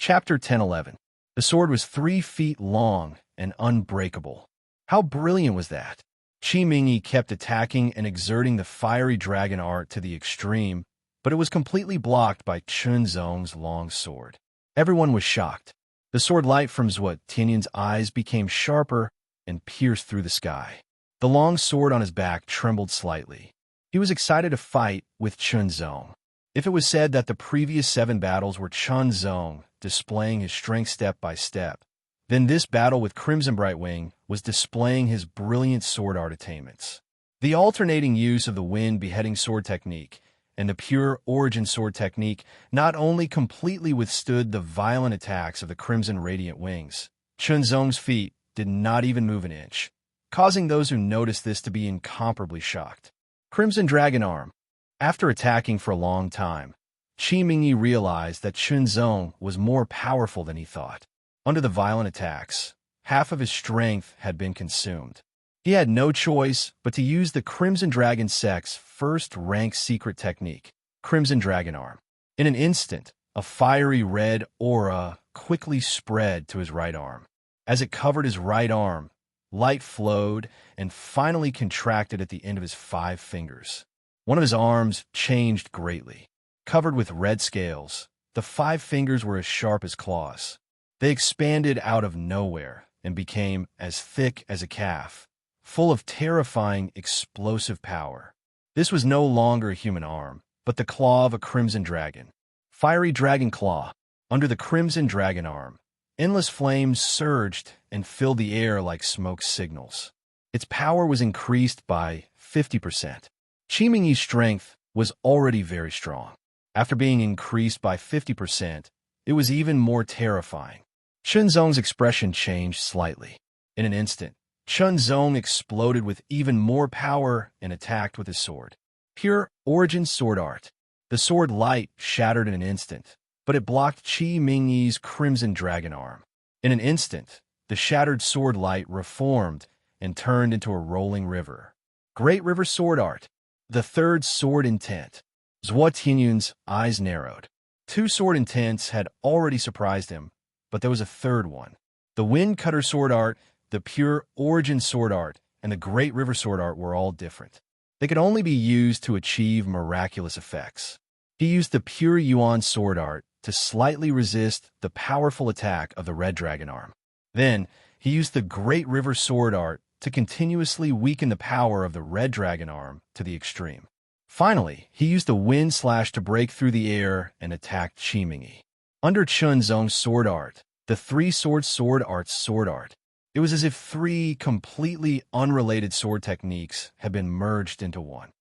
Chapter 10:11. The sword was 3 feet long and unbreakable. How brilliant was that? Qi Mingyi kept attacking and exerting the fiery dragon art to the extreme, but it was completely blocked by Chunzong's long sword. Everyone was shocked. The sword light from Zhuo Tianyun's eyes became sharper and pierced through the sky. The long sword on his back trembled slightly. He was excited to fight with Chunzong. If it was said that the previous 7 battles were Chunzong displaying his strength step by step, then this battle with Crimson Brightwing was displaying his brilliant sword art attainments. The alternating use of the wind beheading sword technique and the pure origin sword technique not only completely withstood the violent attacks of the Crimson Radiant Wings, Chunzong's feet did not even move an inch, causing those who noticed this to be incomparably shocked. Crimson Dragon Arm. After attacking for a long time, Qi Mingyi realized that Chunzong was more powerful than he thought. Under the violent attacks, half of his strength had been consumed. He had no choice but to use the Crimson Dragon Sect's first-rank secret technique, Crimson Dragon Arm. In an instant, a fiery red aura quickly spread to his right arm. As it covered his right arm, light flowed and finally contracted at the end of his 5 fingers. One of his arms changed greatly. Covered with red scales, the 5 fingers were as sharp as claws. They expanded out of nowhere and became as thick as a calf, full of terrifying, explosive power. This was no longer a human arm, but the claw of a crimson dragon. Fiery Dragon Claw. Under the Crimson Dragon Arm, endless flames surged and filled the air like smoke signals. Its power was increased by 50%. Qi Mingyi's strength was already very strong. After being increased by 50%, it was even more terrifying. Chunzong's expression changed slightly. In an instant, Chunzong exploded with even more power and attacked with his sword. Pure origin sword art. The sword light shattered in an instant, but it blocked Qi Mingyi's Crimson Dragon Arm. In an instant, the shattered sword light reformed and turned into a rolling river. Great River Sword Art. The third sword intent. Zhuo Tianyun's eyes narrowed. 2 sword intents had already surprised him, but there was a third one. The Wind Cutter Sword Art, the Pure Origin Sword Art, and the Great River Sword Art were all different. They could only be used to achieve miraculous effects. He used the Pure Yuan Sword Art to slightly resist the powerful attack of the Red Dragon Arm. Then, he used the Great River Sword Art to continuously weaken the power of the Red Dragon Arm to the extreme. Finally, he used the Wind Slash to break through the air and attacked Qi Mingyi. Under Chunzong's sword art, the 3-sword sword art's sword art, it was as if 3 completely unrelated sword techniques had been merged into one.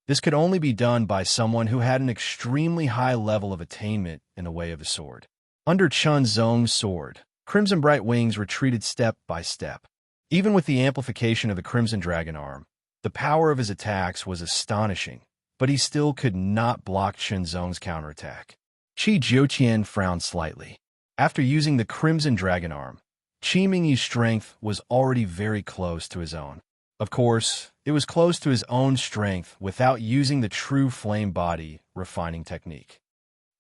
This could only be done by someone who had an extremely high level of attainment in the way of the sword. Under Chunzong's sword, Crimson Bright Wings retreated step by step. Even with the amplification of the Crimson Dragon Arm, the power of his attacks was astonishing, but he still could not block Chunzong's counterattack. Qi Jiuqian frowned slightly. After using the Crimson Dragon Arm, Qi Mingyi's strength was already very close to his own. Of course, it was close to his own strength without using the true flame body refining technique.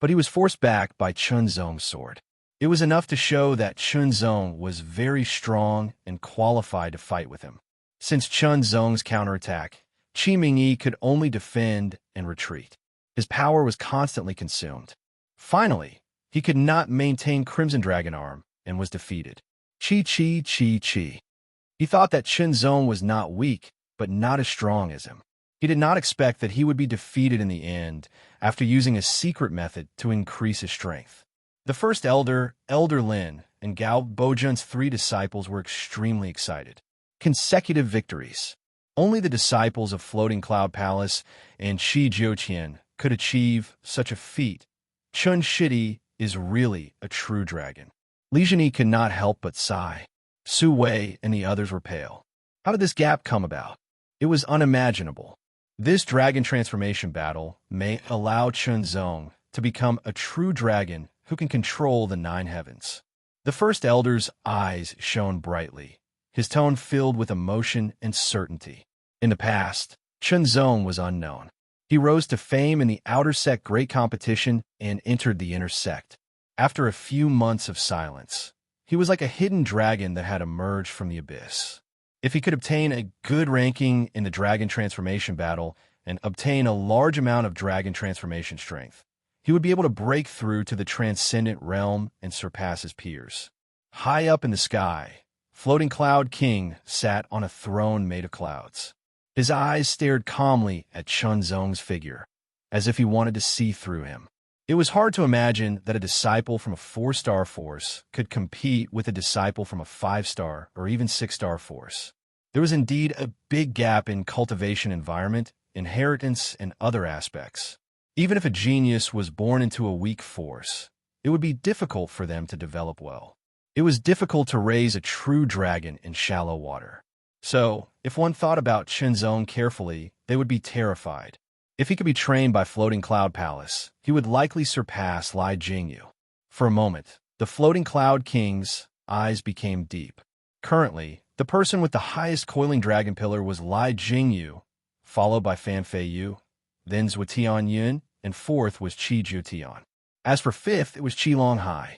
But he was forced back by Chunzong's sword. It was enough to show that Chunzong was very strong and qualified to fight with him. Since Chunzong's counterattack, Qi Mingyi could only defend and retreat. His power was constantly consumed. Finally, he could not maintain Crimson Dragon Arm and was defeated. Chi. He thought that Chunzong was not weak, but not as strong as him. He did not expect that he would be defeated in the end after using a secret method to increase his strength. The first elder, Elder Lin, and Gao Bojun's 3 disciples were extremely excited. Consecutive victories. Only the disciples of Floating Cloud Palace and Qi Jiuqian could achieve such a feat. Chun Shidi is really a true dragon. Li Zhini could not help but sigh. Su Wei and the others were pale. How did this gap come about? It was unimaginable. This dragon transformation battle may allow Chunzong to become a true dragon who can control the 9 heavens. The first elder's eyes shone brightly, his tone filled with emotion and certainty. In the past, Chunzong was unknown. He rose to fame in the outer sect great competition and entered the inner sect. After a few months of silence, he was like a hidden dragon that had emerged from the abyss. If he could obtain a good ranking in the dragon transformation battle and obtain a large amount of dragon transformation strength, he would be able to break through to the transcendent realm and surpass his peers. High up in the sky, Floating Cloud King sat on a throne made of clouds. His eyes stared calmly at Chunzong's figure, as if he wanted to see through him. It was hard to imagine that a disciple from a 4-star force could compete with a disciple from a 5-star or even 6-star force. There was indeed a big gap in cultivation environment, inheritance, and other aspects. Even if a genius was born into a weak force, it would be difficult for them to develop well. It was difficult to raise a true dragon in shallow water. So, if one thought about Chunzong carefully, they would be terrified. If he could be trained by Floating Cloud Palace, he would likely surpass Lai Jingyu. For a moment, the Floating Cloud King's eyes became deep. Currently, the person with the highest coiling dragon pillar was Lai Jingyu, followed by Fan Fei Yu, then Zhou Tianyun, and fourth was Qi Zhutian. As for fifth, it was Qi Longhai.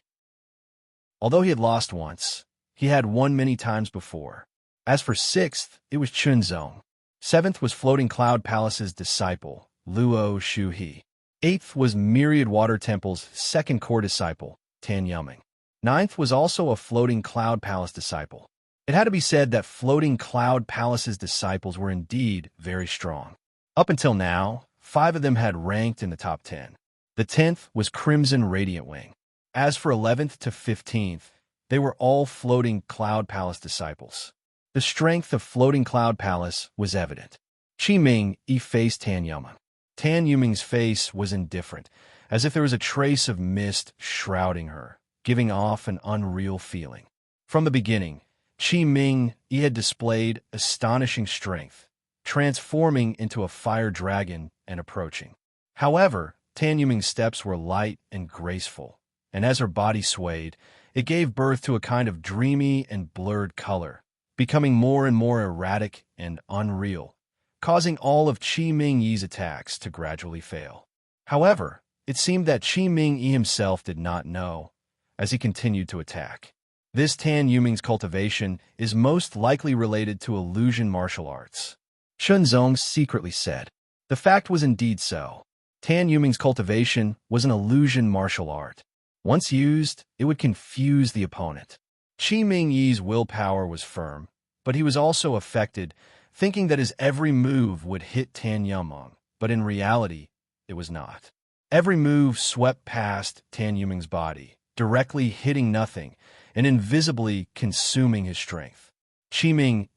Although he had lost once, he had won many times before. As for sixth, it was Chunzong. Seventh was Floating Cloud Palace's disciple, Luo Shuhe. Eighth was Myriad Water Temple's second core disciple, Tan Yuming. Ninth was also a Floating Cloud Palace disciple. It had to be said that Floating Cloud Palace's disciples were indeed very strong. Up until now, 5 of them had ranked in the top 10. The 10th was Crimson Radiant Wing. As for 11th to 15th, they were all Floating Cloud Palace disciples. The strength of Floating Cloud Palace was evident. Qi Ming faced Tan Yuming. Tan Yuming's face was indifferent, as if there was a trace of mist shrouding her, giving off an unreal feeling. From the beginning, Qi Ming had displayed astonishing strength, transforming into a fire dragon and approaching. However, Tan Yuming's steps were light and graceful, and as her body swayed, it gave birth to a kind of dreamy and blurred color, becoming more and more erratic and unreal, causing all of Qi Ming's attacks to gradually fail. However, it seemed that Qi Ming himself did not know, as he continued to attack. This Tan Yuming's cultivation is most likely related to illusion martial arts. Chunzong secretly said. The fact was indeed so. Tan Yuming's cultivation was an illusion martial art. Once used, it would confuse the opponent. Qi Ming's willpower was firm, but he was also affected, thinking that his every move would hit Tan Yuming, but in reality, it was not. Every move swept past Tan Yuming's body, directly hitting nothing and invisibly consuming his strength. Qi Ming,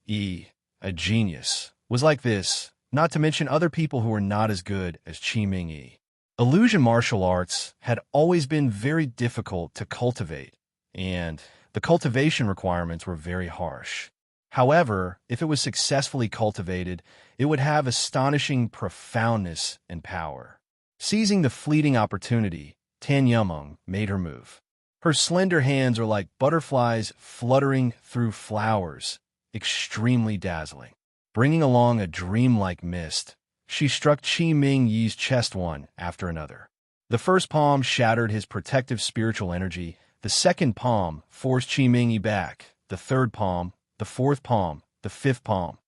a genius, was like this, not to mention other people who were not as good as Qi Ming. Illusion martial arts had always been very difficult to cultivate, and the cultivation requirements were very harsh. However, if it was successfully cultivated, it would have astonishing profoundness and power. Seizing the fleeting opportunity, Tan Yuming made her move. Her slender hands are like butterflies fluttering through flowers, extremely dazzling. Bringing along a dreamlike mist, she struck Qi Ming's chest one after another. The first palm shattered his protective spiritual energy, the second palm forced Qi Ming back, the third palm, the fourth palm, the fifth palm.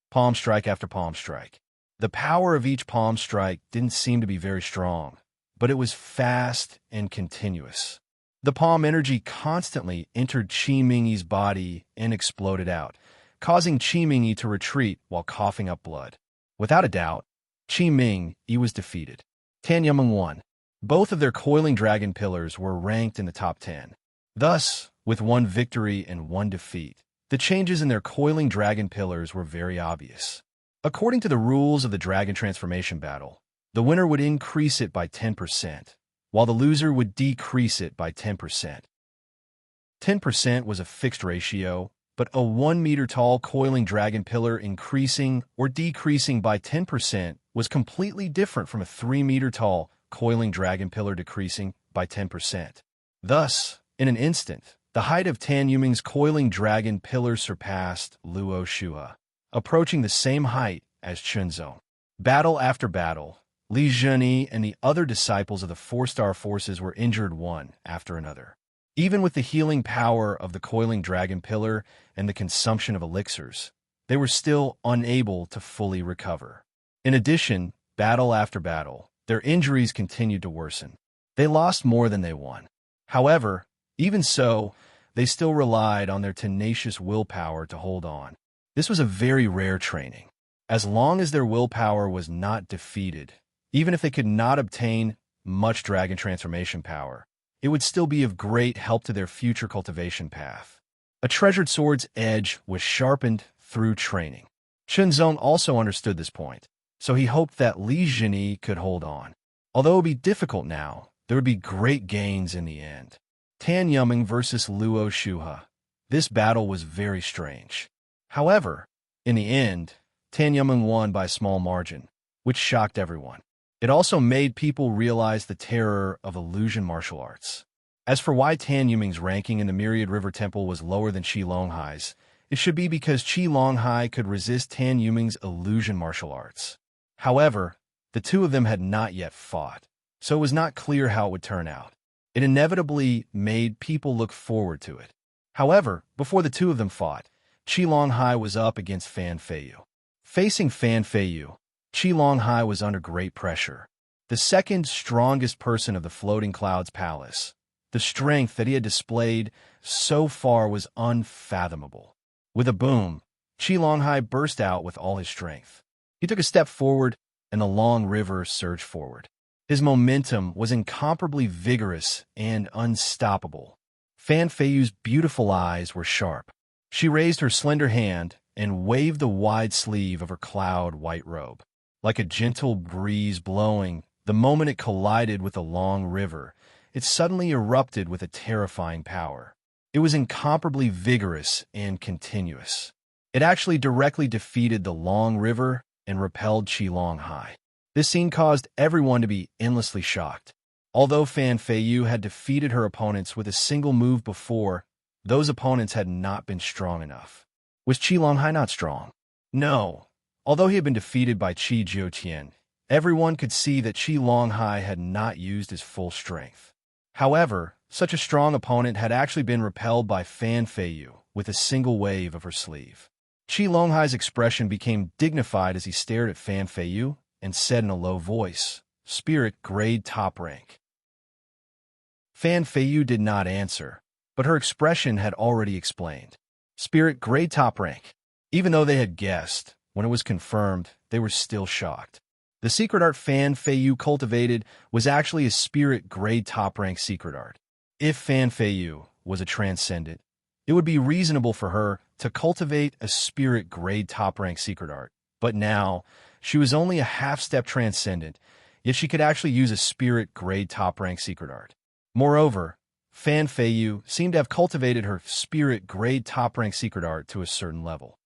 Palm strike after palm strike. The power of each palm strike didn't seem to be very strong, but it was fast and continuous. The palm energy constantly entered Qi Ming's body and exploded out, causing Qi Ming to retreat while coughing up blood. Without a doubt, Qi Ming was defeated. Tan Yuming won. Both of their coiling dragon pillars were ranked in the top 10. Thus, with one victory and one defeat, the changes in their coiling dragon pillars were very obvious. According to the rules of the dragon transformation battle, the winner would increase it by 10%, while the loser would decrease it by 10%. 10% was a fixed ratio, but a 1-meter-tall coiling dragon pillar increasing or decreasing by 10% was completely different from a 3-meter-tall coiling dragon pillar decreasing by 10%. Thus, in an instant, the height of Tan Yuming's coiling dragon pillar surpassed Luo Shuhe, approaching the same height as Chunzong. Battle after battle, Li Zhenyi and the other disciples of the four-star forces were injured one after another. Even with the healing power of the coiling dragon pillar and the consumption of elixirs, they were still unable to fully recover. In addition, battle after battle, their injuries continued to worsen. They lost more than they won. However, even so, they still relied on their tenacious willpower to hold on. This was a very rare training. As long as their willpower was not defeated, even if they could not obtain much dragon transformation power, it would still be of great help to their future cultivation path. A treasured sword's edge was sharpened through training. Shenzong also understood this point, so he hoped that Li Zhenyi could hold on. Although it would be difficult now, there would be great gains in the end. Tan Yuming versus Luo Shuhe. This battle was very strange. However, in the end, Tan Yuming won by a small margin, which shocked everyone. It also made people realize the terror of illusion martial arts. As for why Tan Yuming's ranking in the Myriad River Temple was lower than Qi Longhai's, it should be because Qi Longhai could resist Tan Yuming's illusion martial arts. However, the two of them had not yet fought, so it was not clear how it would turn out. It inevitably made people look forward to it. However, before the two of them fought, Qi Longhai was up against Fan Feiyu. Facing Fan Feiyu, Qi Longhai was under great pressure. The second strongest person of the Floating Clouds Palace, the strength that he had displayed so far was unfathomable. With a boom, Qi Longhai burst out with all his strength. He took a step forward, and the long river surged forward. His momentum was incomparably vigorous and unstoppable. Fan Feiyu's beautiful eyes were sharp. She raised her slender hand and waved the wide sleeve of her cloud-white robe. Like a gentle breeze blowing, the moment it collided with the long river, it suddenly erupted with a terrifying power. It was incomparably vigorous and continuous. It actually directly defeated the long river and repelled Qi Longhai. This scene caused everyone to be endlessly shocked. Although Fan Feiyu had defeated her opponents with a single move before, those opponents had not been strong enough. Was Qi Longhai not strong? No. Although he had been defeated by Qi Jiutian, everyone could see that Qi Longhai had not used his full strength. However, such a strong opponent had actually been repelled by Fan Feiyu with a single wave of her sleeve. Qi Longhai's expression became dignified as he stared at Fan Feiyu and said in a low voice, "Spirit grade top rank." Fan Feiyu did not answer, but her expression had already explained. Spirit grade top rank. Even though they had guessed, when it was confirmed, they were still shocked. The secret art Fan Feiyu cultivated was actually a spirit grade top rank secret art. If Fan Feiyu was a transcendent, it would be reasonable for her to cultivate a spirit grade top rank secret art. But now, she was only a half-step transcendent, yet she could actually use a spirit grade top rank secret art. Moreover, Fan Feiyu seemed to have cultivated her spirit grade top rank secret art to a certain level.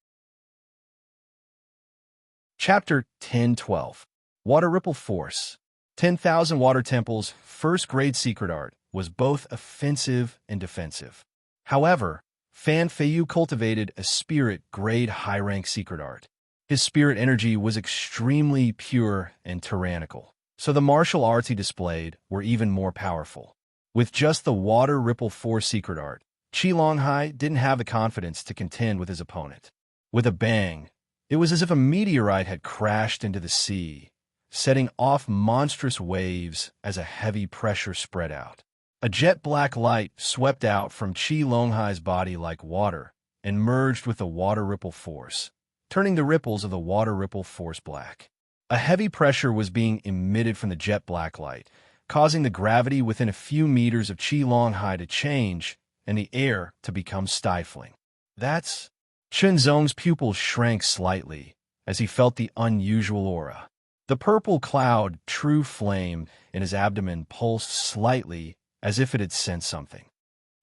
Chapter 10-12 Water Ripple Force 10,000 Water Temple's first grade secret art was both offensive and defensive. However, Fan Feiyu cultivated a spirit grade high rank secret art. His spirit energy was extremely pure and tyrannical, so the martial arts he displayed were even more powerful. With just the Water Ripple Force secret art, Qi Longhai didn't have the confidence to contend with his opponent. With a bang, it was as if a meteorite had crashed into the sea, setting off monstrous waves as a heavy pressure spread out. A jet-black light swept out from Qi Longhai's body like water and merged with the Water Ripple Force, turning the ripples of the Water Ripple Force black. A heavy pressure was being emitted from the jet-black light, causing the gravity within a few meters of Qi Longhai to change and the air to become stifling. That's... Shenzong's pupils shrank slightly as he felt the unusual aura. The purple cloud, true flame, in his abdomen pulsed slightly as if it had sensed something.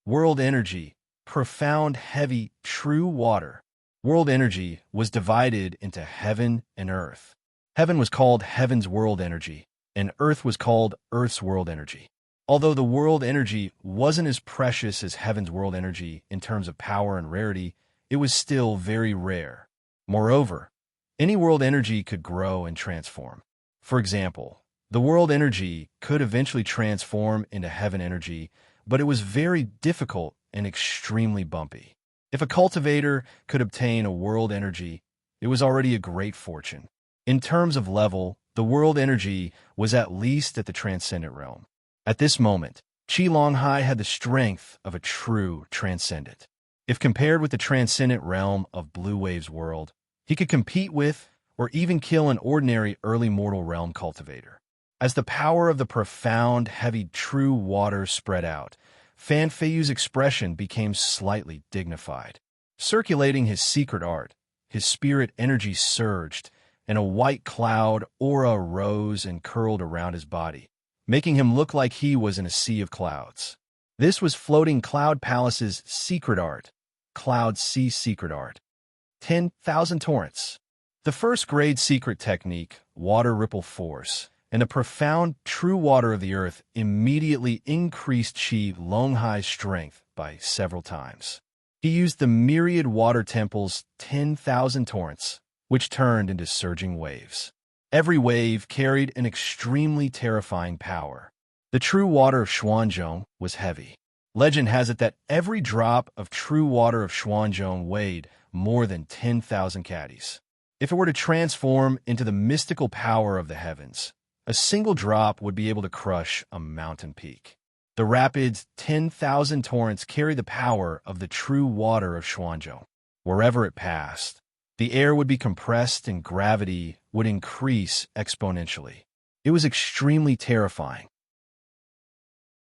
World energy, profound, heavy, true water. World energy was divided into heaven and earth. Heaven was called heaven's world energy, and earth was called earth's world energy. Although the world energy wasn't as precious as heaven's world energy in terms of power and rarity, it was still very rare. Moreover, any world energy could grow and transform. For example, The world energy could eventually transform into heaven energy, but it was very difficult and extremely bumpy. If a cultivator could obtain a world energy, it was already a great fortune. In terms of level, the world energy was at least at the transcendent realm. At this moment, Qi Longhai had the strength of a true transcendent. If compared with the transcendent realm of Blue Wave's world, he could compete with or even kill an ordinary early mortal realm cultivator. As the power of the profound, heavy true water spread out, Fan Feiyu's expression became slightly dignified. Circulating his secret art, his spirit energy surged, and a white cloud aura rose and curled around his body, making him look like he was in a sea of clouds. This was Floating Cloud Palace's secret art, Cloud Sea Secret Art. 10,000 torrents. The first grade secret technique, Water Ripple Force, and the profound true water of the earth immediately increased Qi Longhai's strength by several times. He used the myriad water temple's 10,000 torrents, which turned into surging waves. Every wave carried an extremely terrifying power. The true water of Xuanzhong was heavy. Legend has it that every drop of true water of Xuanzhong weighed more than 10,000 caddies. If it were to transform into the mystical power of the heavens, a single drop would be able to crush a mountain peak. The rapids 10,000 torrents carry the power of the true water of Xuanzhong. Wherever it passed, the air would be compressed and gravity would increase exponentially. It was extremely terrifying.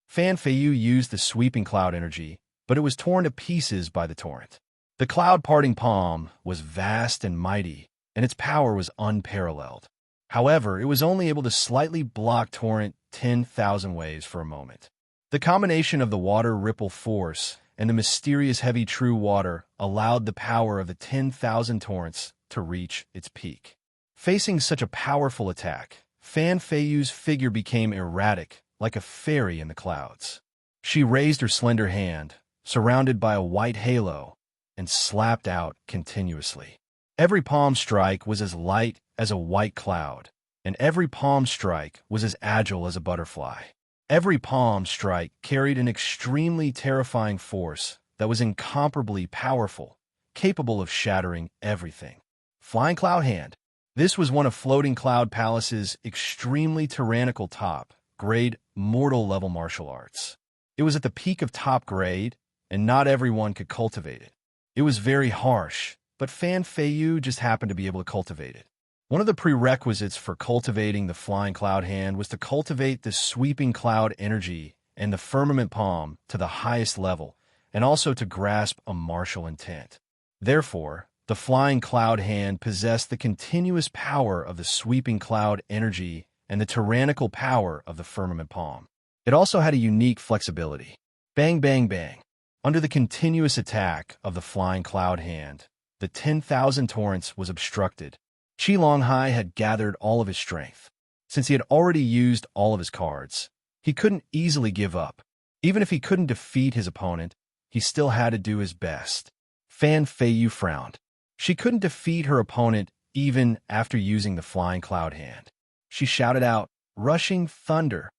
Fan Feiyu used the sweeping cloud energy, but it was torn to pieces by the torrent. The cloud-parting palm was vast and mighty, and its power was unparalleled. However, it was only able to slightly block torrent 10,000 waves for a moment. The combination of the water ripple force and the mysterious heavy true water allowed the power of the 10,000 torrents to reach its peak. Facing such a powerful attack, Fan Feiyu's figure became erratic, like a fairy in the clouds. She raised her slender hand, surrounded by a white halo, and slapped out continuously. Every palm strike was as light as a white cloud, and every palm strike was as agile as a butterfly. Every palm strike carried an extremely terrifying force that was incomparably powerful, capable of shattering everything. Flying Cloud Hand. This was one of Floating Cloud Palace's extremely tyrannical top-grade mortal-level martial arts. It was at the peak of top grade, and not everyone could cultivate it. It was very harsh, but Fan Feiyu just happened to be able to cultivate it. One of the prerequisites for cultivating the Flying Cloud Hand was to cultivate the sweeping cloud energy and the firmament palm to the highest level, and also to grasp a martial intent. Therefore, the Flying Cloud Hand possessed the continuous power of the sweeping cloud energy and the tyrannical power of the firmament palm. It also had a unique flexibility. Bang, bang, bang. Under the continuous attack of the Flying Cloud Hand, the 10,000 torrents was obstructed. Qi Longhai had gathered all of his strength. Since he had already used all of his cards, he couldn't easily give up. Even if he couldn't defeat his opponent, he still had to do his best. Fan Feiyu frowned. She couldn't defeat her opponent even after using the Flying Cloud Hand. She shouted out, "Rushing thunder!"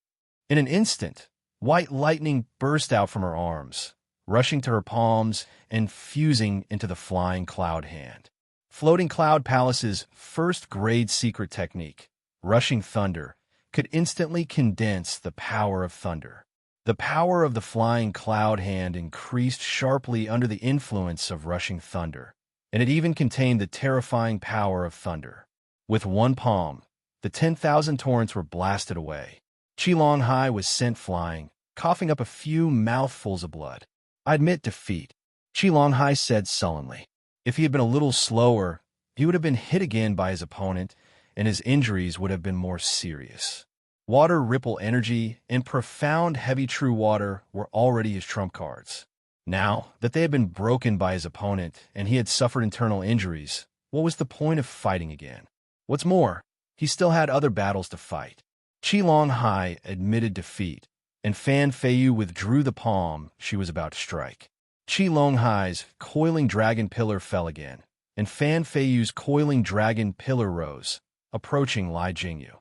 In an instant, white lightning burst out from her arms, rushing to her palms and fusing into the Flying Cloud Hand. Floating Cloud Palace's first-grade secret technique, Rushing Thunder, could instantly condense the power of thunder. The power of the Flying Cloud Hand increased sharply under the influence of Rushing Thunder, and it even contained the terrifying power of thunder. With one palm, the 10,000 torrents were blasted away. Qi Longhai was sent flying, coughing up a few mouthfuls of blood. "I admit defeat," Qi Longhai said sullenly. If he had been a little slower, he would have been hit again by his opponent, and his injuries would have been more serious. Water Ripple Energy and Profound Heavy True Water were already his trump cards. Now that they had been broken by his opponent and he had suffered internal injuries, what was the point of fighting again? What's more, he still had other battles to fight. Qi Longhai admitted defeat, and Fan Feiyu withdrew the palm she was about to strike. Qi Longhai's coiling dragon pillar fell again, and Fan Feiyu's coiling dragon pillar rose, approaching Li Jingyu.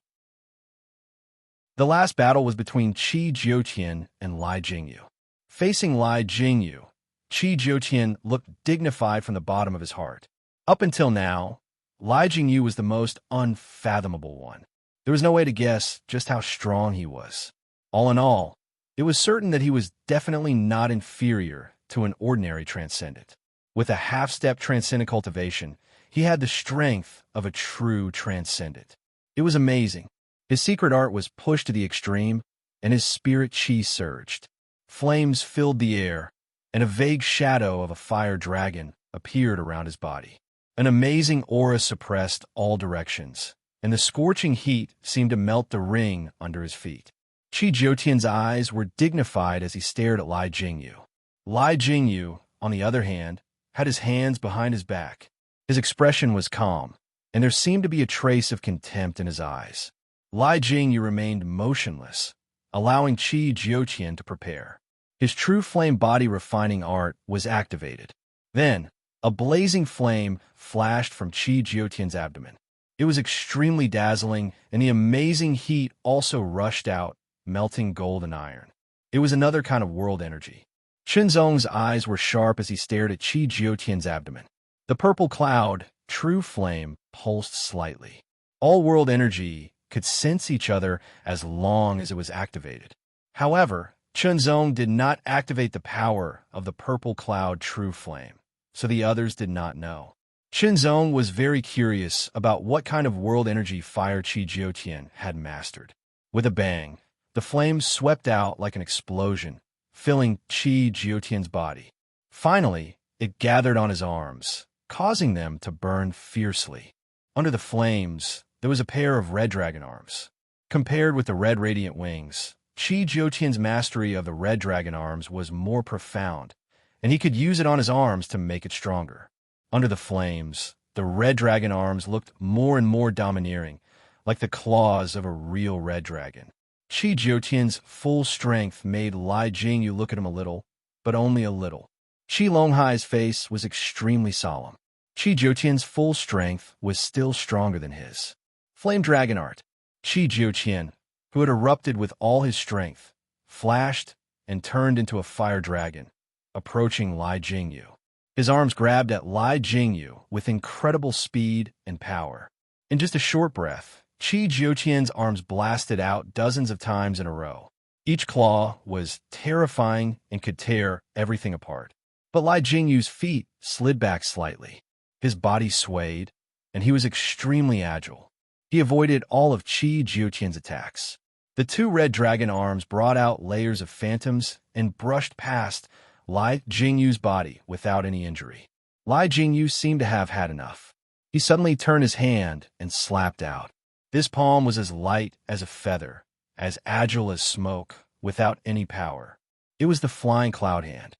The last battle was between Qi Jiutian and Lai Jingyu. Facing Lai Jingyu, Qi Jiutian looked dignified from the bottom of his heart. Up until now, Lai Jingyu was the most unfathomable one. There was no way to guess just how strong he was. All in all, it was certain that he was definitely not inferior to an ordinary transcendent. With a half-step transcendent cultivation, he had the strength of a true transcendent. It was amazing. His secret art was pushed to the extreme, and his spirit qi surged. Flames filled the air, and a vague shadow of a fire dragon appeared around his body. An amazing aura suppressed all directions, and the scorching heat seemed to melt the ring under his feet. Qi Jiutian's eyes were dignified as he stared at Lai Jingyu. Lai Jingyu, on the other hand, had his hands behind his back. His expression was calm, and there seemed to be a trace of contempt in his eyes. Lai Jingyu remained motionless, allowing Qi Jiutian to prepare. His true flame body refining art was activated. Then, a blazing flame flashed from Qi Jiutian's abdomen. It was extremely dazzling, and the amazing heat also rushed out, melting gold and iron. It was another kind of world energy. Shenzong's eyes were sharp as he stared at Qi Jiutian's abdomen. The purple cloud, true flame, pulsed slightly. All world energy could sense each other as long as it was activated. However, Shenzong did not activate the power of the purple cloud true flame, so the others did not know. Shenzong was very curious about what kind of world energy fire Qi Jiutian had mastered. With a bang, the flames swept out like an explosion, filling Qi Jiutian's body. Finally, it gathered on his arms, causing them to burn fiercely. Under the flames, there was a pair of red dragon arms. Compared with the red radiant wings, Qi Jiutian's mastery of the red dragon arms was more profound, and he could use it on his arms to make it stronger. Under the flames, the red dragon arms looked more and more domineering, like the claws of a real red dragon. Qi Jiutian's full strength made Lai Jingyu look at him a little, but only a little. Qi Longhai's face was extremely solemn. Qi Jiutian's full strength was still stronger than his. Flame Dragon Art. Qi Jiutian, who had erupted with all his strength, flashed and turned into a fire dragon, approaching Lai Jingyu. His arms grabbed at Lai Jingyu with incredible speed and power. In just a short breath, Qi Jiutian's arms blasted out dozens of times in a row. Each claw was terrifying and could tear everything apart. But Lai Jingyu's feet slid back slightly. His body swayed, and he was extremely agile. He avoided all of Qi Jiutian's attacks. The two red dragon arms brought out layers of phantoms and brushed past Lai Jingyu's body without any injury. Lai Jingyu seemed to have had enough. He suddenly turned his hand and slapped out. This palm was as light as a feather, as agile as smoke, without any power. It was the Flying Cloud Hand.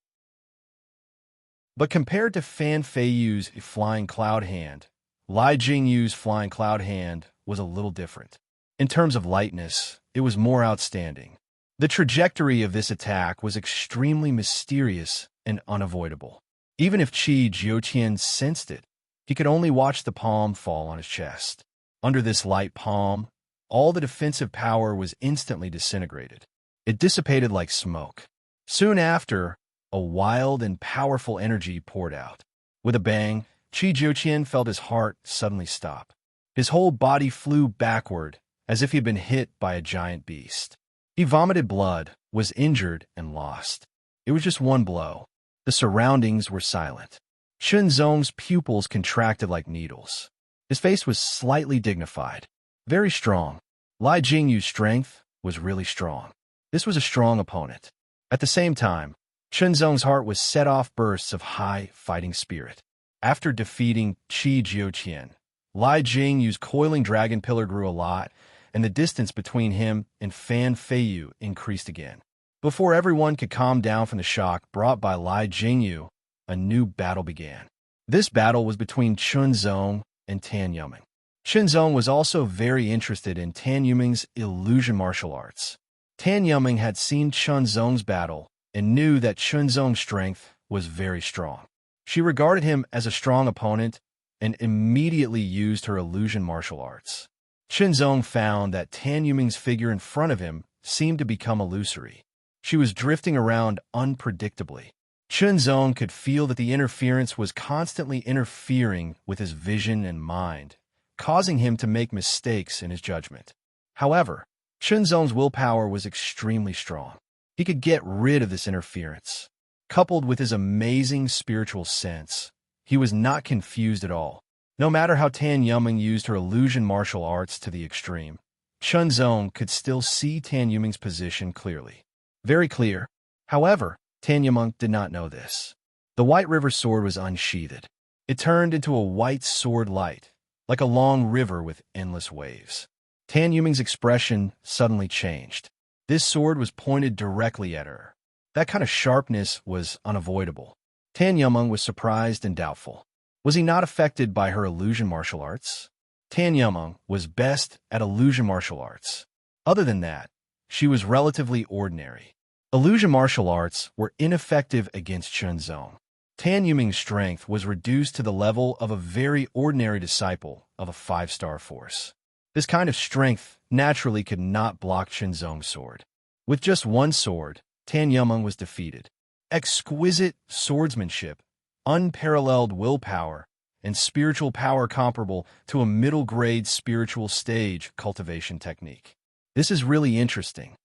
But compared to Fan Feiyu's Flying Cloud Hand, Lai Jingyu's Flying Cloud Hand was a little different. In terms of lightness, it was more outstanding. The trajectory of this attack was extremely mysterious and unavoidable. Even if Qi Jiutian sensed it, he could only watch the palm fall on his chest. Under this light palm, all the defensive power was instantly disintegrated. It dissipated like smoke. Soon after, a wild and powerful energy poured out. With a bang, Qi Jiutian felt his heart suddenly stop. His whole body flew backward, as if he had been hit by a giant beast. He vomited blood, was injured, and lost. It was just one blow. The surroundings were silent. Shenzong's pupils contracted like needles. His face was slightly dignified. Very strong. Lai Jingyu's strength was really strong. This was a strong opponent. At the same time, Shenzong's heart was set off bursts of high fighting spirit. After defeating Qi Jiutian, Lai Jingyu's coiling dragon pillar grew a lot, and the distance between him and Fan Feiyu increased again. Before everyone could calm down from the shock brought by Lai Jingyu, a new battle began. This battle was between Shenzong and Tan Yuming. Shenzong was also very interested in Tan Yuming's illusion martial arts. Tan Yuming had seen Shenzong's battle and knew that Shenzong's strength was very strong. She regarded him as a strong opponent and immediately used her illusion martial arts. Zhong found that Tan Yuming's figure in front of him seemed to become illusory. She was drifting around unpredictably. Zhong could feel that the interference was constantly interfering with his vision and mind, causing him to make mistakes in his judgment. However, Zhong's willpower was extremely strong. He could get rid of this interference. Coupled with his amazing spiritual sense, he was not confused at all. No matter how Tan Yuming used her illusion martial arts to the extreme, Zhong could still see Tan Yuming's position clearly. Very clear. However, Tan Yuming did not know this. The White River sword was unsheathed. It turned into a white sword light, like a long river with endless waves. Tan Yuming's expression suddenly changed. This sword was pointed directly at her. That kind of sharpness was unavoidable. Tan Yuming was surprised and doubtful. Was he not affected by her illusion martial arts? Tan Yuming was best at illusion martial arts. Other than that, she was relatively ordinary. Illusion martial arts were ineffective against Zhong. Tan Yuming's strength was reduced to the level of a very ordinary disciple of a 5-star force. This kind of strength naturally could not block Zhong's sword. With just one sword, Tan Yuming was defeated. Exquisite swordsmanship, unparalleled willpower, and spiritual power comparable to a middle-grade spiritual stage cultivation technique. This is really interesting.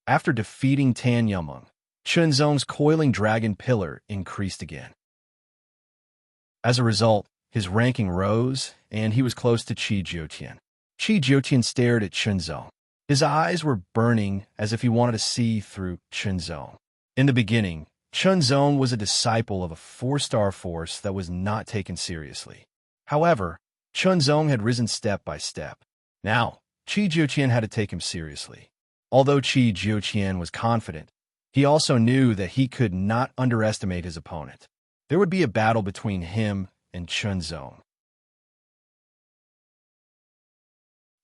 After defeating Tan Yuming, Zhong's coiling dragon pillar increased again. As a result, his ranking rose, and he was close to Qi Jiutian. Qi Jiutian stared at Zhong. His eyes were burning as if he wanted to see through Zhong. In the beginning, Zhong was a disciple of a 4-star force that was not taken seriously. However, Zhong had risen step by step. Now, Qi Jiutian had to take him seriously. Although Qi Jiutian was confident, he also knew that he could not underestimate his opponent. There would be a battle between him and Zhong.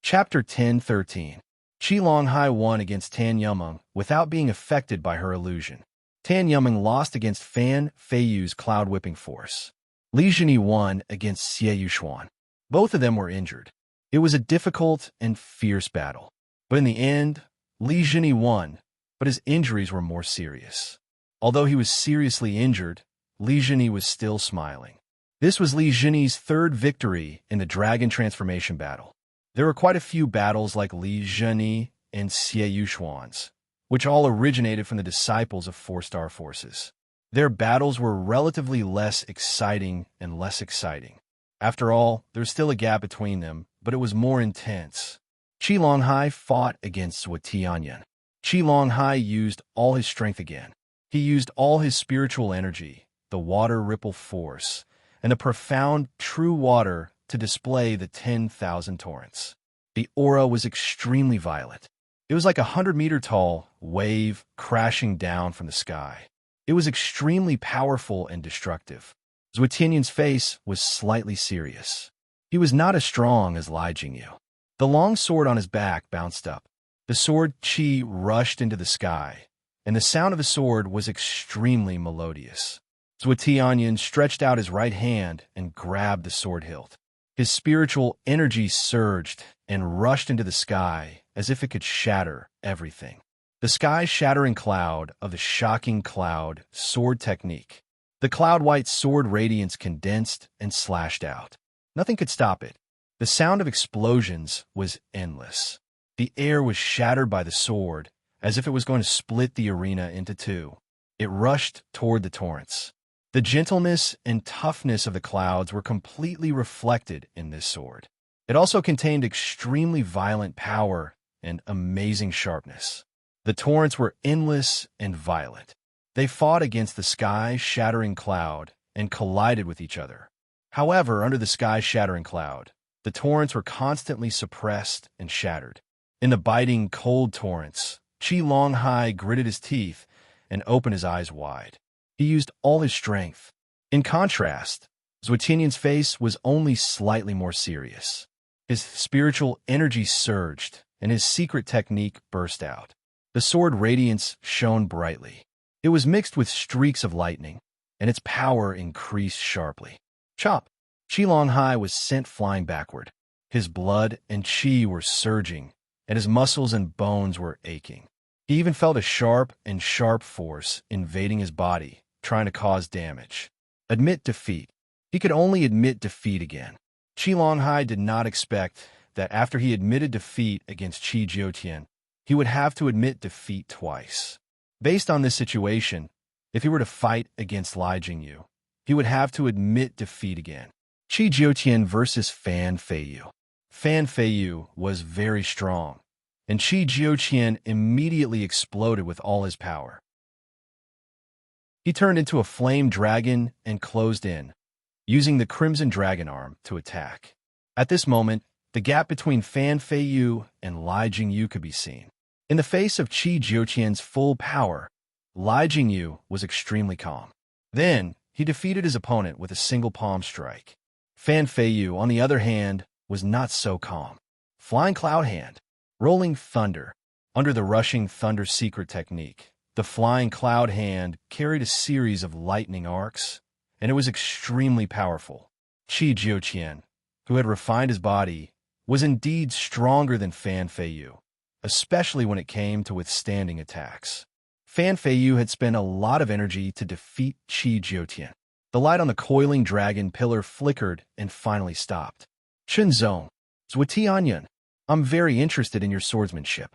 Chapter 10-13. Qi Longhai won against Tan Yuming without being affected by her illusion. Tan Yuming lost against Fan Feiyu's cloud-whipping force. Li Zhini won against Xie Yuxuan. Both of them were injured. It was a difficult and fierce battle. But in the end, Li Zhini won, but his injuries were more serious. Although he was seriously injured, Li Zhini was still smiling. This was Li Zhini's third victory in the Dragon Transformation battle. There were quite a few battles like Li Zhini and Xie Yuxuan's, which all originated from the disciples of 4-star forces. Their battles were relatively less exciting and less exciting. After all, there was still a gap between them, but it was more intense. Qi Longhai fought against Zhuo Tianyan. Qi Longhai used all his strength again. He used all his spiritual energy, the water ripple force, and the profound true water to display the 10,000 torrents. The aura was extremely violent. It was like a 100-meter-tall wave crashing down from the sky. It was extremely powerful and destructive. Zhuo Tianyan's face was slightly serious. He was not as strong as Li Jingyu. The long sword on his back bounced up. The sword Qi rushed into the sky, and the sound of the sword was extremely melodious. Zhuo Tianyan stretched out his right hand and grabbed the sword hilt. His spiritual energy surged and rushed into the sky as if it could shatter everything. The sky-shattering cloud of the shocking cloud sword technique. The cloud-white sword radiance condensed and slashed out. Nothing could stop it. The sound of explosions was endless. The air was shattered by the sword, as if it was going to split the arena into two. It rushed toward the torrents. The gentleness and toughness of the clouds were completely reflected in this sword. It also contained extremely violent power and amazing sharpness. The torrents were endless and violent. They fought against the sky-shattering cloud and collided with each other. However, under the sky-shattering cloud, the torrents were constantly suppressed and shattered. In the biting, cold torrents, Qi Longhai gritted his teeth and opened his eyes wide. He used all his strength. In contrast, Zhuo Tianyan's face was only slightly more serious. His spiritual energy surged, and his secret technique burst out. The sword radiance shone brightly. It was mixed with streaks of lightning, and its power increased sharply. Chop! Qi Longhai was sent flying backward. His blood and qi were surging, and his muscles and bones were aching. He even felt a sharp force invading his body, trying to cause damage. Admit defeat. He could only admit defeat again. Qi Longhai did not expect that after he admitted defeat against Qi Jiutian, he would have to admit defeat twice. Based on this situation, if he were to fight against Li Jingyu, he would have to admit defeat again. Qi Jiutian versus Fan Feiyu. Fan Feiyu was very strong, and Qi Jiutian immediately exploded with all his power. He turned into a flame dragon and closed in, using the Crimson Dragon Arm to attack. At this moment, the gap between Fan Feiyu and Li Jingyu could be seen. In the face of Qi Jiutian's full power, Li Jingyu was extremely calm. Then, he defeated his opponent with a single palm strike. Fan Feiyu, on the other hand, was not so calm. Flying Cloud Hand. Rolling Thunder. Under the Rushing Thunder secret technique, the Flying Cloud Hand carried a series of lightning arcs, and it was extremely powerful. Qi Jiutian, who had refined his body, was indeed stronger than Fan Feiyu, especially when it came to withstanding attacks. Fan Feiyu had spent a lot of energy to defeat Qi Jiutian. The light on the coiling dragon pillar flickered and finally stopped. Chunzong, Zhuotianyun, I'm very interested in your swordsmanship.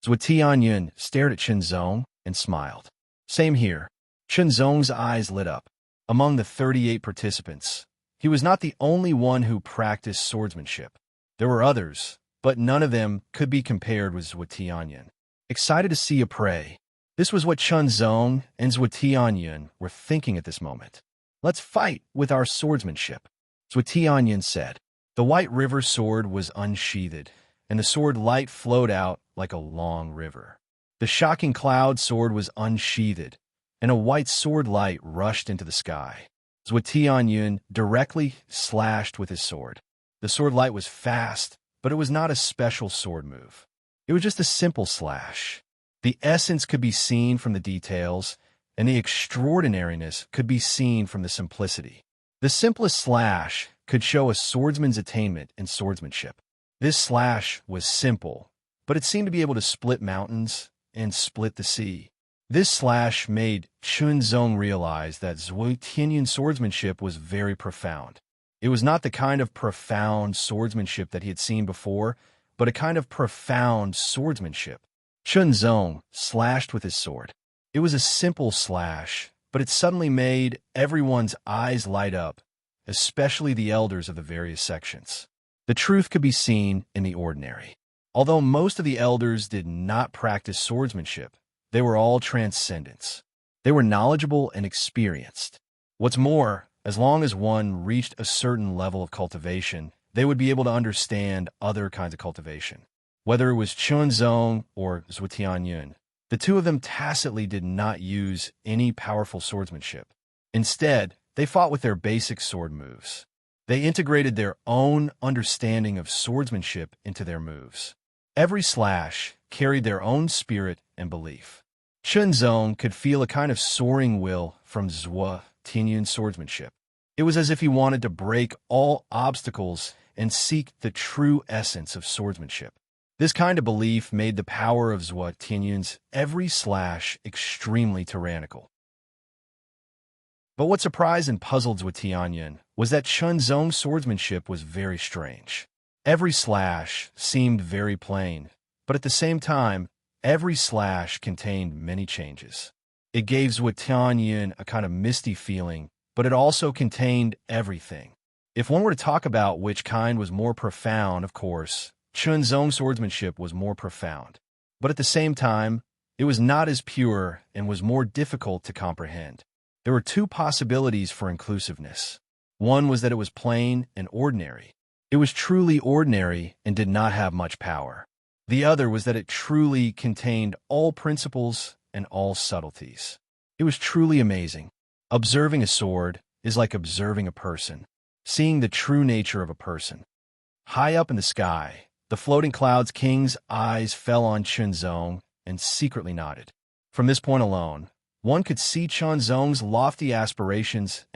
Zhuotianyun stared at Chunzong and smiled. Same here. Chunzong's eyes lit up. Among the 38 participants, he was not the only one who practiced swordsmanship. There were others, but none of them could be compared with Zhuotianyun. Excited to see a prey. This was what Chunzong and Zhuotianyun were thinking at this moment. Let's fight with our swordsmanship, Zhuotianyun said. The White River sword was unsheathed, and the sword light flowed out like a long river. The Shocking Cloud sword was unsheathed, and a white sword light rushed into the sky. Zhuotianyun directly slashed with his sword. The sword light was fast, but it was not a special sword move. It was just a simple slash. The essence could be seen from the details, and the extraordinariness could be seen from the simplicity. The simplest slash could show a swordsman's attainment in swordsmanship. This slash was simple, but it seemed to be able to split mountains and split the sea. This slash made Chunzong realize that Zhuotianyun's swordsmanship was very profound. It was not the kind of profound swordsmanship that he had seen before, but a kind of profound swordsmanship. Chunzong slashed with his sword. It was a simple slash, but it suddenly made everyone's eyes light up, especially the elders of the various sections. The truth could be seen in the ordinary. Although most of the elders did not practice swordsmanship, they were all transcendents. They were knowledgeable and experienced. What's more, as long as one reached a certain level of cultivation, they would be able to understand other kinds of cultivation. Whether it was Chunzong or Zhuotianyun, the two of them tacitly did not use any powerful swordsmanship. Instead, they fought with their basic sword moves. They integrated their own understanding of swordsmanship into their moves. Every slash carried their own spirit and belief. Chunzong could feel a kind of soaring will from Zhuotianyun's swordsmanship. It was as if he wanted to break all obstacles and seek the true essence of swordsmanship. This kind of belief made the power of Zhuotianyun's every slash extremely tyrannical. But what surprised and puzzled Zhuotianyun was that Chunzong's swordsmanship was very strange. Every slash seemed very plain, but at the same time, every slash contained many changes. It gave Zhuotianyun a kind of misty feeling, but it also contained everything. If one were to talk about which kind was more profound, of course, Chunzong's swordsmanship was more profound. But at the same time, it was not as pure and was more difficult to comprehend. There were two possibilities for inclusiveness. One was that it was plain and ordinary. It was truly ordinary and did not have much power. The other was that it truly contained all principles and all subtleties. It was truly amazing. Observing a sword is like observing a person, seeing the true nature of a person. High up in the sky, the floating clouds king's eyes fell on Chunzong and secretly nodded. From this point alone, one could see Chunzong's lofty aspirations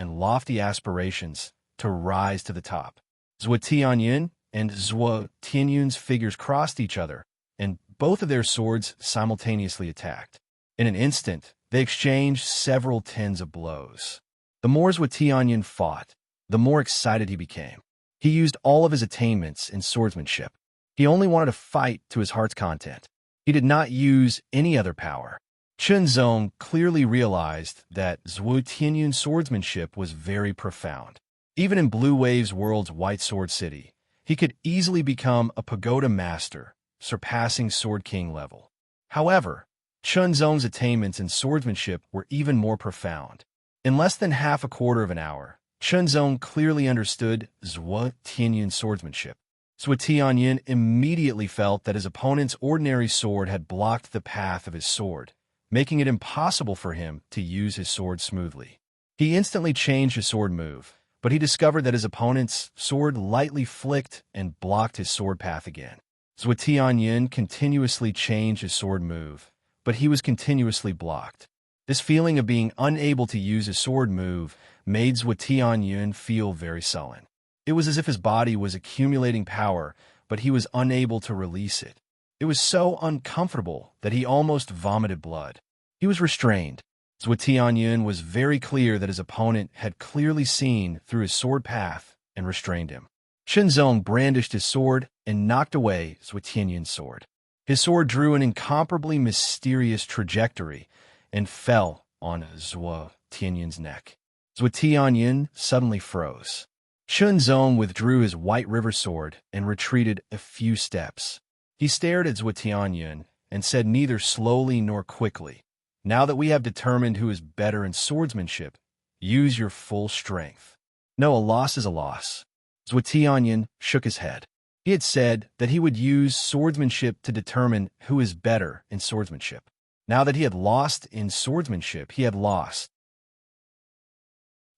to rise to the top. Zhuotianyun and Zhuo Tianyun's figures crossed each other, and both of their swords simultaneously attacked. In an instant, they exchanged several tens of blows. The more Zhuo Tianyun fought, the more excited he became. He used all of his attainments in swordsmanship. He only wanted to fight to his heart's content. He did not use any other power. Chunzong clearly realized that Zhuo Tianyun's swordsmanship was very profound. Even in Blue Wave's world's White Sword City, he could easily become a pagoda master, surpassing Sword King level. However, Chunzong's attainments in swordsmanship were even more profound. In less than half a quarter of an hour, Chunzong clearly understood Zhuo Tianyun's swordsmanship. Zhuo Tianyun immediately felt that his opponent's ordinary sword had blocked the path of his sword, making it impossible for him to use his sword smoothly. He instantly changed his sword move, but he discovered that his opponent's sword lightly flicked and blocked his sword path again. Zhuo Tianyun continuously changed his sword move, but he was continuously blocked. This feeling of being unable to use his sword move made Zhuo Tianyun feel very sullen. It was as if his body was accumulating power, but he was unable to release it. It was so uncomfortable that he almost vomited blood. He was restrained. Zhuo Tianyun was very clear that his opponent had clearly seen through his sword path and restrained him. Chunzong brandished his sword and knocked away Zhuo Tianyun's sword. His sword drew an incomparably mysterious trajectory and fell on Zhuo Tianyun's neck. Zhuo Tianyun suddenly froze. Chunzong withdrew his White River sword and retreated a few steps. He stared at Zhuo Tianyun and said neither slowly nor quickly, "Now that we have determined who is better in swordsmanship, use your full strength." No, a loss is a loss. Zhuo Tianyun shook his head. He had said that he would use swordsmanship to determine who is better in swordsmanship. Now that he had lost in swordsmanship, he had lost.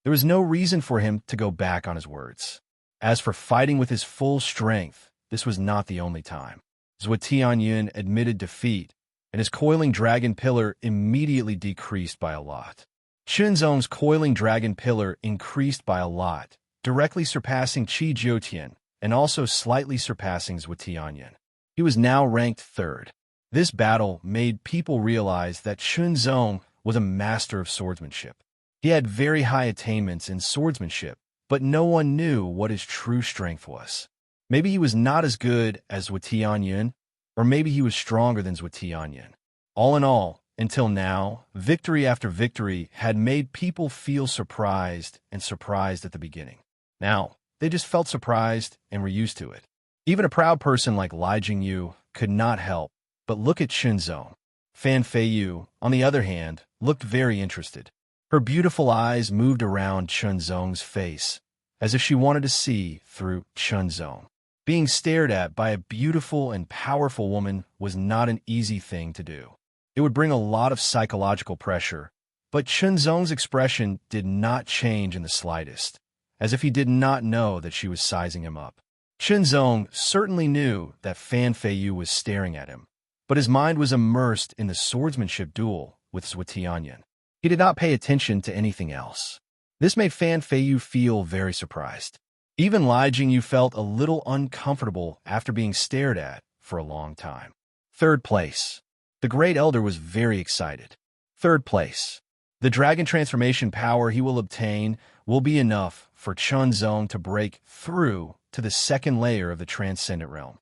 There was no reason for him to go back on his words. As for fighting with his full strength, this was not the only time. Zhuo Tianyun admitted defeat, and his coiling dragon pillar immediately decreased by a lot. Chunzong's coiling dragon pillar increased by a lot, directly surpassing Qi Jiutian and also slightly surpassing Zhuo Tianyun. He was now ranked third. This battle made people realize that Chunzong was a master of swordsmanship. He had very high attainments in swordsmanship, but no one knew what his true strength was. Maybe he was not as good as Zhuo Tianyun, or maybe he was stronger than Zhuo Tianyun. All in all, until now, victory after victory had made people feel surprised and surprised at the beginning. Now, they just felt surprised and were used to it. Even a proud person like Li Jingyu could not help but look at Chunzong. Fan Feiyu, on the other hand, looked very interested. Her beautiful eyes moved around Chunzong's face, as if she wanted to see through Chunzong. Being stared at by a beautiful and powerful woman was not an easy thing to do. It would bring a lot of psychological pressure, but Chunzong's expression did not change in the slightest, as if he did not know that she was sizing him up. Chunzong certainly knew that Fan Feiyu was staring at him, but his mind was immersed in the swordsmanship duel with Zhuo Tianyun. He did not pay attention to anything else. This made Fan Feiyu feel very surprised. Even Li Jingyu felt a little uncomfortable after being stared at for a long time. Third place. The Great Elder was very excited. Third place. The dragon transformation power he will obtain will be enough for Chunzong to break through to the second layer of the Transcendent Realm.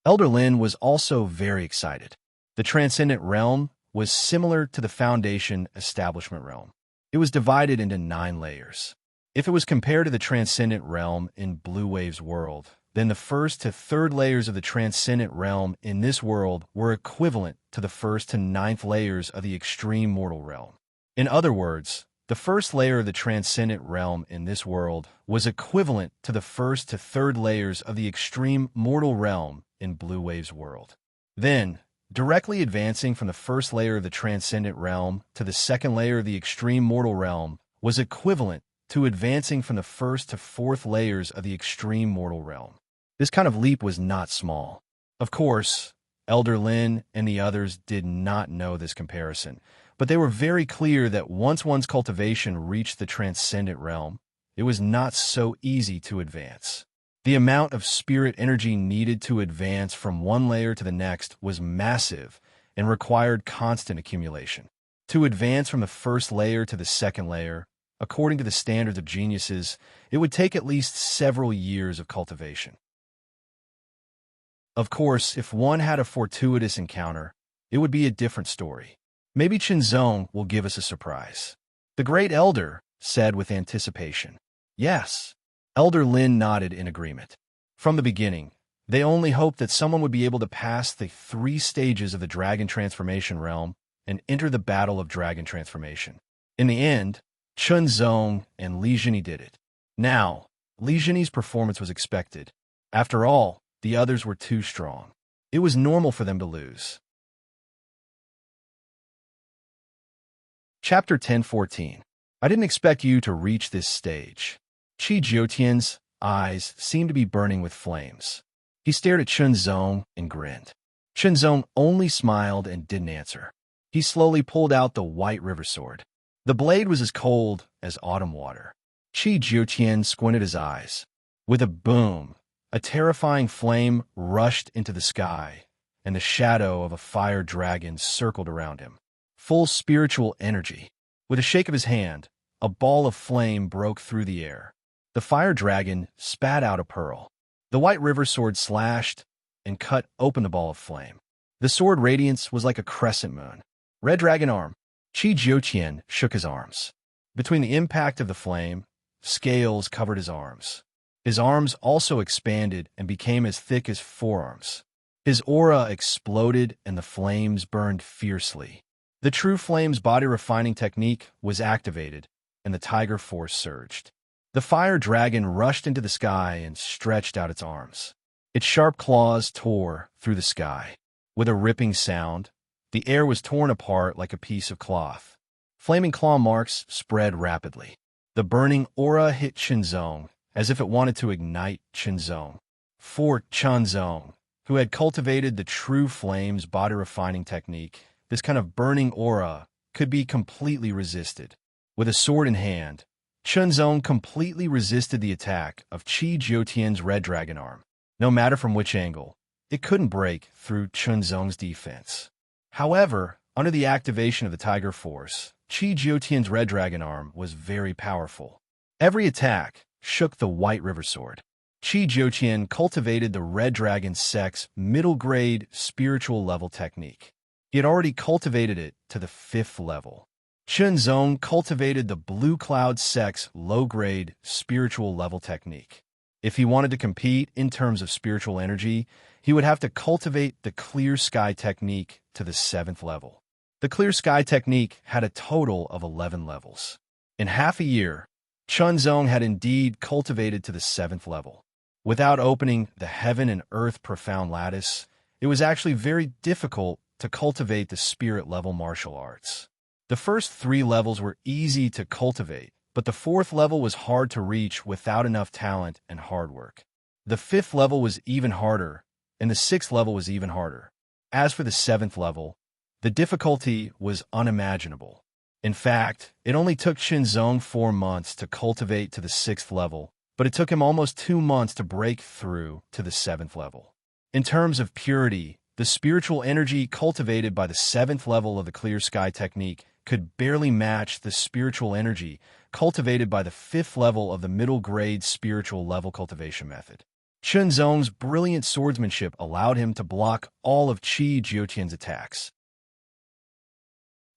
Elder Lin was also very excited. The Transcendent Realm was similar to the Foundation Establishment Realm. It was divided into 9 layers. If it was compared to the Transcendent Realm in Blue Wave's world, then the first to third layers of the Transcendent Realm in this world were equivalent to the first to 9th layers of the Extreme Mortal Realm. In other words, the first layer of the Transcendent Realm in this world was equivalent to the first to third layers of the Extreme Mortal Realm in Blue Wave's world. Then, directly advancing from the first layer of the Transcendent Realm to the second layer of the Extreme Mortal Realm was equivalent to advancing from the first to 4th layers of the Extreme Mortal Realm. This kind of leap was not small. Of course, Elder Lin and the others did not know this comparison, but they were very clear that once one's cultivation reached the Transcendent Realm, it was not so easy to advance. The amount of spirit energy needed to advance from one layer to the next was massive and required constant accumulation. To advance from the first layer to the second layer, according to the standards of geniuses, it would take at least several years of cultivation. Of course, if one had a fortuitous encounter, it would be a different story. Maybe Qinzong will give us a surprise. The Great Elder said with anticipation. Yes. Elder Lin nodded in agreement. From the beginning, they only hoped that someone would be able to pass the 3 stages of the Dragon Transformation realm and enter the Battle of Dragon Transformation. In the end, Qinzong and Li Jini did it. Now, Li Jini's performance was expected. After all, the others were too strong. It was normal for them to lose. Chapter 10:14. I didn't expect you to reach this stage. Qi Jiutian's eyes seemed to be burning with flames. He stared at Qinzong and grinned. Qinzong only smiled and didn't answer. He slowly pulled out the white river sword. The blade was as cold as autumn water. Qi Jiutian squinted his eyes. With a boom, a terrifying flame rushed into the sky, and the shadow of a fire dragon circled around him. Full spiritual energy. With a shake of his hand, a ball of flame broke through the air. The fire dragon spat out a pearl. The white river sword slashed and cut open the ball of flame. The sword radiance was like a crescent moon. Red dragon arm. Qi Jiutian shook his arms. Between the impact of the flame, scales covered his arms. His arms also expanded and became as thick as forearms. His aura exploded and the flames burned fiercely. The True Flame's body refining technique was activated, and the Tiger Force surged. The fire dragon rushed into the sky and stretched out its arms. Its sharp claws tore through the sky. With a ripping sound, the air was torn apart like a piece of cloth. Flaming claw marks spread rapidly. The burning aura hit Qinzong as if it wanted to ignite Qinzong. For Qinzong, who had cultivated the True Flame's body refining technique, this kind of burning aura could be completely resisted. With a sword in hand, Qinzong completely resisted the attack of Qi Jiutian's red dragon arm. No matter from which angle, it couldn't break through Qinzong's defense. However, under the activation of the Tiger Force, Qi Jiutian's red dragon arm was very powerful. Every attack shook the white river sword. Qi Jiutian cultivated the red dragon sect's middle-grade spiritual level technique. He had already cultivated it to the 5th level. Qinzong cultivated the blue cloud sect's low-grade spiritual level technique. If he wanted to compete in terms of spiritual energy, he would have to cultivate the clear sky technique to the 7th level. The clear sky technique had a total of 11 levels. In half a year, Qinzong had indeed cultivated to the 7th level. Without opening the heaven and earth profound lattice, it was actually very difficult to cultivate the spirit level martial arts. The first 3 levels were easy to cultivate, but the 4th level was hard to reach without enough talent and hard work. The 5th level was even harder, and the 6th level was even harder. As for the 7th level, the difficulty was unimaginable. In fact, it only took Qinzong 4 months to cultivate to the 6th level, but it took him almost 2 months to break through to the 7th level. In terms of purity, the spiritual energy cultivated by the 7th level of the clear sky technique could barely match the spiritual energy cultivated by the 5th level of the middle grade spiritual level cultivation method. Qinzong's brilliant swordsmanship allowed him to block all of Qi Jiutian's attacks.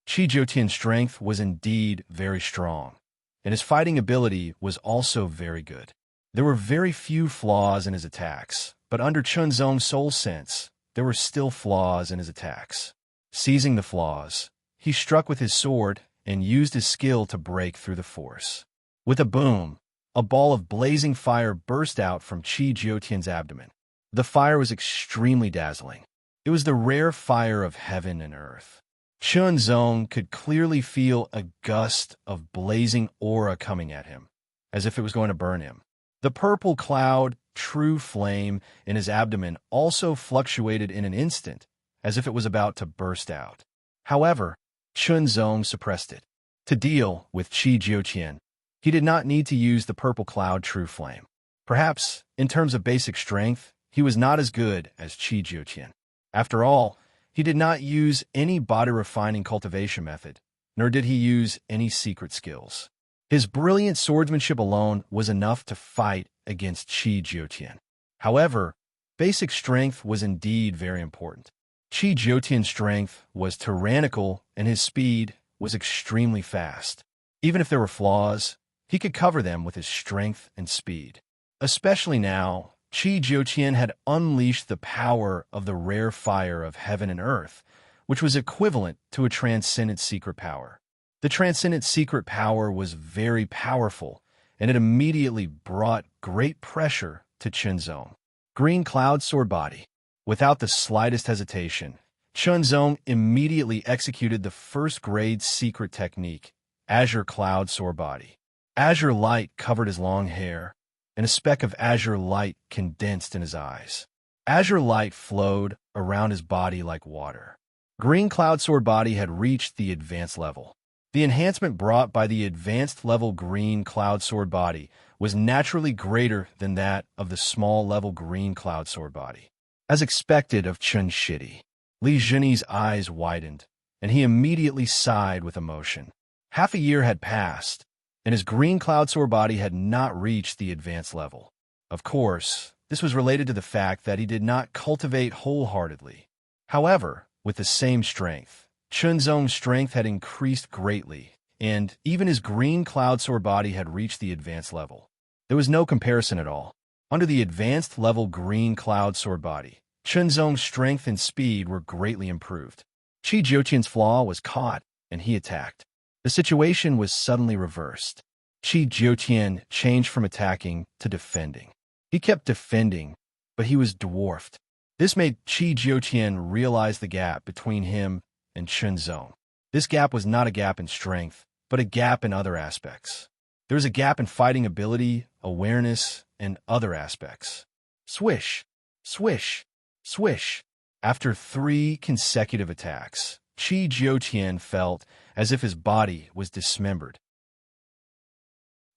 Qi Jiutian's strength was indeed very strong, and his fighting ability was also very good. There were very few flaws in his attacks, but under Qinzong's soul sense, there were still flaws in his attacks. Seizing the flaws, he struck with his sword and used his skill to break through the force. With a boom, a ball of blazing fire burst out from Qi Jiutian's abdomen. The fire was extremely dazzling. It was the rare fire of heaven and earth. Qinzong could clearly feel a gust of blazing aura coming at him, as if it was going to burn him. The purple cloud, true flame, in his abdomen also fluctuated in an instant, as if it was about to burst out. However, Qinzong suppressed it. To deal with Qi Jiutian, he did not need to use the purple cloud true flame. Perhaps, in terms of basic strength, he was not as good as Qi Jiutian. After all, he did not use any body-refining cultivation method, nor did he use any secret skills. His brilliant swordsmanship alone was enough to fight against Qi Jiutian. However, basic strength was indeed very important. Qi Jiutian's strength was tyrannical and his speed was extremely fast. Even if there were flaws, he could cover them with his strength and speed. Especially now, Qi Jiutian had unleashed the power of the rare fire of heaven and earth, which was equivalent to a transcendent secret power. The transcendent secret power was very powerful, and it immediately brought great pressure to Chunzong. Green Cloud Sword Body. Without the slightest hesitation, Chunzong immediately executed the first-grade secret technique, Azure Cloud Sword Body. Azure light covered his long hair, and a speck of azure light condensed in his eyes. Azure light flowed around his body like water. Green Cloud Sword Body had reached the advanced level. The enhancement brought by the advanced level Green Cloud Sword Body was naturally greater than that of the small level Green Cloud Sword Body. As expected of Chun Shidi, Li Zhenyi's eyes widened, and he immediately sighed with emotion. Half a year had passed, and his Green Cloud Sword Body had not reached the advanced level. Of course, this was related to the fact that he did not cultivate wholeheartedly. However, with the same strength, Chunzong's strength had increased greatly, and even his Green Cloud Sword Body had reached the advanced level. There was no comparison at all. Under the advanced level Green Cloud Sword Body, Chunzong's strength and speed were greatly improved. Qi Jiutian's flaw was caught, and he attacked. The situation was suddenly reversed. Qi Jiutian changed from attacking to defending. He kept defending, but he was dwarfed. This made Qi Jiutian realize the gap between him and Chunzong. This gap was not a gap in strength, but a gap in other aspects. There was a gap in fighting ability, awareness, and other aspects. Swish, swish, swish. After 3 consecutive attacks, Qi Jiutian felt as if his body was dismembered.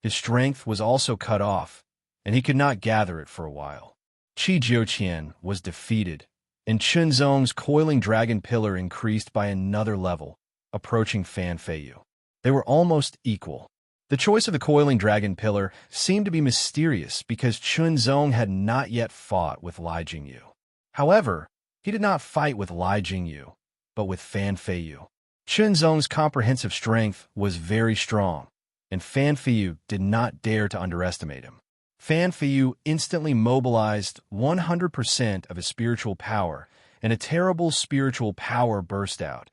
His strength was also cut off, and he could not gather it for a while. Qi Jiutian was defeated, and Chunzong's coiling dragon pillar increased by another level, approaching Fan Feiyu. They were almost equal. The choice of the coiling dragon pillar seemed to be mysterious because Chunzong had not yet fought with Li Jingyu. However, he did not fight with Li Jingyu, but with Fan Feiyu. Chunzong's comprehensive strength was very strong, and Fan Feiyu did not dare to underestimate him. Fan Feiyu instantly mobilized 100% of his spiritual power, and a terrible spiritual power burst out,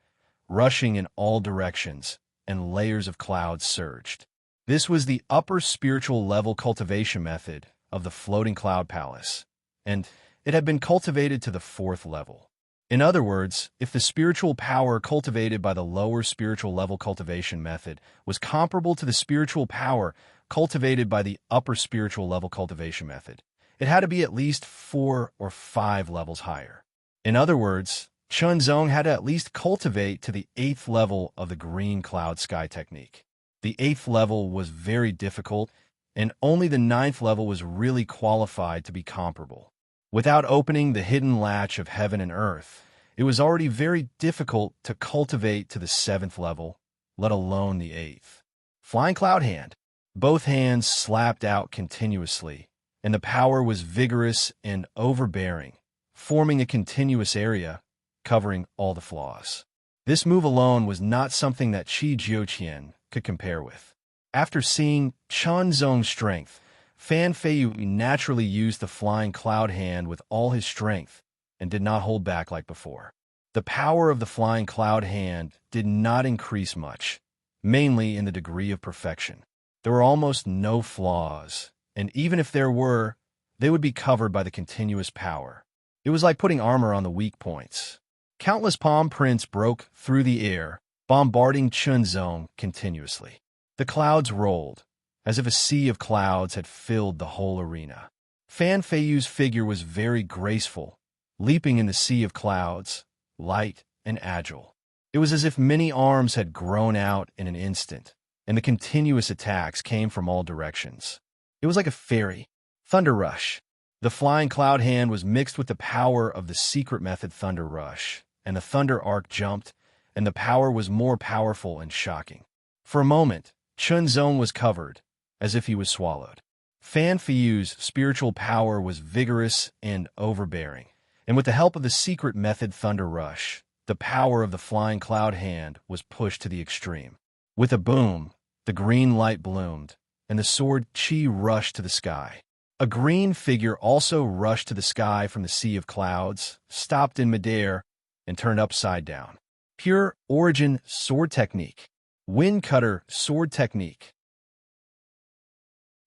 rushing in all directions, and layers of clouds surged. This was the upper spiritual level cultivation method of the Floating Cloud Palace, and it had been cultivated to the 4th level. In other words, if the spiritual power cultivated by the lower spiritual level cultivation method was comparable to the spiritual power cultivated by the upper spiritual level cultivation method, it had to be at least 4 or 5 levels higher. In other words, Chunzong had to at least cultivate to the 8th level of the Green Cloud Sky technique. The 8th level was very difficult, and only the 9th level was really qualified to be comparable. Without opening the hidden latch of heaven and earth, it was already very difficult to cultivate to the 7th level, let alone the 8th. Flying Cloud Hand. Both hands slapped out continuously, and the power was vigorous and overbearing, forming a continuous area, covering all the flaws. This move alone was not something that Qi Jiutian could compare with. After seeing Chunzong's strength, Fan Feiyu naturally used the Flying Cloud Hand with all his strength and did not hold back like before. The power of the Flying Cloud Hand did not increase much, mainly in the degree of perfection. There were almost no flaws, and even if there were, they would be covered by the continuous power. It was like putting armor on the weak points. Countless palm prints broke through the air, bombarding Chunzong continuously. The clouds rolled, as if a sea of clouds had filled the whole arena. Fan Feiyu's figure was very graceful, leaping in the sea of clouds, light and agile. It was as if many arms had grown out in an instant, and the continuous attacks came from all directions. It was like a fairy, Thunder Rush. The flying cloud hand was mixed with the power of the secret method Thunder Rush, and the thunder arc jumped, and the power was more powerful and shocking. For a moment, Chunzong was covered, as if he was swallowed. Fan Feiyu's spiritual power was vigorous and overbearing, and with the help of the secret method Thunder Rush, the power of the flying cloud hand was pushed to the extreme. With a boom, the green light bloomed, and the sword Qi rushed to the sky. A green figure also rushed to the sky from the sea of clouds, stopped in midair, and turned upside down. Pure Origin Sword Technique. Wind Cutter Sword Technique.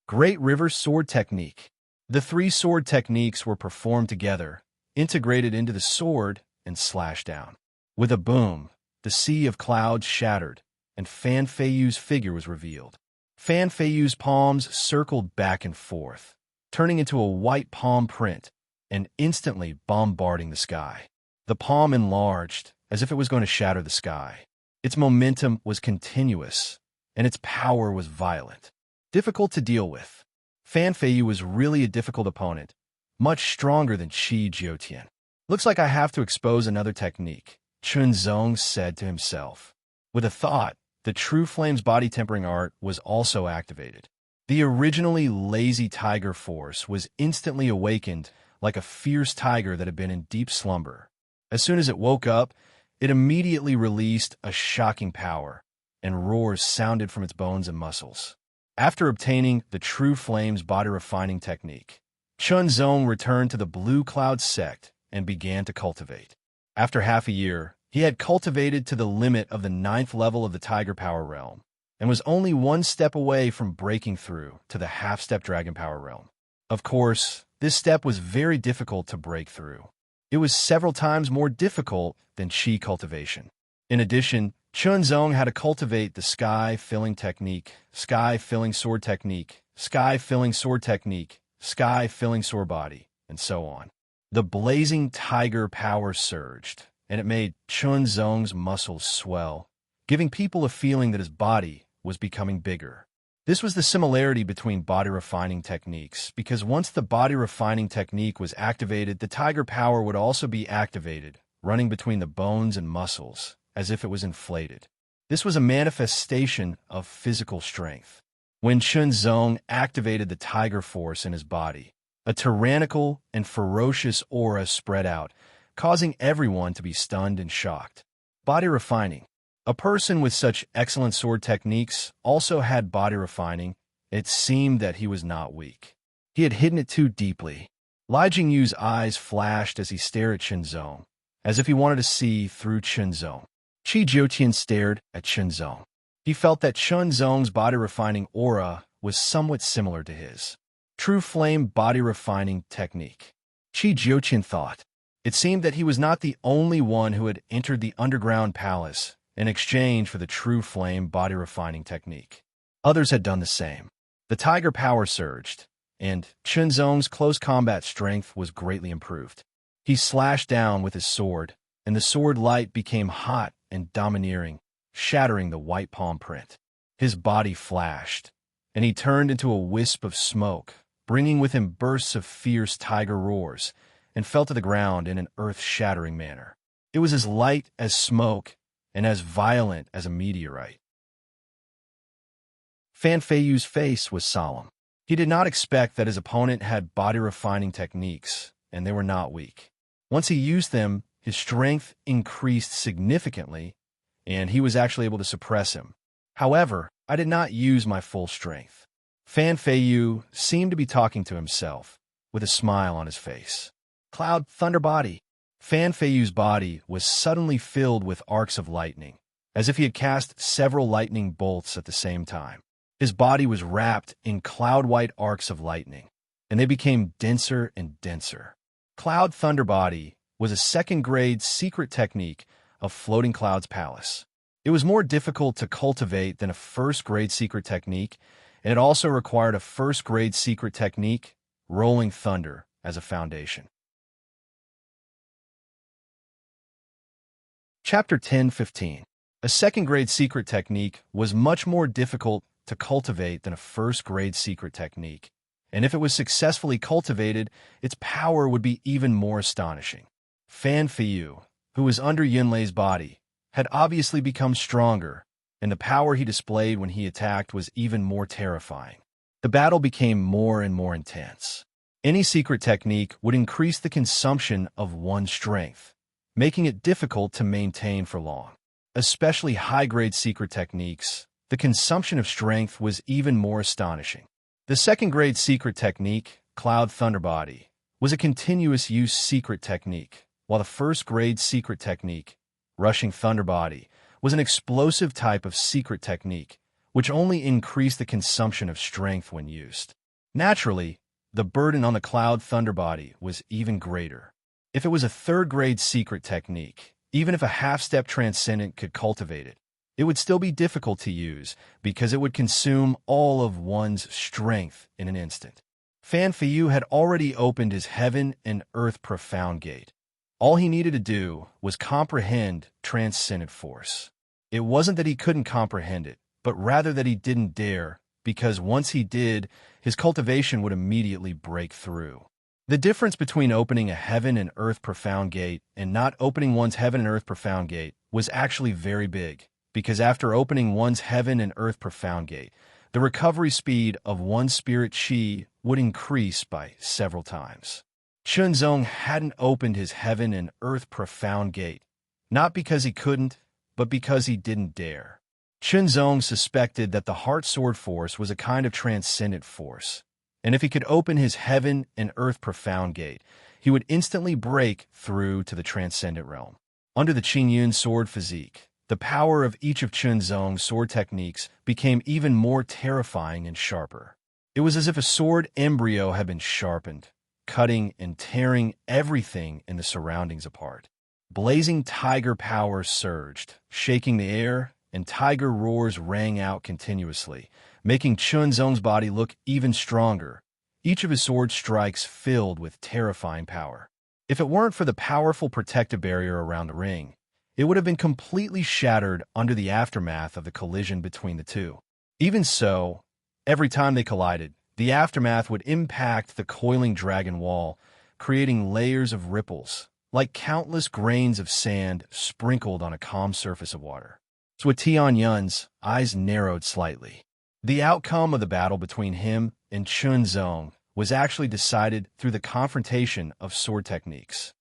Great River Sword Technique. The three sword techniques were performed together, integrated into the sword, and slashed down. With a boom, the sea of clouds shattered, and Fan Feiyu's figure was revealed. Fan Feiyu's palms circled back and forth, turning into a white palm print and instantly bombarding the sky. The palm enlarged, as if it was going to shatter the sky. Its momentum was continuous, and its power was violent. Difficult to deal with. Fan Feiyu was really a difficult opponent, much stronger than Qi Jiutian. Looks like I have to expose another technique, Chunzong said to himself. With a thought, the True Flame's body tempering art was also activated. The originally lazy tiger force was instantly awakened like a fierce tiger that had been in deep slumber. As soon as it woke up, it immediately released a shocking power, and roars sounded from its bones and muscles. After obtaining the True Flame's body refining technique, Chunzong returned to the Blue Cloud sect and began to cultivate. After half a year, he had cultivated to the limit of the 9th level of the Tiger Power Realm, and was only one step away from breaking through to the half-step Dragon Power Realm. Of course, this step was very difficult to break through. It was several times more difficult than Qi cultivation. In addition, Chunzong had to cultivate the Sky-Filling Technique, Sky-Filling Sword Technique, Sky-Filling Sword Technique, Sky-Filling Sword Body, and so on. The blazing tiger power surged, and it made Chunzong's muscles swell, giving people a feeling that his body was becoming bigger. This was the similarity between body refining techniques, because once the body refining technique was activated, the tiger power would also be activated, running between the bones and muscles, as if it was inflated. This was a manifestation of physical strength. When Chunzong activated the tiger force in his body, a tyrannical and ferocious aura spread out, causing everyone to be stunned and shocked. Body refining. A person with such excellent sword techniques also had body refining. It seemed that he was not weak. He had hidden it too deeply. Li Jingyu's eyes flashed as he stared at Chunzong, as if he wanted to see through Chunzong. Qi Jiutian stared at Chunzong. He felt that Chunzong's body refining aura was somewhat similar to his. True Flame body refining technique. Qi Jiutian thought. It seemed that he was not the only one who had entered the underground palace in exchange for the True Flame body refining technique. Others had done the same. The tiger power surged, and Chunzong's close combat strength was greatly improved. He slashed down with his sword, and the sword light became hot and domineering, shattering the white palm print. His body flashed, and he turned into a wisp of smoke, bringing with him bursts of fierce tiger roars, and fell to the ground in an earth-shattering manner. It was as light as smoke and as violent as a meteorite. Fan Feiyu's face was solemn. He did not expect that his opponent had body-refining techniques, and they were not weak. Once he used them, his strength increased significantly, and he was actually able to suppress him. However, I did not use my full strength. Fan Feiyu seemed to be talking to himself, with a smile on his face. Cloud Thunder Body. Fan Feiyu's body was suddenly filled with arcs of lightning, as if he had cast several lightning bolts at the same time. His body was wrapped in cloud-white arcs of lightning, and they became denser and denser. Cloud Thunder Body was a second-grade secret technique of Floating Cloud's palace. It was more difficult to cultivate than a first-grade secret technique, and it also required a first-grade secret technique, Rolling Thunder, as a foundation. Chapter 10:15. A second-grade secret technique was much more difficult to cultivate than a first-grade secret technique, and if it was successfully cultivated, its power would be even more astonishing. Fan Feiyu, who was under Yunlei's body, had obviously become stronger, and the power he displayed when he attacked was even more terrifying. The battle became more and more intense. Any secret technique would increase the consumption of one's strength, making it difficult to maintain for long. Especially high-grade secret techniques, the consumption of strength was even more astonishing. The second-grade secret technique, Cloud Thunderbody, was a continuous-use secret technique, while the first-grade secret technique, Rushing Thunderbody, was an explosive type of secret technique, which only increased the consumption of strength when used. Naturally, the burden on the Cloud Thunderbody was even greater. If it was a third-grade secret technique, even if a half-step transcendent could cultivate it, it would still be difficult to use because it would consume all of one's strength in an instant. Fan Feiyu had already opened his heaven and earth profound gate. All he needed to do was comprehend transcendent force. It wasn't that he couldn't comprehend it, but rather that he didn't dare, because once he did, his cultivation would immediately break through. The difference between opening a heaven and earth profound gate and not opening one's heaven and earth profound gate was actually very big, because after opening one's heaven and earth profound gate, the recovery speed of one's spirit chi would increase by several times. Chunzong hadn't opened his heaven and earth profound gate, not because he couldn't, but because he didn't dare. Chunzong suspected that the heart sword force was a kind of transcendent force, and if he could open his heaven and earth profound gate, he would instantly break through to the transcendent realm. Under the Qingyun sword physique, the power of each of Chunzong's sword techniques became even more terrifying and sharper. It was as if a sword embryo had been sharpened, cutting and tearing everything in the surroundings apart. Blazing tiger power surged, shaking the air, and tiger roars rang out continuously, making Chunzong's body look even stronger, each of his sword strikes filled with terrifying power. If it weren't for the powerful protective barrier around the ring, it would have been completely shattered under the aftermath of the collision between the two. Even so, every time they collided, the aftermath would impact the coiling dragon wall, creating layers of ripples, like countless grains of sand sprinkled on a calm surface of water. Sui Tianyun's eyes narrowed slightly. The outcome of the battle between him and Chunzong was actually decided through the confrontation of sword techniques.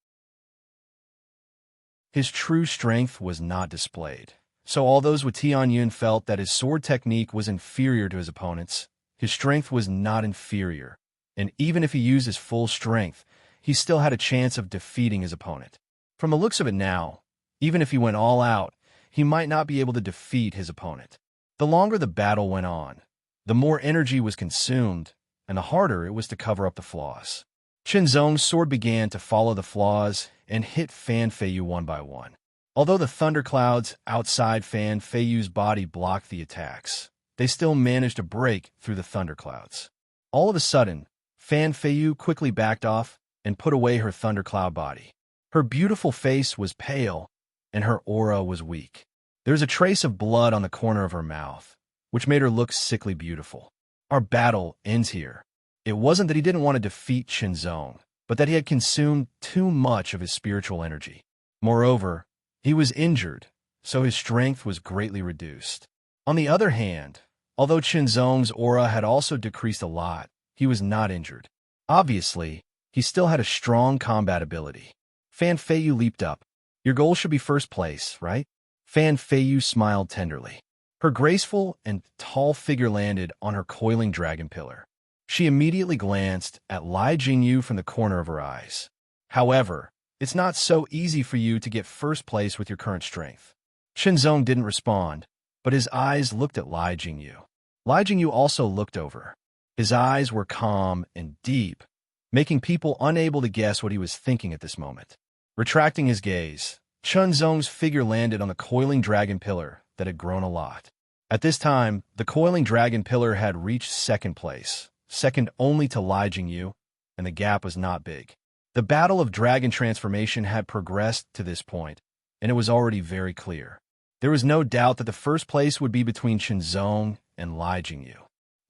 His true strength was not displayed, so although Sui Tianyun felt that his sword technique was inferior to his opponent's, his strength was not inferior, and even if he used his full strength, he still had a chance of defeating his opponent. From the looks of it now, even if he went all out, he might not be able to defeat his opponent. The longer the battle went on, the more energy was consumed, and the harder it was to cover up the flaws. Chunzong's sword began to follow the flaws and hit Fan Feiyu one by one. Although the thunderclouds outside Fan Feiyu's body blocked the attacks, they still managed to break through the thunderclouds. All of a sudden, Fan Feiyu quickly backed off and put away her thundercloud body. Her beautiful face was pale, and her aura was weak. There was a trace of blood on the corner of her mouth, which made her look sickly beautiful. Our battle ends here. It wasn't that he didn't want to defeat Chunzong, but that he had consumed too much of his spiritual energy. Moreover, he was injured, so his strength was greatly reduced. On the other hand, although Chunzong's aura had also decreased a lot, he was not injured. Obviously, he still had a strong combat ability. Fan Feiyu leaped up. Your goal should be first place, right? Fan Feiyu smiled tenderly. Her graceful and tall figure landed on her coiling dragon pillar. She immediately glanced at Lai Jingyu from the corner of her eyes. However, it's not so easy for you to get first place with your current strength. Chunzong didn't respond, but his eyes looked at Lai Jingyu. Lai Jingyu also looked over. His eyes were calm and deep, making people unable to guess what he was thinking at this moment. Retracting his gaze, Chunzong's figure landed on the coiling dragon pillar that had grown a lot. At this time, the coiling dragon pillar had reached second place, second only to Lai Jingyu, and the gap was not big. The battle of dragon transformation had progressed to this point, and it was already very clear. There was no doubt that the first place would be between Chunzong and Lai Jingyu.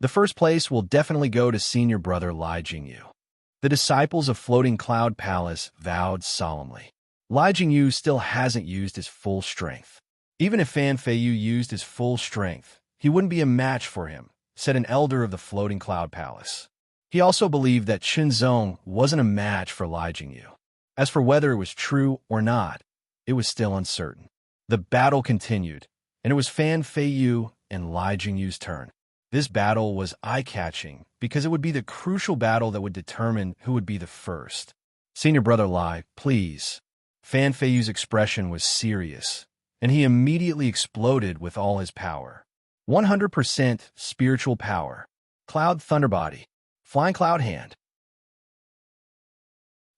The first place will definitely go to senior brother Li Jingyu. The disciples of Floating Cloud Palace vowed solemnly. Li Jingyu still hasn't used his full strength. Even if Fan Feiyu used his full strength, he wouldn't be a match for him, said an elder of the Floating Cloud Palace. He also believed that Qinzong wasn't a match for Li Jingyu. As for whether it was true or not, it was still uncertain. The battle continued, and it was Fan Feiyu and Li Jingyu's turn. This battle was eye-catching because it would be the crucial battle that would determine who would be the first. Senior brother Li, please. Fan Feiyu's expression was serious, and he immediately exploded with all his power. 100% spiritual power. Cloud Thunderbody. Flying Cloud Hand.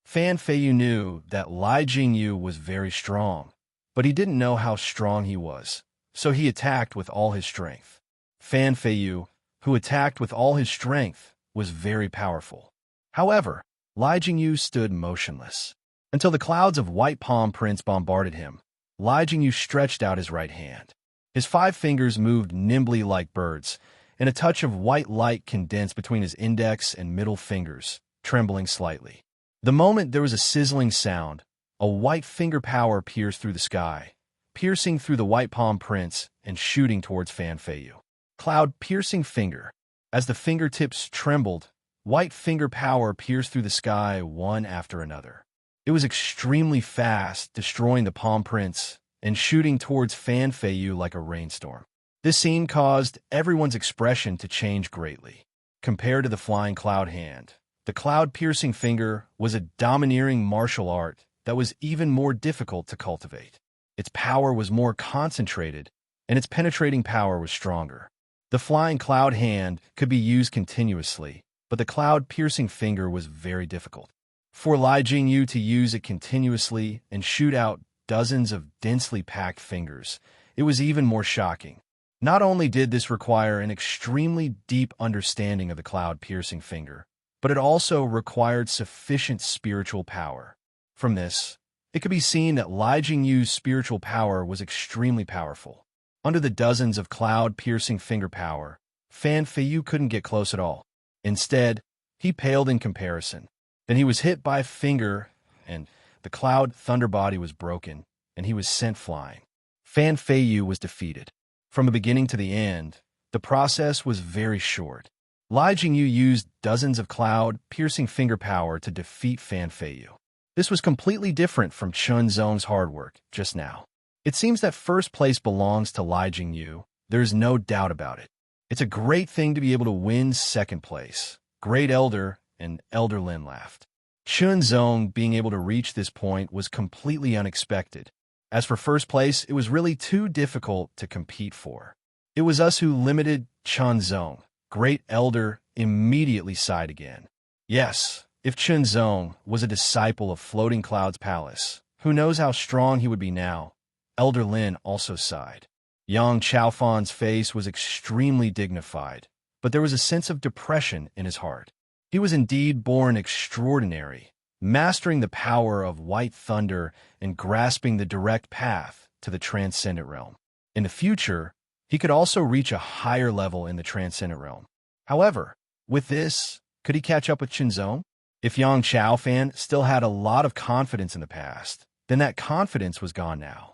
Fan Feiyu knew that Li Jingyu was very strong, but he didn't know how strong he was, so he attacked with all his strength. Fan Feiyu, who attacked with all his strength, was very powerful. However, Li Jingyu stood motionless. Until the clouds of white palm prints bombarded him, Li Jingyu stretched out his right hand. His 5 fingers moved nimbly like birds, and a touch of white light condensed between his index and middle fingers, trembling slightly. The moment there was a sizzling sound, a white finger power pierced through the sky, piercing through the white palm prints and shooting towards Fan Feiyu. Cloud-piercing finger. As the fingertips trembled, white finger power pierced through the sky one after another. It was extremely fast, destroying the palm prints and shooting towards Fan Feiyu like a rainstorm. This scene caused everyone's expression to change greatly. Compared to the flying cloud hand, the cloud-piercing finger was a domineering martial art that was even more difficult to cultivate. Its power was more concentrated, and its penetrating power was stronger. The flying cloud hand could be used continuously, but the cloud-piercing finger was very difficult. For Li Jingyu to use it continuously and shoot out dozens of densely packed fingers, it was even more shocking. Not only did this require an extremely deep understanding of the cloud-piercing finger, but it also required sufficient spiritual power. From this, it could be seen that Li Jingyu's spiritual power was extremely powerful. Under the dozens of cloud-piercing finger power, Fan Feiyu couldn't get close at all. Instead, he paled in comparison. Then he was hit by a finger, and the cloud thunder body was broken, and he was sent flying. Fan Feiyu was defeated. From the beginning to the end, the process was very short. Li Jingyu used dozens of cloud-piercing finger power to defeat Fan Feiyu. This was completely different from Qinzong's hard work just now. It seems that first place belongs to Li Jingyu. There's no doubt about it. It's a great thing to be able to win second place. Great Elder and Elder Lin laughed. Qinzong being able to reach this point was completely unexpected. As for first place, it was really too difficult to compete for. It was us who limited Qinzong. Great Elder immediately sighed again. Yes, if Qinzong was a disciple of Floating Cloud's Palace, who knows how strong he would be now? Elder Lin also sighed. Yang Chaofan's face was extremely dignified, but there was a sense of depression in his heart. He was indeed born extraordinary, mastering the power of white thunder and grasping the direct path to the transcendent realm. In the future, he could also reach a higher level in the transcendent realm. However, with this, could he catch up with Qinzong? If Yang Chaofan still had a lot of confidence in the past, then that confidence was gone now.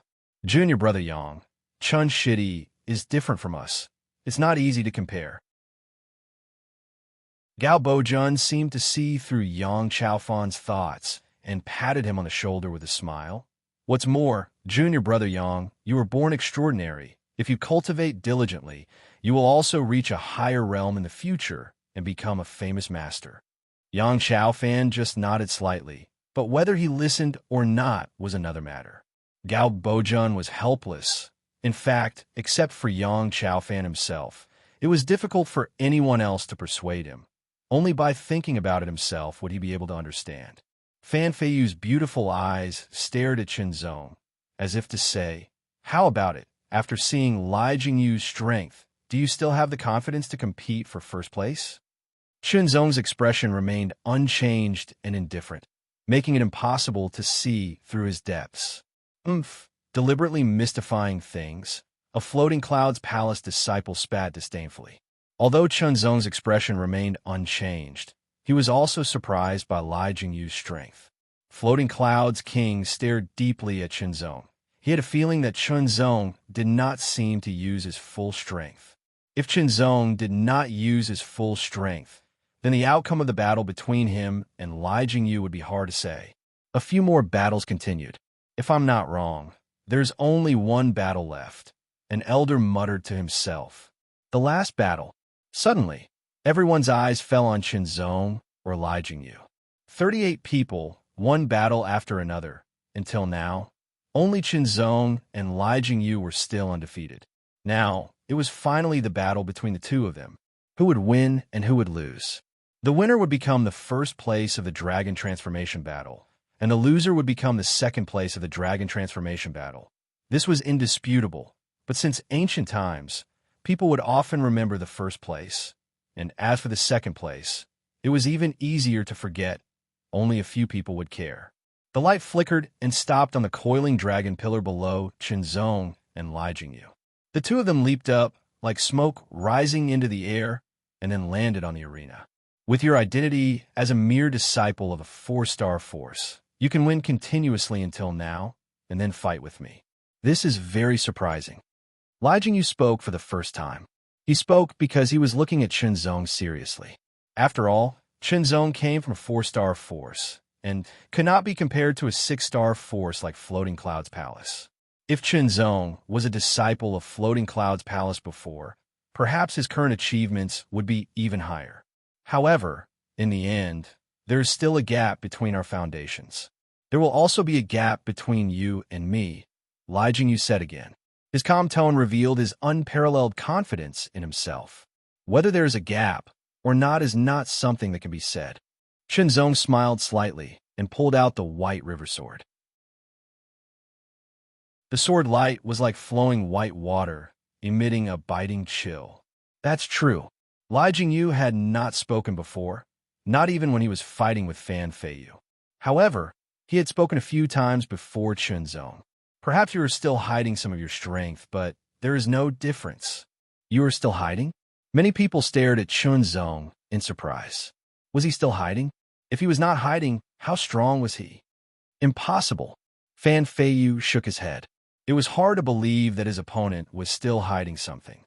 Junior brother Yang, Chun Shidi is different from us. It's not easy to compare. Gao Bojun seemed to see through Yang Chaofan's thoughts and patted him on the shoulder with a smile. What's more, junior brother Yang, you were born extraordinary. If you cultivate diligently, you will also reach a higher realm in the future and become a famous master. Yang Chaofan just nodded slightly, but whether he listened or not was another matter. Gao Bojun was helpless. In fact, except for Yang Chaofan himself, it was difficult for anyone else to persuade him. Only by thinking about it himself would he be able to understand. Fan Feiyu's beautiful eyes stared at Qinzong, as if to say, "How about it? After seeing Li Jingyu's strength, do you still have the confidence to compete for first place?" Qinzong's expression remained unchanged and indifferent, making it impossible to see through his depths. Deliberately mystifying things, a Floating Cloud's Palace disciple spat disdainfully. Although Chunzong's expression remained unchanged, he was also surprised by Lai Jingyu's strength. Floating Cloud's king stared deeply at Chunzong. He had a feeling that Chunzong did not seem to use his full strength. If Chunzong did not use his full strength, then the outcome of the battle between him and Lai Jingyu would be hard to say. A few more battles continued. If I'm not wrong, there's only one battle left, an elder muttered to himself. The last battle. Suddenly, everyone's eyes fell on Chunzong or Lai Jingyu. 38 people, one battle after another. Until now, only Chunzong and Lai Jingyu were still undefeated. Now, it was finally the battle between the two of them. Who would win and who would lose? The winner would become the first place of the Dragon Transformation Battle, and the loser would become the second place of the Dragon Transformation Battle. This was indisputable, but since ancient times, people would often remember the first place, and as for the second place, it was even easier to forget. Only a few people would care. The light flickered and stopped on the coiling dragon pillar below Chunzong and Lai Jingyu. The two of them leaped up, like smoke rising into the air, and then landed on the arena. With your identity as a mere disciple of a 4-star force, you can win continuously until now, and then fight with me. This is very surprising. Lai Jingyu spoke for the first time. He spoke because he was looking at Chunzong seriously. After all, Chunzong came from a 4-star force, and could not be compared to a 6-star force like Floating Cloud's Palace. If Chunzong was a disciple of Floating Cloud's Palace before, perhaps his current achievements would be even higher. However, in the end, there is still a gap between our foundations. There will also be a gap between you and me, Lai Jingyu said again. His calm tone revealed his unparalleled confidence in himself. Whether there is a gap or not is not something that can be said. Chunzong smiled slightly and pulled out the white river sword. The sword light was like flowing white water, emitting a biting chill. That's true. Lai Jingyu had not spoken before, not even when he was fighting with Fan Feiyu. However, he had spoken a few times before Chunzong. Perhaps you are still hiding some of your strength, but there is no difference. You are still hiding? Many people stared at Chunzong in surprise. Was he still hiding? If he was not hiding, how strong was he? Impossible. Fan Feiyu shook his head. It was hard to believe that his opponent was still hiding something.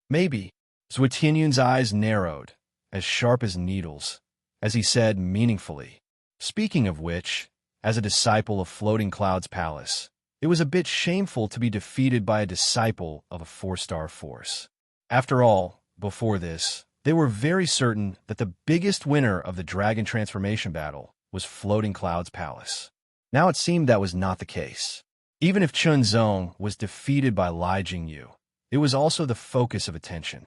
Maybe. Zhuo Tianyun's eyes narrowed, as sharp as needles, as he said meaningfully. Speaking of which, as a disciple of Floating Cloud's Palace, it was a bit shameful to be defeated by a disciple of a 4-star force. After all, before this, they were very certain that the biggest winner of the Dragon Transformation Battle was Floating Cloud's Palace. Now it seemed that was not the case. Even if Chunzong was defeated by Lai Jingyu, it was also the focus of attention.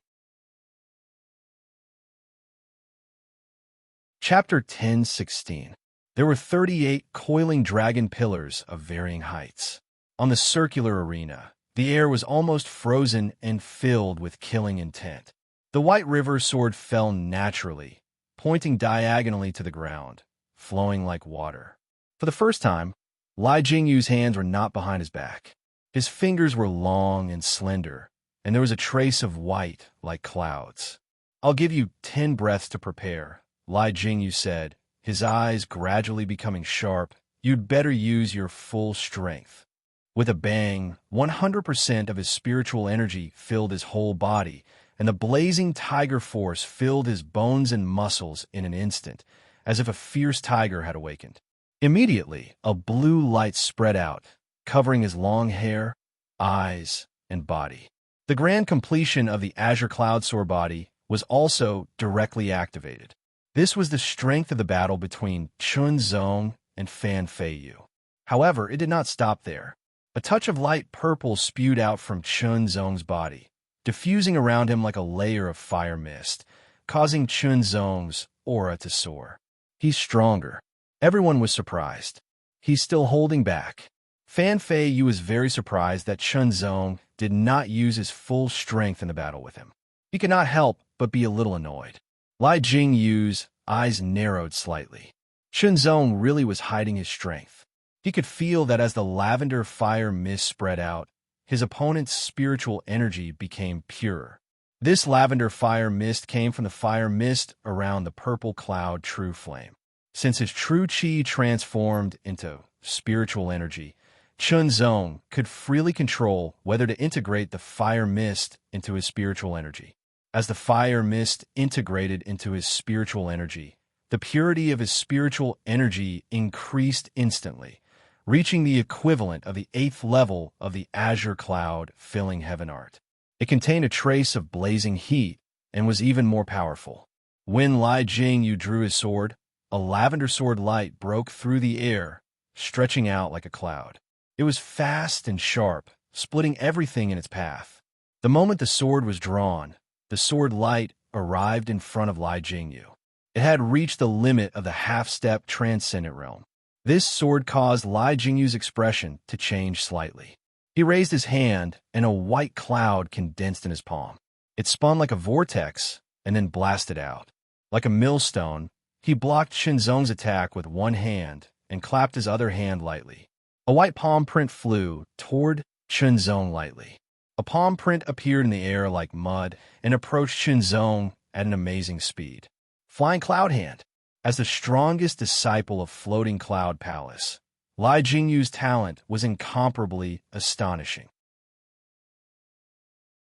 Chapter 10:16. There were 38 coiling dragon pillars of varying heights. On the circular arena, the air was almost frozen and filled with killing intent. The white river sword fell naturally, pointing diagonally to the ground, flowing like water. For the first time, Lai Jingyu's hands were not behind his back. His fingers were long and slender, and there was a trace of white like clouds. I'll give you 10 breaths to prepare, Lai Jingyu said, his eyes gradually becoming sharp. You'd better use your full strength. With a bang, 100% of his spiritual energy filled his whole body, and the blazing tiger force filled his bones and muscles in an instant, as if a fierce tiger had awakened. Immediately, a blue light spread out, covering his long hair, eyes, and body. The grand completion of the Azure Cloud Sword body was also directly activated. This was the strength of the battle between Chunzong and Fan Feiyu. However, it did not stop there. A touch of light purple spewed out from Chunzong's body, diffusing around him like a layer of fire mist, causing Chunzong's aura to soar. He's stronger. Everyone was surprised. He's still holding back. Fan Feiyu was very surprised that Chunzong did not use his full strength in the battle with him. He could not help but be a little annoyed. Lai Jingyu's eyes narrowed slightly. Chunzong really was hiding his strength. He could feel that as the lavender fire mist spread out, his opponent's spiritual energy became purer. This lavender fire mist came from the fire mist around the purple cloud true flame. Since his true chi transformed into spiritual energy, Chunzong could freely control whether to integrate the fire mist into his spiritual energy. As the fire mist integrated into his spiritual energy, the purity of his spiritual energy increased instantly, reaching the equivalent of the 8th level of the azure cloud filling heaven art. It contained a trace of blazing heat and was even more powerful. When Lai Jingyu drew his sword, a lavender sword light broke through the air, stretching out like a cloud. It was fast and sharp, splitting everything in its path. The moment the sword was drawn, the sword light arrived in front of Lai Jingyu. It had reached the limit of the half-step transcendent realm. This sword caused Lai Jingyu's expression to change slightly. He raised his hand, and a white cloud condensed in his palm. It spun like a vortex and then blasted out. Like a millstone, he blocked Chunzong's attack with one hand and clapped his other hand lightly. A white palm print flew toward Chunzong lightly. A palm print appeared in the air like mud and approached Chunzong at an amazing speed. Flying Cloud Hand. As the strongest disciple of Floating Cloud Palace, Lai Jingyu's talent was incomparably astonishing.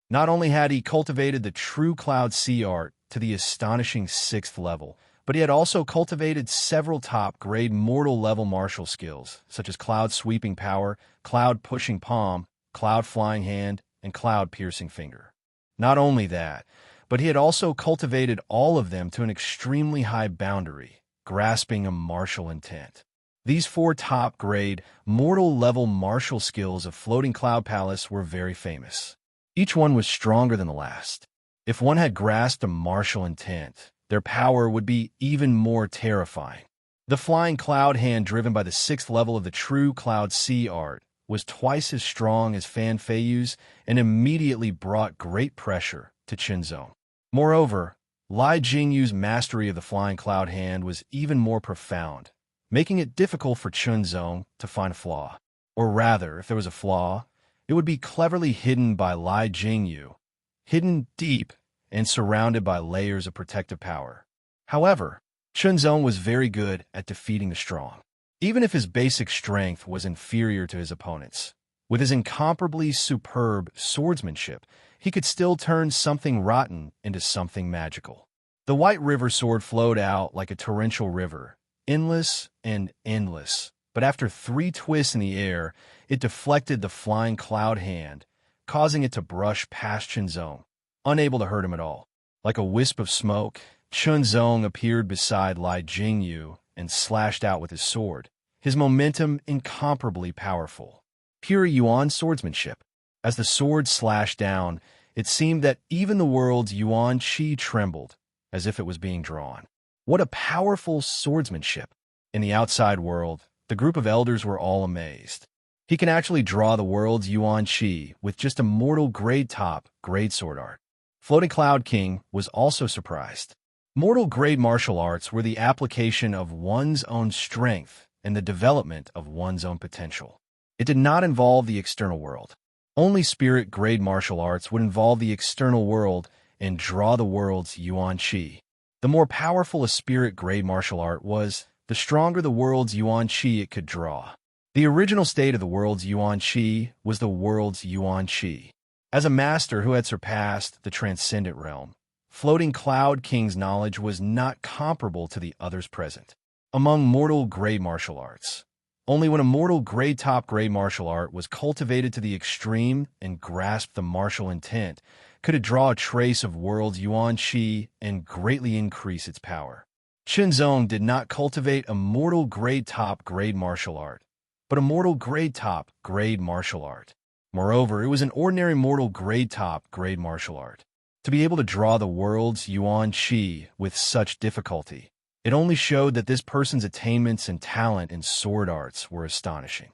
Not only had he cultivated the true Cloud Sea art to the astonishing 6th level, but he had also cultivated several top-grade mortal-level martial skills, such as Cloud Sweeping Power, Cloud Pushing Palm, Cloud Flying Hand, and Cloud Piercing Finger. Not only that, but he had also cultivated all of them to an extremely high boundary, grasping a martial intent. These 4 top-grade, mortal-level martial skills of Floating Cloud Palace were very famous. Each one was stronger than the last. If one had grasped a martial intent, their power would be even more terrifying. The Flying Cloud Hand, driven by the 6th level of the true Cloud Sea art, was twice as strong as Fan Feiyu's and immediately brought great pressure to Chunzong. Moreover, Lai Jingyu's mastery of the Flying Cloud Hand was even more profound, making it difficult for Chunzong to find a flaw. Or rather, if there was a flaw, it would be cleverly hidden by Lai Jingyu, hidden deep and surrounded by layers of protective power. However, Chunzong was very good at defeating the strong, even if his basic strength was inferior to his opponents. With his incomparably superb swordsmanship, he could still turn something rotten into something magical. The White River sword flowed out like a torrential river, endless and endless, but after 3 twists in the air, it deflected the Flying Cloud Hand, causing it to brush past Chunzong, unable to hurt him at all. Like a wisp of smoke, Chunzong appeared beside Lai Jingyu and slashed out with his sword, his momentum incomparably powerful. Pure Yuan swordsmanship. As the sword slashed down, it seemed that even the world's Yuan Qi trembled, as if it was being drawn. What a powerful swordsmanship! In the outside world, the group of elders were all amazed. He can actually draw the world's Yuan Qi with just a mortal grade sword art. Floating Cloud King was also surprised. Mortal grade martial arts were the application of one's own strength and the development of one's own potential. It did not involve the external world. Only spirit grade martial arts would involve the external world and draw the world's Yuan Qi. The more powerful a spirit grade martial art was, the stronger the world's Yuan Qi it could draw. The original state of the world's Yuan Qi was the world's Yuan Qi. As a master who had surpassed the transcendent realm, Floating Cloud King's knowledge was not comparable to the others present. Among mortal grade martial arts, only when a mortal top grade martial art was cultivated to the extreme and grasped the martial intent could it draw a trace of world's Yuan Qi and greatly increase its power. Chunzong did not cultivate a mortal top grade martial art, but a mortal top grade martial art. Moreover, it was an ordinary mortal top grade martial art. To be able to draw the world's Yuan Qi with such difficulty, it only showed that this person's attainments and talent in sword arts were astonishing.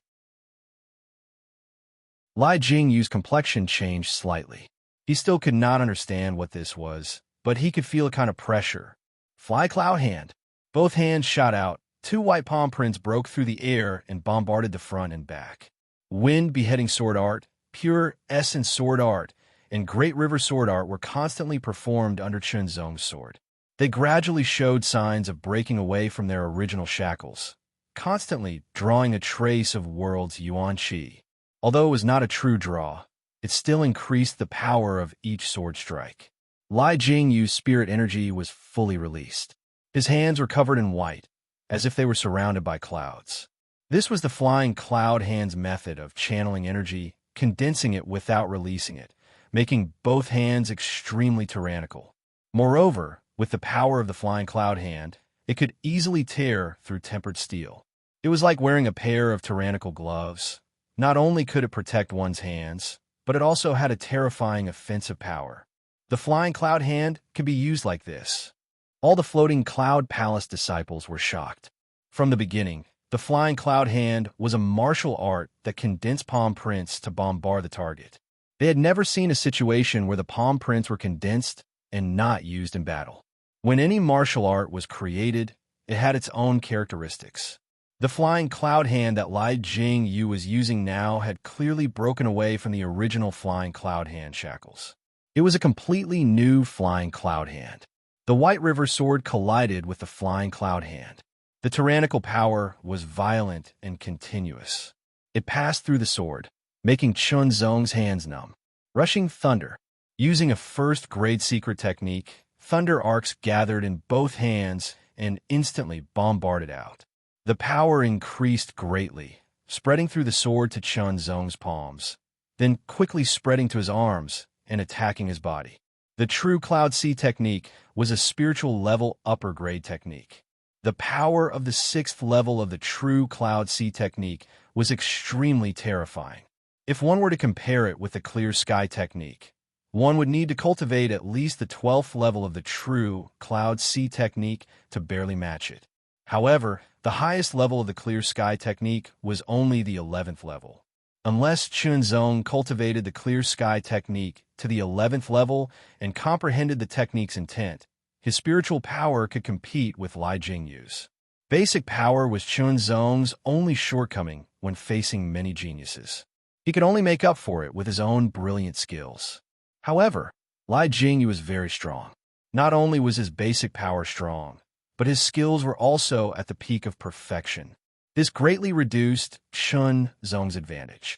Lai Jingyu's complexion changed slightly. He still could not understand what this was, but he could feel a kind of pressure. Fly Cloud Hand. Both hands shot out, 2 white palm prints broke through the air and bombarded the front and back. Wind Beheading Sword Art, pure essence sword art, and Great River sword art were constantly performed under Chunzong's sword. They gradually showed signs of breaking away from their original shackles, constantly drawing a trace of world's yuan qi. Although it was not a true draw, it still increased the power of each sword strike. Lai Jingyu's spirit energy was fully released. His hands were covered in white, as if they were surrounded by clouds. This was the flying cloud hands method of channeling energy, condensing it without releasing it, making both hands extremely tyrannical. Moreover, with the power of the flying cloud hand, it could easily tear through tempered steel. It was like wearing a pair of tyrannical gloves. Not only could it protect one's hands, but it also had a terrifying offensive power. The flying cloud hand could be used like this. All the floating cloud palace disciples were shocked. From the beginning, the flying cloud hand was a martial art that condensed palm prints to bombard the target. They had never seen a situation where the palm prints were condensed and not used in battle. When any martial art was created, it had its own characteristics. The flying cloud hand that Lai Jingyu was using now had clearly broken away from the original flying cloud hand shackles. It was a completely new flying cloud hand. The White River sword collided with the flying cloud hand. The tyrannical power was violent and continuous. It passed through the sword, making Chunzong's hands numb. Rushing thunder. Using a first-grade secret technique, thunder arcs gathered in both hands and instantly bombarded out. The power increased greatly, spreading through the sword to Chunzong's palms, then quickly spreading to his arms and attacking his body. The true Cloud Sea technique was a spiritual level upper-grade technique. The power of the 6th level of the true Cloud Sea technique was extremely terrifying. If one were to compare it with the Clear Sky technique, one would need to cultivate at least the 12th level of the true Cloud Sea technique to barely match it. However, the highest level of the Clear Sky technique was only the 11th level. Unless Chunzong cultivated the Clear Sky technique to the 11th level and comprehended the technique's intent, his spiritual power could compete with Lai Jingyu's. Basic power was Chunzong's only shortcoming when facing many geniuses. He could only make up for it with his own brilliant skills. However, Lai Jingyu was very strong. Not only was his basic power strong, but his skills were also at the peak of perfection. This greatly reduced Chunzong's advantage.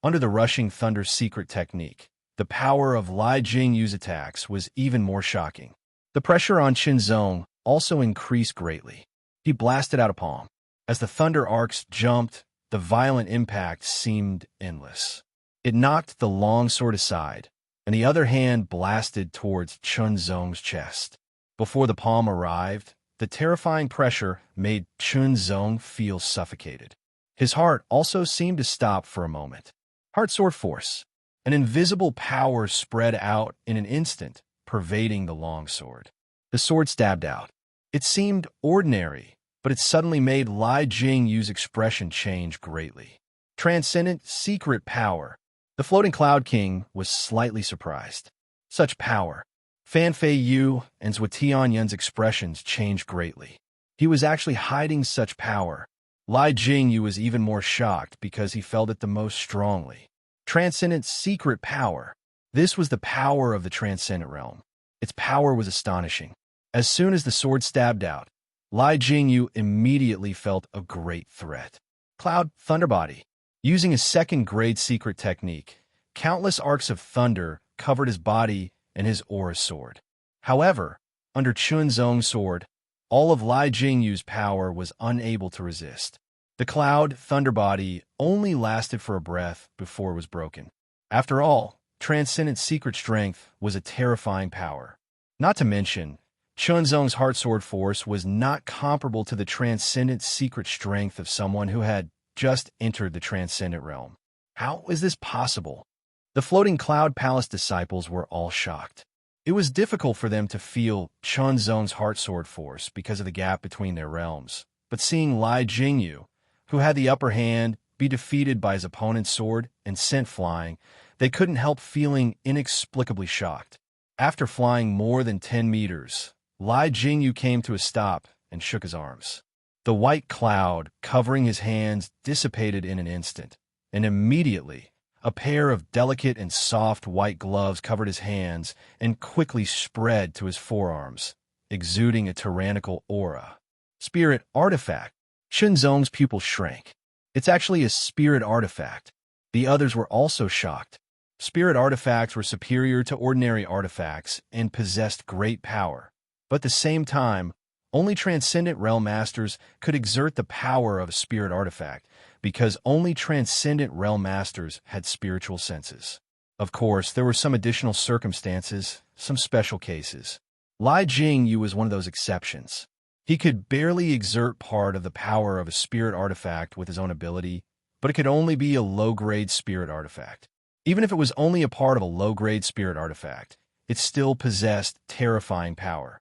Under the Rushing Thunder secret technique, the power of Lai Jingyu's attacks was even more shocking. The pressure on Chunzong also increased greatly. He blasted out a palm. As the thunder arcs jumped, the violent impact seemed endless. It knocked the long sword aside, and the other hand blasted towards Chunzong's chest. Before the palm arrived, the terrifying pressure made Chunzong feel suffocated. His heart also seemed to stop for a moment. Heart sword force. An invisible power spread out in an instant, pervading the long sword. The sword stabbed out. It seemed ordinary, but it suddenly made Lai Jingyu's expression change greatly. Transcendent secret power. The floating Cloud King was slightly surprised. Such power. Fan Fei Yu and Zhou Tianyun's expressions changed greatly. He was actually hiding such power. Lai Jingyu was even more shocked because he felt it the most strongly. Transcendent secret power. This was the power of the transcendent realm. Its power was astonishing. As soon as the sword stabbed out, Lai Jingyu immediately felt a great threat. Cloud Thunderbody. Using his second-grade secret technique, countless arcs of thunder covered his body and his aura sword. However, under Chunzong's sword, all of Lai Jingyu's power was unable to resist. The Cloud Thunderbody only lasted for a breath before it was broken. After all, transcendent secret strength was a terrifying power. Not to mention, Chunzong's heart sword force was not comparable to the transcendent secret strength of someone who had just entered the transcendent realm. How is this possible? The floating Cloud Palace disciples were all shocked. It was difficult for them to feel Chunzong's heart sword force because of the gap between their realms, but seeing Lai Jingyu, who had the upper hand, be defeated by his opponent's sword and sent flying, they couldn't help feeling inexplicably shocked. After flying more than 10 meters, Lai Jingyu came to a stop and shook his arms. The white cloud covering his hands dissipated in an instant, and immediately, A pair of delicate and soft white gloves covered his hands and quickly spread to his forearms, exuding a tyrannical aura. Spirit artifact. Shenzong's pupil shrank. It's actually a spirit artifact. The others were also shocked. Spirit artifacts were superior to ordinary artifacts and possessed great power. But at the same time, only transcendent realm masters could exert the power of a spirit artifact, because only transcendent realm masters had spiritual senses. Of course, there were some additional circumstances, some special cases. Lai Jingyu was one of those exceptions. He could barely exert part of the power of a spirit artifact with his own ability, but it could only be a low-grade spirit artifact. Even if it was only a part of a low-grade spirit artifact, it still possessed terrifying power.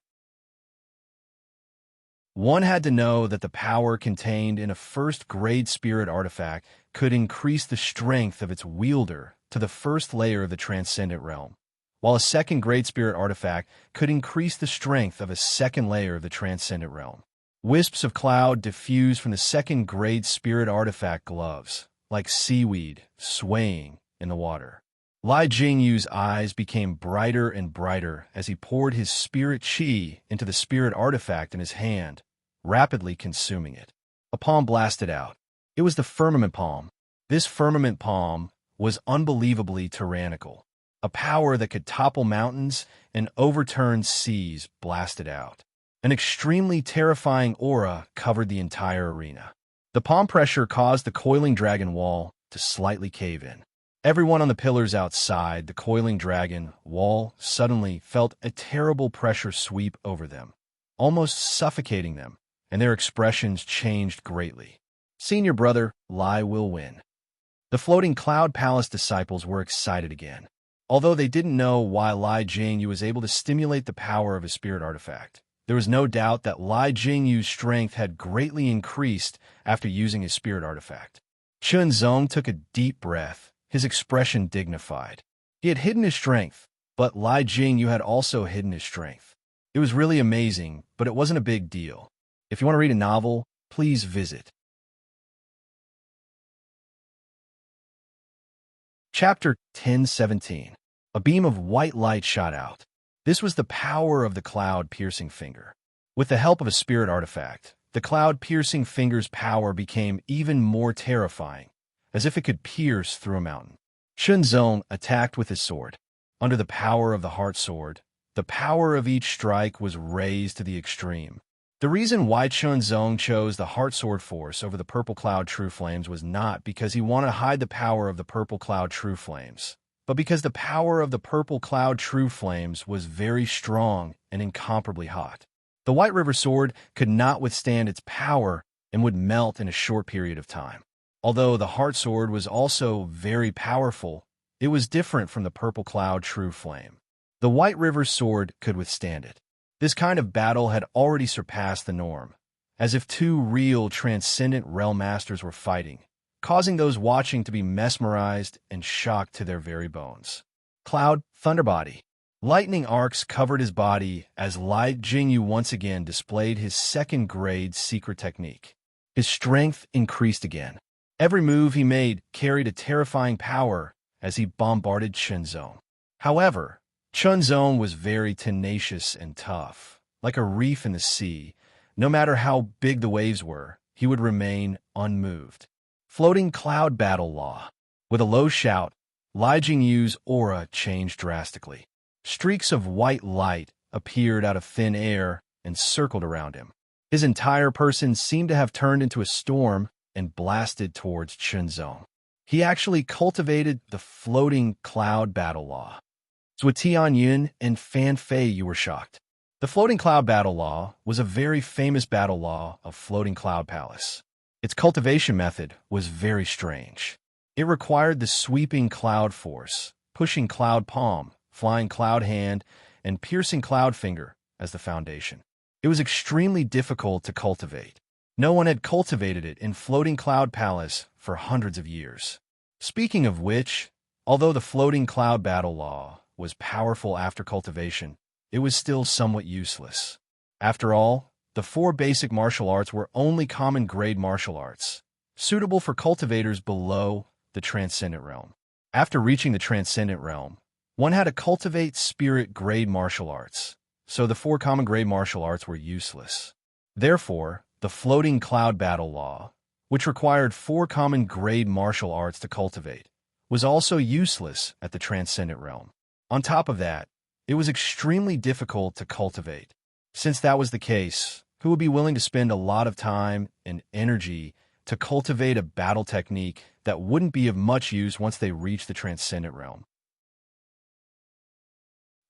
One had to know that the power contained in a first-grade spirit artifact could increase the strength of its wielder to the first layer of the transcendent realm, while a second-grade spirit artifact could increase the strength of a second layer of the transcendent realm. Wisps of cloud diffused from the second-grade spirit artifact gloves, like seaweed swaying in the water. Lai Jingyu's eyes became brighter and brighter as he poured his spirit chi into the spirit artifact in his hand, rapidly consuming it. A palm blasted out. It was the firmament palm. This firmament palm was unbelievably tyrannical. A power that could topple mountains and overturn seas blasted out. An extremely terrifying aura covered the entire arena. The palm pressure caused the coiling dragon wall to slightly cave in. Everyone on the pillars outside the coiling dragon wall suddenly felt a terrible pressure sweep over them, almost suffocating them, and their expressions changed greatly. Senior brother, Lai will win. The floating cloud palace disciples were excited again. Although they didn't know why Lai Jingyu was able to stimulate the power of his spirit artifact, there was no doubt that Lai Jingyu's strength had greatly increased after using his spirit artifact. Shenzong took a deep breath, his expression dignified. He had hidden his strength, but Lai Jingyu had also hidden his strength. It was really amazing, but it wasn't a big deal. If you want to read a novel, please visit. Chapter 10:17. A beam of white light shot out. This was the power of the cloud-piercing finger. With the help of a spirit artifact, the cloud-piercing finger's power became even more terrifying, as if it could pierce through a mountain. Shenzong attacked with his sword. Under the power of the heart sword, the power of each strike was raised to the extreme. The reason why Shenzong chose the heart sword force over the purple cloud true flames was not because he wanted to hide the power of the purple cloud true flames, but because the power of the purple cloud true flames was very strong and incomparably hot. The White River sword could not withstand its power and would melt in a short period of time. Although the heart sword was also very powerful, it was different from the purple cloud true flame. The White River sword could withstand it. This kind of battle had already surpassed the norm, as if two real transcendent realm masters were fighting, causing those watching to be mesmerized and shocked to their very bones. Cloud Thunderbody. Lightning arcs covered his body as Lai Jingyu once again displayed his second-grade secret technique. His strength increased again. Every move he made carried a terrifying power as he bombarded Shenzong. However, Shenzong was very tenacious and tough. Like a reef in the sea, no matter how big the waves were, he would remain unmoved. Floating Cloud Battle Law. With a low shout, Lai Jingyu's aura changed drastically. Streaks of white light appeared out of thin air and circled around him. His entire person seemed to have turned into a storm and blasted towards Shenzong. He actually cultivated the Floating Cloud Battle Law. Zhou Tianyun and Fan Fei, you were shocked. The Floating Cloud Battle Law was a very famous battle law of Floating Cloud Palace. Its cultivation method was very strange. It required the sweeping cloud force, pushing cloud palm, flying cloud hand, and piercing cloud finger as the foundation. It was extremely difficult to cultivate. No one had cultivated it in Floating Cloud Palace for hundreds of years. Speaking of which, although the Floating Cloud Battle Law was powerful after cultivation, it was still somewhat useless. After all, the 4 basic martial arts were only common grade martial arts, suitable for cultivators below the transcendent realm. After reaching the transcendent realm, one had to cultivate spirit-grade martial arts, so the 4 common grade martial arts were useless. Therefore, the floating cloud battle law, which required 4 common grade martial arts to cultivate, was also useless at the transcendent realm. On top of that, it was extremely difficult to cultivate. Since that was the case, who would be willing to spend a lot of time and energy to cultivate a battle technique that wouldn't be of much use once they reached the transcendent realm?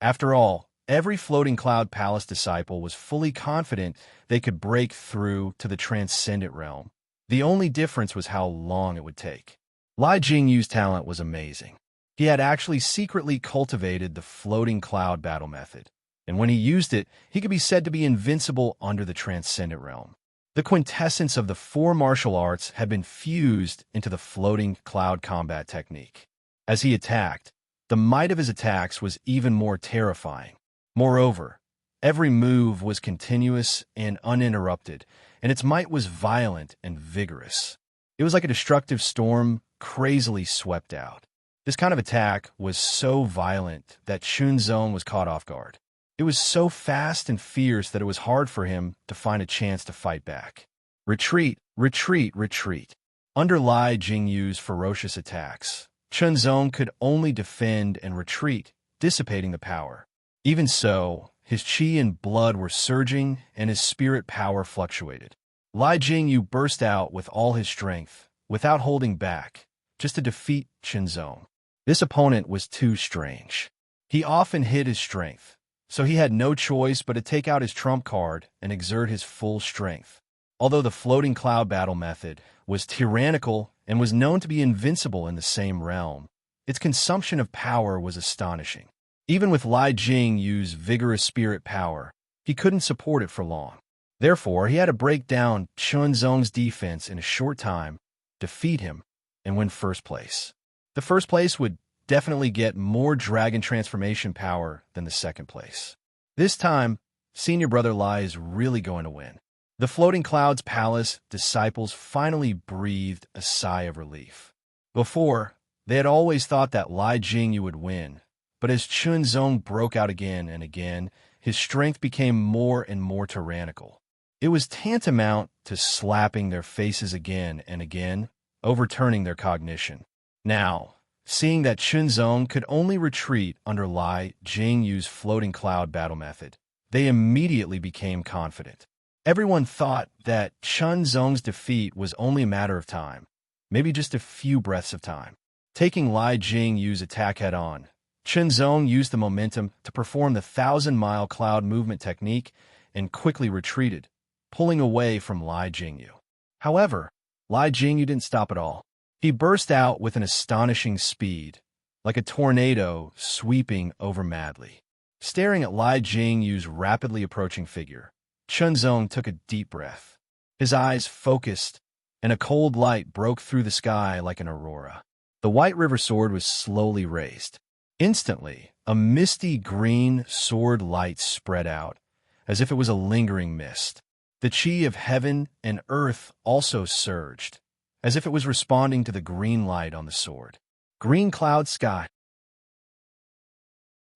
After all, every floating cloud palace disciple was fully confident they could break through to the transcendent realm. The only difference was how long it would take. Lai Jingyu's talent was amazing. He had actually secretly cultivated the floating cloud battle method, and when he used it, he could be said to be invincible under the transcendent realm. The quintessence of the 4 martial arts had been fused into the floating cloud combat technique. As he attacked, the might of his attacks was even more terrifying. Moreover, every move was continuous and uninterrupted, and its might was violent and vigorous. It was like a destructive storm crazily swept out. This kind of attack was so violent that Chunzong was caught off guard. It was so fast and fierce that it was hard for him to find a chance to fight back. Retreat, retreat, retreat. Under Lai Jingyu's ferocious attacks, Chunzong could only defend and retreat, dissipating the power. Even so, his qi and blood were surging and his spirit power fluctuated. Lai Jingyu burst out with all his strength, without holding back, just to defeat Chunzong. This opponent was too strange. He often hid his strength, so he had no choice but to take out his trump card and exert his full strength. Although the floating cloud battle method was tyrannical and was known to be invincible in the same realm, its consumption of power was astonishing. Even with Lai Jingyu's vigorous spirit power, he couldn't support it for long. Therefore, he had to break down Chunzong's defense in a short time, defeat him, and win first place. The first place would definitely get more dragon transformation power than the second place. This time, senior brother Lai is really going to win. The Floating Clouds Palace disciples finally breathed a sigh of relief. Before, they had always thought that Lai Jingyu would win, but as Chunzong broke out again and again, his strength became more and more tyrannical. It was tantamount to slapping their faces again and again, overturning their cognition. Now, seeing that Chunzong could only retreat under Lai Jingyu's floating cloud battle method, they immediately became confident. Everyone thought that Chunzong's defeat was only a matter of time, maybe just a few breaths of time. Taking Lai Jingyu's attack head-on, Chunzong used the momentum to perform the 1,000-mile cloud movement technique and quickly retreated, pulling away from Lai Jingyu. However, Lai Jingyu didn't stop at all. He burst out with an astonishing speed, like a tornado sweeping over madly. Staring at Lai Jingyu's rapidly approaching figure, Chunzong took a deep breath. His eyes focused, and a cold light broke through the sky like an aurora. The White River sword was slowly raised. Instantly, a misty green sword light spread out, as if it was a lingering mist. The qi of heaven and earth also surged, as if it was responding to the green light on the sword. Green cloud sky.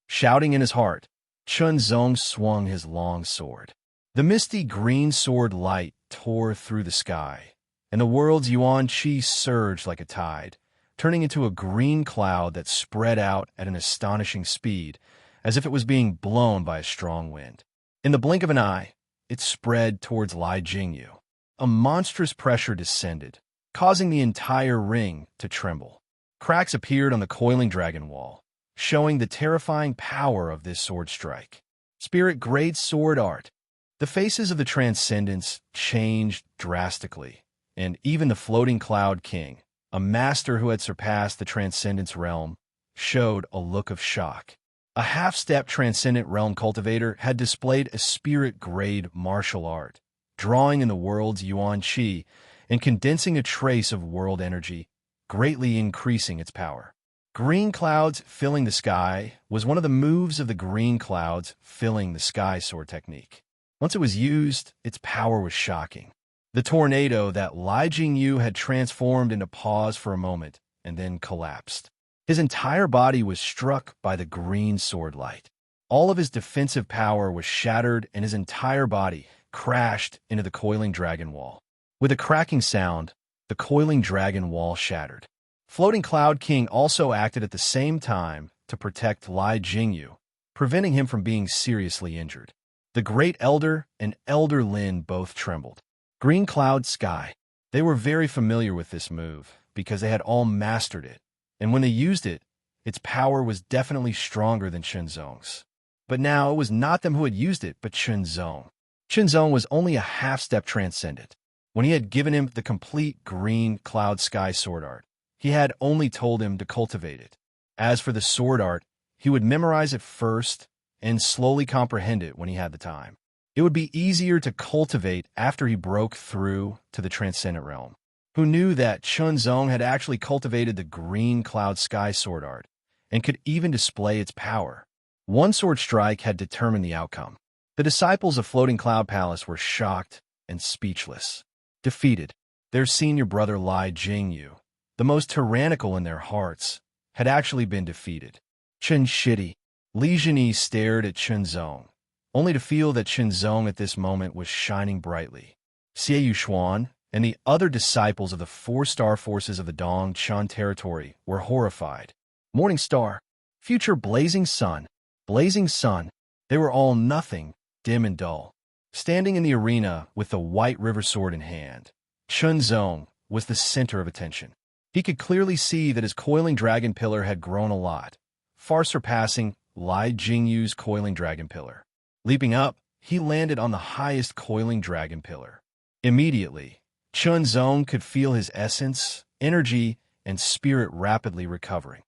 Shouting in his heart, Chunzong swung his long sword. The misty green sword light tore through the sky, and the world's yuan qi surged like a tide, turning into a green cloud that spread out at an astonishing speed, as if it was being blown by a strong wind. In the blink of an eye, it spread towards Lai Jingyu. A monstrous pressure descended, causing the entire ring to tremble. Cracks appeared on the coiling dragon wall, showing the terrifying power of this sword strike. Spirit-grade sword art. The faces of the Transcendents changed drastically, and even the Floating Cloud King, a master who had surpassed the Transcendence realm, showed a look of shock. A half-step Transcendent realm cultivator had displayed a spirit-grade martial art, drawing in the world's yuan qi and condensing a trace of world energy, greatly increasing its power. Green clouds filling the sky was one of the moves of the green clouds filling the sky sword technique. Once it was used, its power was shocking. The tornado that Lai Jingyu had transformed into paused for a moment and then collapsed. His entire body was struck by the green sword light. All of his defensive power was shattered and his entire body crashed into the coiling dragon wall. With a cracking sound, the coiling dragon wall shattered. Floating Cloud King also acted at the same time to protect Li Jingyu, preventing him from being seriously injured. The Great Elder and Elder Lin both trembled. Green Cloud Sky. They were very familiar with this move because they had all mastered it, and when they used it, its power was definitely stronger than Shenzong's. But now it was not them who had used it, but Shenzong. Shenzong was only a half-step transcendent. When he had given him the complete Green Cloud Sky sword art, he had only told him to cultivate it. As for the sword art, he would memorize it first and slowly comprehend it when he had the time. It would be easier to cultivate after he broke through to the transcendent realm. Who knew that Shenzong had actually cultivated the Green Cloud Sky sword art and could even display its power? One sword strike had determined the outcome. The disciples of Floating Cloud Palace were shocked and speechless. Defeated, their senior brother Li Jingyu, the most tyrannical in their hearts, had actually been defeated. Chen Shidi. Li Jini stared at Shenzong, only to feel that Shenzong at this moment was shining brightly. Xie Yuxuan and the other disciples of the 4-star forces of the Dong Chan territory were horrified. Morning Star, future Blazing Sun, they were all nothing, dim and dull. Standing in the arena with the White River sword in hand, Shenzong was the center of attention. He could clearly see that his coiling dragon pillar had grown a lot, far surpassing Li Jingyu's coiling dragon pillar. Leaping up, he landed on the highest coiling dragon pillar. Immediately, Shenzong could feel his essence, energy, and spirit rapidly recovering.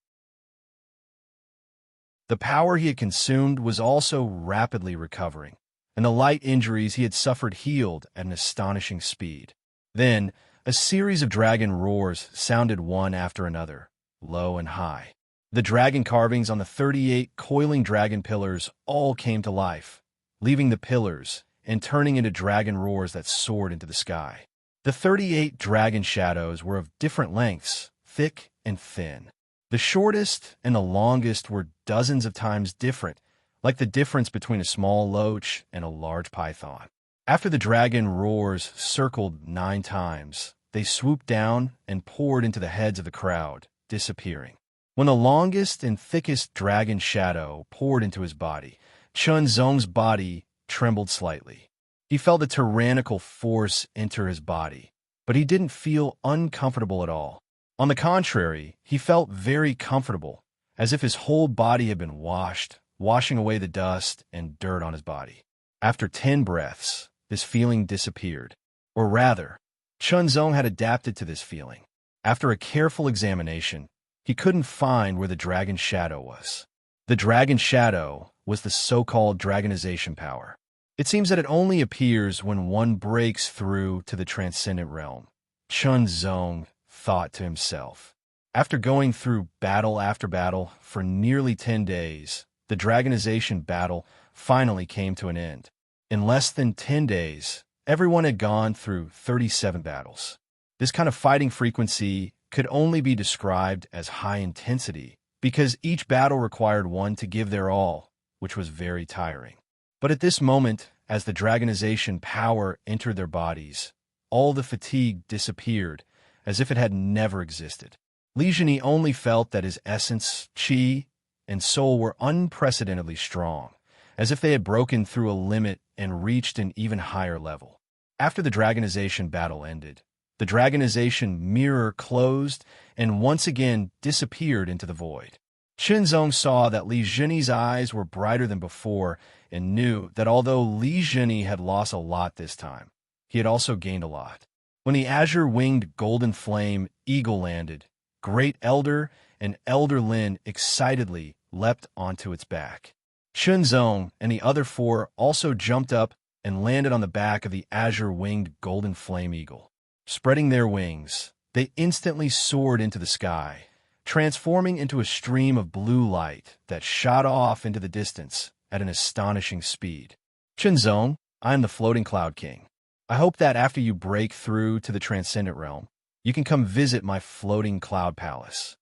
The power he had consumed was also rapidly recovering, and the light injuries he had suffered healed at an astonishing speed. Then, a series of dragon roars sounded one after another, low and high. The dragon carvings on the 38 coiling dragon pillars all came to life, leaving the pillars and turning into dragon roars that soared into the sky. The 38 dragon shadows were of different lengths, thick and thin. The shortest and the longest were dozens of times different, like the difference between a small loach and a large python. After the dragon roars circled 9 times, they swooped down and poured into the heads of the crowd, disappearing. When the longest and thickest dragon shadow poured into his body, Shenzong's body trembled slightly. He felt a tyrannical force enter his body, but he didn't feel uncomfortable at all. On the contrary, he felt very comfortable, as if his whole body had been washing away the dust and dirt on his body. After 10 breaths, this feeling disappeared. Or rather, Shenzong had adapted to this feeling. After a careful examination, he couldn't find where the dragon shadow was. The dragon shadow was the so-called dragonization power. It seems that it only appears when one breaks through to the transcendent realm. Shenzong thought to himself. After going through battle after battle for nearly 10 days, the dragonization battle finally came to an end. In less than 10 days, everyone had gone through 37 battles. This kind of fighting frequency could only be described as high intensity because each battle required one to give their all, which was very tiring. But at this moment, as the dragonization power entered their bodies, all the fatigue disappeared as if it had never existed. Li Jini only felt that his essence, qi, and soul were unprecedentedly strong, as if they had broken through a limit and reached an even higher level. After the dragonization battle ended, the dragonization mirror closed and once again disappeared into the void. Shenzong saw that Li Jini's eyes were brighter than before and knew that although Li Jini had lost a lot this time, he had also gained a lot. When the azure-winged golden flame eagle landed, Great Elder and Elder Lin excitedly leapt onto its back. Shenzong and the other 4 also jumped up and landed on the back of the azure-winged golden flame eagle. Spreading their wings, they instantly soared into the sky, transforming into a stream of blue light that shot off into the distance at an astonishing speed. Shenzong, I am the Floating Cloud King. I hope that after you break through to the Transcendent Realm, you can come visit my Floating Cloud Palace.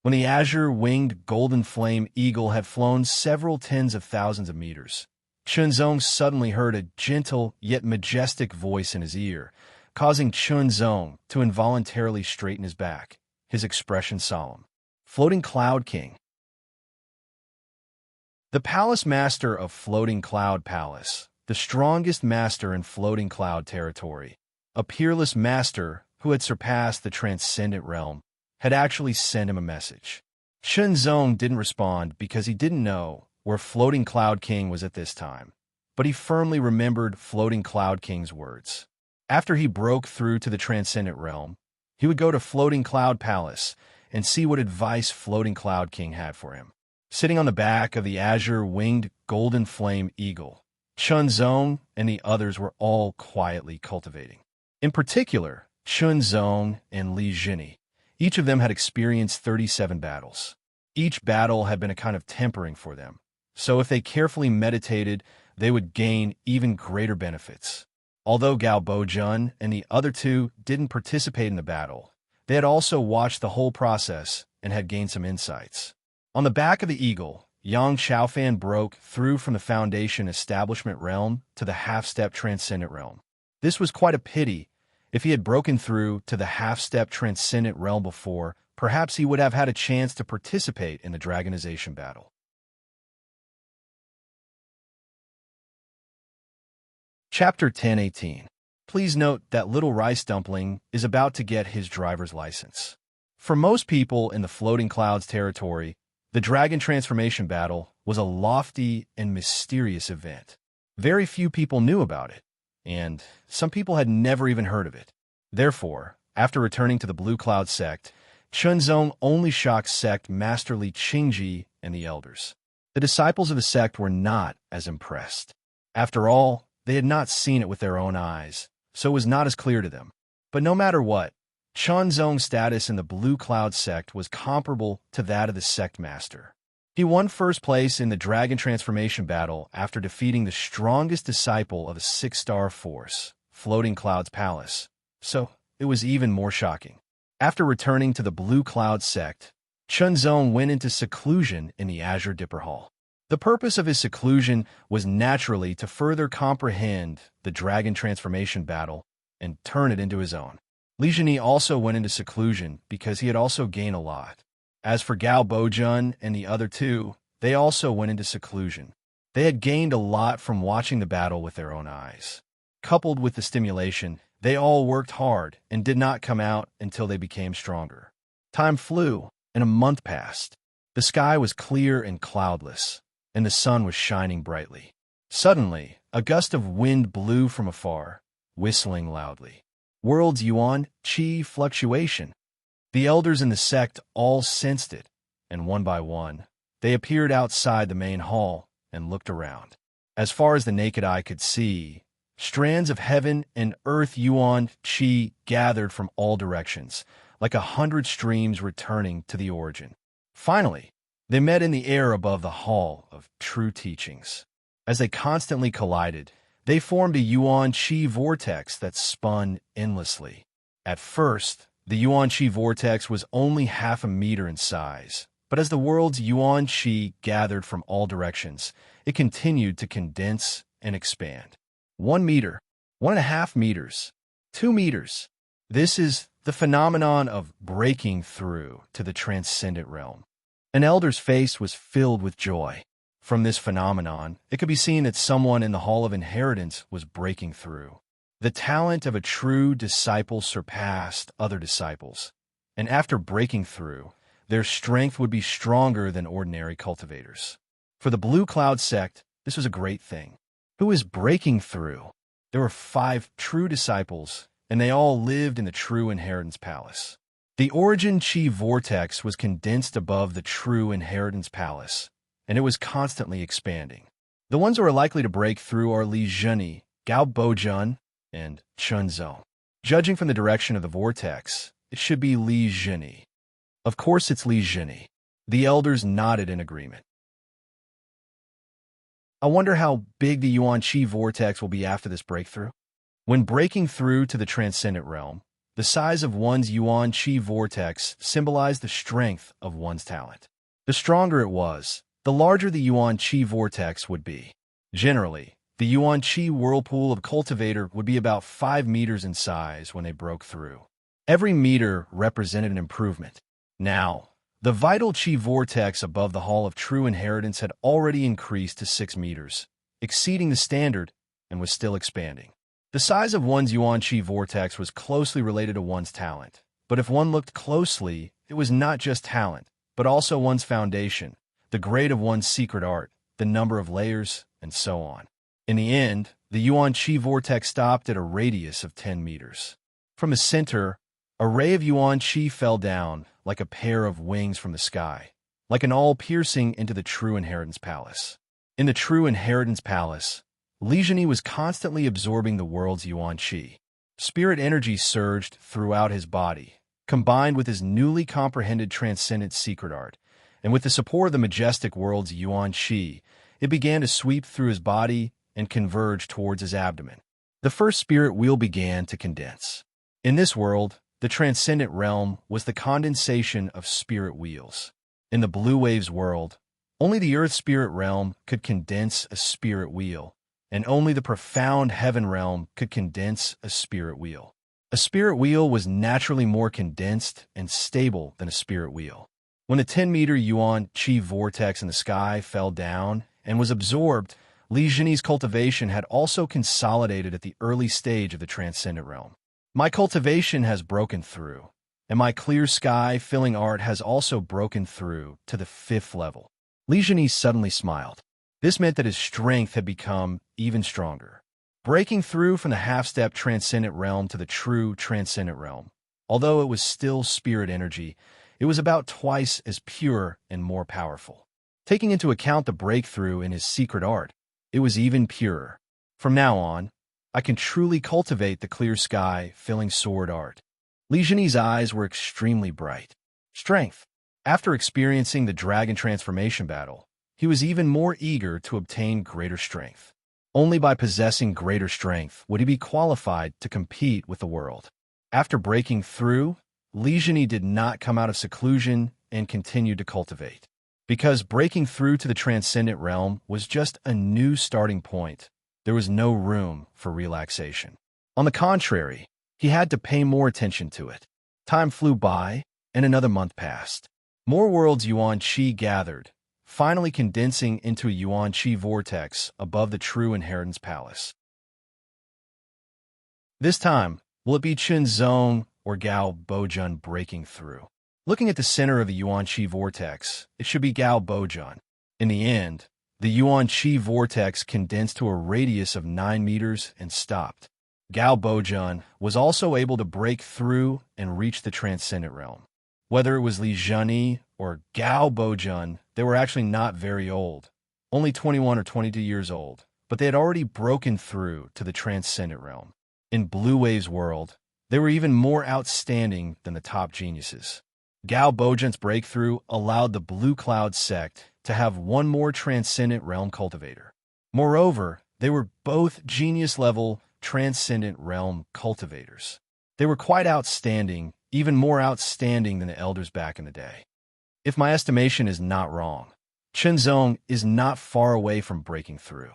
When the azure-winged golden flame eagle had flown several tens of thousands of meters, Chunzong suddenly heard a gentle yet majestic voice in his ear, causing Chunzong to involuntarily straighten his back, his expression solemn. Floating Cloud King. The Palace Master of Floating Cloud Palace, the strongest master in Floating Cloud territory, a peerless master who had surpassed the transcendent realm, had actually sent him a message. Chunzong didn't respond because he didn't know where Floating Cloud King was at this time, but he firmly remembered Floating Cloud King's words. After he broke through to the transcendent realm, he would go to Floating Cloud Palace and see what advice Floating Cloud King had for him. Sitting on the back of the azure-winged golden flame eagle, Chunzong and the others were all quietly cultivating. In particular, Chunzong and Li Jini. Each of them had experienced 37 battles. Each battle had been a kind of tempering for them, so if they carefully meditated, they would gain even greater benefits. Although Gao Bojun and the other two didn't participate in the battle, they had also watched the whole process and had gained some insights. On the back of the eagle, Yang Xiaofan broke through from the Foundation Establishment realm to the half-step Transcendent realm. This was quite a pity. If he had broken through to the half-step Transcendent realm before, perhaps he would have had a chance to participate in the Dragonization battle. Chapter 10:18. Please note that Little Rice Dumpling is about to get his driver's license. For most people in the Floating Clouds territory, the Dragon Transformation Battle was a lofty and mysterious event. Very few people knew about it, and some people had never even heard of it. Therefore, after returning to the Blue Cloud sect, Chunzong only shocked sect Master Li Qingji and the elders. The disciples of the sect were not as impressed. After all, they had not seen it with their own eyes, so it was not as clear to them. But no matter what, Chunzong's status in the Blue Cloud sect was comparable to that of the sect master. He won first place in the Dragon Transformation battle after defeating the strongest disciple of a 6-star force, Floating Clouds Palace, so it was even more shocking. After returning to the Blue Cloud sect, Chunzong went into seclusion in the Azure Dipper Hall. The purpose of his seclusion was naturally to further comprehend the Dragon Transformation battle and turn it into his own. Li Jini also went into seclusion because he had also gained a lot. As for Gao Bojun and the other two, they also went into seclusion. They had gained a lot from watching the battle with their own eyes. Coupled with the stimulation, they all worked hard and did not come out until they became stronger. Time flew, and a month passed. The sky was clear and cloudless, and the sun was shining brightly. Suddenly, a gust of wind blew from afar, whistling loudly. World's yuan qi fluctuation. The elders in the sect all sensed it, and one by one, they appeared outside the main hall and looked around. As far as the naked eye could see, strands of heaven and earth yuan qi gathered from all directions, like 100 streams returning to the origin. Finally, they met in the air above the Hall of True Teachings. As they constantly collided, they formed a yuan qi vortex that spun endlessly. At first, the yuan qi vortex was only half a meter in size, but as the world's yuan qi gathered from all directions, it continued to condense and expand. 1 meter, 1.5 meters, 2 meters. This is the phenomenon of breaking through to the transcendent realm. An elder's face was filled with joy. From this phenomenon, it could be seen that someone in the Hall of Inheritance was breaking through. The talent of a true disciple surpassed other disciples, and after breaking through, their strength would be stronger than ordinary cultivators. For the Blue Cloud sect, this was a great thing. Who is breaking through? There were 5 true disciples, and they all lived in the True Inheritance Palace. The Origin Chi Vortex was condensed above the True Inheritance Palace, and it was constantly expanding. The ones who are likely to break through are Li Jini, Gao Bojun, and Chunzong. Judging from the direction of the vortex, it should be Li Jini. Of course it's Li Jini. The elders nodded in agreement. I wonder how big the Yuan Qi vortex will be after this breakthrough. When breaking through to the transcendent realm, The size of one's yuan qi vortex symbolized the strength of one's talent. The stronger it was, the larger the yuan qi vortex would be. Generally, the yuan qi whirlpool of cultivator would be about 5 meters in size when they broke through. Every meter represented an improvement. Now, the vital qi vortex above the Hall of True Inheritance had already increased to 6 meters, exceeding the standard, and was still expanding. The size of one's yuan qi vortex was closely related to one's talent, but if one looked closely, it was not just talent, but also one's foundation, the grade of one's secret art, the number of layers, and so on. In the end, the yuan qi vortex stopped at a radius of 10 meters. From the center, a ray of yuan qi fell down like a pair of wings from the sky, like an awl piercing into the True Inheritance Palace. In the True Inheritance Palace, Li Zhini was constantly absorbing the world's yuan qi. Spirit energy surged throughout his body, combined with his newly comprehended transcendent secret art, and with the support of the majestic world's yuan qi, it began to sweep through his body and converge towards his abdomen. The first spirit wheel began to condense. In this world, the transcendent realm was the condensation of spirit wheels. In the Blue Waves world, only the Earth spirit realm could condense a spirit wheel, and only the profound heaven realm could condense a spirit wheel. A spirit wheel was naturally more condensed and stable than a spirit wheel. When the 10-meter yuan qi vortex in the sky fell down and was absorbed, Li Zhini's cultivation had also consolidated at the early stage of the transcendent realm. My cultivation has broken through, and my clear sky-filling art has also broken through to the 5th level. Li Zhini suddenly smiled. This meant that his strength had become even stronger. Breaking through from the half-step transcendent realm to the true transcendent realm, although it was still spirit energy, it was about twice as pure and more powerful. Taking into account the breakthrough in his secret art, it was even purer. From now on, I can truly cultivate the clear sky-filling sword art. Li Zhini's eyes were extremely bright. Strength. After experiencing the dragon transformation battle, he was even more eager to obtain greater strength. Only by possessing greater strength would he be qualified to compete with the world. After breaking through, Li Zhini did not come out of seclusion and continued to cultivate. Because breaking through to the transcendent realm was just a new starting point, there was no room for relaxation. On the contrary, he had to pay more attention to it. Time flew by, and another month passed. More worlds yuan qi gathered, finally condensing into a yuan qi vortex above the True Inheritance Palace. This time, will it be Chen Zong or Gao Bojun breaking through? Looking at the center of the yuan qi vortex, it should be Gao Bojun. In the end, the yuan qi vortex condensed to a radius of 9 meters and stopped. Gao Bojun was also able to break through and reach the transcendent realm. Whether it was Li Zhini or Gao Bojun, they were actually not very old, only 21 or 22 years old, but they had already broken through to the transcendent realm. In Blue Waves world, they were even more outstanding than the top geniuses. Gao Bojun's breakthrough allowed the Blue Cloud sect to have one more transcendent realm cultivator. Moreover, they were both genius-level transcendent realm cultivators. They were quite outstanding, even more outstanding than the elders back in the day. If my estimation is not wrong, Chen Zong is not far away from breaking through.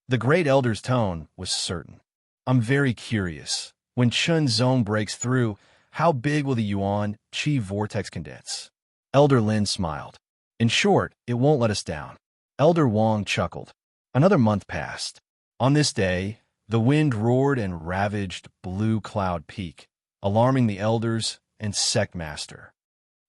The great elder's tone was certain. I'm very curious. When Chen Zong breaks through, how big will the yuan qi vortex condense? Elder Lin smiled. In short, it won't let us down. Elder Wang chuckled. Another month passed. On this day, the wind roared and ravaged Blue Cloud Peak, alarming the elders and sect master.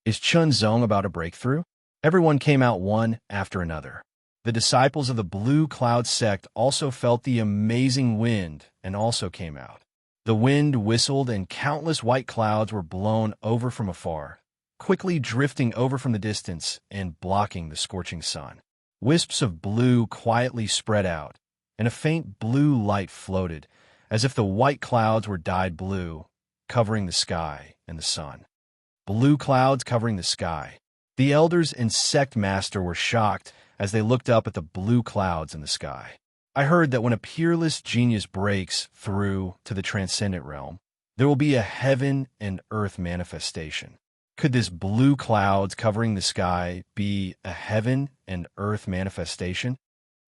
Is Chen Zong about to break through? Everyone came out one after another. The disciples of the Blue Cloud sect also felt the amazing wind and also came out. The wind whistled and countless white clouds were blown over from afar, quickly drifting over from the distance and blocking the scorching sun. Wisps of blue quietly spread out, and a faint blue light floated, as if the white clouds were dyed blue, covering the sky and the sun. Blue clouds covering the sky. The elders and sect master were shocked as they looked up at the blue clouds in the sky. I heard that when a peerless genius breaks through to the transcendent realm, There will be a heaven and earth manifestation. Could this blue clouds covering the sky be a heaven and earth manifestation?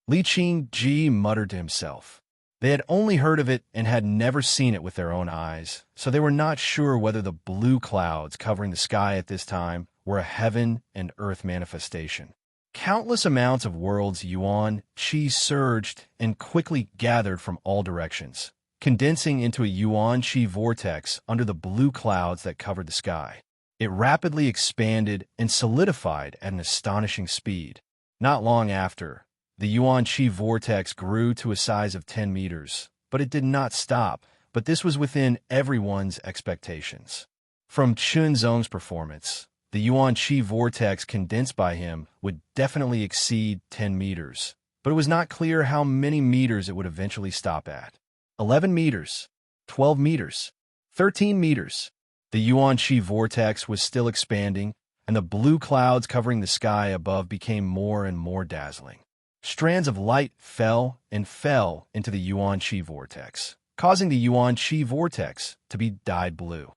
Li Qingji muttered to himself. They had only heard of it and had never seen it with their own eyes, so they were not sure whether the blue clouds covering the sky at this time were a heaven and earth manifestation. Countless amounts of worlds yuan qi surged and quickly gathered from all directions, condensing into a yuan qi vortex under the blue clouds that covered the sky. It rapidly expanded and solidified at an astonishing speed. Not long after, the yuan qi vortex grew to a size of 10 meters, but it did not stop. But this was within everyone's expectations. From Chunzong's performance, the yuan qi vortex condensed by him would definitely exceed 10 meters, but it was not clear how many meters it would eventually stop at. 11 meters, 12 meters, 13 meters. The yuan qi vortex was still expanding, and the blue clouds covering the sky above became more and more dazzling. Strands of light fell and fell into the yuan qi vortex, causing the yuan qi vortex to be dyed blue.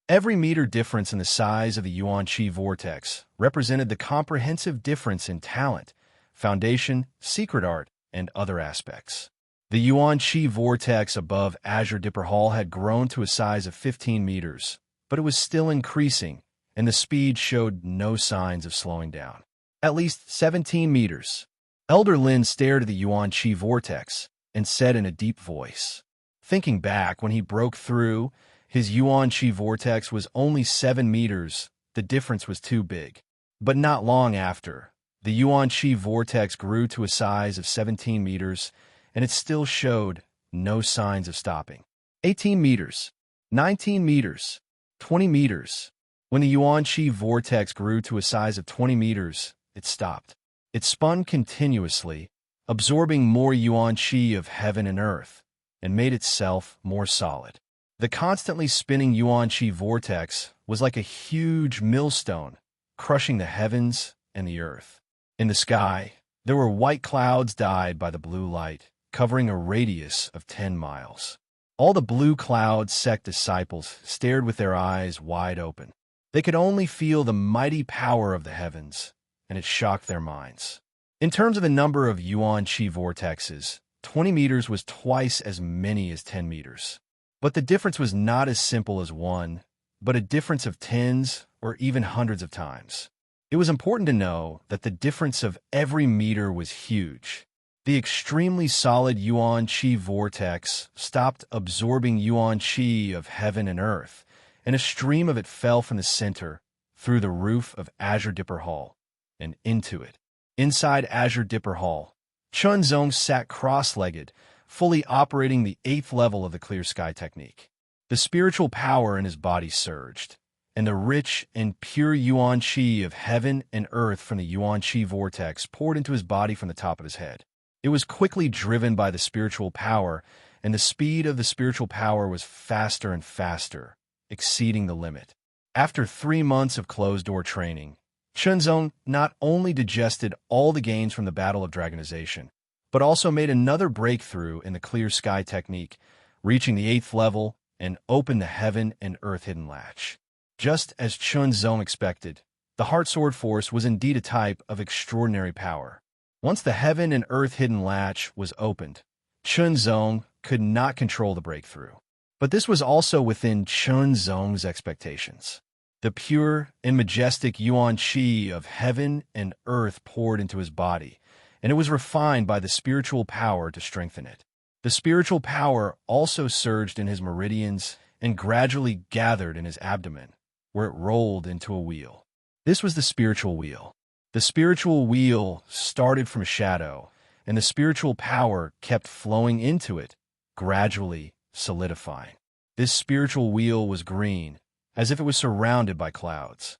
Every meter difference in the size of the yuan qi vortex represented the comprehensive difference in talent, foundation, secret art, and other aspects. The yuan qi vortex above Azure Dipper Hall had grown to a size of 15 meters, but it was still increasing, and the speed showed no signs of slowing down. At least 17 meters. Elder Lin stared at the yuan qi vortex and said in a deep voice. Thinking back when he broke through, his yuan qi vortex was only 7 meters. The difference was too big. But not long after, the yuan qi vortex grew to a size of 17 meters, and it still showed no signs of stopping. 18 meters, 19 meters, 20 meters. When the yuan qi vortex grew to a size of 20 meters, it stopped. It spun continuously, absorbing more yuan qi of heaven and earth, and made itself more solid. The constantly spinning yuan qi vortex was like a huge millstone, crushing the heavens and the earth. In the sky, there were white clouds dyed by the blue light, covering a radius of 10 miles. All the blue cloud sect disciples stared with their eyes wide open. They could only feel the mighty power of the heavens, and it shocked their minds. In terms of the number of yuan qi vortexes, 20 meters was twice as many as 10 meters. But the difference was not as simple as one, but a difference of tens or even hundreds of times. It was important to know that the difference of every meter was huge. The extremely solid yuan qi vortex stopped absorbing yuan qi of heaven and earth, and a stream of it fell from the center through the roof of Azure Dipper Hall and into it. Inside Azure Dipper Hall, Chunzong sat cross-legged, fully operating the 8th level of the clear sky technique. The spiritual power in his body surged, and the rich and pure yuan qi of heaven and earth from the yuan qi vortex poured into his body from the top of his head. It was quickly driven by the spiritual power, and the speed of the spiritual power was faster and faster, exceeding the limit. After 3 months of closed-door training, Chunzong not only digested all the gains from the Battle of Dragonization, but also made another breakthrough in the clear sky technique, reaching the 8th level and opened the heaven and earth hidden latch. Just as Chunzong expected, the Heart Sword Force was indeed a type of extraordinary power. Once the heaven and earth hidden latch was opened, Chunzong could not control the breakthrough. But this was also within Chunzong's expectations. The pure and majestic yuan qi of heaven and earth poured into his body, and it was refined by the spiritual power to strengthen it. The spiritual power also surged in his meridians and gradually gathered in his abdomen, where it rolled into a wheel. This was the spiritual wheel. The spiritual wheel started from shadow, and the spiritual power kept flowing into it, gradually solidifying. This spiritual wheel was green, as if it was surrounded by clouds.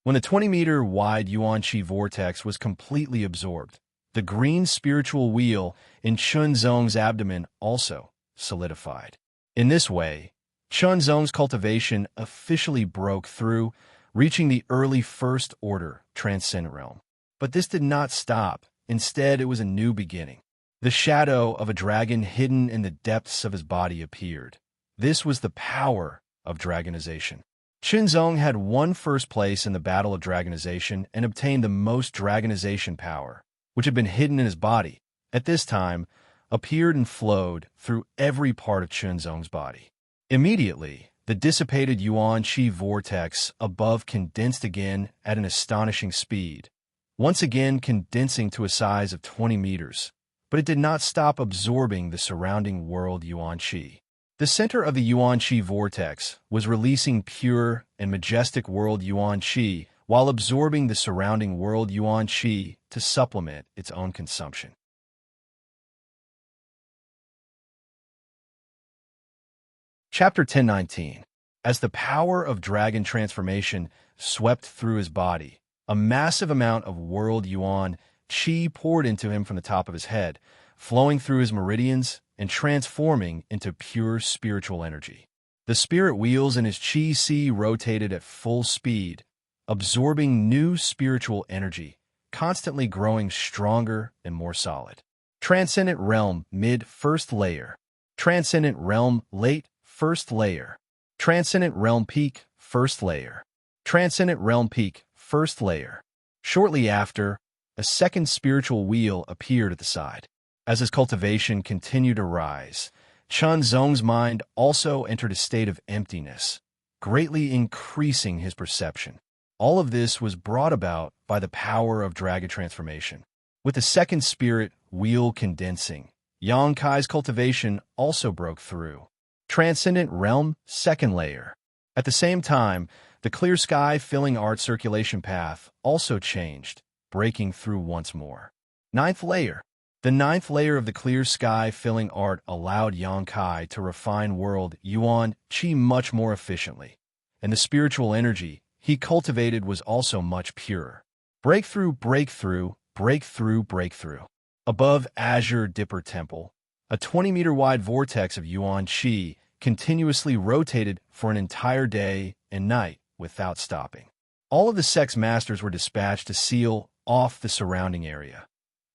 When the 20-meter wide yuan qi vortex was completely absorbed, the green spiritual wheel in Chunzong's abdomen also solidified. In this way, Chunzong's cultivation officially broke through, reaching the early First Order Transcendent Realm. But this did not stop. Instead, it was a new beginning. The shadow of a dragon hidden in the depths of his body appeared. This was the power of dragonization. Qinzong had won first place in the battle of dragonization and obtained the most dragonization power, which had been hidden in his body. At this time, appeared and flowed through every part of Qinzong's body. Immediately, the dissipated yuan qi vortex above condensed again at an astonishing speed, once again condensing to a size of 20 meters, but it did not stop absorbing the surrounding world yuan qi. The center of the yuan qi vortex was releasing pure and majestic world yuan qi while absorbing the surrounding world yuan qi to supplement its own consumption. Chapter 1019. As the power of dragon transformation swept through his body, a massive amount of world yuan qi poured into him from the top of his head, flowing through his meridians and transforming into pure spiritual energy. The spirit wheels in his qi sea rotated at full speed, absorbing new spiritual energy, constantly growing stronger and more solid. Transcendent Realm Mid First Layer. Transcendent Realm Late First Layer. Transcendent Realm Peak First Layer. Transcendent Realm Peak First Layer. Shortly after, a second spiritual wheel appeared at the side. As his cultivation continued to rise, Qinzong's mind also entered a state of emptiness, greatly increasing his perception. All of this was brought about by the power of dragon transformation. With the second spirit wheel condensing, Yang Kai's cultivation also broke through. Transcendent Realm Second Layer. At the same time, the clear sky filling art circulation path also changed, breaking through once more. Ninth Layer. The ninth layer of the clear sky filling art allowed Yang Kai to refine world yuan qi much more efficiently, and the spiritual energy he cultivated was also much purer. Breakthrough, breakthrough, breakthrough, breakthrough. Above Azure Dipper Temple, a 20-meter-wide vortex of yuan qi continuously rotated for an entire day and night without stopping. All of the sex masters were dispatched to seal off the surrounding area.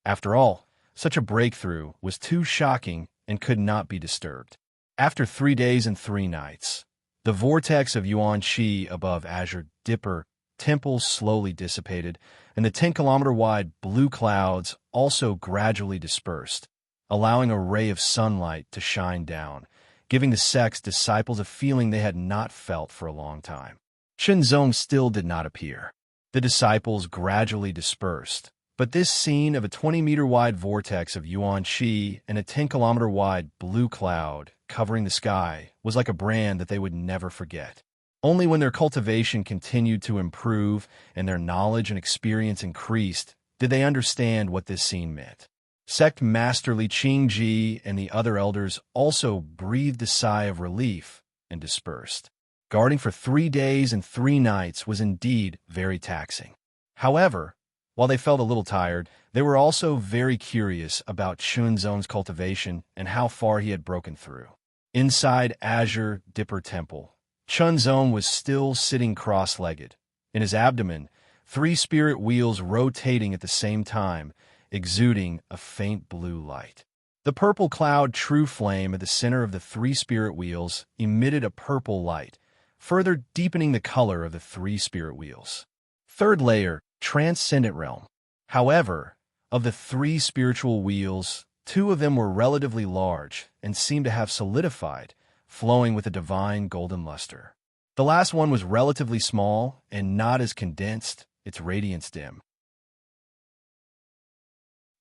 After all, such a breakthrough was too shocking and could not be disturbed. After 3 days and 3 nights, the vortex of yuan qi above Azure Dipper Temple slowly dissipated, and the 10-kilometer-wide blue clouds also gradually dispersed, allowing a ray of sunlight to shine down, giving the sex disciples a feeling they had not felt for a long time. Qinzong still did not appear. The disciples gradually dispersed, but this scene of a 20-meter-wide vortex of yuan qi and a 10-kilometer-wide blue cloud covering the sky was like a brand that they would never forget. Only when their cultivation continued to improve and their knowledge and experience increased did they understand what this scene meant. Sect Master Li Qingji and the other elders also breathed a sigh of relief and dispersed. Guarding for 3 days and 3 nights was indeed very taxing. However, while they felt a little tired, they were also very curious about Qinzong's cultivation and how far he had broken through. Inside Azure Dipper Temple, Qinzong was still sitting cross-legged. In his abdomen, 3 spirit wheels rotating at the same time, exuding a faint blue light. The purple cloud true flame at the center of the 3 spirit wheels emitted a purple light, further deepening the color of the 3 spirit wheels. Third layer, Transcendent Realm. However, of the 3 spiritual wheels, 2 of them were relatively large and seemed to have solidified, flowing with a divine golden luster. The last one was relatively small and not as condensed, its radiance dim.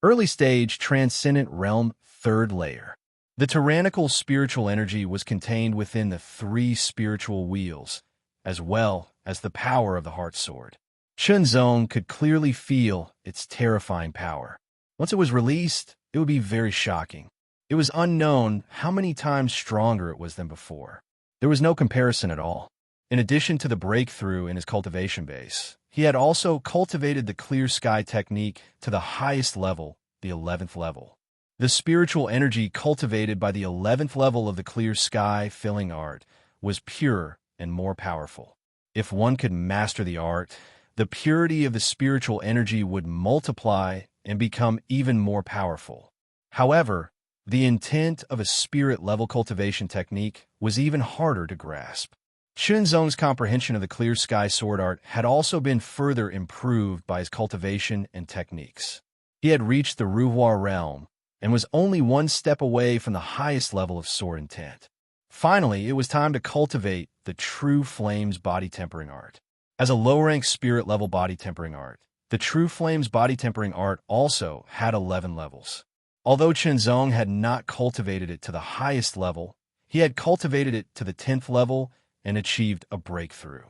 Early stage Transcendent Realm Third Layer. The tyrannical spiritual energy was contained within the 3 spiritual wheels, as well as the power of the heart sword. Qinzong could clearly feel its terrifying power. Once it was released, it would be very shocking. It was unknown how many times stronger it was than before. There was no comparison at all. In addition to the breakthrough in his cultivation base, he had also cultivated the clear sky technique to the highest level, the 11th level. The spiritual energy cultivated by the 11th level of the clear sky filling art was pure and more powerful. If one could master the art, the purity of the spiritual energy would multiply and become even more powerful. However, the intent of a spirit-level cultivation technique was even harder to grasp. Chunzong's comprehension of the clear sky sword art had also been further improved by his cultivation and techniques. He had reached the Ruhua realm and was only one step away from the highest level of sword intent. Finally, it was time to cultivate the True Flames body tempering art. As a low-rank spirit-level body tempering art, the True Flames body tempering art also had 11 levels. Although Chunzong had not cultivated it to the highest level, he had cultivated it to the 10th level and achieved a breakthrough.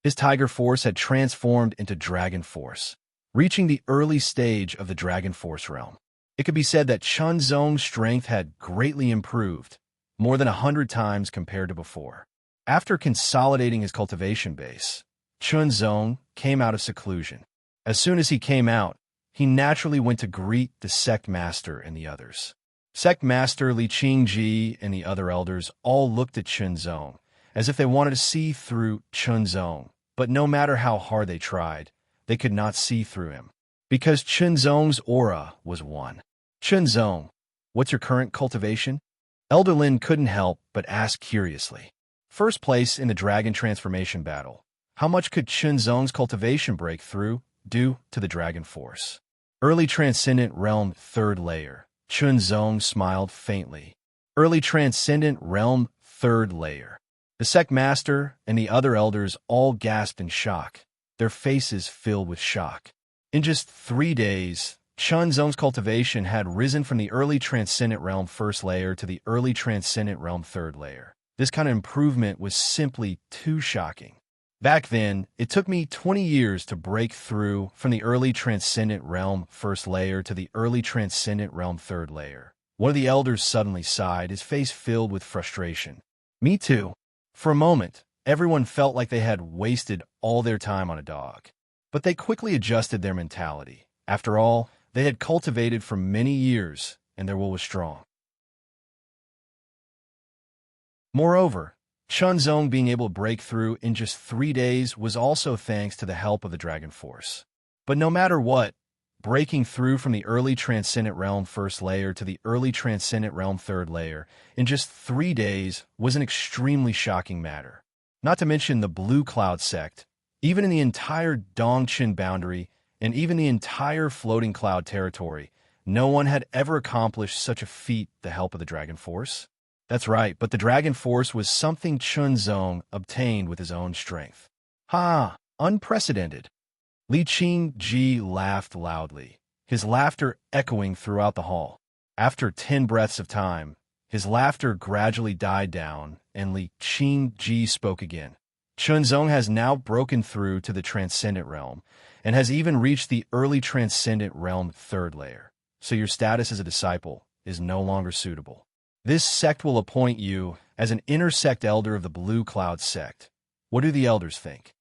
His Tiger Force had transformed into Dragon Force, reaching the early stage of the Dragon Force realm. It could be said that Chunzong's strength had greatly improved, more than 100 times compared to before. After consolidating his cultivation base, Chunzong came out of seclusion. As soon as he came out, he naturally went to greet the Sect Master and the others. Sect Master Li Qingji and the other elders all looked at Chunzong as if they wanted to see through Chunzong, but no matter how hard they tried, they could not see through him, because Chunzong's aura was one. Chunzong, what's your current cultivation? Elder Lin couldn't help but ask curiously. First place in the dragon transformation battle. How much could Chunzong's cultivation breakthrough do to the Dragon Force? Early Transcendent Realm 3rd Layer. Chunzong smiled faintly. Early Transcendent Realm 3rd Layer. The Sect Master and the other elders all gasped in shock, their faces filled with shock. In just 3 days, Chunzong's cultivation had risen from the Early Transcendent Realm 1st Layer to the Early Transcendent Realm 3rd Layer. This kind of improvement was simply too shocking. Back then, it took me 20 years to break through from the Early Transcendent Realm 1st Layer to the Early Transcendent Realm 3rd Layer. One of the elders suddenly sighed, his face filled with frustration. Me too. For a moment, everyone felt like they had wasted all their time on a dog. But they quickly adjusted their mentality. After all, they had cultivated for many years, and their will was strong. Moreover, Chunzong being able to break through in just 3 days was also thanks to the help of the Dragon Force. But no matter what, breaking through from the Early Transcendent Realm 1st Layer to the Early Transcendent Realm 3rd Layer in just 3 days was an extremely shocking matter. Not to mention the Blue Cloud Sect, even in the entire Dongchen boundary and even the entire Floating Cloud territory, no one had ever accomplished such a feat with the help of the Dragon Force. That's right, but the Dragon Force was something Chunzong obtained with his own strength. Ha! Unprecedented! Li Qingji laughed loudly, his laughter echoing throughout the hall. After 10 breaths of time, his laughter gradually died down, and Li Qingji spoke again. Chunzong has now broken through to the Transcendent Realm, and has even reached the Early Transcendent Realm 3rd Layer, so your status as a disciple is no longer suitable. This sect will appoint you as an inner sect elder of the Blue Cloud Sect. What do the elders think?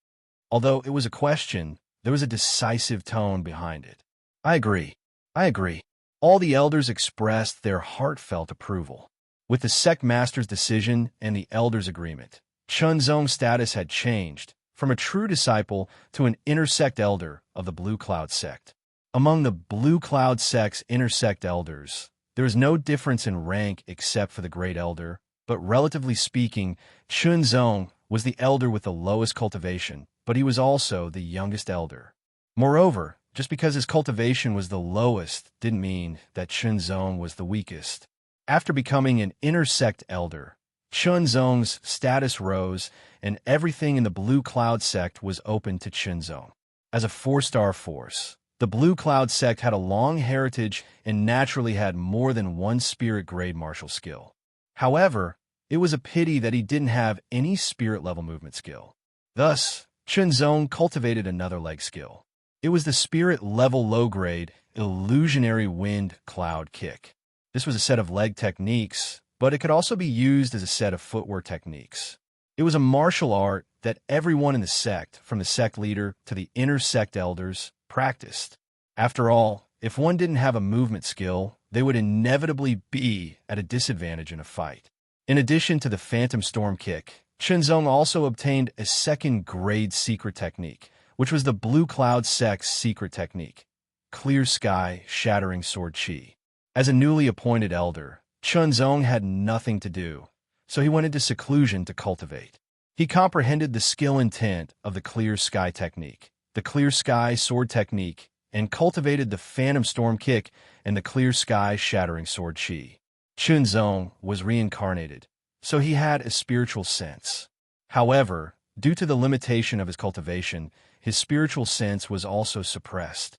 Although it was a question, there was a decisive tone behind it. I agree. I agree. All the elders expressed their heartfelt approval. With the sect master's decision and the elders' agreement, Chunzong's status had changed from a true disciple to an inner sect elder of the Blue Cloud Sect. Among the Blue Cloud Sect's inner sect elders, there is no difference in rank except for the Great Elder, but relatively speaking, Chunzong was the elder with the lowest cultivation, but he was also the youngest elder. Moreover, just because his cultivation was the lowest didn't mean that Chunzong was the weakest. After becoming an inner sect elder, Chunzong's status rose, and everything in the Blue Cloud Sect was open to Chunzong. As a 4-star force, the Blue Cloud Sect had a long heritage and naturally had more than one spirit grade martial skill. However, it was a pity that he didn't have any spirit level movement skill. Thus, Chunzong cultivated another leg skill. It was the spirit level low grade illusionary wind cloud kick. This was a set of leg techniques, but it could also be used as a set of footwork techniques. It was a martial art that everyone in the sect, from the sect leader to the inner sect elders, practiced. After all, if one didn't have a movement skill, they would inevitably be at a disadvantage in a fight. In addition to the Phantom Storm Kick, Chunzong also obtained a second-grade secret technique, which was the Blue Cloud Sect's secret technique, Clear Sky Shattering Sword Chi. As a newly appointed elder, Chunzong had nothing to do, so he went into seclusion to cultivate. He comprehended the skill intent of the clear sky technique, the clear sky sword technique, and cultivated the phantom storm kick and the clear sky shattering sword chi. Chunzong was reincarnated, so he had a spiritual sense. However, due to the limitation of his cultivation, his spiritual sense was also suppressed.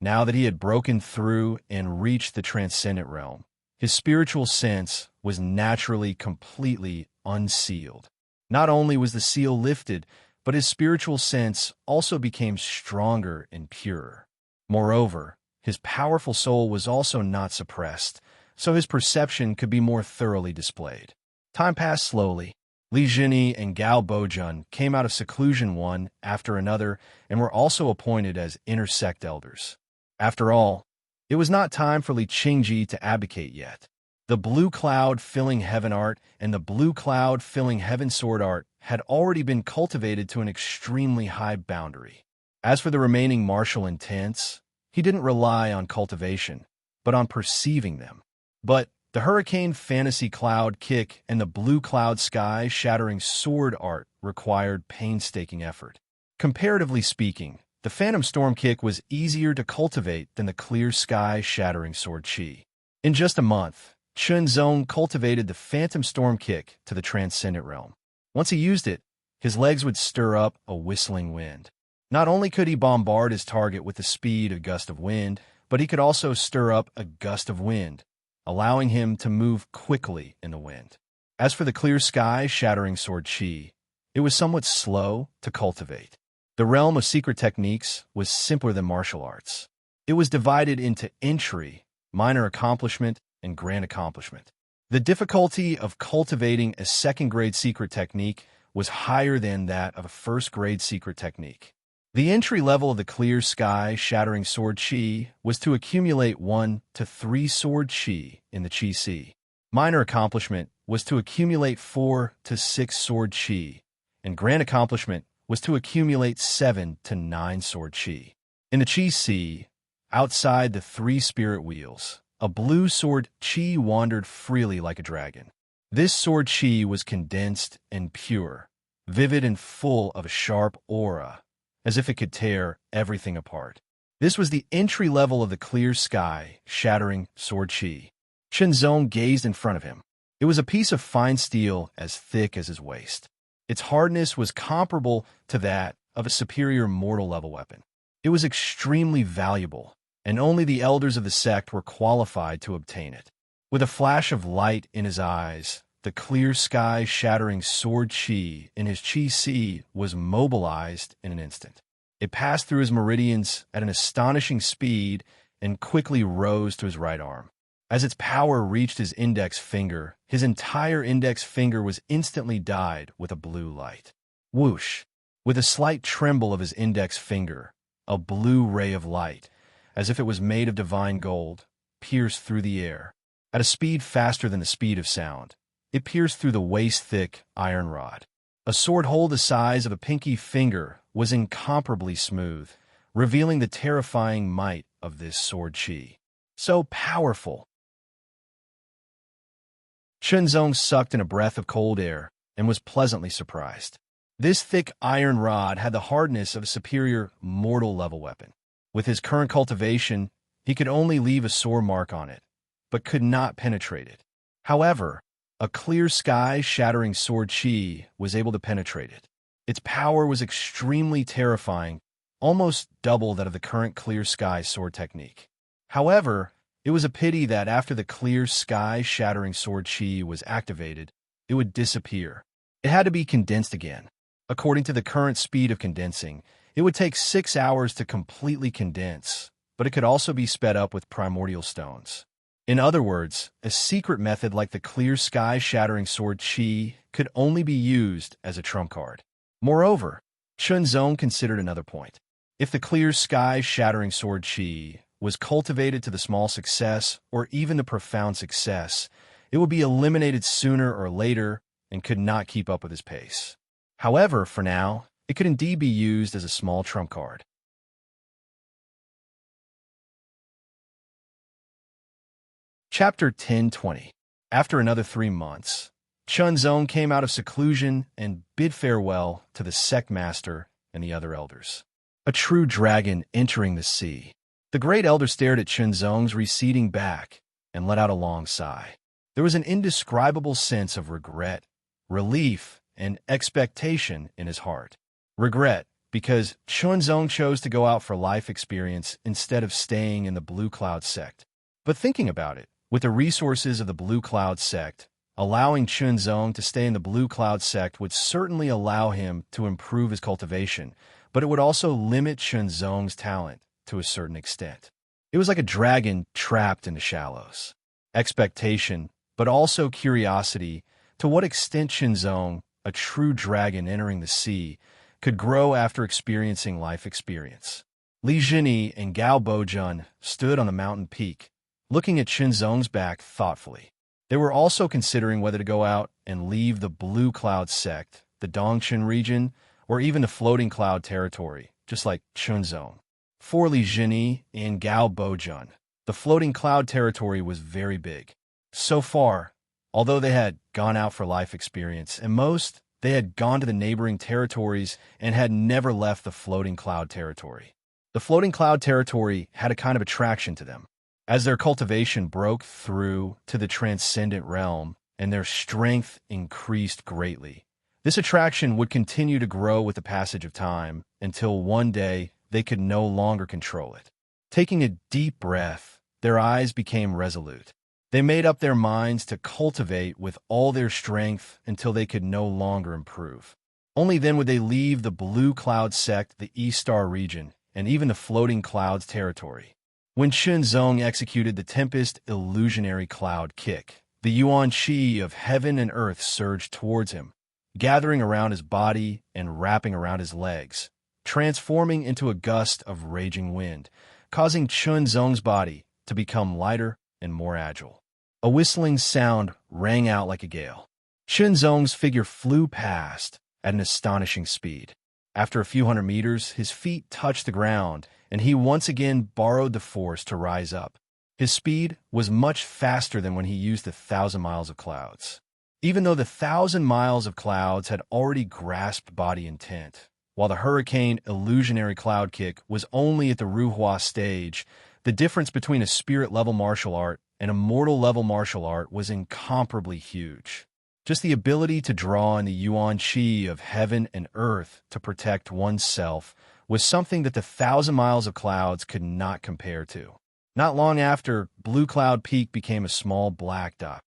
Now that he had broken through and reached the transcendent realm, his spiritual sense was naturally completely unsealed. Not only was the seal lifted, but his spiritual sense also became stronger and purer. Moreover, his powerful soul was also not suppressed, so his perception could be more thoroughly displayed. Time passed slowly. Li Jini and Gao Bojun came out of seclusion one after another and were also appointed as inner sect elders. After all, it was not time for Li Qingji to abdicate yet. The blue cloud filling heaven art and the blue cloud filling heaven sword art had already been cultivated to an extremely high boundary. As for the remaining martial intents, he didn't rely on cultivation, but on perceiving them. But the hurricane fantasy cloud kick and the blue cloud sky shattering sword art required painstaking effort. Comparatively speaking, the phantom storm kick was easier to cultivate than the clear sky shattering sword chi. In just a month, Chunzong cultivated the phantom storm kick to the transcendent realm. Once he used it, his legs would stir up a whistling wind. Not only could he bombard his target with the speed of a gust of wind, but he could also stir up a gust of wind, allowing him to move quickly in the wind. As for the clear sky shattering sword chi, it was somewhat slow to cultivate. The realm of secret techniques was simpler than martial arts. It was divided into entry, minor accomplishment, and grand accomplishment. The difficulty of cultivating a second-grade secret technique was higher than that of a first-grade secret technique. The entry level of the clear sky shattering sword chi was to accumulate 1 to 3 sword chi in the chi si. Minor accomplishment was to accumulate 4 to 6 sword chi, and grand accomplishment was to accumulate 7 to 9 sword chi. In the chi si, outside the 3 spirit wheels, a blue sword chi wandered freely like a dragon. This sword chi was condensed and pure, vivid and full of a sharp aura, as if it could tear everything apart. This was the entry level of the clear sky shattering sword chi. Chunzong gazed in front of him. It was a piece of fine steel as thick as his waist. Its hardness was comparable to that of a superior mortal level weapon. It was extremely valuable, and only the elders of the sect were qualified to obtain it. With a flash of light in his eyes, the clear sky shattering sword chi in his chi si was mobilized in an instant. It passed through his meridians at an astonishing speed and quickly rose to his right arm. As its power reached his index finger, his entire index finger was instantly dyed with a blue light. Whoosh! With a slight tremble of his index finger, a blue ray of light, as if it was made of divine gold, pierced through the air. At a speed faster than the speed of sound, it pierced through the waist-thick iron rod. A sword hole the size of a pinky finger was incomparably smooth, revealing the terrifying might of this sword chi. So powerful! Chunzong sucked in a breath of cold air and was pleasantly surprised. This thick iron rod had the hardness of a superior mortal-level weapon. With his current cultivation, he could only leave a sore mark on it, but could not penetrate it. However, a clear sky shattering sword chi was able to penetrate it. Its power was extremely terrifying, almost double that of the current clear sky sword technique. However, it was a pity that after the clear sky shattering sword chi was activated, it would disappear. It had to be condensed again. According to the current speed of condensing, it would take 6 hours to completely condense, but it could also be sped up with primordial stones. In other words, a secret method like the clear sky shattering sword chi could only be used as a trump card. Moreover, Chunzong considered another point. If the clear sky shattering sword chi was cultivated to the small success or even the profound success, it would be eliminated sooner or later and could not keep up with his pace. However, for now, it could indeed be used as a small trump card. Chapter 10:20. After another 3 months, Chunzong came out of seclusion and bid farewell to the sect master and the other elders. A true dragon entering the sea. The great elder stared at Chunzong's receding back and let out a long sigh. There was an indescribable sense of regret, relief, and expectation in his heart. Regret, because Chunzong chose to go out for life experience instead of staying in the Blue Cloud sect. But thinking about it, with the resources of the Blue Cloud sect, allowing Chunzong to stay in the Blue Cloud sect would certainly allow him to improve his cultivation, but it would also limit Chunzong's talent to a certain extent. It was like a dragon trapped in the shallows. Expectation, but also curiosity, to what extent Chunzong, a true dragon entering the sea, could grow after experiencing life experience. Li Jinyi and Gao Bojun stood on the mountain peak, looking at Chunzong's back thoughtfully. They were also considering whether to go out and leave the Blue Cloud sect, the Dongchen region, or even the Floating Cloud territory, just like Chunzong. For Li Jinyi and Gao Bojun, the Floating Cloud territory was very big. So far, although they had gone out for life experience, and most, they had gone to the neighboring territories and had never left the Floating Cloud territory. The Floating Cloud territory had a kind of attraction to them. As their cultivation broke through to the transcendent realm and their strength increased greatly, this attraction would continue to grow with the passage of time until one day they could no longer control it. Taking a deep breath, their eyes became resolute. They made up their minds to cultivate with all their strength until they could no longer improve. Only then would they leave the Blue Cloud sect, the East Star region, and even the Floating Clouds territory. When Chunzong executed the Tempest Illusionary Cloud Kick, the Yuan Qi of heaven and earth surged towards him, gathering around his body and wrapping around his legs, transforming into a gust of raging wind, causing Chunzong's body to become lighter and more agile. A whistling sound rang out like a gale. Chunzong's figure flew past at an astonishing speed. After a few hundred meters, his feet touched the ground, and he once again borrowed the force to rise up. His speed was much faster than when he used the 1,000 miles of clouds. Even though the 1,000 miles of clouds had already grasped body intent, while the Hurricane Illusionary Cloud Kick was only at the Ruhua stage, the difference between a spirit-level martial art and a mortal-level martial art was incomparably huge. Just the ability to draw in the Yuan Qi of heaven and earth to protect oneself was something that the 1,000 miles of clouds could not compare to. Not long after, Blue Cloud Peak became a small black dot.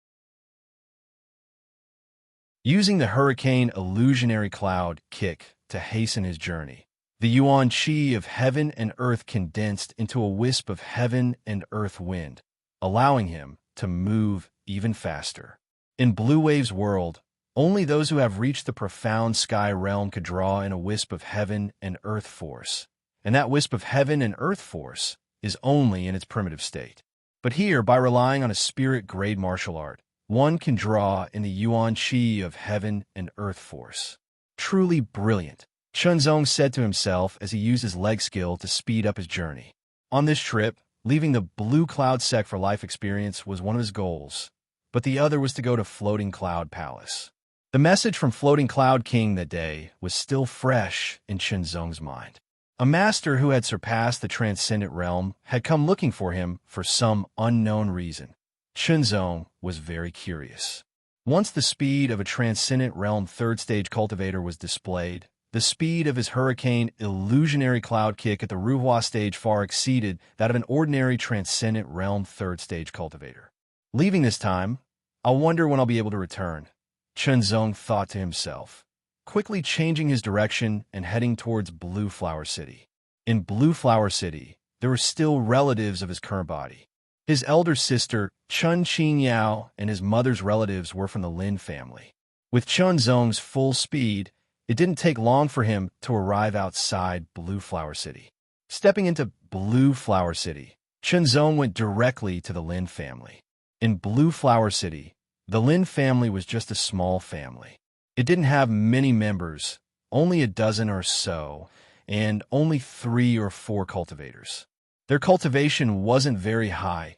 Using the Hurricane Illusionary Cloud Kick to hasten his journey, the Yuan Qi of heaven and earth condensed into a wisp of heaven and earth wind, allowing him to move even faster. In Blue Wave's world, only those who have reached the profound sky realm could draw in a wisp of heaven and earth force, and that wisp of heaven and earth force is only in its primitive state. But here, by relying on a spirit-grade martial art, one can draw in the Yuan Qi of heaven and earth force. Truly brilliant, Chunzong said to himself as he used his leg skill to speed up his journey. On this trip, leaving the Blue Cloud sect for life experience was one of his goals, but the other was to go to Floating Cloud Palace. The message from Floating Cloud King that day was still fresh in Chunzong's mind. A master who had surpassed the transcendent realm had come looking for him for some unknown reason. Chunzong was very curious. Once the speed of a transcendent realm third-stage cultivator was displayed, the speed of his Hurricane Illusionary Cloud Kick at the Ruhua stage far exceeded that of an ordinary transcendent realm third-stage cultivator. Leaving this time, I'll wonder when I'll be able to return, Chunzong thought to himself, quickly changing his direction and heading towards Blue Flower City. In Blue Flower City, there were still relatives of his current body. His elder sister, Chun Qingyao, and his mother's relatives were from the Lin family. With Chunzong's full speed, it didn't take long for him to arrive outside Blue Flower City. Stepping into Blue Flower City, Chunzong went directly to the Lin family. In Blue Flower City, the Lin family was just a small family. It didn't have many members, only a dozen or so, and only 3 or 4 cultivators. Their cultivation wasn't very high,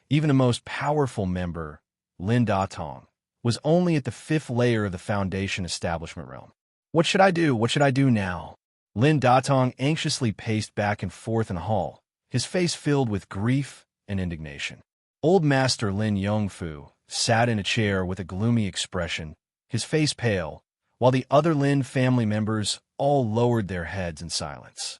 Even the most powerful member, Lin Datong, was only at the 5th layer of the foundation establishment realm. What should I do? What should I do now? Lin Datong anxiously paced back and forth in the hall, his face filled with grief and indignation. Old Master Lin Yongfu sat in a chair with a gloomy expression, his face pale, while the other Lin family members all lowered their heads in silence.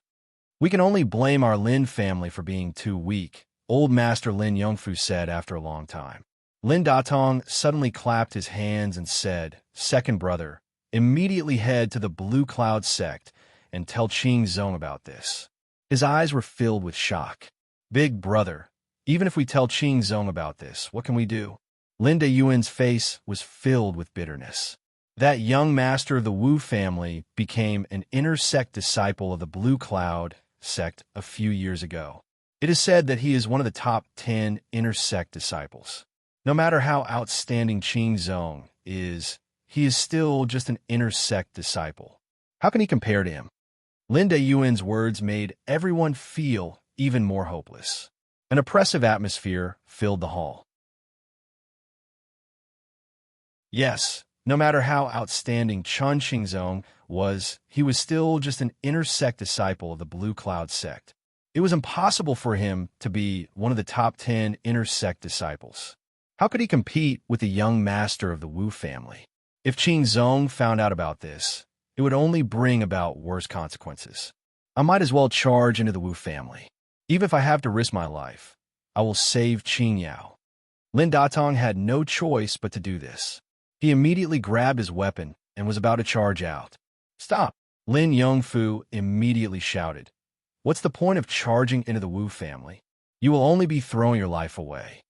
We can only blame our Lin family for being too weak, Old Master Lin Yongfu said after a long time. Lin Datong suddenly clapped his hands and said, "Second brother, immediately head to the Blue Cloud sect and tell Qing Zong about this." His eyes were filled with shock. "Big brother, even if we tell Qing Zong about this, what can we do?" Lin Yuan's face was filled with bitterness. That young master of the Wu family became an inner sect disciple of the Blue Cloud sect a few years ago. It is said that he is one of the top 10 inner sect disciples. No matter how outstanding Qing Zong is, he is still just an inner sect disciple. How can he compare to him? Lin Yuan's words made everyone feel even more hopeless. An oppressive atmosphere filled the hall. Yes, no matter how outstanding Chun Qingzong was, he was still just an inner sect disciple of the Blue Cloud sect. It was impossible for him to be one of the top 10 inner sect disciples. How could he compete with the young master of the Wu family? If Qingzong found out about this, it would only bring about worse consequences. I might as well charge into the Wu family. Even if I have to risk my life, I will save Qing Yao. Lin Datong had no choice but to do this. He immediately grabbed his weapon and was about to charge out. "Stop!" Lin Yongfu immediately shouted. "What's the point of charging into the Wu family? You will only be throwing your life away."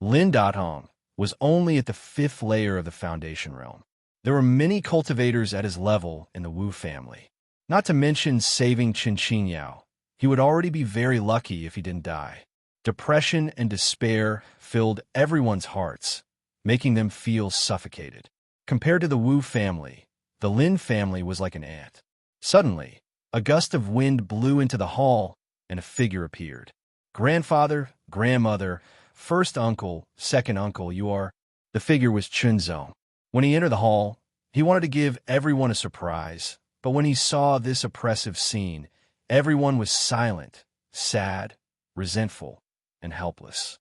Lin Datong was only at the 5th layer of the foundation realm. There were many cultivators at his level in the Wu family. Not to mention saving Qin Yao. He would already be very lucky if he didn't die. Depression and despair filled everyone's hearts, making them feel suffocated. Compared to the Wu family, the Lin family was like an ant. Suddenly, a gust of wind blew into the hall, and a figure appeared. "Grandfather, grandmother, first uncle, second uncle, you are..." The figure was Chunzong. When he entered the hall, he wanted to give everyone a surprise, but when he saw this oppressive scene, everyone was silent, sad, resentful, and helpless.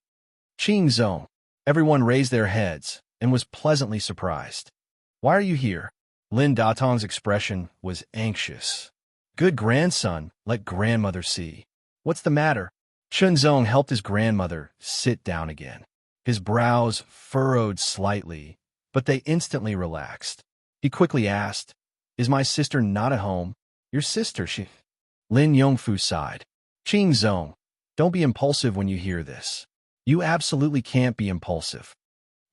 "Qingzong." Everyone raised their heads and was pleasantly surprised. "Why are you here?" Lin Datong's expression was anxious. "Good grandson, let grandmother see." "What's the matter?" Chunzong helped his grandmother sit down again. His brows furrowed slightly, but they instantly relaxed. He quickly asked, "Is my sister not at home?" "Your sister, she..." Lin Yongfu sighed. "Qingzong, don't be impulsive when you hear this. You absolutely can't be impulsive."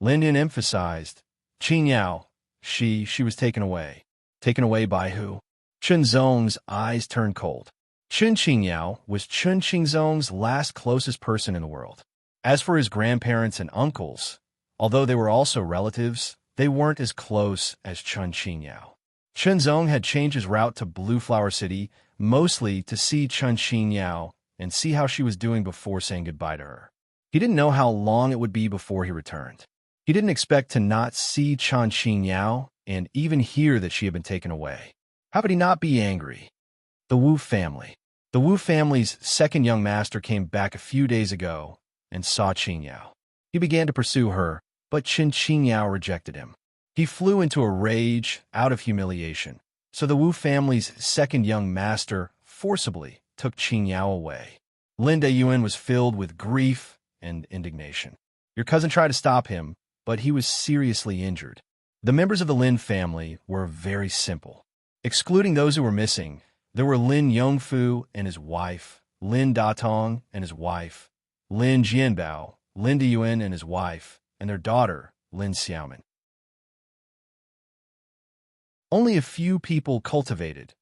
Lin Yin emphasized, "Qing Yao, she was taken away." "Taken away by who?" Chunzong's eyes turned cold. Qing Yao was Chun Qingzong's last closest person in the world. As for his grandparents and uncles, although they were also relatives, they weren't as close as Chun Qing Yao. Chunzong had changed his route to Blue Flower City, mostly to see Chun Qing Yao and see how she was doing before saying goodbye to her. He didn't know how long it would be before he returned. He didn't expect to not see Chun Qing Yao and even hear that she had been taken away. How could he not be angry? The Wu family. The Wu family's second young master came back a few days ago and saw Qing Yao. He began to pursue her, but Qing Yao rejected him. He flew into a rage out of humiliation, so the Wu family's second young master forcibly took Qing Yao away. Lin Yuan was filled with grief and indignation. Your cousin tried to stop him, but he was seriously injured. The members of the Lin family were very simple. Excluding those who were missing, there were Lin Yongfu and his wife, Lin Datong and his wife, Lin Jianbao, Lin Yuan and his wife, and their daughter, Lin Xiaomin. Only a few people cultivated: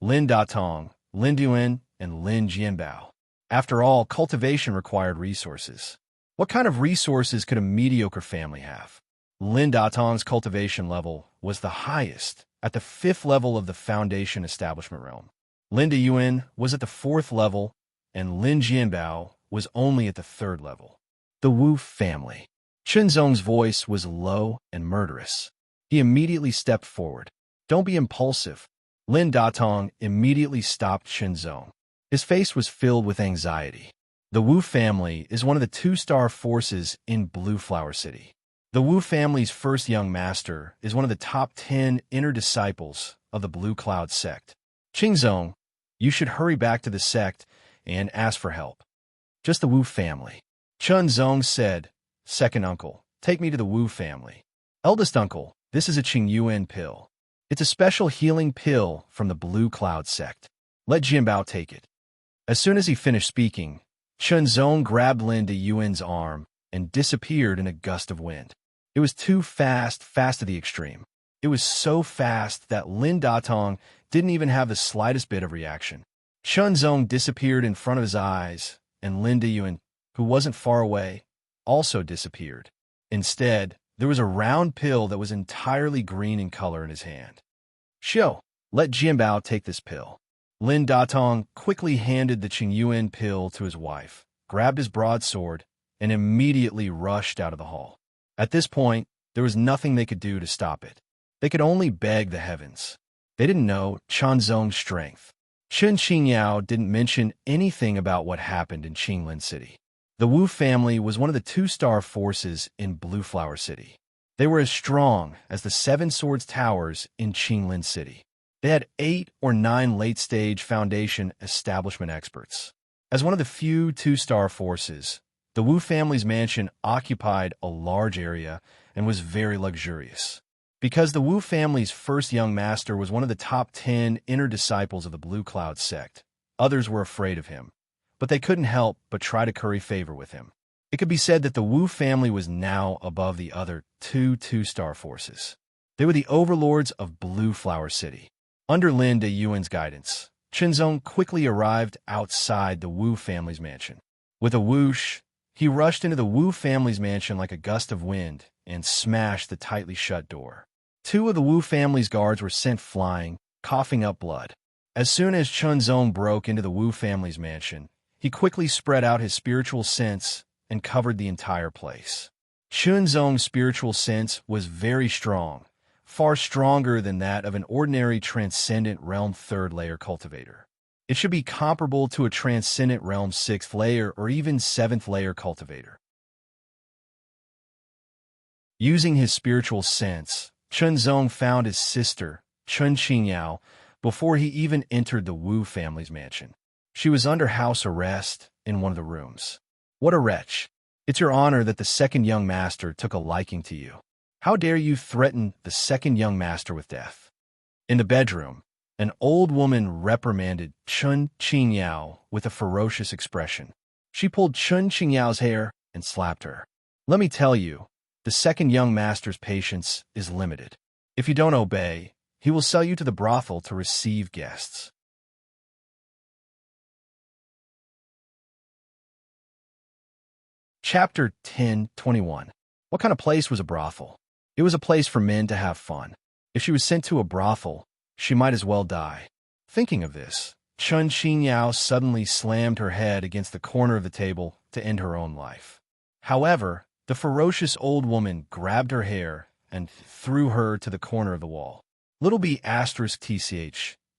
Lin Datong, Lin Yuan, and Lin Jianbao. After all, cultivation required resources. What kind of resources could a mediocre family have? Lin Datong's cultivation level was the highest, at the 5th level of the foundation establishment realm. Lin Yuan was at the 4th level, and Lin Jianbao was only at the 3rd level. The Wu family. Chenzong's voice was low and murderous. He immediately stepped forward. Don't be impulsive. Lin Datong immediately stopped Chenzong. His face was filled with anxiety. The Wu family is one of the two-star forces in Blue Flower City. The Wu family's first young master is one of the top 10 inner disciples of the Blue Cloud sect. Chenzong, you should hurry back to the sect and ask for help. Just the Wu family. Chenzong said, Second uncle, take me to the Wu family. Eldest uncle, this is a Qingyuan pill. It's a special healing pill from the Blue Cloud sect. Let Jianbao take it. As soon as he finished speaking, Chenzong grabbed Lin Yuan's arm and disappeared in a gust of wind. It was too fast to the extreme. It was so fast that Lin Datong didn't even have the slightest bit of reaction. Chenzong disappeared in front of his eyes, and Lin Yuan, who wasn't far away, also disappeared. Instead, there was a round pill that was entirely green in color in his hand. Shio, let Jianbao take this pill. Lin Datong quickly handed the Qingyuan pill to his wife, grabbed his broadsword, and immediately rushed out of the hall. At this point, there was nothing they could do to stop it. They could only beg the heavens. They didn't know Chenzong's strength. Chen Qingyao didn't mention anything about what happened in Qinglin City. The Wu family was one of the two-star forces in Blue Flower City. They were as strong as the Seven Swords Towers in Qinglin City. They had 8 or 9 late-stage Foundation establishment experts. As one of the few two-star forces, the Wu family's mansion occupied a large area and was very luxurious. Because the Wu family's first young master was one of the top 10 inner disciples of the Blue Cloud sect, others were afraid of him, but they couldn't help but try to curry favor with him. It could be said that the Wu family was now above the other two-star forces. They were the overlords of Blue Flower City. Under Lin Yuan's guidance, Chenzong quickly arrived outside the Wu family's mansion. With a whoosh, he rushed into the Wu family's mansion like a gust of wind and smashed the tightly shut door. 2 of the Wu family's guards were sent flying, coughing up blood. As soon as Chenzong broke into the Wu family's mansion, he quickly spread out his spiritual sense and covered the entire place. Chenzong's spiritual sense was very strong, far stronger than that of an ordinary Transcendent Realm 3rd layer cultivator. It should be comparable to a Transcendent Realm 6th layer or even 7th layer cultivator. Using his spiritual sense, Chenzong found his sister, Chen Qingyao, before he even entered the Wu family's mansion. She was under house arrest in one of the rooms. What a wretch! It's your honor that the second young master took a liking to you. How dare you threaten the second young master with death? In the bedroom, an old woman reprimanded Chen Qingyao with a ferocious expression. She pulled Chen Qingyao's hair and slapped her. Let me tell you, the second young master's patience is limited. If you don't obey, he will sell you to the brothel to receive guests. Chapter 10:21. What kind of place was a brothel? It was a place for men to have fun. If she was sent to a brothel, she might as well die. Thinking of this, Chen Qingyao suddenly slammed her head against the corner of the table to end her own life. However, the ferocious old woman grabbed her hair and threw her to the corner of the wall. Little b****,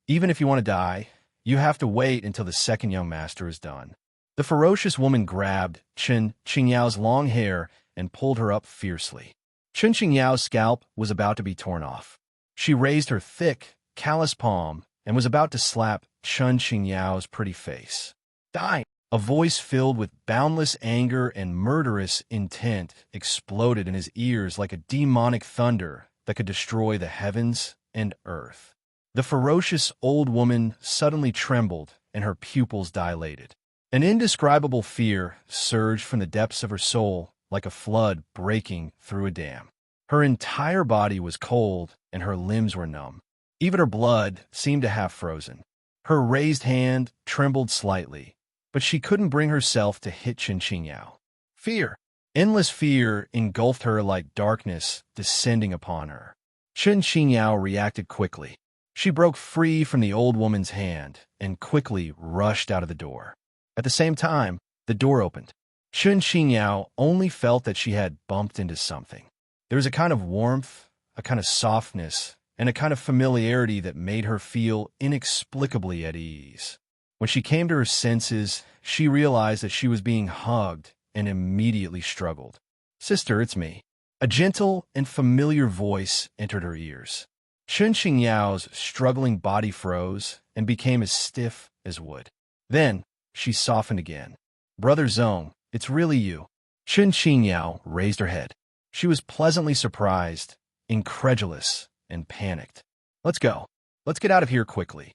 even if you want to die, you have to wait until the second young master is done. The ferocious woman grabbed Chen Qingyao's long hair and pulled her up fiercely. Chen Qingyao's scalp was about to be torn off. She raised her thick, callous palm and was about to slap Chen Qingyao's pretty face. Die! A voice filled with boundless anger and murderous intent exploded in his ears like a demonic thunder that could destroy the heavens and earth. The ferocious old woman suddenly trembled and her pupils dilated. An indescribable fear surged from the depths of her soul like a flood breaking through a dam. Her entire body was cold and her limbs were numb. Even her blood seemed to have frozen. Her raised hand trembled slightly, but she couldn't bring herself to hit Chen Qingyao. Fear, endless fear engulfed her like darkness descending upon her. Chen Qingyao reacted quickly. She broke free from the old woman's hand and quickly rushed out of the door. At the same time, the door opened. Chun Qingyao only felt that she had bumped into something. There was a kind of warmth, a kind of softness, and a kind of familiarity that made her feel inexplicably at ease. When she came to her senses, she realized that she was being hugged and immediately struggled. "Sister, it's me." A gentle and familiar voice entered her ears. Chun Qingyao's struggling body froze and became as stiff as wood. Then she softened again. "Brother Zong, it's really you." Chun Qingyao raised her head. She was pleasantly surprised, incredulous, and panicked. "Let's go. Let's get out of here quickly."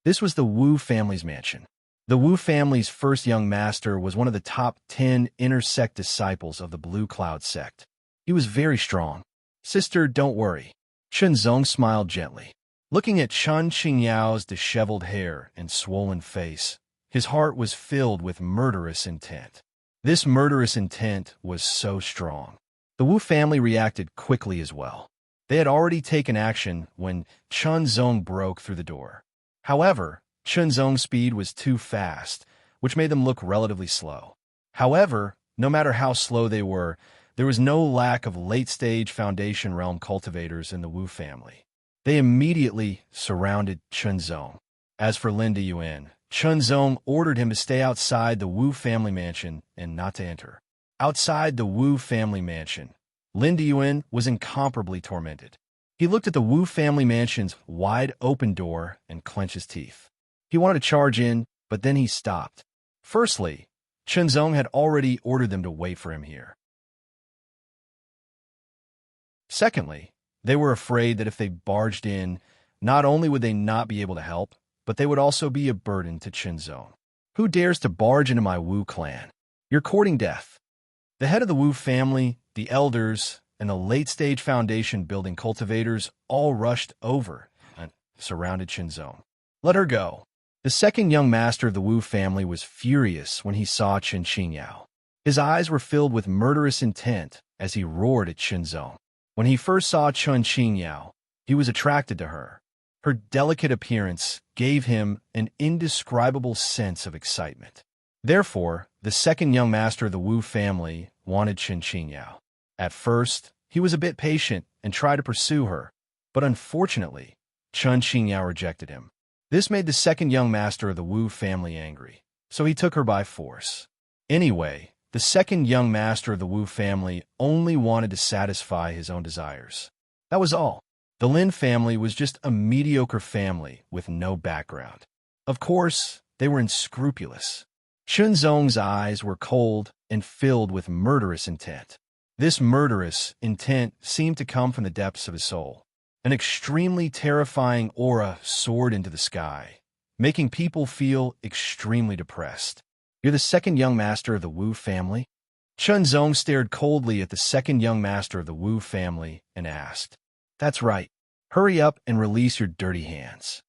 This was the Wu family's mansion. The Wu family's first young master was one of the top 10 inner sect disciples of the Blue Cloud sect. He was very strong. "Sister, don't worry." Chun Zong smiled gently. Looking at Chun Qingyao's disheveled hair and swollen face, his heart was filled with murderous intent. This murderous intent was so strong. The Wu family reacted quickly as well. They had already taken action when Chun Zong broke through the door. However, Chun Zong's speed was too fast, which made them look relatively slow. However, no matter how slow they were, there was no lack of late-stage Foundation Realm cultivators in the Wu family. They immediately surrounded Chun Zong. As for Lin Yuan, Chun Zong ordered him to stay outside the Wu family mansion and not to enter. Outside the Wu family mansion, Lin Yuan was incomparably tormented. He looked at the Wu family mansion's wide-open door and clenched his teeth. He wanted to charge in, but then he stopped. Firstly, Chun Zong had already ordered them to wait for him here. Secondly, they were afraid that if they barged in, not only would they not be able to help, but they would also be a burden to Chun Zong. "Who dares to barge into my Wu clan? You're courting death." The head of the Wu family, the elders, and the late-stage foundation building cultivators all rushed over and surrounded Chun Zong. "Let her go." The second young master of the Wu family was furious when he saw Chun Qingyao. His eyes were filled with murderous intent as he roared at Chun Zong. When he first saw Chun Qingyao, he was attracted to her. Her delicate appearance gave him an indescribable sense of excitement. Therefore, the second young master of the Wu family wanted Chun Qingyao. At first, he was a bit patient and tried to pursue her, but unfortunately, Chun Qingyao rejected him. This made the second young master of the Wu family angry, so he took her by force. Anyway, the second young master of the Wu family only wanted to satisfy his own desires. That was all. The Lin family was just a mediocre family with no background. Of course, they were unscrupulous. Chun Zong's eyes were cold and filled with murderous intent. This murderous intent seemed to come from the depths of his soul. An extremely terrifying aura soared into the sky, making people feel extremely depressed. "You're the second young master of the Wu family?" Chun Zong stared coldly at the second young master of the Wu family and asked. "That's right. Hurry up and release your dirty hands."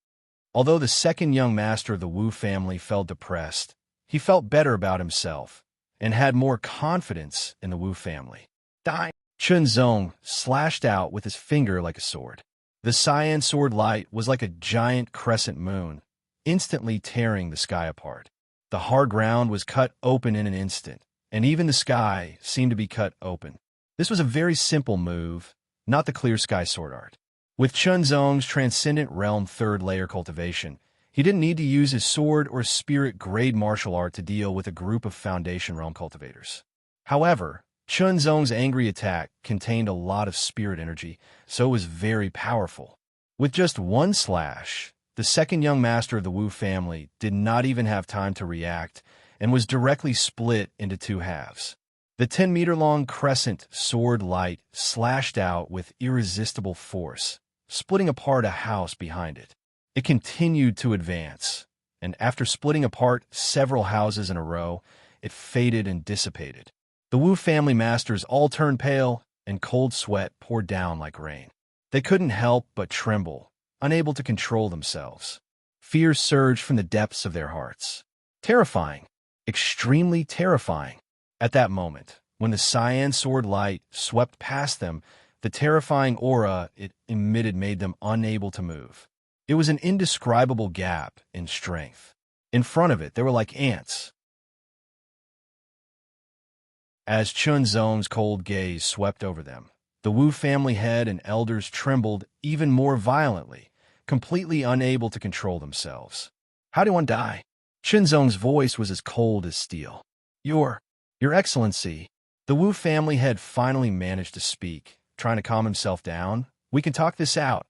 Although the second young master of the Wu family felt depressed, he felt better about himself and had more confidence in the Wu family. "Die!" Chun Zong slashed out with his finger like a sword. The cyan sword light was like a giant crescent moon, instantly tearing the sky apart. The hard ground was cut open in an instant, and even the sky seemed to be cut open. This was a very simple move, not the clear sky sword art. With Chun Zong's Transcendent Realm 3rd layer cultivation, he didn't need to use his sword or spirit grade martial art to deal with a group of Foundation Realm cultivators. However, Chun Zong's angry attack contained a lot of spirit energy, so it was very powerful. With just one slash, the second young master of the Wu family did not even have time to react and was directly split into two halves. The 10-meter-long crescent sword light slashed out with irresistible force, splitting apart a house behind it. It continued to advance, and after splitting apart several houses in a row, it faded and dissipated. The Wu family masters all turned pale, and cold sweat poured down like rain. They couldn't help but tremble, unable to control themselves. Fear surged from the depths of their hearts. Terrifying, extremely terrifying. At that moment, when the cyan sword light swept past them, the terrifying aura it emitted made them unable to move. It was an indescribable gap in strength. In front of it, they were like ants. As Chunzong's cold gaze swept over them, the Wu family head and elders trembled even more violently, completely unable to control themselves. How do one die? Chunzong's voice was as cold as steel. Your Excellency. The Wu family head finally managed to speak, trying to calm himself down. We can talk this out.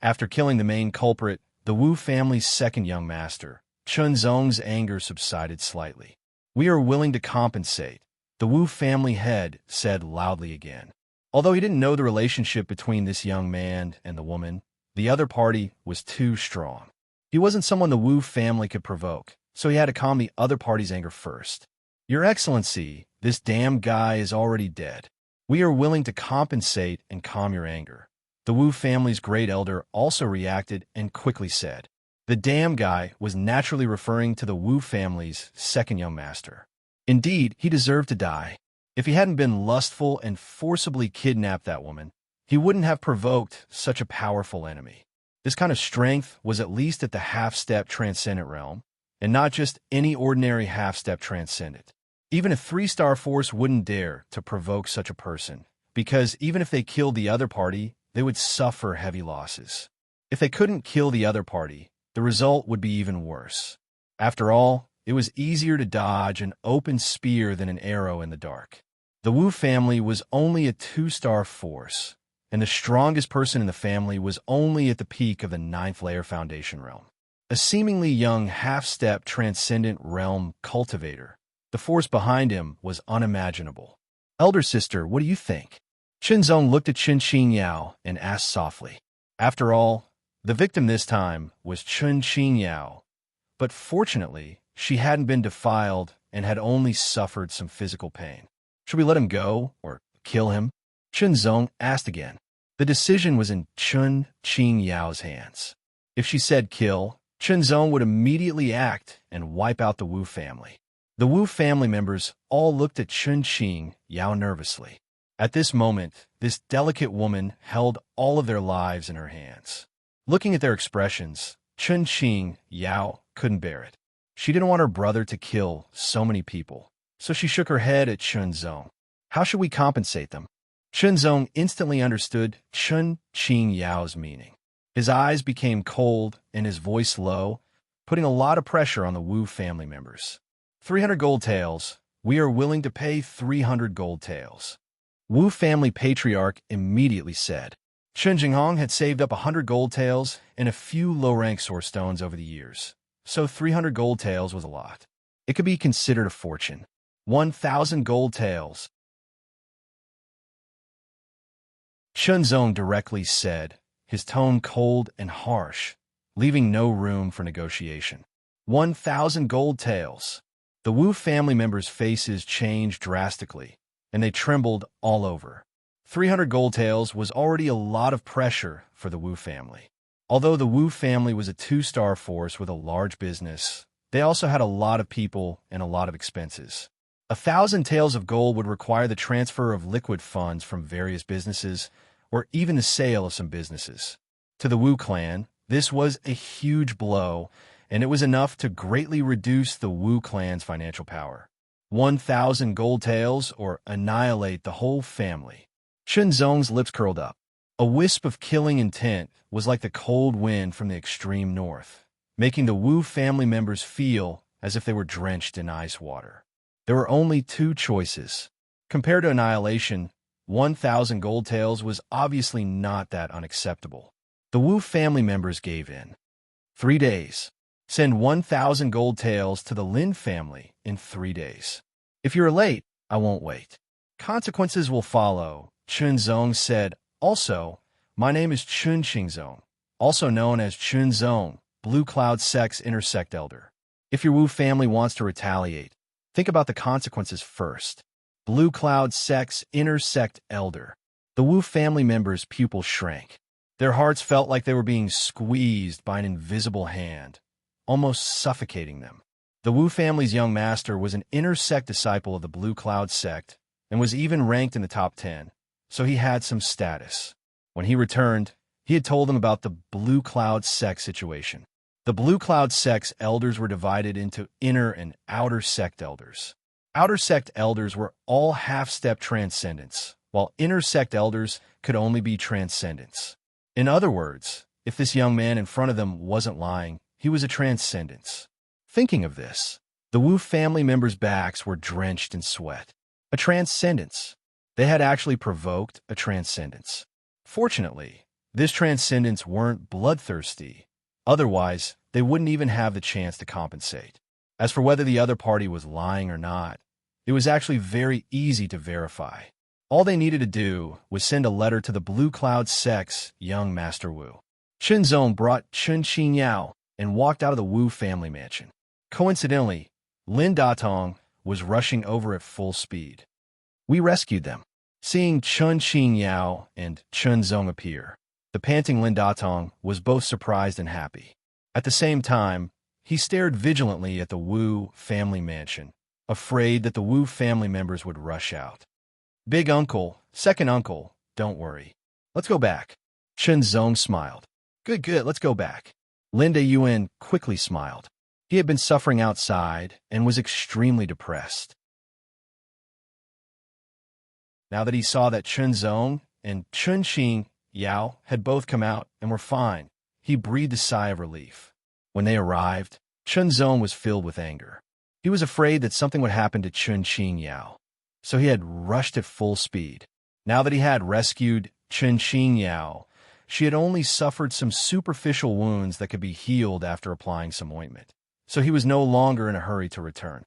After killing the main culprit, the Wu family's second young master, Chunzong's anger subsided slightly. We are willing to compensate, the Wu family head said loudly again. Although he didn't know the relationship between this young man and the woman, the other party was too strong. He wasn't someone the Wu family could provoke, so he had to calm the other party's anger first. Your Excellency, this damn guy is already dead. We are willing to compensate and calm your anger. The Wu family's great elder also reacted and quickly said. The damn guy was naturally referring to the Wu family's second young master. Indeed, he deserved to die. If he hadn't been lustful and forcibly kidnapped that woman, he wouldn't have provoked such a powerful enemy. This kind of strength was at least at the half-step transcendent realm, and not just any ordinary half-step transcendent. Even a 3-star force wouldn't dare to provoke such a person, because even if they killed the other party, they would suffer heavy losses. If they couldn't kill the other party, the result would be even worse. After all, it was easier to dodge an open spear than an arrow in the dark. The Wu family was only a 2-star force, and the strongest person in the family was only at the peak of the 9th layer foundation realm. A seemingly young half-step transcendent realm cultivator. The force behind him was unimaginable. Elder sister, what do you think? Chunzong looked at Chun Yao and asked softly. After all, the victim this time was Chun Yao, but fortunately, she hadn't been defiled and had only suffered some physical pain. Should we let him go or kill him? Chunzong asked again. The decision was in Chun Yao's hands. If she said kill, Chunzong would immediately act and wipe out the Wu family. The Wu family members all looked at Chun Yao nervously. At this moment, this delicate woman held all of their lives in her hands. Looking at their expressions, Chun Yao couldn't bear it. She didn't want her brother to kill so many people, so she shook her head at Chunzong. How should we compensate them? Chunzong instantly understood Chun Yao's meaning. His eyes became cold and his voice low, putting a lot of pressure on the Wu family members. 300 gold taels. We are willing to pay 300 gold taels. Wu family patriarch immediately said. Chun Jinghong had saved up 100 gold taels and a few low-rank source stones over the years, so 300 gold taels was a lot. It could be considered a fortune. 1,000 gold taels. Chunzong directly said, his tone cold and harsh, leaving no room for negotiation. 1,000 gold taels. The Wu family members' faces changed drastically, and they trembled all over. 300 gold taels was already a lot of pressure for the Wu family. Although the Wu family was a 2-star force with a large business, they also had a lot of people and a lot of expenses. 1,000 taels of gold would require the transfer of liquid funds from various businesses, or even the sale of some businesses. To the Wu clan, this was a huge blow, and it was enough to greatly reduce the Wu clan's financial power. 1,000 gold taels or annihilate the whole family. Chunzong's lips curled up. A wisp of killing intent was like the cold wind from the extreme north, making the Wu family members feel as if they were drenched in ice water. There were only 2 choices. Compared to annihilation, 1,000 gold taels was obviously not that unacceptable. The Wu family members gave in. 3 days. Send 1,000 gold taels to the Lin family in 3 days. If you're late, I won't wait. Consequences will follow, Chunzong said. Also, my name is Chun Xingzong, also known as Chunzong, Blue Cloud Sect's Intersect Elder. If your Wu family wants to retaliate, think about the consequences first. Blue Cloud Sect's Intersect Elder. The Wu family members' pupils shrank. Their hearts felt like they were being squeezed by an invisible hand, almost suffocating them. The Wu family's young master was an intersect disciple of the Blue Cloud sect and was even ranked in the top 10, so he had some status. When he returned, he had told them about the Blue Cloud sect situation. The Blue Cloud sect's elders were divided into inner and outer sect elders. Outer sect elders were all half-step transcendents, while inner sect elders could only be transcendents. In other words, if this young man in front of them wasn't lying, he was a transcendence. Thinking of this, the Wu family members' backs were drenched in sweat. A transcendence. They had actually provoked a transcendence. Fortunately, this transcendence weren't bloodthirsty. Otherwise, they wouldn't even have the chance to compensate. As for whether the other party was lying or not, it was actually very easy to verify. All they needed to do was send a letter to the Blue Cloud sect's young Master Wu. Chen Zong brought Chen Xinyao and walked out of the Wu family mansion. Coincidentally, Lin Datong was rushing over at full speed. We rescued them. Seeing Chen Xinyao and Chen Zong appear, the panting Lin Datong was both surprised and happy. At the same time, he stared vigilantly at the Wu family mansion, afraid that the Wu family members would rush out. Big uncle, second uncle, don't worry. Let's go back. Chen Zong smiled. Good, let's go back. Lin Yuan quickly smiled. He had been suffering outside and was extremely depressed. Now that he saw that Chen Zong and Chen Xinyao had both come out and were fine, he breathed a sigh of relief. When they arrived, Chen Zong was filled with anger. He was afraid that something would happen to Chen Xinyao, so he had rushed at full speed. Now that he had rescued Chen Xinyao, she had only suffered some superficial wounds that could be healed after applying some ointment, so he was no longer in a hurry to return.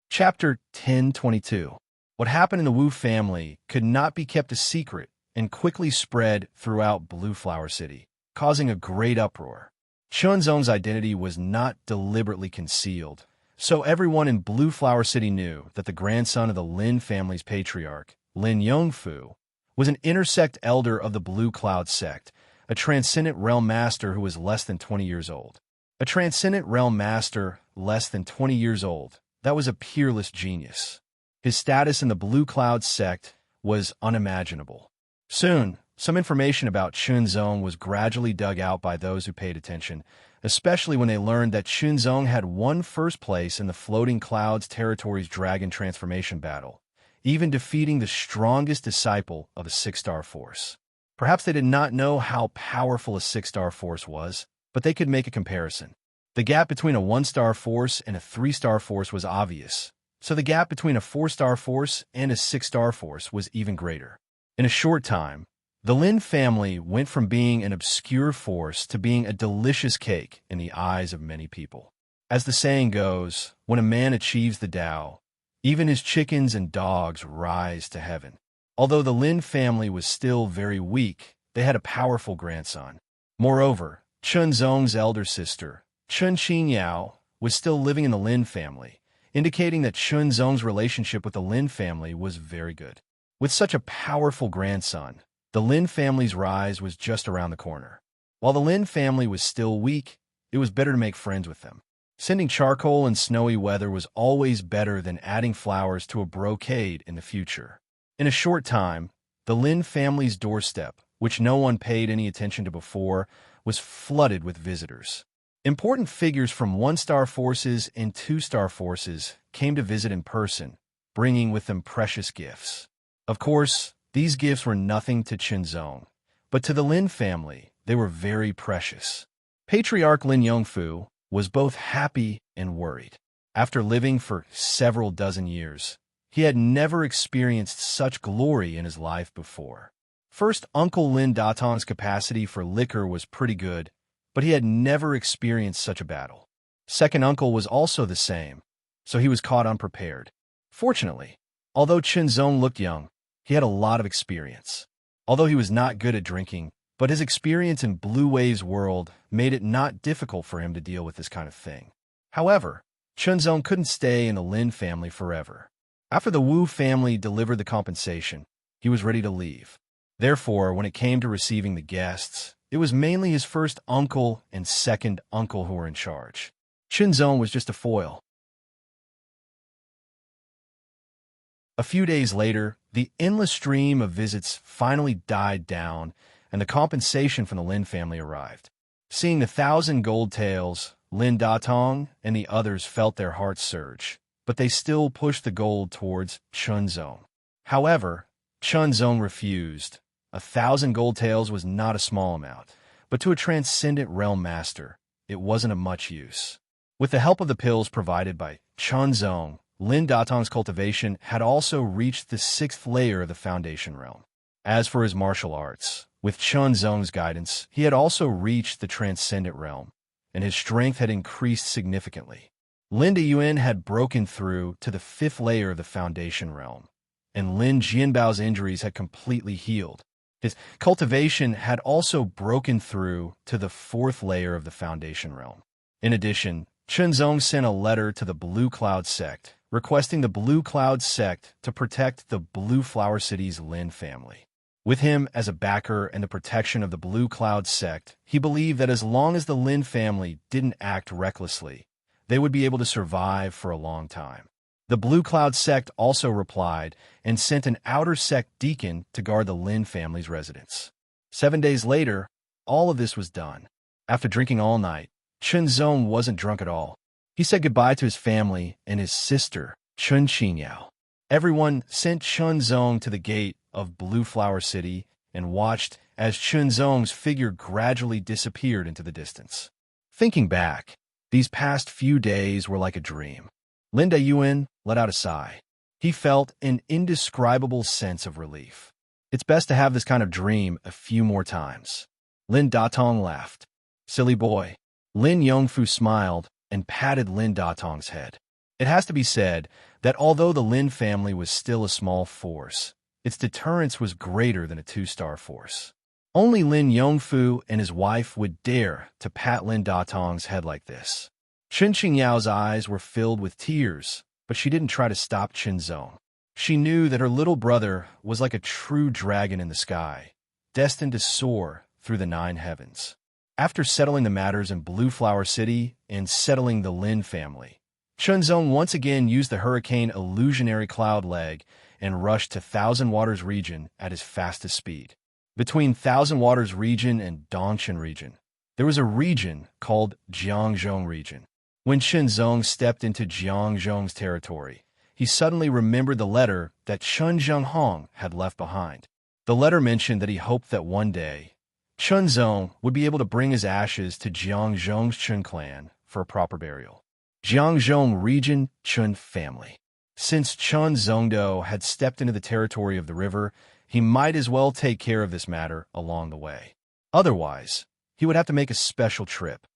Chapter 1022. What happened in the Wu family could not be kept a secret and quickly spread throughout Blue Flower City, causing a great uproar. Chen Zong's identity was not deliberately concealed, so everyone in Blue Flower City knew that the grandson of the Lin family's patriarch, Lin Yongfu, was an intersect elder of the Blue Cloud sect, a transcendent realm master who was less than 20 years old. A transcendent realm master less than 20 years old. That was a peerless genius. His status in the Blue Cloud sect was unimaginable. Soon, some information about Chen Zong was gradually dug out by those who paid attention, especially when they learned that Chen Zong had won first place in the Floating Clouds Territories Dragon Transformation Battle, even defeating the strongest disciple of a six-star force. Perhaps they did not know how powerful a six-star force was, but they could make a comparison. The gap between a one-star force and a three-star force was obvious, so the gap between a four-star force and a six-star force was even greater. In a short time, the Lin family went from being an obscure force to being a delicious cake in the eyes of many people. As the saying goes, when a man achieves the Tao, even his chickens and dogs rise to heaven. Although the Lin family was still very weak, they had a powerful grandson. Moreover, Chen Zong's elder sister, Chen Xinyao, was still living in the Lin family, indicating that Chen Zong's relationship with the Lin family was very good. With such a powerful grandson, the Lin family's rise was just around the corner. While the Lin family was still weak, it was better to make friends with them. Sending charcoal in snowy weather was always better than adding flowers to a brocade in the future. In a short time, the Lin family's doorstep, which no one paid any attention to before, was flooded with visitors. Important figures from one-star forces and two-star forces came to visit in person, bringing with them precious gifts. Of course, these gifts were nothing to Chen Zong, but to the Lin family, they were very precious. Patriarch Lin Yongfu was both happy and worried. After living for several dozen years, he had never experienced such glory in his life before. First, Uncle Lin Datong's capacity for liquor was pretty good, but he had never experienced such a battle. Second uncle was also the same, so he was caught unprepared. Fortunately, although Chen Zong looked young, he had a lot of experience. Although he was not good at drinking, but his experience in Blue Wave's world made it not difficult for him to deal with this kind of thing. However, Chen Zong couldn't stay in the Lin family forever. After the Wu family delivered the compensation, he was ready to leave. Therefore, when it came to receiving the guests, it was mainly his first uncle and second uncle who were in charge. Chen Zong was just a foil. A few days later, the endless stream of visits finally died down, and the compensation from the Lin family arrived. Seeing the 1,000 gold tails, Lin Datong and the others felt their hearts surge, but they still pushed the gold towards Chunzong. However, Chunzong refused. 1,000 gold tails was not a small amount, but to a transcendent realm master, it wasn't of much use. With the help of the pills provided by Chunzong, Lin Datong's cultivation had also reached the 6th layer of the foundation realm. As for his martial arts, with Chunzong's guidance, he had also reached the transcendent realm, and his strength had increased significantly. Lin Dayuan had broken through to the 5th layer of the foundation realm, and Lin Jianbao's injuries had completely healed. His cultivation had also broken through to the 4th layer of the foundation realm. In addition, Chunzong sent a letter to the Blue Cloud sect, requesting the Blue Cloud sect to protect the Blue Flower City's Lin family. With him as a backer and the protection of the Blue Cloud sect, he believed that as long as the Lin family didn't act recklessly, they would be able to survive for a long time. The Blue Cloud sect also replied and sent an outer sect deacon to guard the Lin family's residence. 7 days later, all of this was done. After drinking all night, Chunzong wasn't drunk at all. He said goodbye to his family and his sister, Chun Xinyao. Everyone sent Chunzong to the gate of Blue Flower City and watched as Chunzong's figure gradually disappeared into the distance. Thinking back, these past few days were like a dream. Lin Dayuan let out a sigh. He felt an indescribable sense of relief. It's best to have this kind of dream a few more times. Lin Datong laughed. Silly boy. Lin Yongfu smiled and patted Lin Datong's head. It has to be said that although the Lin family was still a small force, its deterrence was greater than a 2-star force. Only Lin Yongfu and his wife would dare to pat Lin Datong's head like this. Chun Qingyao's eyes were filled with tears, but she didn't try to stop Chunzong. She knew that her little brother was like a true dragon in the sky, destined to soar through the 9 heavens. After settling the matters in Blue Flower City and settling the Lin family, Chunzong once again used the hurricane illusionary cloud leg and rushed to Thousand Waters region at his fastest speed. Between Thousand Waters region and Dongshan region, there was a region called Jiangzhong region. When Chunzong stepped into Jiangzhong's territory, he suddenly remembered the letter that Chun Zhenghong had left behind. The letter mentioned that he hoped that one day, Chunzong would be able to bring his ashes to Jiangzhong's Chun clan for a proper burial. Jiangzhong region Chun family. Since Chun Zongdo had stepped into the territory of the river, he might as well take care of this matter along the way. Otherwise, he would have to make a special trip.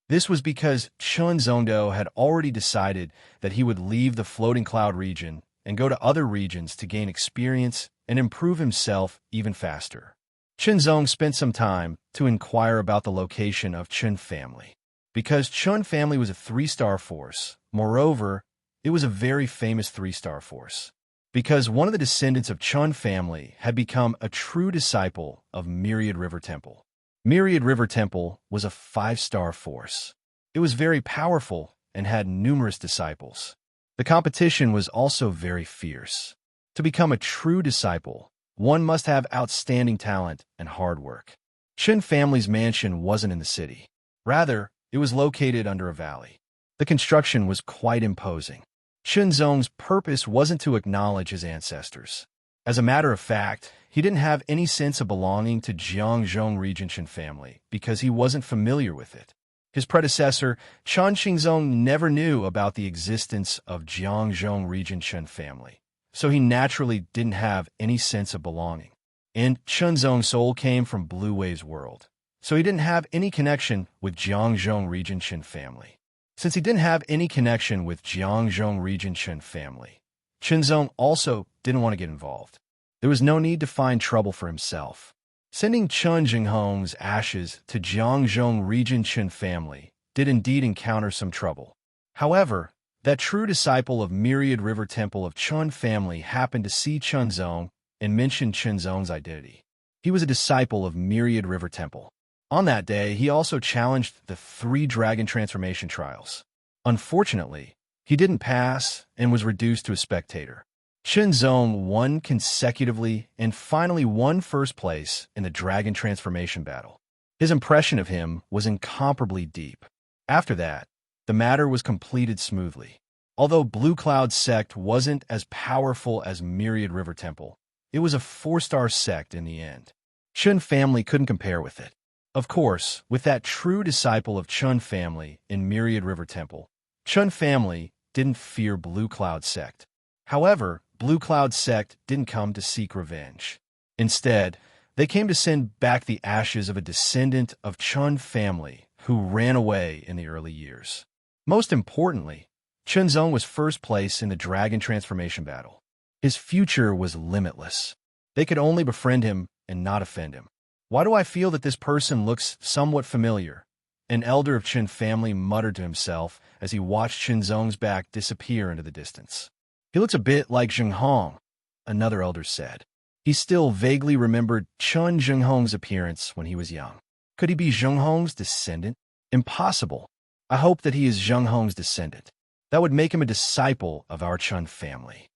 This was because Chun Zongdo had already decided that he would leave the floating cloud region and go to other regions to gain experience and improve himself even faster. Chunzong spent some time to inquire about the location of Chun family. Because Chun family was a 3-star force, moreover, it was a very famous 3-star force. Because one of the descendants of Chun family had become a true disciple of Myriad River Temple. Myriad River Temple was a 5-star force. It was very powerful and had numerous disciples. The competition was also very fierce. To become a true disciple, one must have outstanding talent and hard work. Chun family's mansion wasn't in the city. Rather, it was located under a valley. The construction was quite imposing. Chunzong's purpose wasn't to acknowledge his ancestors. As a matter of fact, he didn't have any sense of belonging to Jiangzhong region Chun family because he wasn't familiar with it. His predecessor, Chan Xingzong, never knew about the existence of Jiangzhong region Chun family, so he naturally didn't have any sense of belonging. And Chunzong's soul came from Blue Wave's world, so he didn't have any connection with Jiangzhong region Chun family. Since he didn't have any connection with Jiangzhong region Chun family, Chunzong also didn't want to get involved. There was no need to find trouble for himself. Sending Chun Jinghong's ashes to Jiangzhong region Chun family did indeed encounter some trouble. However, that true disciple of Myriad River Temple of Chun family happened to see Chunzong and mentioned Chunzong's identity. He was a disciple of Myriad River Temple. On that day, he also challenged the 3 dragon transformation trials. Unfortunately, he didn't pass and was reduced to a spectator. Chen Zong won consecutively and finally won first place in the Dragon Transformation Battle. His impression of him was incomparably deep. After that, the matter was completed smoothly. Although Blue Cloud Sect wasn't as powerful as Myriad River Temple, it was a 4-star sect in the end. Chun family couldn't compare with it. Of course, with that true disciple of Chun family in Myriad River Temple, Chun family didn't fear Blue Cloud Sect. However, Blue Cloud Sect didn't come to seek revenge. Instead, they came to send back the ashes of a descendant of Chun family who ran away in the early years. Most importantly, Chen Zong was first place in the Dragon Transformation Battle. His future was limitless. They could only befriend him and not offend him. Why do I feel that this person looks somewhat familiar? An elder of Chen family muttered to himself as he watched Chen Zong's back disappear into the distance. He looks a bit like Zheng Hong, another elder said. He still vaguely remembered Chun Zheng Hong's appearance when he was young. Could he be Zheng Hong's descendant? Impossible. I hope that he is Zheng Hong's descendant. That would make him a disciple of our Chun family.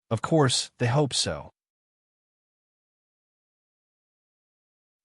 Of course, they hope so.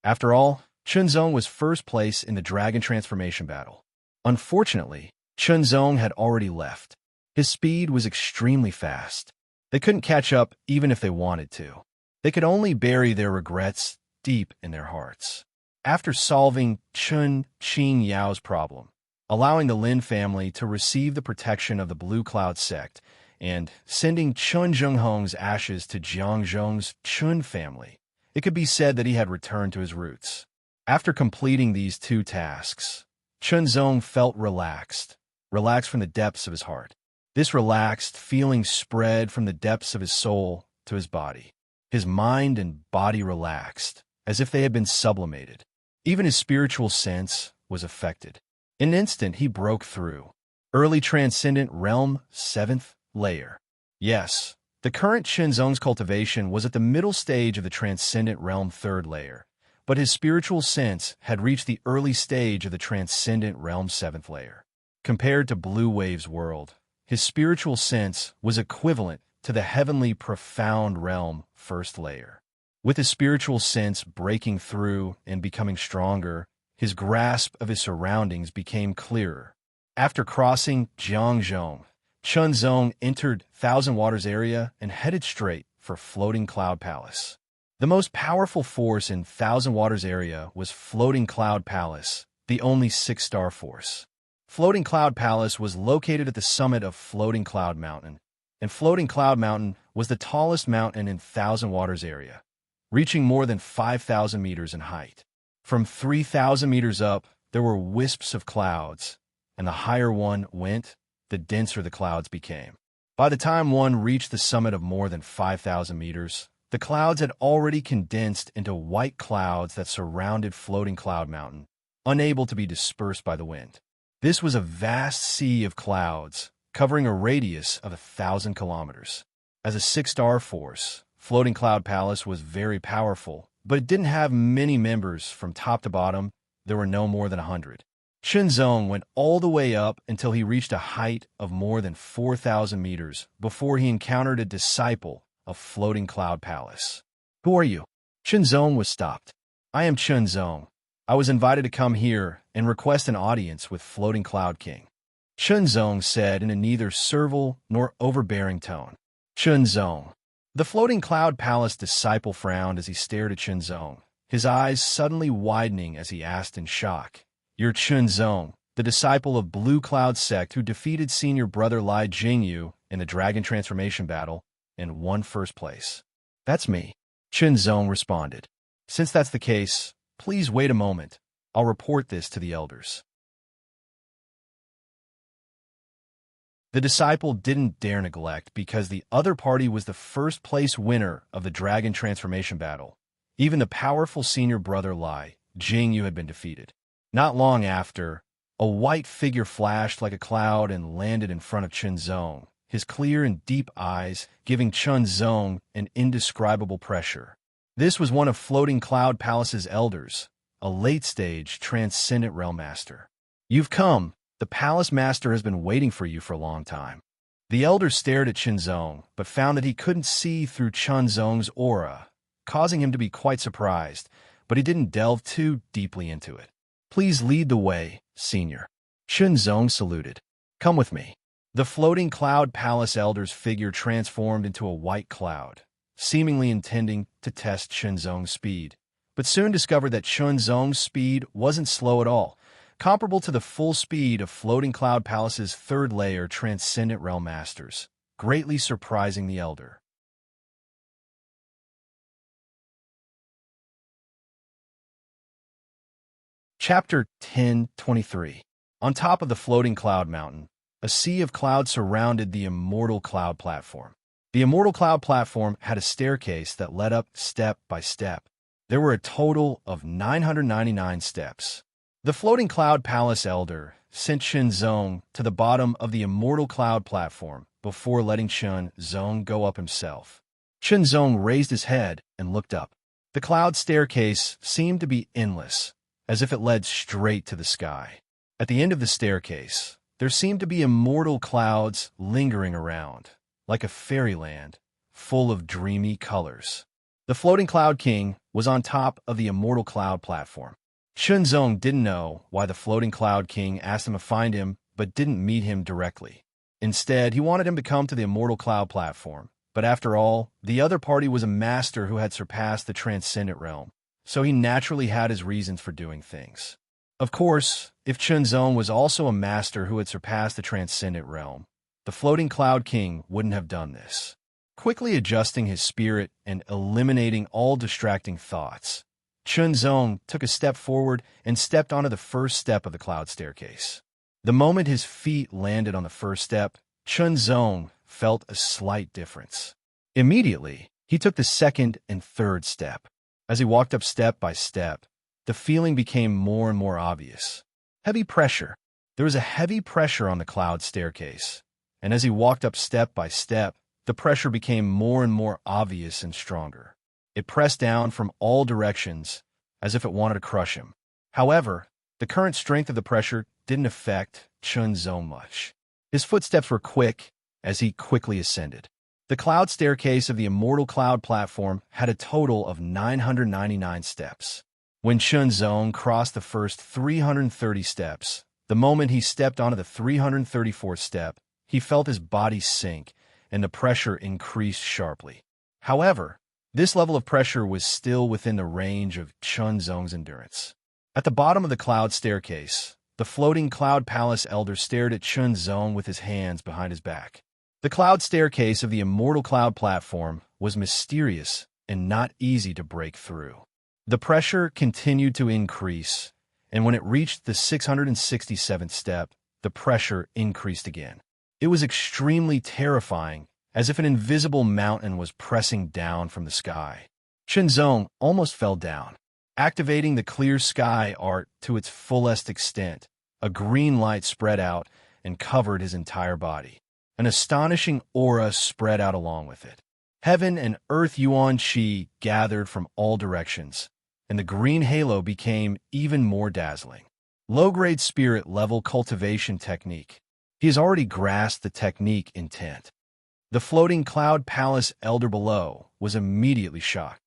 After all, Chen Zong was first place in the Dragon Transformation Battle. Unfortunately, Chen Zong had already left. His speed was extremely fast. They couldn't catch up even if they wanted to. They could only bury their regrets deep in their hearts. After solving Chun Qing Yao's problem, allowing the Lin family to receive the protection of the Blue Cloud Sect, and sending Chun Zheng Hong's ashes to Jiang Zhong's Chun family, it could be said that he had returned to his roots. After completing these two tasks, Chen Zong felt relaxed from the depths of his heart. This relaxed feeling spread from the depths of his soul to his body. His mind and body relaxed, as if they had been sublimated. Even his spiritual sense was affected. In an instant, he broke through. Early Transcendent Realm, 7th layer. Yes, the current Chen Zong's cultivation was at the middle stage of the Transcendent Realm 3rd layer, but his spiritual sense had reached the early stage of the Transcendent Realm 7th layer. Compared to Blue Wave's world, his spiritual sense was equivalent to the heavenly profound realm 1st layer. With his spiritual sense breaking through and becoming stronger, his grasp of his surroundings became clearer. After crossing Jiangzhong, Chen Zong entered Thousand Waters area and headed straight for Floating Cloud Palace. The most powerful force in Thousand Waters area was Floating Cloud Palace, the only 6-star force. Floating Cloud Palace was located at the summit of Floating Cloud Mountain, and Floating Cloud Mountain was the tallest mountain in Thousand Waters area, reaching more than 5,000 meters in height. From 3,000 meters up, there were wisps of clouds, and the higher one went, the denser the clouds became. By the time one reached the summit of more than 5,000 meters, the clouds had already condensed into white clouds that surrounded Floating Cloud Mountain, unable to be dispersed by the wind. This was a vast sea of clouds, covering a radius of 1,000 kilometers. As a 6-star force, Floating Cloud Palace was very powerful, but it didn't have many members. From top to bottom. There were no more than 100. Chen Zong went all the way up until he reached a height of more than 4,000 meters before he encountered a disciple of Floating Cloud Palace. "Who are you?" Chen Zong was stopped. "I am Chen Zong. I was invited to come here and request an audience with Floating Cloud King," Chen Zong said in a neither servile nor overbearing tone. Chen Zong. The Floating Cloud Palace disciple frowned as he stared at Chen Zong, his eyes suddenly widening as he asked in shock, "You're Chen Zong, the disciple of Blue Cloud Sect who defeated senior brother Lai Jingyu in the Dragon Transformation Battle and won first place?" "That's me," Chen Zong responded. "Since that's the case, please wait a moment. I'll report this to the elders." The disciple didn't dare neglect because the other party was the first-place winner of the Dragon Transformation Battle. Even the powerful senior brother Lai Jingyu had been defeated. Not long after, a white figure flashed like a cloud and landed in front of Chen Zong, his clear and deep eyes giving Chen Zong an indescribable pressure. This was one of Floating Cloud Palace's elders, a late-stage Transcendent Realm Master. "You've come. The Palace Master has been waiting for you for a long time." The elder stared at Qinzong, but found that he couldn't see through Qinzong's aura, causing him to be quite surprised, but he didn't delve too deeply into it. "Please lead the way, senior." Qinzong saluted. "Come with me." The floating cloud palace elder's figure transformed into a white cloud, seemingly intending to test Qinzong's speed, but soon discovered that Qinzong's speed wasn't slow at all, comparable to the full speed of Floating Cloud Palace's third layer Transcendent Realm Masters, greatly surprising the elder. Chapter 10:23. On top of the floating cloud mountain, a sea of clouds surrounded the Immortal Cloud Platform. The Immortal Cloud Platform had a staircase that led up step by step. There were a total of 999 steps. The Floating Cloud Palace Elder sent Qinzong to the bottom of the Immortal Cloud Platform before letting Qinzong go up himself. Qinzong raised his head and looked up. The cloud staircase seemed to be endless, as if it led straight to the sky. At the end of the staircase, there seemed to be immortal clouds lingering around, like a fairyland, full of dreamy colors. The Floating Cloud King was on top of the Immortal Cloud Platform. Qinzong didn't know why the Floating Cloud King asked him to find him but didn't meet him directly. Instead, he wanted him to come to the Immortal Cloud Platform. But after all, the other party was a master who had surpassed the Transcendent Realm, so he naturally had his reasons for doing things. Of course, if Qinzong was also a master who had surpassed the Transcendent Realm, the Floating Cloud King wouldn't have done this. Quickly adjusting his spirit and eliminating all distracting thoughts, Qinzong took a step forward and stepped onto the first step of the cloud staircase. The moment his feet landed on the first step, Qinzong felt a slight difference. Immediately, he took the second and third step. As he walked up step by step, the feeling became more and more obvious. Heavy pressure. There was a heavy pressure on the cloud staircase, and as he walked up step by step, the pressure became more and more obvious and stronger. It pressed down from all directions, as if it wanted to crush him. However, the current strength of the pressure didn't affect Qinzong much. His footsteps were quick as he quickly ascended. The cloud staircase of the Immortal Cloud Platform had a total of 999 steps. When Qinzong crossed the first 330 steps, the moment he stepped onto the 334th step, he felt his body sink and the pressure increased sharply. However, this level of pressure was still within the range of Qinzong's endurance. At the bottom of the cloud staircase, the Floating Cloud Palace Elder stared at Qinzong with his hands behind his back. The cloud staircase of the Immortal Cloud Platform was mysterious and not easy to break through. The pressure continued to increase, and when it reached the 667th step, the pressure increased again. It was extremely terrifying, as if an invisible mountain was pressing down from the sky. Qinzong almost fell down. Activating the clear sky art to its fullest extent, a green light spread out and covered his entire body. An astonishing aura spread out along with it. Heaven and earth yuan qi gathered from all directions, and the green halo became even more dazzling. Low-grade spirit level cultivation technique. He has already grasped the technique intent. The Floating Cloud Palace Elder below was immediately shocked.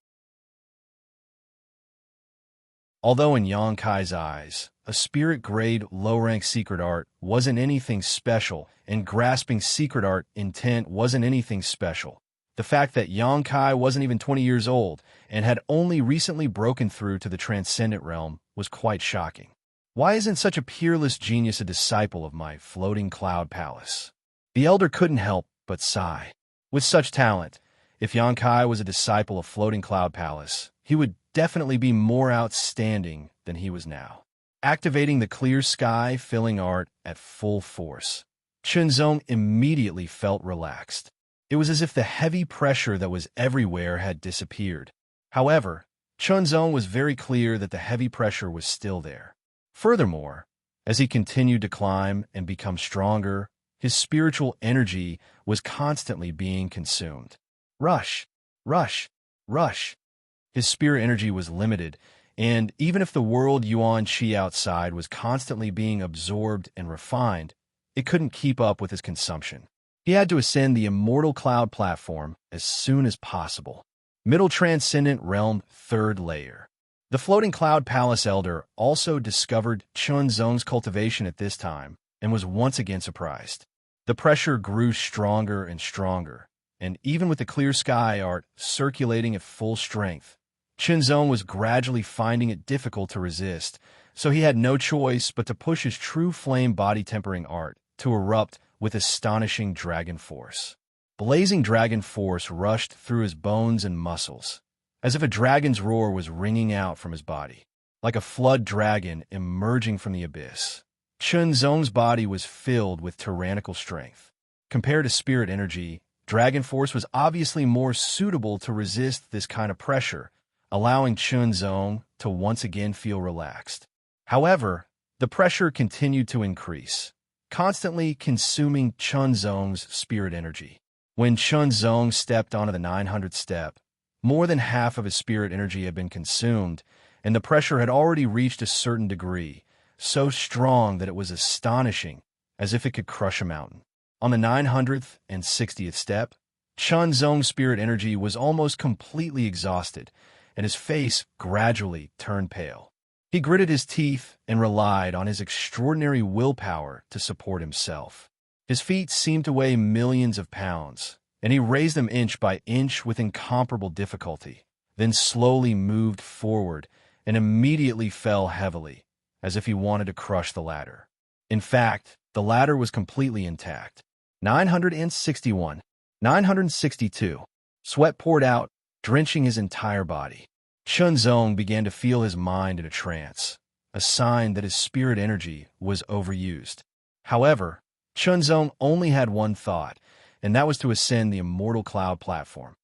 Although in Yang Kai's eyes, a spirit-grade low-rank secret art wasn't anything special, and grasping secret art intent wasn't anything special, the fact that Yang Kai wasn't even 20 years old and had only recently broken through to the Transcendent Realm was quite shocking. Why isn't such a peerless genius a disciple of my Floating Cloud Palace? The elder couldn't help but sigh. With such talent, if Yang Kai was a disciple of Floating Cloud Palace, he would definitely be more outstanding than he was now. Activating the clear sky filling art at full force, Qinzong immediately felt relaxed. It was as if the heavy pressure that was everywhere had disappeared. However, Qinzong was very clear that the heavy pressure was still there. Furthermore, as he continued to climb and become stronger, his spiritual energy was constantly being consumed. Rush, rush, rush. His spirit energy was limited, and even if the world yuan qi outside was constantly being absorbed and refined, it couldn't keep up with his consumption. He had to ascend the Immortal Cloud platform as soon as possible. Middle Transcendent Realm, 3rd layer. The Floating Cloud Palace Elder also discovered Chunzong's cultivation at this time and was once again surprised. The pressure grew stronger and stronger, and even with the clear sky art circulating at full strength, Chunzong was gradually finding it difficult to resist, so he had no choice but to push his true flame body tempering art to erupt with astonishing dragon force. Blazing dragon force rushed through his bones and muscles, as if a dragon's roar was ringing out from his body, like a flood dragon emerging from the abyss. Chunzong's body was filled with tyrannical strength. Compared to spirit energy, dragon force was obviously more suitable to resist this kind of pressure, allowing Chunzong to once again feel relaxed. However, the pressure continued to increase, constantly consuming Chunzong's spirit energy. When Chunzong stepped onto the 900th step, more than half of his spirit energy had been consumed, and the pressure had already reached a certain degree, so strong that it was astonishing, as if it could crush a mountain. On the 900th and 60th step, Chunzong's spirit energy was almost completely exhausted, and his face gradually turned pale. He gritted his teeth and relied on his extraordinary willpower to support himself. His feet seemed to weigh millions of pounds, and he raised them inch by inch with incomparable difficulty, then slowly moved forward and immediately fell heavily, as if he wanted to crush the ladder. In fact, the ladder was completely intact. 961. 962. Sweat poured out, drenching his entire body. Chunzong began to feel his mind in a trance, a sign that his spirit energy was overused. However, Chunzong only had one thought, and that was to ascend the Immortal Cloud platform.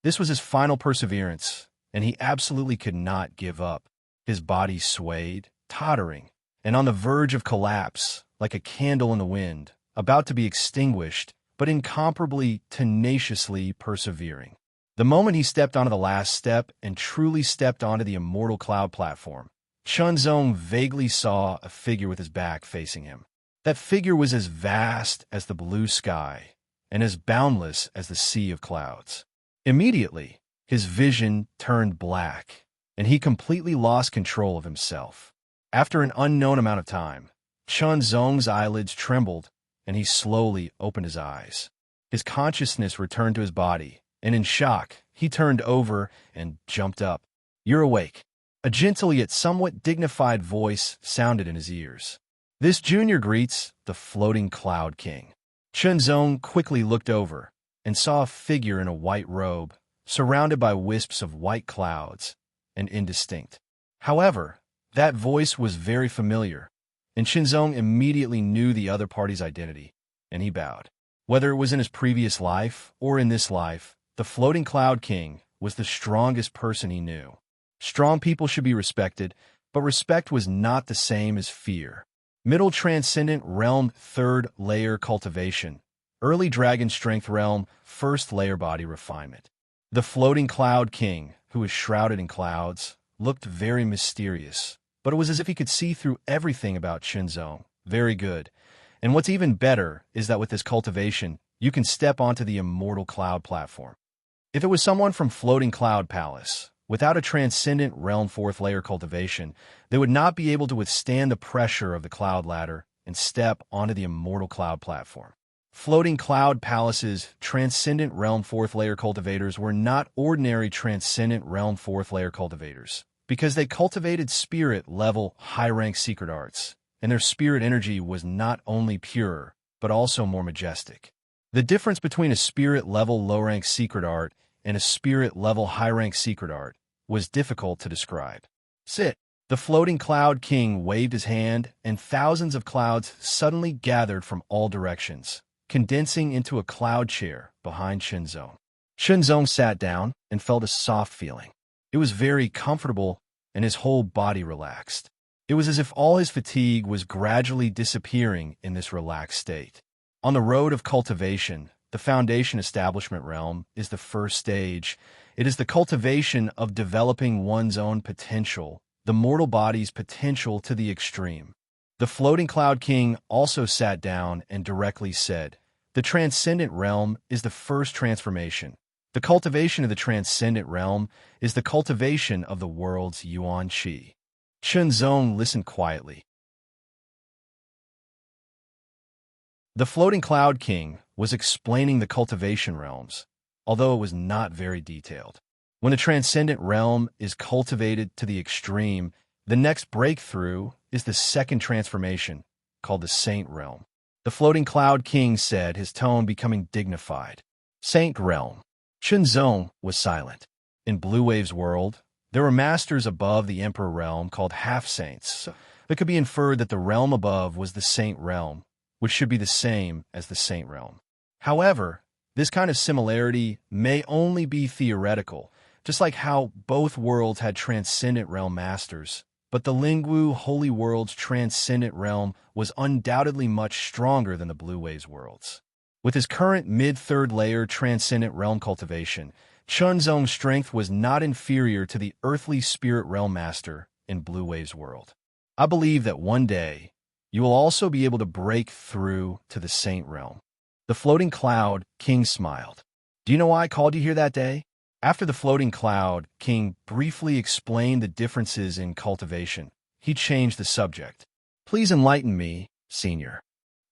This was his final perseverance, and he absolutely could not give up. His body swayed, tottering, and on the verge of collapse, like a candle in the wind, about to be extinguished, but incomparably, tenaciously persevering. The moment he stepped onto the last step and truly stepped onto the Immortal Cloud platform, Chunzong vaguely saw a figure with his back facing him. That figure was as vast as the blue sky and as boundless as the sea of clouds. Immediately, his vision turned black, and he completely lost control of himself. After an unknown amount of time, Chunzong's eyelids trembled, and he slowly opened his eyes. His consciousness returned to his body, and in shock, he turned over and jumped up. "You're awake." A gentle yet somewhat dignified voice sounded in his ears. "This junior greets the Floating Cloud King." Chunzong quickly looked over and saw a figure in a white robe, surrounded by wisps of white clouds, and indistinct. However, that voice was very familiar, and Chunzong immediately knew the other party's identity, and he bowed. Whether it was in his previous life or in this life, the Floating Cloud King was the strongest person he knew. Strong people should be respected, but respect was not the same as fear. Middle Transcendent Realm, 3rd layer cultivation. Early Dragon Strength Realm, 1st layer body refinement. The Floating Cloud King, who was shrouded in clouds, looked very mysterious, but it was as if he could see through everything about Chunzong. Very good. And what's even better is that with this cultivation, you can step onto the Immortal Cloud platform. If it was someone from Floating Cloud Palace, without a Transcendent Realm 4th layer cultivation, they would not be able to withstand the pressure of the cloud ladder and step onto the Immortal Cloud platform. Floating Cloud Palace's Transcendent Realm 4th layer cultivators were not ordinary Transcendent Realm 4th layer cultivators, because they cultivated spirit-level high-rank secret arts, and their spirit energy was not only pure, but also more majestic. The difference between a spirit-level low-rank secret art and a spirit-level high-rank secret art was difficult to describe. Sit. The Floating Cloud King waved his hand, and thousands of clouds suddenly gathered from all directions, condensing into a cloud chair behind Chunzong. Chunzong sat down and felt a soft feeling. It was very comfortable, and his whole body relaxed. It was as if all his fatigue was gradually disappearing in this relaxed state. On the road of cultivation, the Foundation Establishment Realm is the first stage. It is the cultivation of developing one's own potential, the mortal body's potential to the extreme. The floating cloud king also sat down and directly said, "The transcendent realm is the first transformation. The cultivation of the transcendent realm is the cultivation of the world's yuan qi." Chunzong listened quietly. The floating cloud king was explaining the cultivation realms, although it was not very detailed. When the transcendent realm is cultivated to the extreme, the next breakthrough is the second transformation, called the saint realm. The floating cloud king said, his tone becoming dignified. Saint realm. Chunzong was silent. In Blue Wave's world, there were masters above the emperor realm called half-saints. It could be inferred that the realm above was the saint realm, which should be the same as the saint realm. However, this kind of similarity may only be theoretical, just like how both worlds had transcendent realm masters. But the Lingwu Holy World's transcendent realm was undoubtedly much stronger than the Blue Wave's worlds. With his current mid-third layer transcendent realm cultivation, Chunzong's strength was not inferior to the earthly spirit realm master in Blue Wave's world. I believe that one day, you will also be able to break through to the saint realm. The floating cloud king smiled. Do you know why I called you here that day? After the floating cloud king briefly explained the differences in cultivation, he changed the subject. Please enlighten me, senior.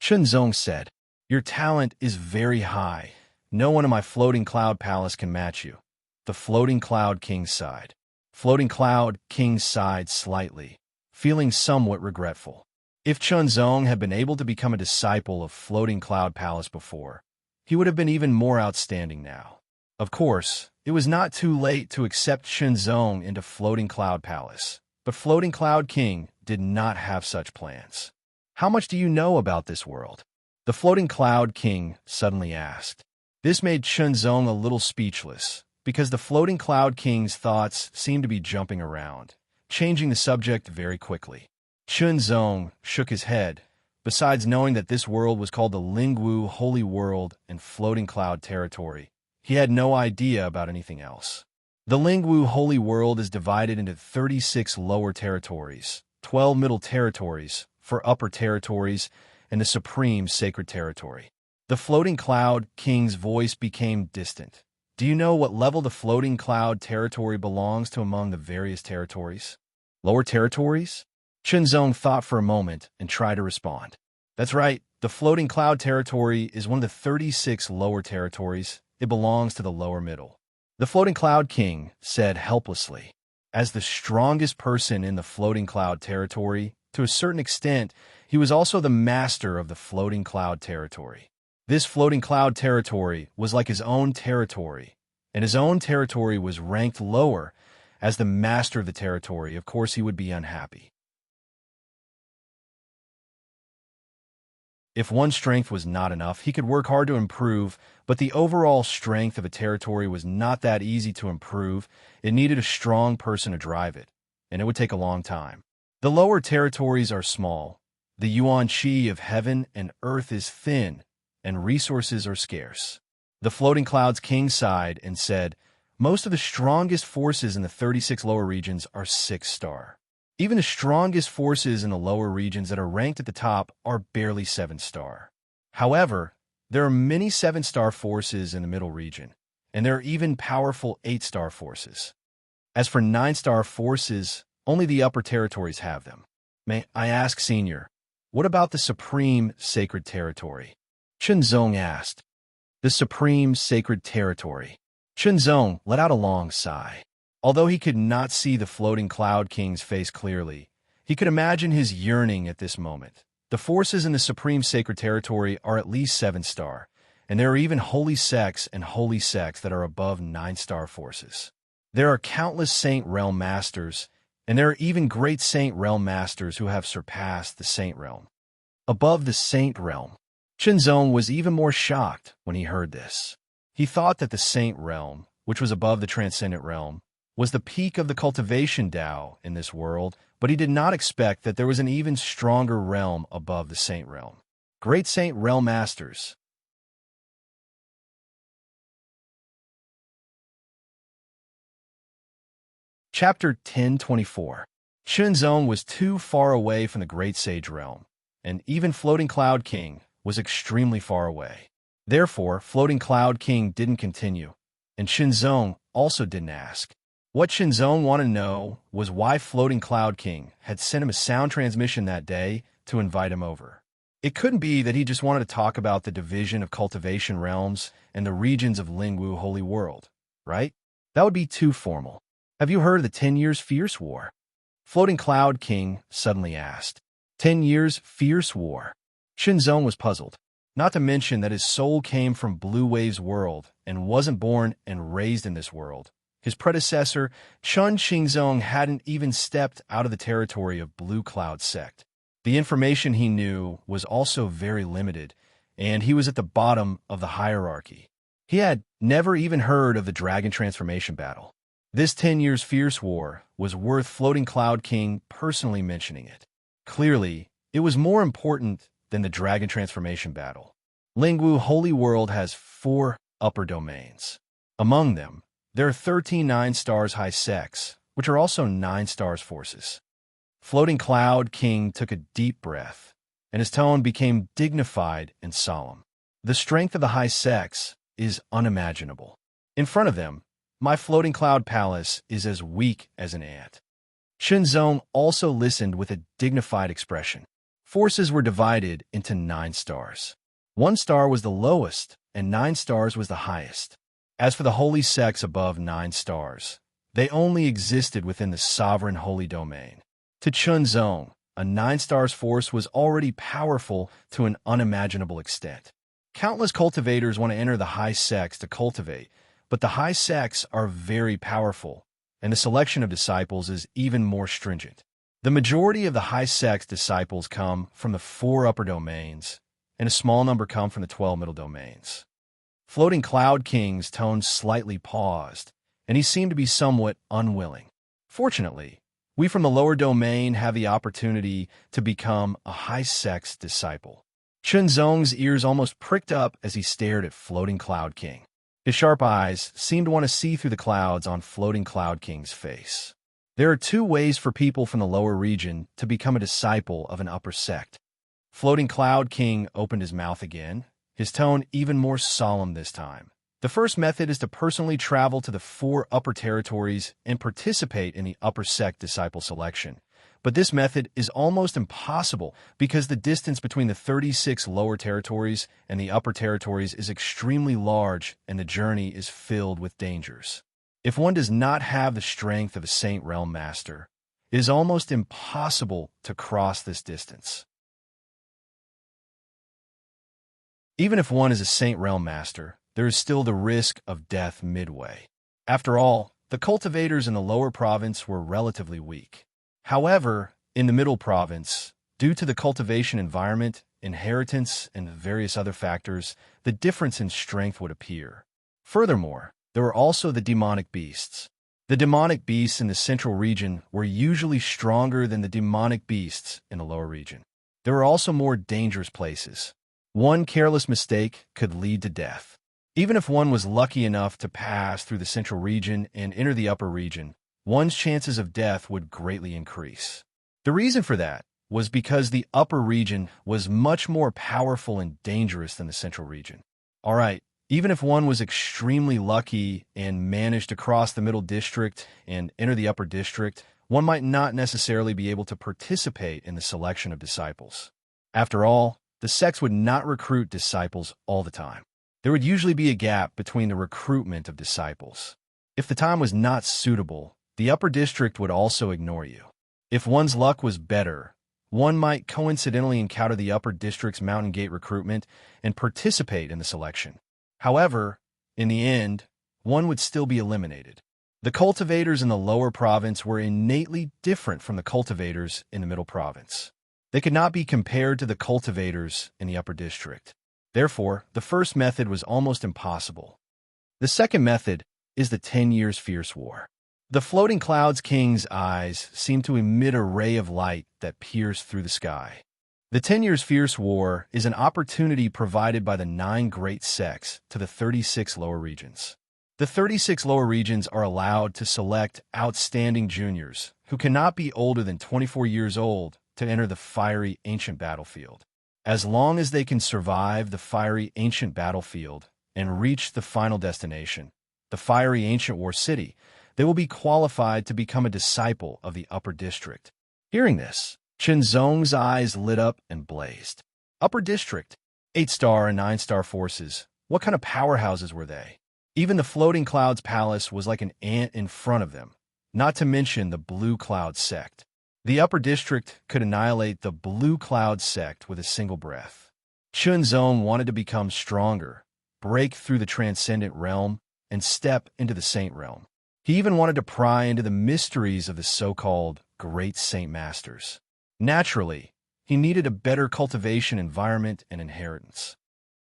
Chunzong said, your talent is very high. No one in my floating cloud palace can match you. The floating cloud king sighed. Floating cloud king sighed slightly, feeling somewhat regretful. If Chunzong had been able to become a disciple of Floating Cloud Palace before, he would have been even more outstanding now. Of course, it was not too late to accept Chunzong into Floating Cloud Palace, but Floating Cloud King did not have such plans. How much do you know about this world? The Floating Cloud King suddenly asked. This made Chunzong a little speechless, because the Floating Cloud King's thoughts seemed to be jumping around, changing the subject very quickly. Chunzong shook his head. Besides knowing that this world was called the Lingwu Holy World and Floating Cloud Territory, he had no idea about anything else. The Lingwu Holy World is divided into 36 lower territories, 12 middle territories, 4 upper territories, and the supreme sacred territory. The Floating Cloud King's voice became distant. Do you know what level the Floating Cloud Territory belongs to among the various territories? Lower territories? Chunzong thought for a moment and tried to respond. That's right, the Floating Cloud Territory is one of the 36 lower territories. It belongs to the lower middle. The Floating Cloud King said helplessly. As the strongest person in the Floating Cloud Territory, to a certain extent, he was also the master of the Floating Cloud Territory. This Floating Cloud Territory was like his own territory, and his own territory was ranked lower. As the master of the territory, of course he would be unhappy. If one's strength was not enough, he could work hard to improve, but the overall strength of a territory was not that easy to improve. It needed a strong person to drive it, and it would take a long time. The lower territories are small. The yuan qi of heaven and earth is thin, and resources are scarce. The Floating Clouds King sighed and said, most of the strongest forces in the 36 lower regions are 6-star. Even the strongest forces in the lower regions that are ranked at the top are barely 7-star. However, there are many 7-star forces in the middle region, and there are even powerful 8-star forces. As for 9-star forces, only the upper territories have them. May I ask, Senior, what about the Supreme Sacred Territory? Chunzong asked. The Supreme Sacred Territory. Chunzong let out a long sigh. Although he could not see the Floating Cloud King's face clearly, he could imagine his yearning at this moment. The forces in the Supreme Sacred Territory are at least 7-star, and there are even holy sects and holy sects that are above 9-star forces. There are countless Saint Realm Masters, and there are even great Saint Realm Masters who have surpassed the Saint Realm. Above the Saint Realm, Chunzong was even more shocked when he heard this. He thought that the Saint Realm, which was above the Transcendent Realm, was the peak of the cultivation Tao in this world, but he did not expect that there was an even stronger realm above the Saint Realm. Great Saint Realm Masters. Chapter 1024. Shenzong was too far away from the Great Sage Realm, and even Floating Cloud King was extremely far away. Therefore, Floating Cloud King didn't continue, and Shenzong also didn't ask. What Shenzong wanted to know was why Floating Cloud King had sent him a sound transmission that day to invite him over. It couldn't be that he just wanted to talk about the division of cultivation realms and the regions of Lingwu Holy World, right? That would be too formal. Have you heard of the 10 Years Fierce War? Floating Cloud King suddenly asked. 10 Years Fierce War? Shenzong was puzzled. Not to mention that his soul came from Blue Wave's world and wasn't born and raised in this world. His predecessor, Chun Xingzong, hadn't even stepped out of the territory of Blue Cloud sect. The information he knew was also very limited, and he was at the bottom of the hierarchy. He had never even heard of the Dragon Transformation Battle. This 10 Years Fierce War was worth Floating Cloud King personally mentioning it. Clearly, it was more important than the Dragon Transformation Battle. Lingwu Holy World has 4 upper domains. Among them, there are 13 9-stars high sects, which are also 9-stars forces. Floating Cloud King took a deep breath, and his tone became dignified and solemn. The strength of the high sects is unimaginable. In front of them, my Floating Cloud Palace is as weak as an ant. Shenzong also listened with a dignified expression. Forces were divided into 9 stars. 1 star was the lowest, and 9 stars was the highest. As for the holy sects above 9 stars, they only existed within the sovereign holy domain. To Shenzong, a 9 stars force was already powerful to an unimaginable extent. Countless cultivators want to enter the high sects to cultivate, but the high sects are very powerful, and the selection of disciples is even more stringent. The majority of the high sects disciples come from the 4 upper domains, and a small number come from the 12 middle domains. Floating Cloud King's tone slightly paused, and he seemed to be somewhat unwilling. Fortunately, we from the lower domain have the opportunity to become a high sect's disciple. Shenzong's ears almost pricked up as he stared at Floating Cloud King. His sharp eyes seemed to want to see through the clouds on Floating Cloud King's face. There are 2 ways for people from the lower region to become a disciple of an upper sect. Floating Cloud King opened his mouth again, his tone even more solemn this time. The first method is to personally travel to the 4 upper territories and participate in the upper sect disciple selection. But this method is almost impossible because the distance between the 36 lower territories and the upper territories is extremely large and the journey is filled with dangers. If one does not have the strength of a Saint Realm Master, it is almost impossible to cross this distance. Even if one is a Saint Realm Master, there is still the risk of death midway. After all, the cultivators in the lower province were relatively weak. However, in the middle province, due to the cultivation environment, inheritance, and various other factors, the difference in strength would appear. Furthermore, there were also the demonic beasts. The demonic beasts in the central region were usually stronger than the demonic beasts in the lower region. There were also more dangerous places. One careless mistake could lead to death. Even if one was lucky enough to pass through the central region and enter the upper region, one's chances of death would greatly increase. The reason for that was because the upper region was much more powerful and dangerous than the central region. All right, even if one was extremely lucky and managed to cross the middle district and enter the upper district, one might not necessarily be able to participate in the selection of disciples. After all, the sects would not recruit disciples all the time. There would usually be a gap between the recruitment of disciples. If the time was not suitable, the upper district would also ignore you. If one's luck was better, one might coincidentally encounter the upper district's Mountain Gate recruitment and participate in the selection. However, in the end, one would still be eliminated. The cultivators in the lower province were innately different from the cultivators in the middle province. They could not be compared to the cultivators in the upper district. Therefore, the first method was almost impossible. The second method is the 10 Years Fierce War. The Floating Clouds King's eyes seemed to emit a ray of light that pierced through the sky. The 10 Years Fierce War is an opportunity provided by the 9 great sects to the 36 lower regions. The 36 lower regions are allowed to select outstanding juniors who cannot be older than 24 years old to enter the fiery ancient battlefield. As long as they can survive the fiery ancient battlefield and reach the final destination, the fiery ancient war city, they will be qualified to become a disciple of the upper district. Hearing this, Qinzong's eyes lit up and blazed. Upper district, 8-star and 9-star forces. What kind of powerhouses were they? Even the Floating Clouds Palace was like an ant in front of them, not to mention the Blue Cloud sect. The upper district could annihilate the Blue Cloud sect with a single breath. Qinzong wanted to become stronger, break through the transcendent realm, and step into the saint realm. He even wanted to pry into the mysteries of the so-called Great Saint Masters. Naturally, he needed a better cultivation environment and inheritance.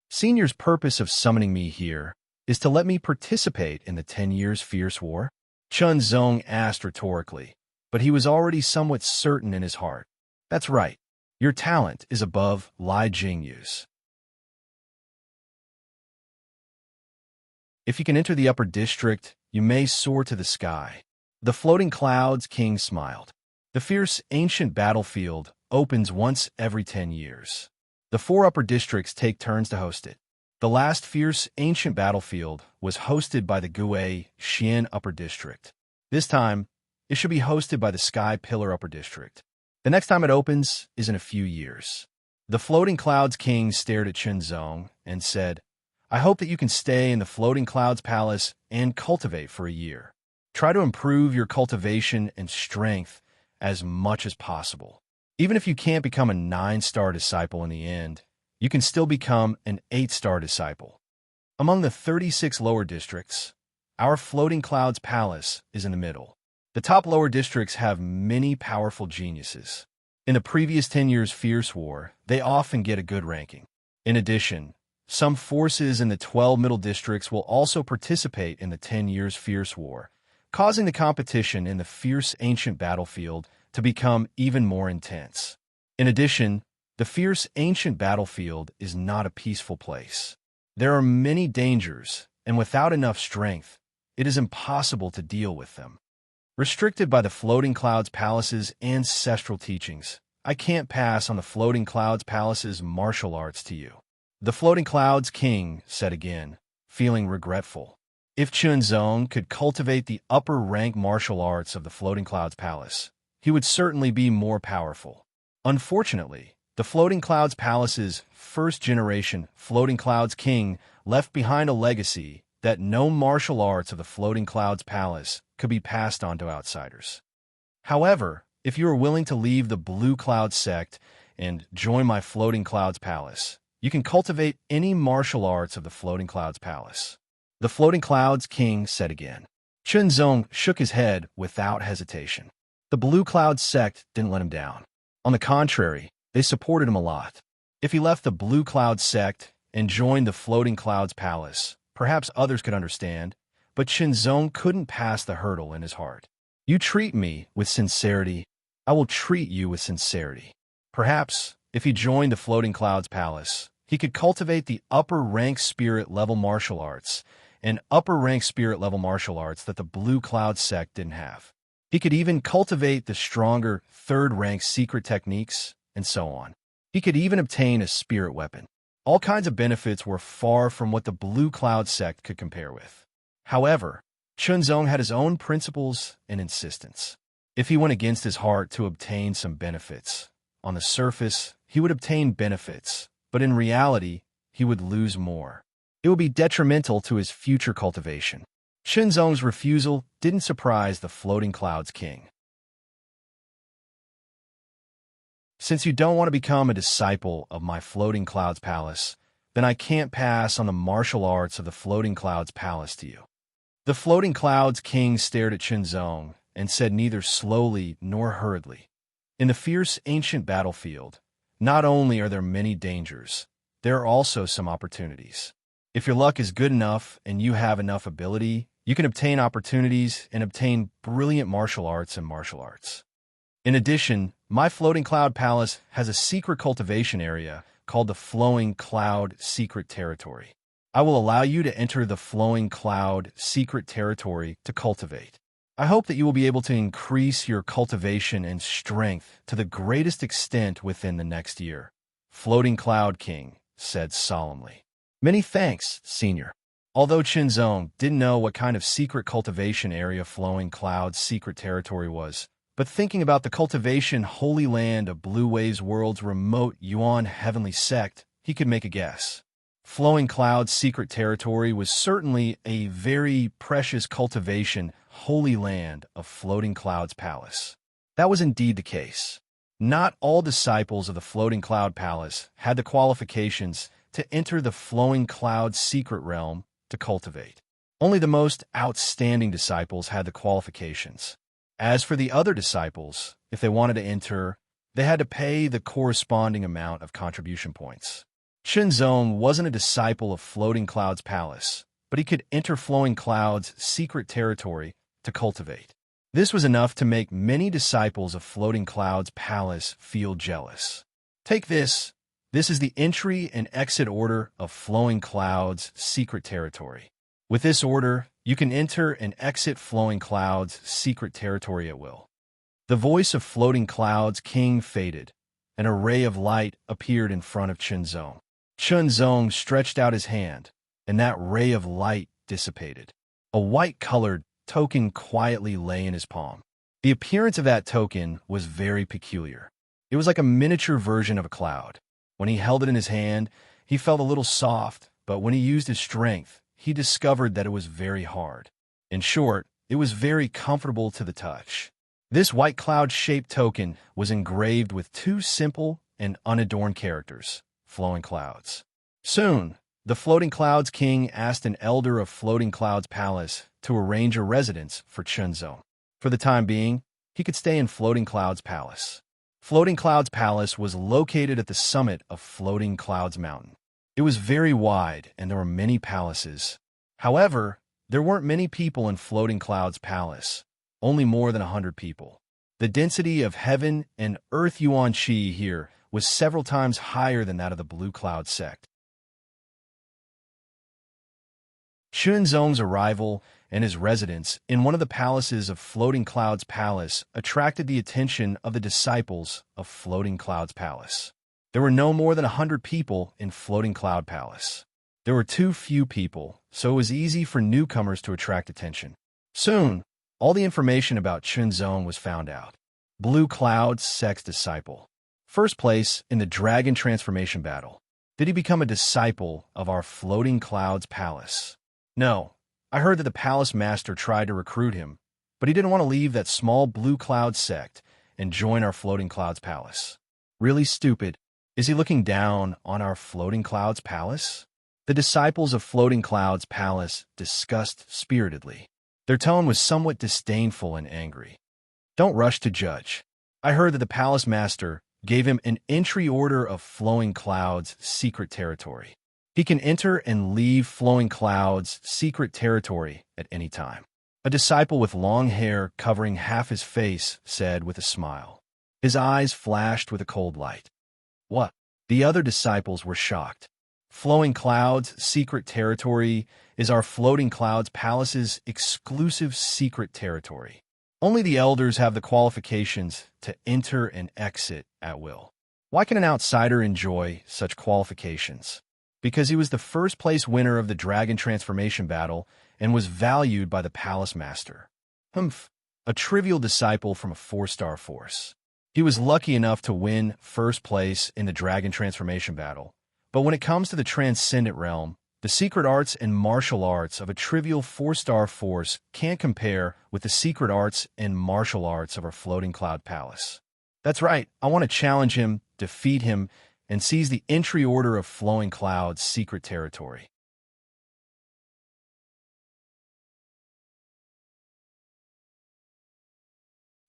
Senior's purpose of summoning me here is to let me participate in the 10 years fierce war? Qinzong asked rhetorically, but he was already somewhat certain in his heart. That's right. Your talent is above Li Jingyu's. If you can enter the upper district, you may soar to the sky. The Floating Clouds King smiled. The fierce ancient battlefield opens once every 10 years. The 4 upper districts take turns to host it. The last fierce ancient battlefield was hosted by the Gue Xian Upper District. This time, it should be hosted by the Sky Pillar Upper District. The next time it opens is in a few years. The Floating Clouds King stared at Qinzong and said, I hope that you can stay in the Floating Clouds Palace and cultivate for a year. Try to improve your cultivation and strength as much as possible. Even if you can't become a 9-star disciple in the end, you can still become an 8-star disciple. Among the 36 lower districts, our Floating Clouds Palace is in the middle. The top lower districts have many powerful geniuses. In the previous 10 years fierce war, they often get a good ranking. In addition, some forces in the 12 middle districts will also participate in the 10 years fierce war, causing the competition in the fierce ancient battlefield to become even more intense. In addition, the fierce ancient battlefield is not a peaceful place. There are many dangers, and without enough strength, it is impossible to deal with them. Restricted by the Floating Clouds Palace's ancestral teachings, I can't pass on the Floating Clouds Palace's martial arts to you. The Floating Clouds King said again, feeling regretful. If Qinzong could cultivate the upper-rank martial arts of the Floating Clouds Palace, he would certainly be more powerful. Unfortunately, the Floating Clouds Palace's first-generation Floating Clouds King left behind a legacy that no martial arts of the Floating Clouds Palace could be passed on to outsiders. However, if you are willing to leave the Blue Cloud sect and join my Floating Clouds Palace, you can cultivate any martial arts of the Floating Clouds Palace. The Floating Clouds King said again. Qinzong shook his head without hesitation. The Blue Cloud sect didn't let him down. On the contrary, they supported him a lot. If he left the Blue Cloud sect and joined the Floating Clouds Palace, perhaps others could understand, but Qinzong couldn't pass the hurdle in his heart. You treat me with sincerity, I will treat you with sincerity. Perhaps, if he joined the Floating Clouds Palace, he could cultivate the upper-rank spirit-level martial arts and upper-rank spirit-level martial arts that the Blue Cloud sect didn't have. He could even cultivate the stronger third-rank secret techniques, and so on. He could even obtain a spirit weapon. All kinds of benefits were far from what the Blue Cloud sect could compare with. However, Qinzong had his own principles and insistence. If he went against his heart to obtain some benefits, on the surface, he would obtain benefits, but in reality, he would lose more. It would be detrimental to his future cultivation. Qinzong's refusal didn't surprise the Floating Clouds King. Since you don't want to become a disciple of my Floating Clouds Palace, then I can't pass on the martial arts of the Floating Clouds Palace to you. The Floating Clouds King stared at Qinzong and said neither slowly nor hurriedly. In the fierce ancient battlefield, not only are there many dangers, there are also some opportunities. If your luck is good enough and you have enough ability, you can obtain opportunities and obtain brilliant martial arts and martial arts. In addition, my Floating Cloud Palace has a secret cultivation area called the Flowing Cloud Secret Territory. I will allow you to enter the Flowing Cloud Secret Territory to cultivate. I hope that you will be able to increase your cultivation and strength to the greatest extent within the next year, Floating Cloud King said solemnly. Many thanks, Senior. Although Chinzong didn't know what kind of secret cultivation area Flowing Cloud's secret territory was, but thinking about the cultivation holy land of Blue Wave's world's remote Yuan heavenly sect, he could make a guess. Flowing Cloud's secret territory was certainly a very precious cultivation holy land of Floating Cloud's palace. That was indeed the case. Not all disciples of the Floating Cloud Palace had the qualifications to enter the Flowing Cloud's secret realm to cultivate. Only the most outstanding disciples had the qualifications. As for the other disciples, if they wanted to enter, they had to pay the corresponding amount of contribution points. Chinzong wasn't a disciple of Floating Cloud's palace, but he could enter Flowing Cloud's secret territory to cultivate. This was enough to make many disciples of Floating Cloud's palace feel jealous. Take this. This is the entry and exit order of Flowing Cloud's secret territory. With this order, you can enter and exit Flowing Cloud's secret territory at will. The voice of Floating Cloud's king faded. An ray of light appeared in front of Chinzong. Chinzong stretched out his hand, and that ray of light dissipated. A white-colored token quietly lay in his palm. The appearance of that token was very peculiar. It was like a miniature version of a cloud. When he held it in his hand, he felt a little soft, but when he used his strength, he discovered that it was very hard. In short, it was very comfortable to the touch. This white cloud-shaped token was engraved with two simple and unadorned characters, Flowing Clouds. Soon, the Floating Clouds King asked an elder of Floating Clouds Palace to arrange a residence for Chinzong. For the time being, he could stay in Floating Clouds Palace. Floating Clouds Palace was located at the summit of Floating Clouds Mountain. It was very wide, and there were many palaces. However, there weren't many people in Floating Clouds Palace, only more than 100 people. The density of heaven and earth Yuan Qi here was several times higher than that of the Blue Cloud sect. Chinzong's arrival and his residence in one of the palaces of Floating Clouds Palace attracted the attention of the disciples of Floating Clouds Palace. There were no more than 100 people in Floating Cloud Palace. There were too few people, so it was easy for newcomers to attract attention. Soon, all the information about Chinzong was found out. Blue Cloud's sex disciple. First place in the Dragon Transformation Battle. Did he become a disciple of our Floating Clouds Palace? No. I heard that the Palace Master tried to recruit him, but he didn't want to leave that small Blue Cloud sect and join our Floating Clouds Palace. Really stupid. Is he looking down on our Floating Clouds Palace? The disciples of Floating Clouds Palace discussed spiritedly. Their tone was somewhat disdainful and angry. Don't rush to judge. I heard that the Palace Master gave him an entry order of Flowing Clouds' secret territory. He can enter and leave Flowing Clouds' secret territory at any time. A disciple with long hair covering half his face said with a smile. His eyes flashed with a cold light. What? The other disciples were shocked. Flowing Clouds' secret territory is our Floating Clouds Palace's exclusive secret territory. Only the elders have the qualifications to enter and exit at will. Why can an outsider enjoy such qualifications? Because he was the first place winner of the Dragon Transformation Battle and was valued by the Palace Master. Humph, a trivial disciple from a 4-star force. He was lucky enough to win first place in the Dragon Transformation Battle, but when it comes to the Transcendent Realm, the secret arts and martial arts of a trivial 4-star force can't compare with the secret arts and martial arts of our Floating Cloud Palace. That's right, I want to challenge him, defeat him, and seize the entry order of Flowing Cloud's secret territory.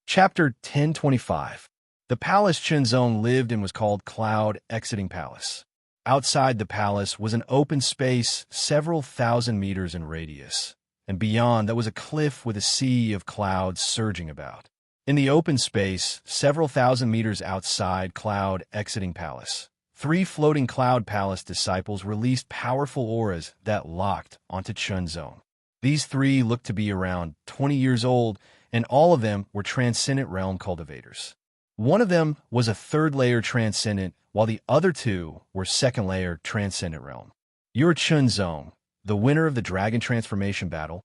Chapter 1025. The palace Chinzong lived in was called Cloud Exiting Palace. Outside the palace was an open space several thousand meters in radius, and beyond that was a cliff with a sea of clouds surging about. In the open space, several thousand meters outside Cloud Exiting Palace, 3 Floating Cloud Palace disciples released powerful auras that locked onto Chinzong. These 3 looked to be around 20 years old and all of them were Transcendent Realm cultivators. One of them was a third-layer Transcendent, while the other two were second-layer Transcendent Realm. You're Chunzong, the winner of the Dragon Transformation Battle.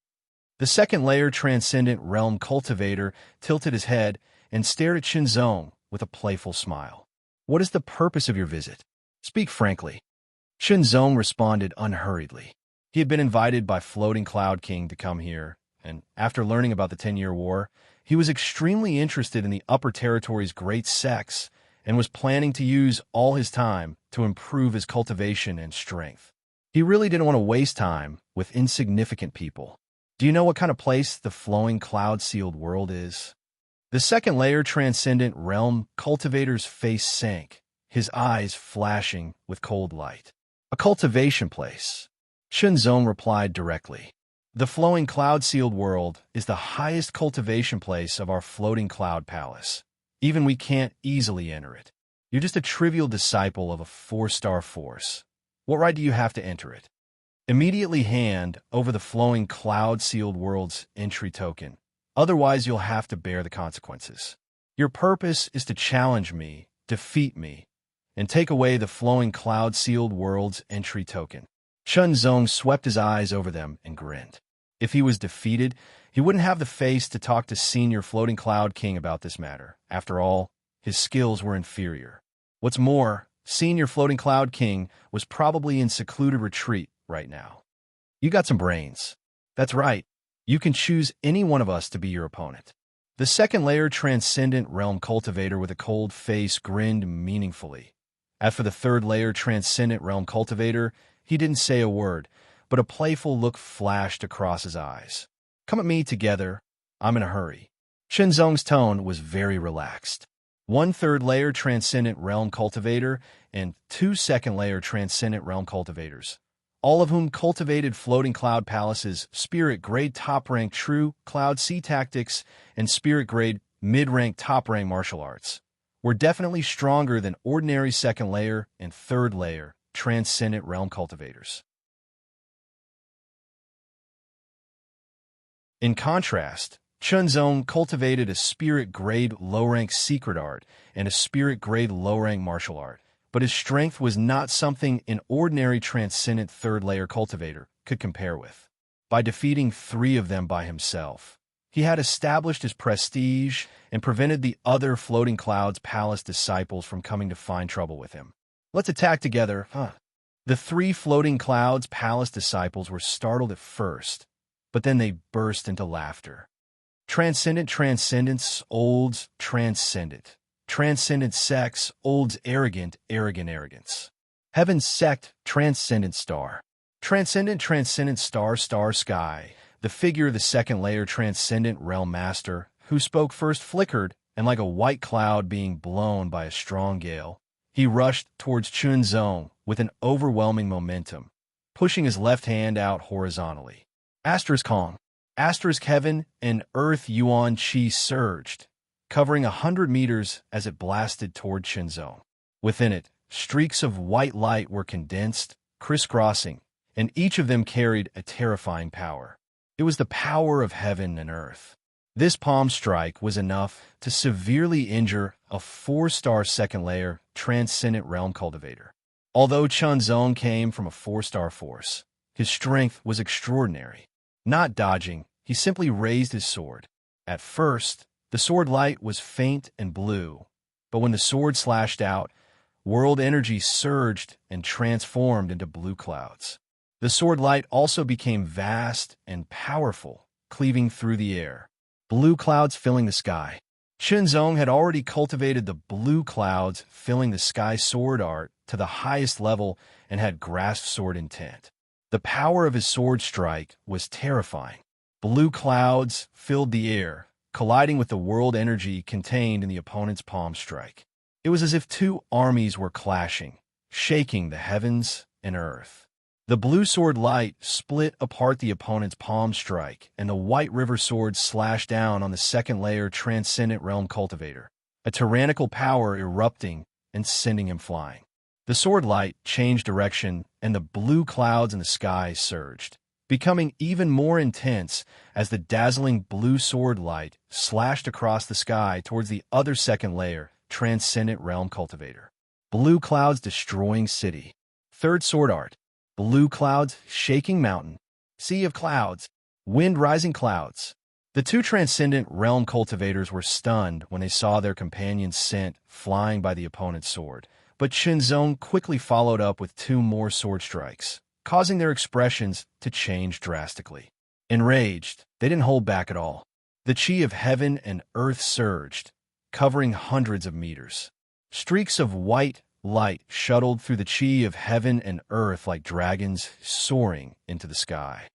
The second-layer Transcendent Realm cultivator tilted his head and stared at Chunzong with a playful smile. What is the purpose of your visit? Speak frankly. Chunzong responded unhurriedly. He had been invited by Floating Cloud King to come here, and after learning about the 10-Year War, he was extremely interested in the Upper Territory's great sects and was planning to use all his time to improve his cultivation and strength. He really didn't want to waste time with insignificant people. Do you know what kind of place the Flowing Cloud-Sealed World is? The second-layer Transcendent Realm cultivator's face sank, his eyes flashing with cold light. A cultivation place. Chunzong replied directly. The Flowing Cloud-Sealed World is the highest cultivation place of our Floating Cloud Palace. Even we can't easily enter it. You're just a trivial disciple of a 4-star force. What right do you have to enter it? Immediately hand over the Flowing Cloud-Sealed World's entry token. Otherwise, you'll have to bear the consequences. Your purpose is to challenge me, defeat me, and take away the Flowing Cloud-Sealed World's entry token. Chunzong swept his eyes over them and grinned. If he was defeated, he wouldn't have the face to talk to Senior Floating Cloud King about this matter. After all, his skills were inferior. What's more, Senior Floating Cloud King was probably in secluded retreat right now. You got some brains. That's right. You can choose any one of us to be your opponent. The second-layer Transcendent Realm cultivator with a cold face grinned meaningfully. As for the third-layer Transcendent Realm cultivator, he didn't say a word, but a playful look flashed across his eyes. Come at me together. I'm in a hurry. Chunzong's tone was very relaxed. One third-layer Transcendent Realm cultivator and two second-layer Transcendent Realm cultivators, all of whom cultivated Floating Cloud Palace's Spirit-Grade top-rank True Cloud Sea Tactics and Spirit-Grade mid-rank top-rank martial arts, were definitely stronger than ordinary second-layer and third-layer Transcendent Realm cultivators. In contrast, Chunzong cultivated a Spirit-Grade low-rank secret art and a Spirit-Grade low-rank martial art, but his strength was not something an ordinary Transcendent third-layer cultivator could compare with. By defeating 3 of them by himself, he had established his prestige and prevented the other Floating Clouds Palace disciples from coming to find trouble with him. Let's attack together, huh? The 3 Floating Clouds Palace disciples were startled at first, but then they burst into laughter. Transcendent Transcendence, Olds, Transcendent. Transcendent Sex, Olds, Arrogant, Arrogant Arrogance. Heaven Sect, Transcendent Star. Transcendent Transcendent Star Star Sky. The figure of the second-layer Transcendent Realm Master, who spoke first, flickered, and like a white cloud being blown by a strong gale, he rushed towards Chunzong with an overwhelming momentum, pushing his left hand out horizontally. Asterisk Kong. Asterisk Heaven and Earth Yuan Qi surged, covering 100 meters as it blasted toward Chunzong. Within it, streaks of white light were condensed, crisscrossing, and each of them carried a terrifying power. It was the power of heaven and earth. This palm strike was enough to severely injure a 4-star second-layer Transcendent Realm cultivator. Although Chunzong came from a 4-star force, his strength was extraordinary. Not dodging, he simply raised his sword. At first, the sword light was faint and blue, but when the sword slashed out, world energy surged and transformed into blue clouds. The sword light also became vast and powerful, cleaving through the air. Blue clouds filling the sky. Chunzong had already cultivated the blue clouds filling the sky sword art to the highest level and had grasped sword intent. The power of his sword strike was terrifying. Blue clouds filled the air, colliding with the world energy contained in the opponent's palm strike. It was as if 2 armies were clashing, shaking the heavens and earth. The blue sword light split apart the opponent's palm strike, and the white river sword slashed down on the second-layer Transcendent Realm cultivator, a tyrannical power erupting and sending him flying. The sword light changed direction, and the blue clouds in the sky surged, becoming even more intense as the dazzling blue sword light slashed across the sky towards the other second layer, Transcendent Realm Cultivator. Blue clouds destroying city. Third sword art. Blue clouds shaking mountain. Sea of clouds. Wind rising clouds. The two Transcendent Realm Cultivators were stunned when they saw their companions sent flying by the opponent's sword, but Shenzong quickly followed up with two more sword strikes, causing their expressions to change drastically. Enraged, they didn't hold back at all. The chi of heaven and earth surged, covering hundreds of meters. Streaks of white light shuttled through the chi of heaven and earth like dragons soaring into the sky.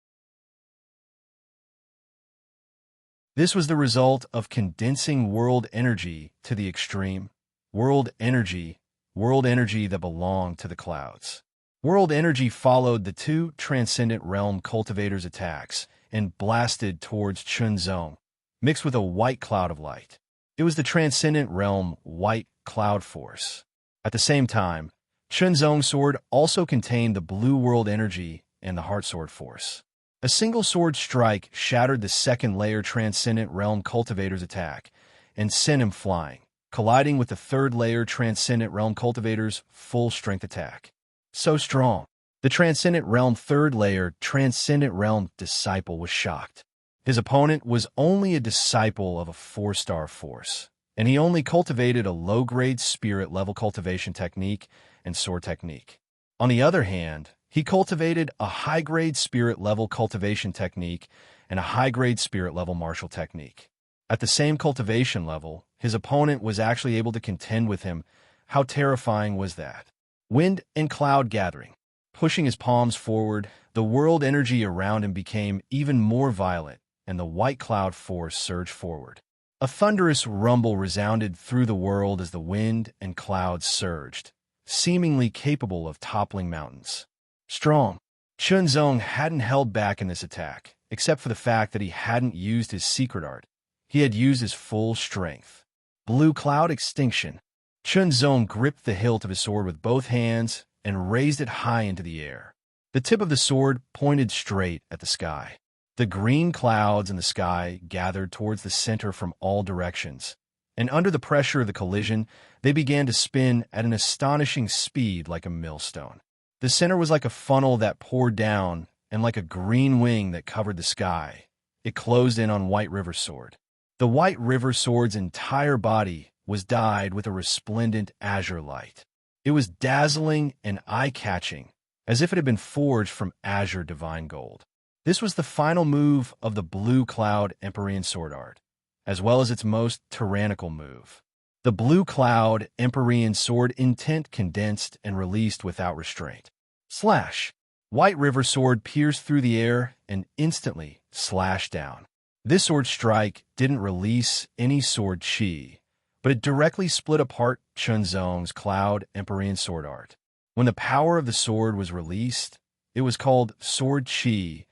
This was the result of condensing world energy to the extreme. World energy that belonged to the clouds. World energy followed the two Transcendent Realm Cultivators' attacks and blasted towards Chunzong, mixed with a white cloud of light. It was the Transcendent Realm White Cloud Force. At the same time, Chunzong's sword also contained the blue world energy and the Heart Sword Force. A single sword strike shattered the second layer Transcendent Realm Cultivator's attack and sent him flying, colliding with the third layer Transcendent Realm Cultivator's full-strength attack. So strong. The Transcendent Realm third layer Transcendent Realm Disciple was shocked. His opponent was only a disciple of a 4-star force, and he only cultivated a low-grade spirit-level cultivation technique and sword technique. On the other hand, he cultivated a high-grade spirit-level cultivation technique and a high-grade spirit-level martial technique. At the same cultivation level, his opponent was actually able to contend with him. How terrifying was that? Wind and cloud gathering. Pushing his palms forward, the world energy around him became even more violent, and the white cloud force surged forward. A thunderous rumble resounded through the world as the wind and clouds surged, seemingly capable of toppling mountains. Strong. Chunzong hadn't held back in this attack, except for the fact that he hadn't used his secret art. He had used his full strength. Blue cloud extinction. Chunzong gripped the hilt of his sword with both hands and raised it high into the air. The tip of the sword pointed straight at the sky. The green clouds in the sky gathered towards the center from all directions, and under the pressure of the collision, they began to spin at an astonishing speed like a millstone. The center was like a funnel that poured down, and like a green wing that covered the sky. It closed in on White River Sword. The White River Sword's entire body was dyed with a resplendent azure light. It was dazzling and eye-catching, as if it had been forged from azure divine gold. This was the final move of the Blue Cloud Empyrean Sword Art, as well as its most tyrannical move. The Blue Cloud Empyrean Sword intent condensed and released without restraint. Slash! White River Sword pierced through the air and instantly slashed down. This sword strike didn't release any sword chi, but it directly split apart Chunzong's Cloud Empyrean Sword Art. When the power of the sword was released, it was called Sword Chi,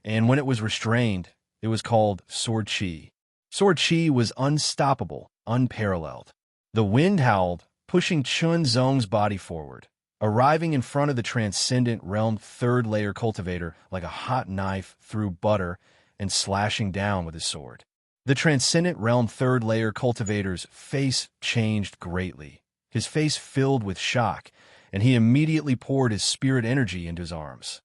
and when it was restrained, it was called Sword Chi. Sword Chi was unstoppable, unparalleled. The wind howled, pushing Chunzong's body forward, arriving in front of the Transcendent Realm third layer cultivator like a hot knife through butter and slashing down with his sword. The Transcendent Realm third layer cultivator's face changed greatly. His face filled with shock, and he immediately poured his spirit energy into his arms.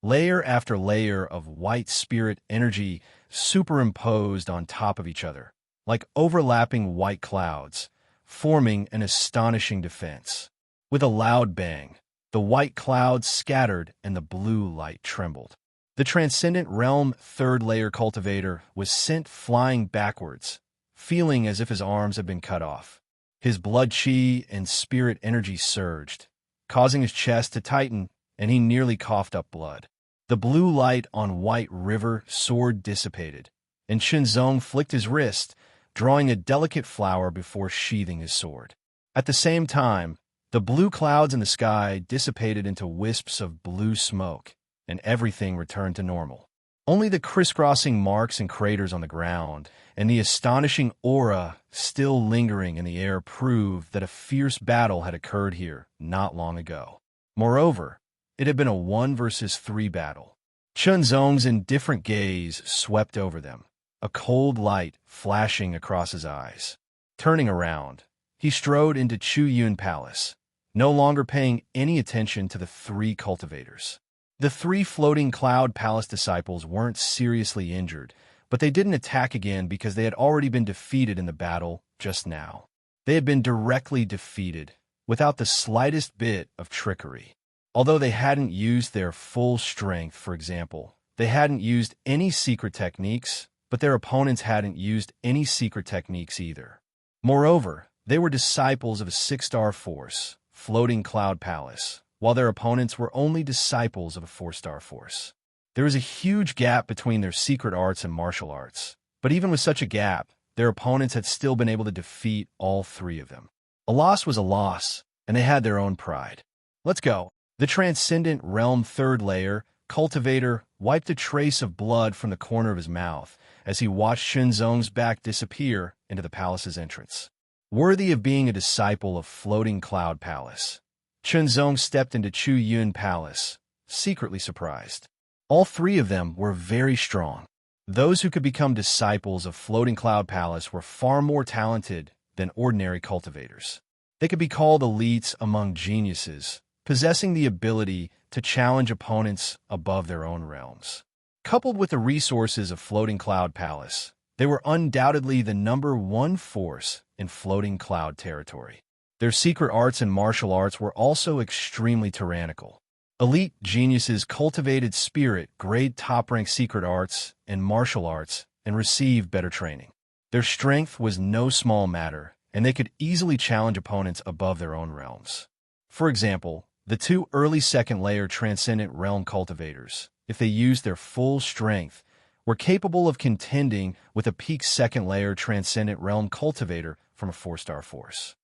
Layer after layer of white spirit energy superimposed on top of each other, like overlapping white clouds, forming an astonishing defense. With a loud bang, the white clouds scattered and the blue light trembled. The Transcendent Realm third layer cultivator was sent flying backwards, feeling as if his arms had been cut off. His blood chi and spirit energy surged, causing his chest to tighten, and he nearly coughed up blood. The blue light on White River Sword dissipated, and Chunzong flicked his wrist, drawing a delicate flower before sheathing his sword. At the same time, the blue clouds in the sky dissipated into wisps of blue smoke, and everything returned to normal. Only the crisscrossing marks and craters on the ground and the astonishing aura still lingering in the air proved that a fierce battle had occurred here not long ago. Moreover, it had been a 1 versus 3 battle. Chunzong's indifferent gaze swept over them, a cold light flashing across his eyes. Turning around, he strode into Chu Yun Palace, no longer paying any attention to the 3 cultivators. The 3 floating cloud palace disciples weren't seriously injured, but they didn't attack again because they had already been defeated in the battle just now. They had been directly defeated, without the slightest bit of trickery. Although they hadn't used their full strength, for example, they hadn't used any secret techniques, but their opponents hadn't used any secret techniques either. Moreover, they were disciples of a 6-star force, floating cloud palace, while their opponents were only disciples of a 4-star force. There was a huge gap between their secret arts and martial arts, but even with such a gap, their opponents had still been able to defeat all 3 of them. A loss was a loss, and they had their own pride. Let's go. The Transcendent Realm 3rd Layer cultivator wiped a trace of blood from the corner of his mouth as he watched Chunzong's back disappear into the palace's entrance. Worthy of being a disciple of Floating Cloud Palace, Chunzong stepped into Chu Yun Palace, secretly surprised. All 3 of them were very strong. Those who could become disciples of Floating Cloud Palace were far more talented than ordinary cultivators. They could be called elites among geniuses, possessing the ability to challenge opponents above their own realms. Coupled with the resources of Floating Cloud Palace, they were undoubtedly the #1 force in Floating Cloud territory. Their secret arts and martial arts were also extremely tyrannical. Elite geniuses cultivated spirit, grade top-rank secret arts and martial arts, and received better training. Their strength was no small matter, and they could easily challenge opponents above their own realms. For example, the 2 early 2nd-layer Transcendent Realm cultivators, if they used their full strength, were capable of contending with a peak 2nd-layer Transcendent Realm cultivator from a 4-star force.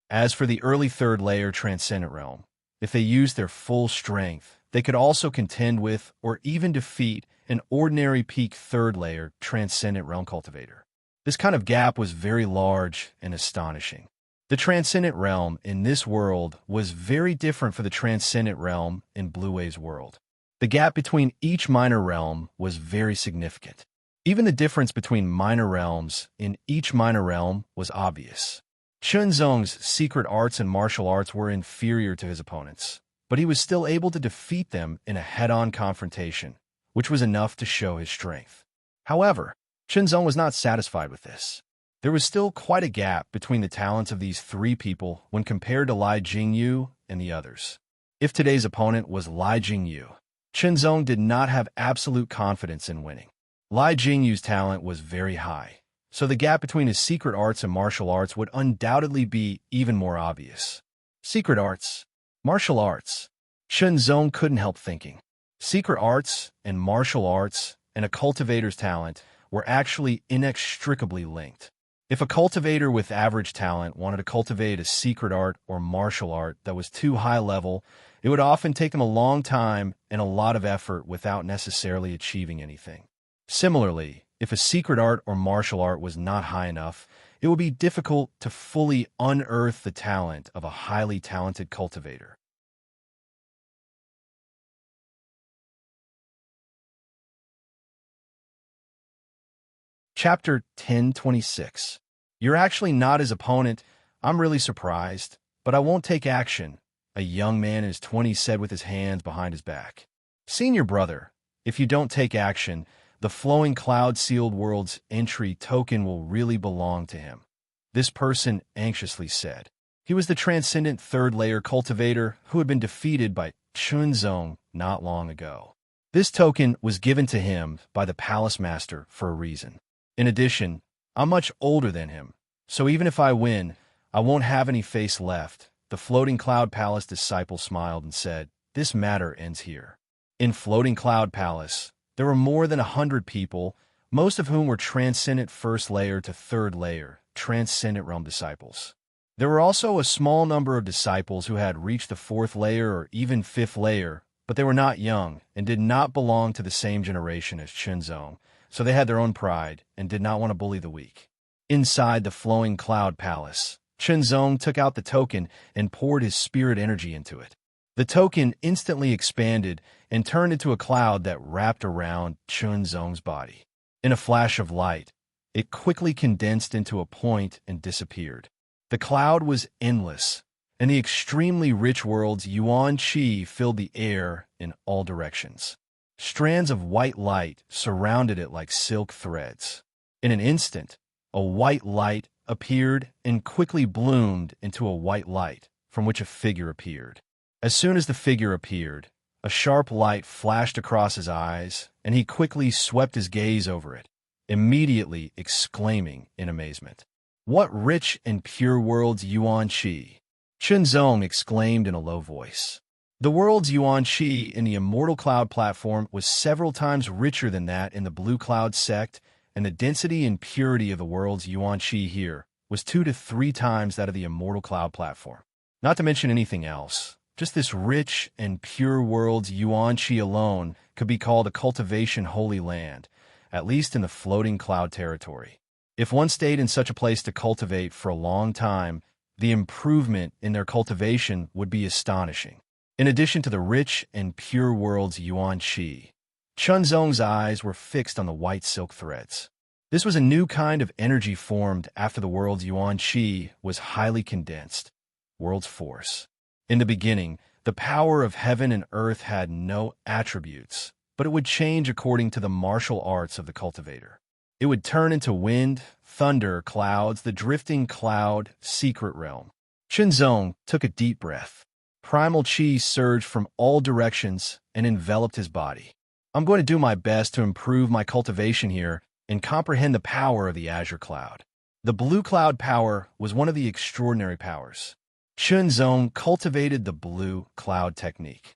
As for the early 3rd-layer Transcendent Realm, if they used their full strength, they could also contend with or even defeat an ordinary peak 3rd-layer Transcendent Realm cultivator. This kind of gap was very large and astonishing. The Transcendent Realm in this world was very different from the Transcendent Realm in Blue Wave's world. The gap between each minor realm was very significant. Even the difference between minor realms in each minor realm was obvious. Chunzong's secret arts and martial arts were inferior to his opponents, but he was still able to defeat them in a head-on confrontation, which was enough to show his strength. However, Chunzong was not satisfied with this. There was still quite a gap between the talents of these 3 people when compared to Lai Jingyu and the others. If today's opponent was Lai Jingyu, Chunzong did not have absolute confidence in winning. Lai Jingyu's talent was very high, so the gap between his secret arts and martial arts would undoubtedly be even more obvious. Secret arts, martial arts. Chunzong couldn't help thinking. Secret arts and martial arts and a cultivator's talent were actually inextricably linked. If a cultivator with average talent wanted to cultivate a secret art or martial art that was too high level, it would often take them a long time and a lot of effort without necessarily achieving anything. Similarly, if a secret art or martial art was not high enough, it would be difficult to fully unearth the talent of a highly talented cultivator. Chapter 1026. You're actually not his opponent. I'm really surprised, but I won't take action, a young man in his 20s said with his hands behind his back. Senior brother, if you don't take action, the flowing cloud-sealed world's entry token will really belong to him, this person anxiously said. He was the transcendent 3rd-layer cultivator who had been defeated by Chunzong not long ago. This token was given to him by the palace master for a reason. In addition, I'm much older than him, so even if I win, I won't have any face left. The Floating Cloud Palace disciple smiled and said, "This matter ends here." In Floating Cloud Palace, there were more than 100 people, most of whom were transcendent 1st layer to 3rd layer, transcendent realm disciples. There were also a small number of disciples who had reached the 4th layer or even 5th layer, but they were not young and did not belong to the same generation as Chunzong, so they had their own pride and did not want to bully the weak. Inside the Flowing Cloud Palace, Chunzong took out the token and poured his spirit energy into it. The token instantly expanded and turned into a cloud that wrapped around Chunzong's body. In a flash of light, it quickly condensed into a point and disappeared. The cloud was endless, and the extremely rich world's yuan qi filled the air in all directions. Strands of white light surrounded it like silk threads. In an instant, a white light appeared and quickly bloomed into a white light from which a figure appeared. As soon as the figure appeared, a sharp light flashed across his eyes, and he quickly swept his gaze over it, immediately exclaiming in amazement, "What rich and pure world's yuan qi!" Chunzong exclaimed in a low voice. The world's yuan qi in the Immortal Cloud platform was several times richer than that in the Blue Cloud sect, and the density and purity of the world's yuan qi here was 2 to 3 times that of the Immortal Cloud platform. Not to mention anything else, just this rich and pure world's yuan qi alone could be called a cultivation holy land, at least in the floating cloud territory. If one stayed in such a place to cultivate for a long time, the improvement in their cultivation would be astonishing. In addition to the rich and pure world's yuan qi, Chunzong's eyes were fixed on the white silk threads. This was a new kind of energy formed after the world's yuan qi was highly condensed, world's force. In the beginning, the power of heaven and earth had no attributes, but it would change according to the martial arts of the cultivator. It would turn into wind, thunder, clouds, the drifting cloud, secret realm. Chunzong took a deep breath. Primal qi surged from all directions and enveloped his body. I'm going to do my best to improve my cultivation here and comprehend the power of the azure cloud. The blue cloud power was one of the extraordinary powers. Chunzong cultivated the blue cloud technique.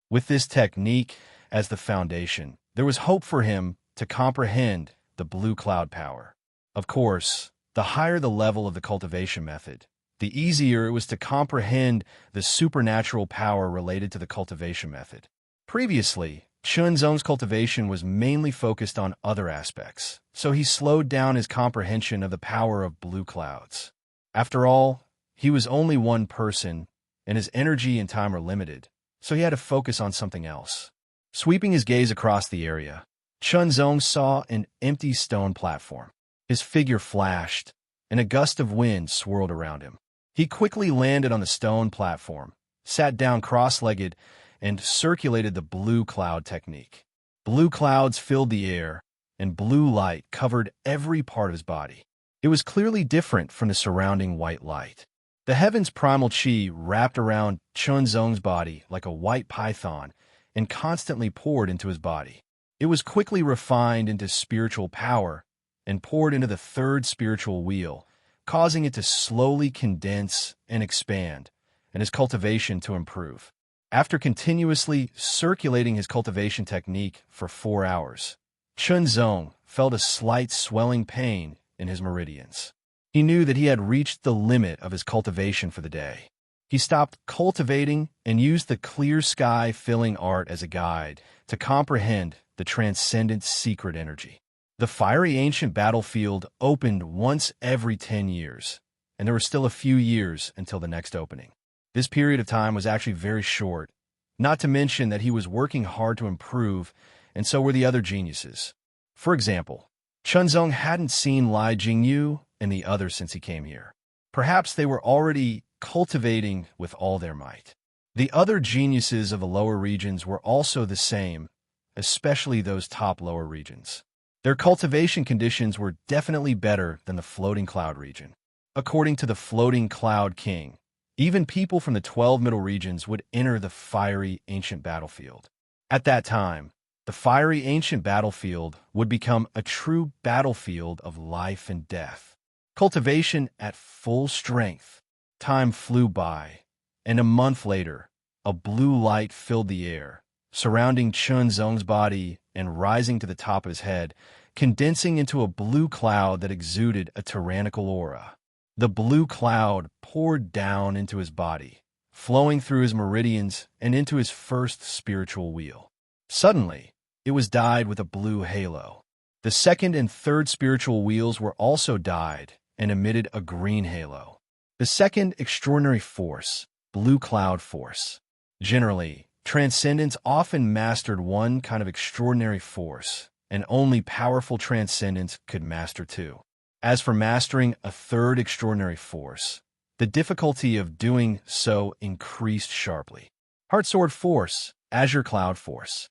With this technique as the foundation, there was hope for him to comprehend the blue cloud power. Of course, the higher the level of the cultivation method, the easier it was to comprehend the supernatural power related to the cultivation method. Previously, Chunzong's cultivation was mainly focused on other aspects, so he slowed down his comprehension of the power of blue clouds. After all, he was only one person, and his energy and time were limited, so he had to focus on something else. Sweeping his gaze across the area, Chunzong saw an empty stone platform. His figure flashed, and a gust of wind swirled around him. He quickly landed on the stone platform, sat down cross-legged, and circulated the blue cloud technique. Blue clouds filled the air, and blue light covered every part of his body. It was clearly different from the surrounding white light. The heaven's primal qi wrapped around Chunzong's body like a white python and constantly poured into his body. It was quickly refined into spiritual power and poured into the third spiritual wheel, causing it to slowly condense and expand, and his cultivation to improve. After continuously circulating his cultivation technique for 4 hours, Chunzong felt a slight swelling pain in his meridians. He knew that he had reached the limit of his cultivation for the day. He stopped cultivating and used the clear sky filling art as a guide to comprehend the transcendent secret energy. The fiery ancient battlefield opened once every 10 years, and there were still a few years until the next opening. This period of time was actually very short, not to mention that he was working hard to improve, and so were the other geniuses. For example, Chunzong hadn't seen Lai Jingyu and the others since he came here. Perhaps they were already cultivating with all their might. The other geniuses of the lower regions were also the same, especially those top lower regions. Their cultivation conditions were definitely better than the floating cloud region. According to the floating cloud king, even people from the 12 middle regions would enter the fiery ancient battlefield. At that time, the fiery ancient battlefield would become a true battlefield of life and death. Cultivation at full strength. Time flew by, and a month later, a blue light filled the air, surrounding Chunzong's body and rising to the top of his head, condensing into a blue cloud that exuded a tyrannical aura. The blue cloud poured down into his body, flowing through his meridians and into his first spiritual wheel. Suddenly, it was dyed with a blue halo. The second and third spiritual wheels were also dyed and emitted a green halo. The second extraordinary force, blue cloud force. Generally, transcendents often mastered one kind of extraordinary force, and only powerful transcendents could master two. As for mastering a third extraordinary force, the difficulty of doing so increased sharply. Heart Sword Force, Azure Cloud Force.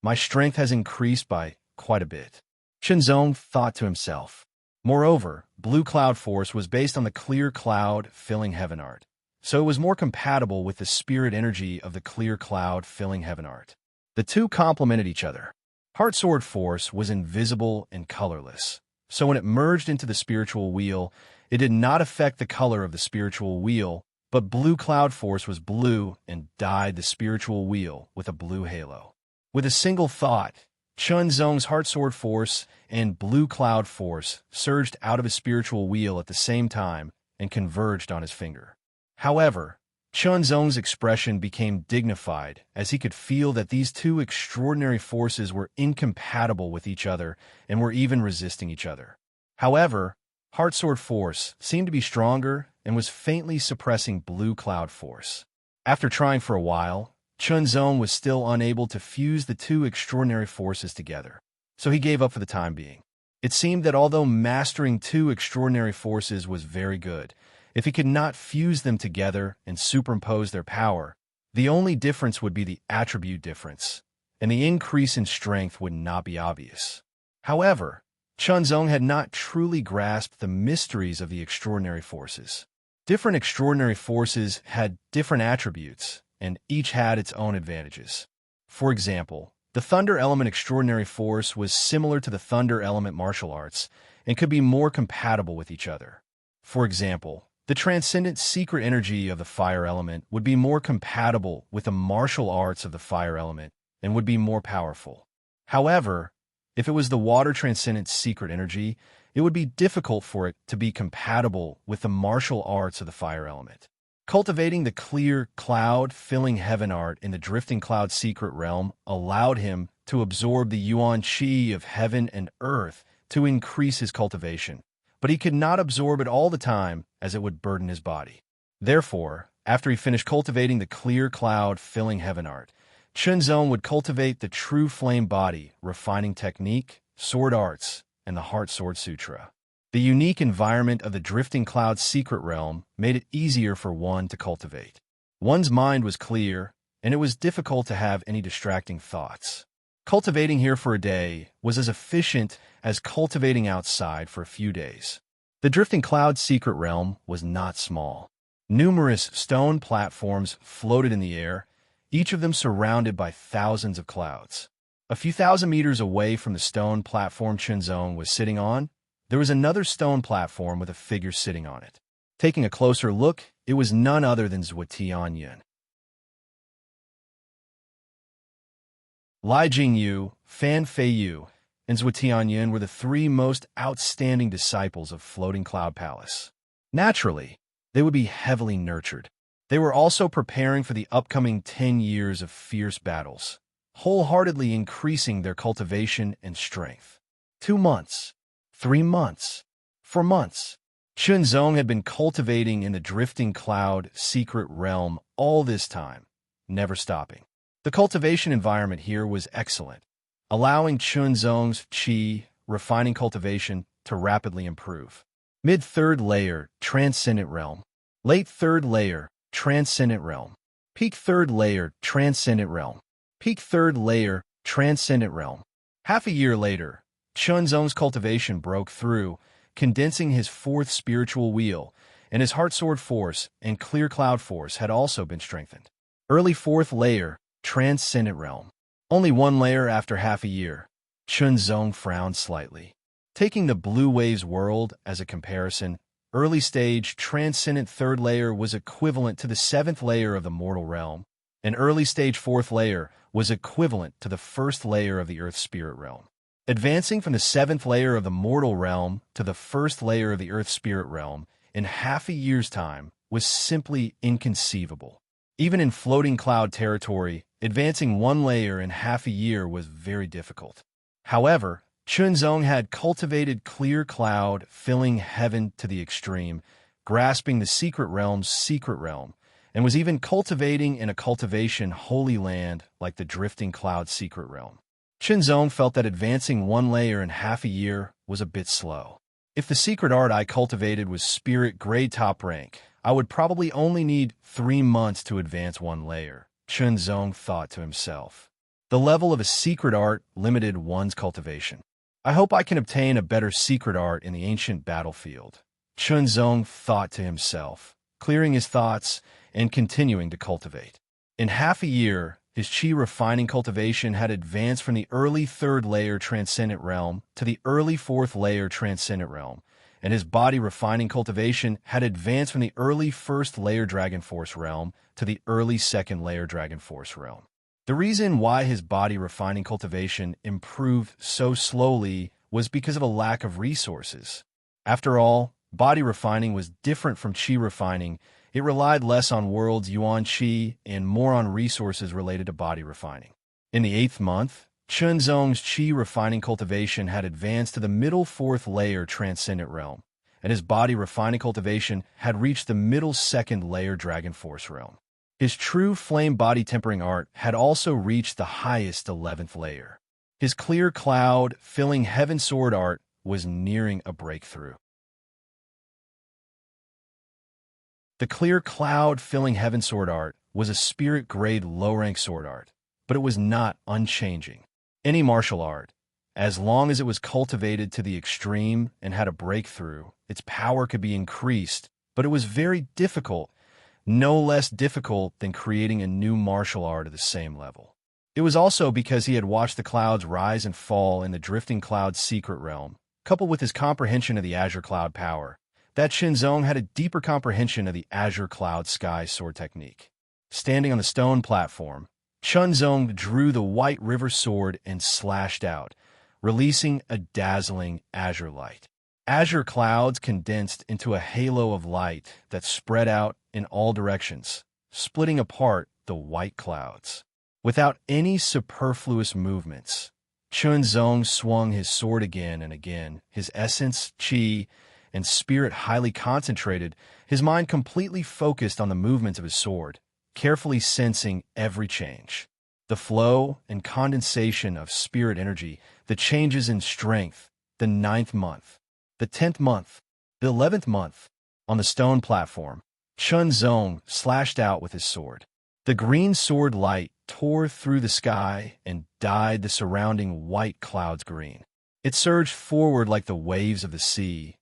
My strength has increased by quite a bit, Shenzong thought to himself. Moreover, Blue Cloud Force was based on the clear cloud filling heaven art, so it was more compatible with the spirit energy of the clear cloud filling heaven art. The two complemented each other. Heart Sword Force was invisible and colorless, so when it merged into the spiritual wheel, it did not affect the color of the spiritual wheel, but Blue Cloud Force was blue and dyed the spiritual wheel with a blue halo. With a single thought, Chunzong's Heart Sword Force and Blue Cloud Force surged out of his spiritual wheel at the same time and converged on his finger. However, Chunzong's expression became dignified as he could feel that these two extraordinary forces were incompatible with each other and were even resisting each other. However, Heart Sword Force seemed to be stronger and was faintly suppressing Blue Cloud Force. After trying for a while, Chunzong was still unable to fuse the two extraordinary forces together, so he gave up for the time being. It seemed that although mastering two extraordinary forces was very good, if he could not fuse them together and superimpose their power, the only difference would be the attribute difference, and the increase in strength would not be obvious. However, Chunzong had not truly grasped the mysteries of the extraordinary forces. Different extraordinary forces had different attributes, and each had its own advantages. For example, the Thunder Element Extraordinary Force was similar to the Thunder Element Martial Arts and could be more compatible with each other. For example, the Transcendent Secret Energy of the Fire Element would be more compatible with the martial arts of the Fire Element and would be more powerful. However, if it was the Water Transcendent Secret Energy, it would be difficult for it to be compatible with the martial arts of the Fire Element. Cultivating the clear cloud filling heaven art in the drifting cloud secret realm allowed him to absorb the yuan qi of heaven and earth to increase his cultivation, but he could not absorb it all the time as it would burden his body. Therefore, after he finished cultivating the clear cloud filling heaven art, Chunzong would cultivate the true flame body, refining technique, sword arts, and the Heart Sword Sutra. The unique environment of the drifting cloud secret realm made it easier for one to cultivate. One's mind was clear, and it was difficult to have any distracting thoughts. Cultivating here for a day was as efficient as cultivating outside for a few days. The drifting cloud secret realm was not small. Numerous stone platforms floated in the air, each of them surrounded by thousands of clouds. A few thousand meters away from the stone platform Chunzong was sitting on, there was another stone platform with a figure sitting on it. Taking a closer look, it was none other than Zhuo Tianyan. Lai Jingyu, Fan Feiyu, and Zhuo Tianyan were the three most outstanding disciples of Floating Cloud Palace. Naturally, they would be heavily nurtured. They were also preparing for the upcoming 10 years of fierce battles, wholeheartedly increasing their cultivation and strength. 2 months. 3 months. 4 months. Chunzong had been cultivating in the drifting cloud secret realm all this time, never stopping. The cultivation environment here was excellent, allowing Chunzong's qi, refining cultivation, to rapidly improve. Mid-third layer, transcendent realm. Late third layer, transcendent realm. Peak third layer, transcendent realm. Peak third layer, transcendent realm. Half a year later, Chunzong's cultivation broke through, condensing his fourth spiritual wheel, and his Heart Sword Force and Clear Cloud Force had also been strengthened. Early fourth layer, Transcendent Realm. Only one layer after half a year. Chunzong frowned slightly. Taking the Blue Waves world as a comparison, early stage Transcendent third layer was equivalent to the 7th layer of the mortal realm, and early stage 4th layer was equivalent to the 1st layer of the Earth Spirit realm. Advancing from the 7th layer of the mortal realm to the 1st layer of the Earth Spirit realm in half a year's time was simply inconceivable. Even in floating cloud territory, advancing one layer in half a year was very difficult. However, Chunzong had cultivated clear cloud, filling heaven to the extreme, grasping the secret realm's secret realm, and was even cultivating in a cultivation holy land like the drifting cloud secret realm. Chunzong felt that advancing one layer in half a year was a bit slow. If the secret art I cultivated was spirit grade top rank, I would probably only need 3 months to advance one layer, Chunzong thought to himself. The level of a secret art limited one's cultivation. I hope I can obtain a better secret art in the ancient battlefield, Chunzong thought to himself, clearing his thoughts and continuing to cultivate. In half a year, his chi refining cultivation had advanced from the early 3rd layer transcendent realm to the early 4th layer transcendent realm, and his body refining cultivation had advanced from the early 1st layer Dragon Force realm to the early 2nd layer Dragon Force realm. The reason why his body refining cultivation improved so slowly was because of a lack of resources. After all, body refining was different from chi refining. It relied less on world's yuan chi and more on resources related to body refining. In the 8th month, Chunzong's chi refining cultivation had advanced to the middle 4th layer transcendent realm, and his body refining cultivation had reached the middle 2nd layer Dragon Force realm. His true flame body tempering art had also reached the highest 11th layer. His clear cloud, filling heaven sword art was nearing a breakthrough. The clear cloud, filling heaven sword art was a spirit-grade low-rank sword art, but it was not unchanging. Any martial art, as long as it was cultivated to the extreme and had a breakthrough, its power could be increased, but it was very difficult, no less difficult than creating a new martial art of the same level. It was also because he had watched the clouds rise and fall in the drifting cloud secret realm, coupled with his comprehension of the Azure Cloud power, that Chunzong had a deeper comprehension of the Azure Cloud Sky sword technique. Standing on the stone platform, Chunzong drew the white river sword and slashed out, releasing a dazzling azure light. Azure clouds condensed into a halo of light that spread out in all directions, splitting apart the white clouds. Without any superfluous movements, Chunzong swung his sword again and again, his essence, chi, and spirit highly concentrated, his mind completely focused on the movements of his sword, carefully sensing every change. The flow and condensation of spirit energy, the changes in strength, the 9th month, the 10th month, the 11th month. On the stone platform, Chunzong slashed out with his sword. The green sword light tore through the sky and dyed the surrounding white clouds green. It surged forward like the waves of the sea,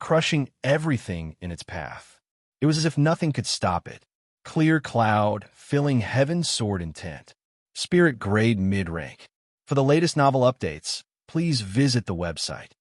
crushing everything in its path. It was as if nothing could stop it. Clear cloud, filling heaven's sword intent. Spirit grade mid-rank. For the latest novel updates, please visit the website.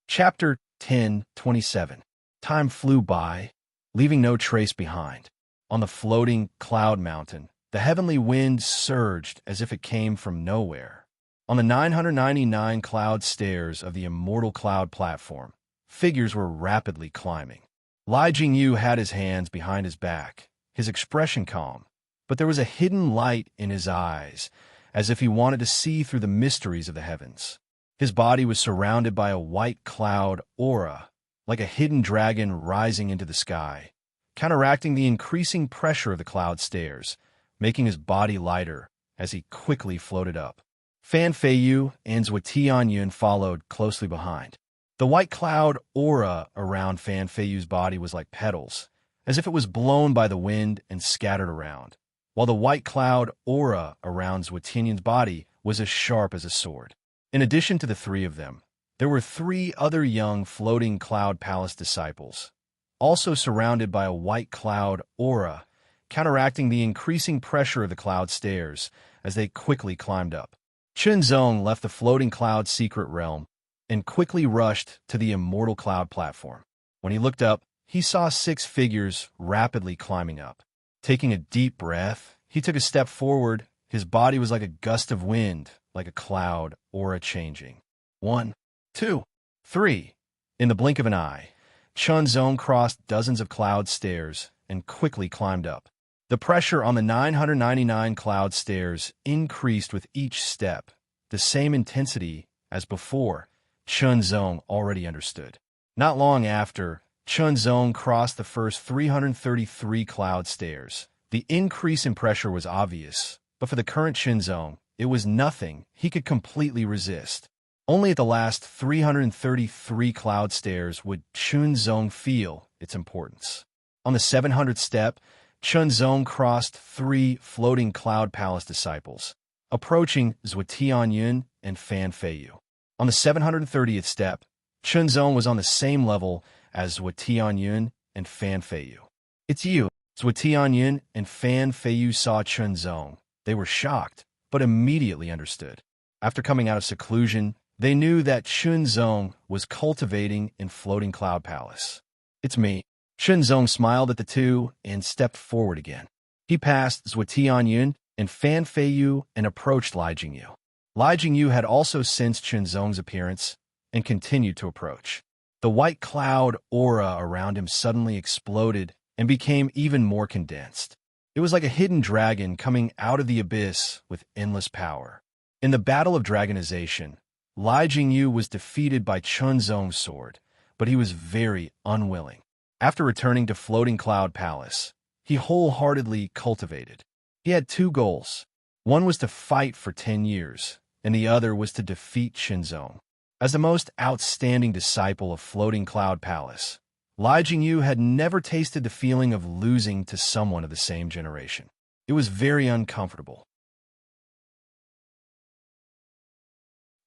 Chapter 10:27. Time flew by, leaving no trace behind. On the floating cloud mountain, the heavenly wind surged as if it came from nowhere. On the 999 cloud stairs of the Immortal cloud platform, figures were rapidly climbing. Li Jingyu had his hands behind his back, his expression calm, but there was a hidden light in his eyes, as if he wanted to see through the mysteries of the heavens. His body was surrounded by a white cloud aura, like a hidden dragon rising into the sky, counteracting the increasing pressure of the cloud stairs, making his body lighter as he quickly floated up. Fan Feiyu and Zhou Tianyun followed closely behind. The white cloud aura around Fan Feiyu's body was like petals, as if it was blown by the wind and scattered around, while the white cloud aura around Zhou Tianyun's body was as sharp as a sword. In addition to the 3 of them, there were 3 other young floating cloud palace disciples, also surrounded by a white cloud aura, counteracting the increasing pressure of the cloud stairs as they quickly climbed up. Chunzong left the floating cloud secret realm and quickly rushed to the Immortal cloud platform. When he looked up, he saw 6 figures rapidly climbing up. Taking a deep breath, he took a step forward. His body was like a gust of wind, like a cloud aura changing. 1, 2, 3. In the blink of an eye, Chunzong crossed dozens of cloud stairs and quickly climbed up. The pressure on the 999 cloud stairs increased with each step, the same intensity as before, Chunzong already understood. Not long after, Chunzong crossed the first 333 cloud stairs. The increase in pressure was obvious, but for the current Chunzong, it was nothing he could completely resist. Only at the last 333 cloud stairs would Chunzong feel its importance. On the 700th step, Chunzong crossed 3 floating cloud palace disciples, approaching Zhuotianyun and Fan Feiyu. On the 730th step, Chunzong was on the same level as Zhuotianyun and Fan Feiyu. "It's you." Zhuotianyun and Fan Feiyu saw Chunzong. They were shocked, but immediately understood. After coming out of seclusion, they knew that Chunzong was cultivating in Floating Cloud Palace. "It's me." Chunzong smiled at the two and stepped forward again. He passed Zhuotianyun and Fan Feiyu and approached Lai Jingyu. Lai Jingyu had also sensed Chunzong's appearance and continued to approach. The white cloud aura around him suddenly exploded and became even more condensed. It was like a hidden dragon coming out of the abyss with endless power. In the battle of dragonization, Lai Jingyu was defeated by Chunzong's sword, but he was very unwilling. After returning to Floating Cloud Palace, he wholeheartedly cultivated. He had 2 goals. One was to fight for 10 years, and the other was to defeat Chunzong. As the most outstanding disciple of Floating Cloud Palace, Lai Jingyu had never tasted the feeling of losing to someone of the same generation. It was very uncomfortable.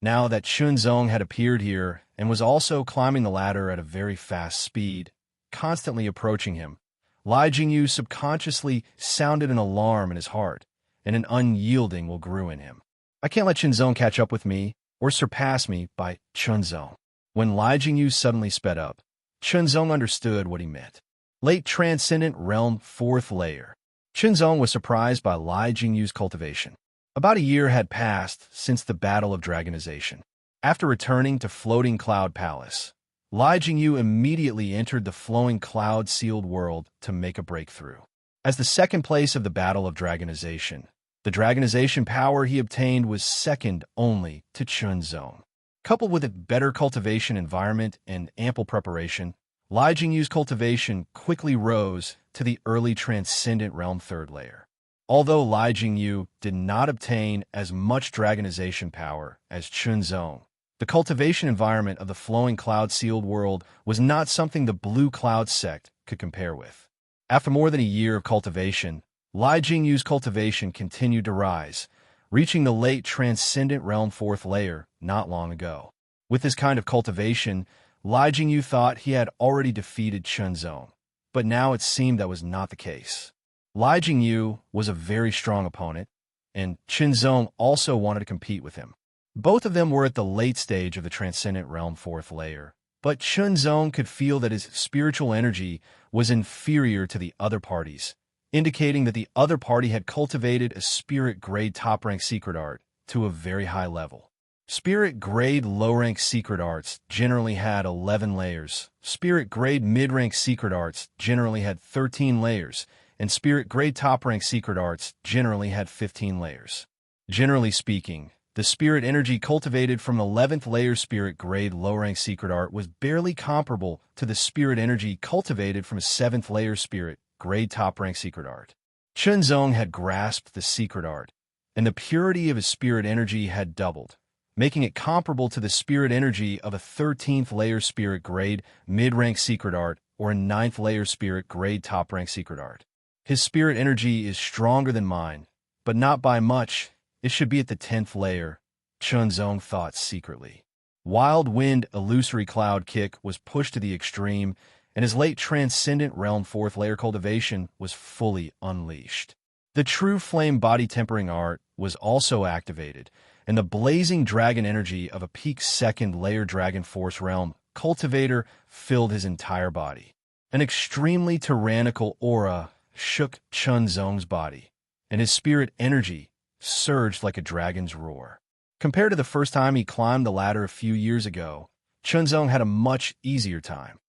Now that Chunzong had appeared here and was also climbing the ladder at a very fast speed, constantly approaching him, Lai Jingyu subconsciously sounded an alarm in his heart, and an unyielding will grew in him. "I can't let Chunzong catch up with me or surpass me by Chunzong." When Lai Jingyu suddenly sped up, Chunzong understood what he meant. Late Transcendent Realm 4th Layer. Chunzong was surprised by Lai Jingyu's cultivation. About a year had passed since the Battle of Dragonization. After returning to Floating Cloud Palace, Lai Jingyu immediately entered the flowing cloud-sealed world to make a breakthrough. As the second place of the Battle of Dragonization, the dragonization power he obtained was second only to Chunzong. Coupled with a better cultivation environment and ample preparation, Lai Jingyu's cultivation quickly rose to the early Transcendent Realm 3rd Layer. Although Lai Jingyu did not obtain as much dragonization power as Chunzong, the cultivation environment of the flowing cloud-sealed world was not something the Blue Cloud sect could compare with. After more than a year of cultivation, Lai Jingyu's cultivation continued to rise, reaching the late Transcendent Realm 4th Layer not long ago. With this kind of cultivation, Lai Jingyu thought he had already defeated Chunzong, but now it seemed that was not the case. Lai Jingyu was a very strong opponent, and Chunzong also wanted to compete with him. Both of them were at the late stage of the Transcendent Realm 4th Layer, but Chunzong could feel that his spiritual energy was inferior to the other parties, indicating that the other party had cultivated a spirit-grade top-rank secret art to a very high level. Spirit-grade low-rank secret arts generally had 11 layers, spirit-grade mid-rank secret arts generally had 13 layers, and spirit-grade top-rank secret arts generally had 15 layers. Generally speaking, the spirit energy cultivated from 11th layer spirit-grade low-rank secret art was barely comparable to the spirit energy cultivated from 7th layer spirit-grade top-rank secret art. Chunzong had grasped the secret art, and the purity of his spirit energy had doubled, making it comparable to the spirit energy of a 13th layer spirit-grade mid-rank secret art or a 9th layer spirit-grade top-rank secret art. His spirit energy is stronger than mine, but not by much. It should be at the 10th layer, Chunzong thought secretly. Wild Wind Illusory Cloud Kick was pushed to the extreme, and his late Transcendent Realm 4th Layer cultivation was fully unleashed. The True Flame Body Tempering Art was also activated, and the blazing dragon energy of a peak 2nd Layer Dragon Force Realm cultivator filled his entire body. An extremely tyrannical aura shook Chunzong's body, and his spirit energy surged like a dragon's roar. Compared to the first time he climbed the ladder a few years ago, Chunzong had a much easier time.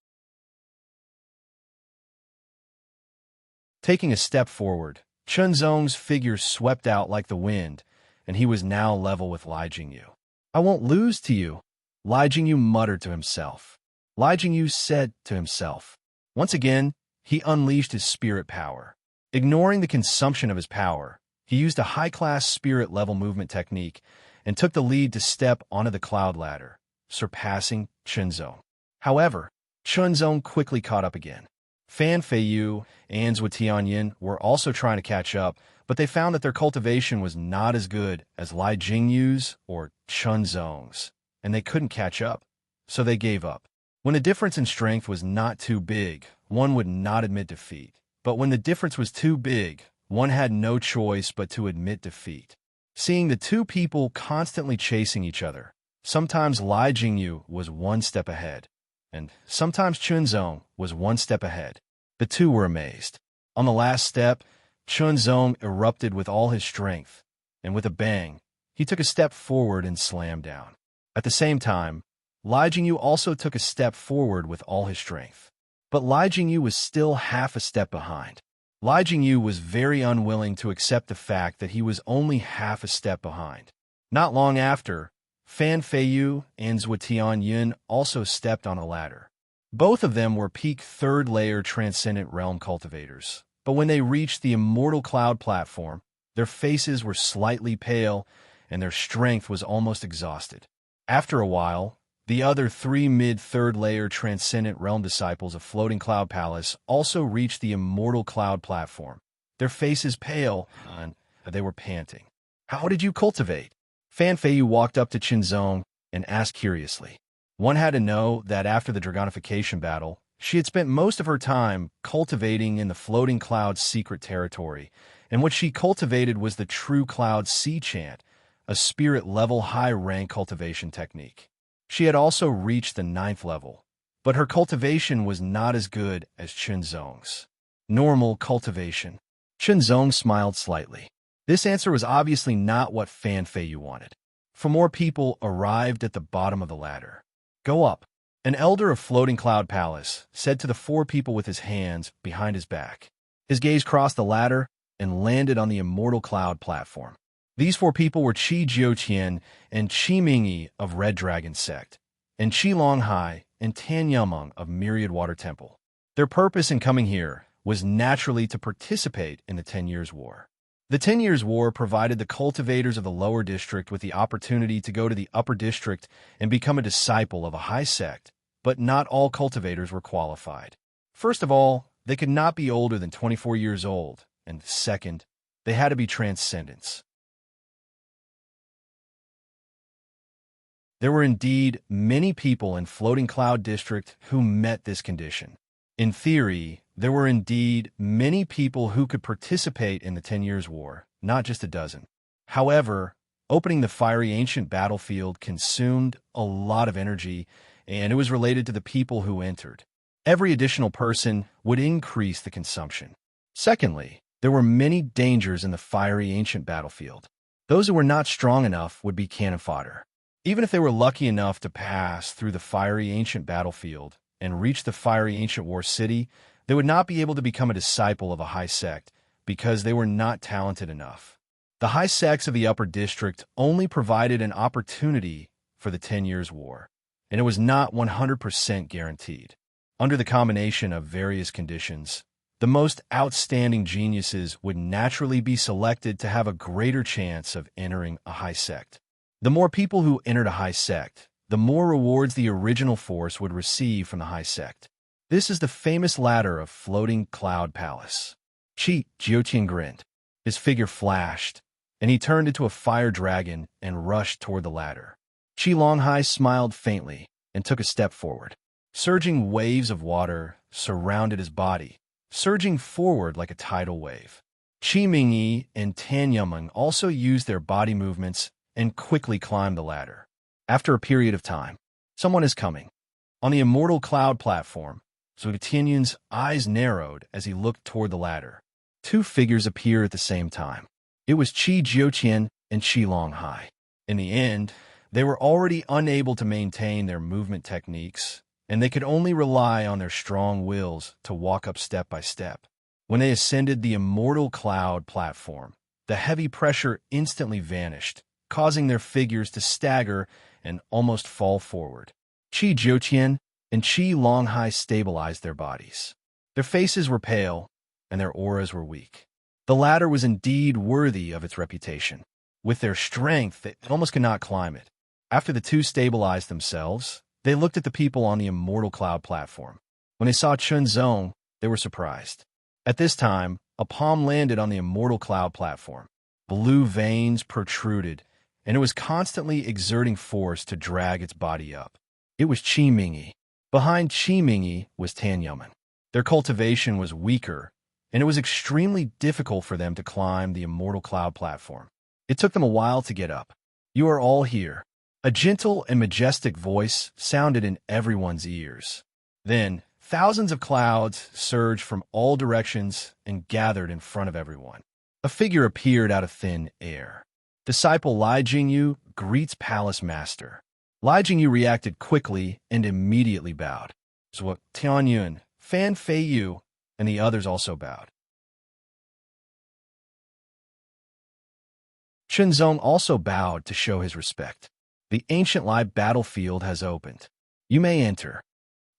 Taking a step forward, Chunzong's figure swept out like the wind, and he was now level with Li Jingyu. "I won't lose to you," Li Jingyu muttered to himself. Li Jingyu said to himself. Once again, he unleashed his spirit power. Ignoring the consumption of his power, he used a high-class spirit-level movement technique and took the lead to step onto the cloud ladder, surpassing Chunzong. However, Chunzong quickly caught up again. Fan Feiyu and Zhou Tianyin were also trying to catch up, but they found that their cultivation was not as good as Li Jingyu's or Chunzong's, and they couldn't catch up, so they gave up. When the difference in strength was not too big, one would not admit defeat. But when the difference was too big, one had no choice but to admit defeat. Seeing the two people constantly chasing each other, sometimes Li Jingyu was one step ahead, and sometimes Chunzong was one step ahead. The two were amazed. On the last step, Chunzong erupted with all his strength, and with a bang, he took a step forward and slammed down. At the same time, Li Jingyu also took a step forward with all his strength. But Li Jingyu was still half a step behind. Li Jingyu was very unwilling to accept the fact that he was only half a step behind. Not long after, Fan Feiyu and Zhou Tianyin also stepped on a ladder. Both of them were peak third-layer transcendent realm cultivators. But when they reached the Immortal Cloud platform, their faces were slightly pale and their strength was almost exhausted. After a while, the other three mid-third-layer transcendent realm disciples of Floating Cloud Palace also reached the Immortal Cloud platform. Their faces pale, and they were panting. "How did you cultivate?" Fan Feiyu walked up to Chunzong and asked curiously. One had to know that after the Dragonification battle, she had spent most of her time cultivating in the Floating Cloud's secret territory, and what she cultivated was the True Cloud Sea Chant, a spirit-level high-rank cultivation technique. She had also reached the 9th level, but her cultivation was not as good as Chunzong's. Normal cultivation. Chunzong smiled slightly. This answer was obviously not what Fan Feiyu wanted. 4 more people arrived at the bottom of the ladder. "Go up," an elder of Floating Cloud Palace said to the 4 people with his hands behind his back. His gaze crossed the ladder and landed on the Immortal Cloud platform. These 4 people were Qi Jiuqian and Qi Mingyi of Red Dragon Sect, and Qi Longhai and Tan Yumeng of Myriad Water Temple. Their purpose in coming here was naturally to participate in the 10 Years' War. The 10 Years' War provided the cultivators of the lower district with the opportunity to go to the upper district and become a disciple of a high sect, but not all cultivators were qualified. First of all, they could not be older than 24 years old, and second, they had to be transcendents. There were indeed many people in Floating Cloud District who met this condition. In theory, there were indeed many people who could participate in the 10 Years' War, not just a dozen. However, opening the fiery ancient battlefield consumed a lot of energy, and it was related to the people who entered. Every additional person would increase the consumption. Secondly, there were many dangers in the fiery ancient battlefield. Those who were not strong enough would be cannon fodder. Even if they were lucky enough to pass through the fiery ancient battlefield and reach the fiery ancient war city, they would not be able to become a disciple of a high sect because they were not talented enough. The high sects of the upper district only provided an opportunity for the 10 Years' War, and it was not 100% guaranteed. Under the combination of various conditions, the most outstanding geniuses would naturally be selected to have a greater chance of entering a high sect. The more people who entered a high sect, the more rewards the original force would receive from the high sect. This is the famous ladder of Floating Cloud Palace. Qi Jiuqian grinned. His figure flashed, and he turned into a fire dragon and rushed toward the ladder. Qi Longhai smiled faintly and took a step forward. Surging waves of water surrounded his body, surging forward like a tidal wave. Qi Mingyi and Tan Yumeng also used their body movements and quickly climbed the ladder. After a period of time, someone is coming. On the Immortal Cloud platform, Zhou Tianyun's eyes narrowed as he looked toward the ladder. 2 figures appeared at the same time. It was Qi Jiuqian and Qi Longhai. In the end, They were already unable to maintain their movement techniques, and they could only rely on their strong wills to walk up step by step. When they ascended the Immortal cloud platform, the heavy pressure instantly vanished, causing their figures to stagger and almost fall forward. Qi Jiutian and Qi Longhai stabilized their bodies. Their faces were pale, and their auras were weak. The latter was indeed worthy of its reputation. With their strength, they almost could not climb it. After the two stabilized themselves, they looked at the people on the Immortal cloud platform. When they saw Chunzong, they were surprised. At this time, a palm landed on the Immortal cloud platform. Blue veins protruded, and it was constantly exerting force to drag its body up. It was Qi Mingyi. Behind Qi Mingyi was Tan Yumen. Their cultivation was weaker, and it was extremely difficult for them to climb the Immortal cloud platform. It took them a while to get up. "You are all here." A gentle and majestic voice sounded in everyone's ears. Then, thousands of clouds surged from all directions and gathered in front of everyone. A figure appeared out of thin air. Disciple Lai Jingyu greets Palace Master. Lai Jingyu reacted quickly and immediately bowed. So Tianyun, Fan Feiyu, and the others also bowed. Chunzong also bowed to show his respect. "The ancient live battlefield has opened. You may enter."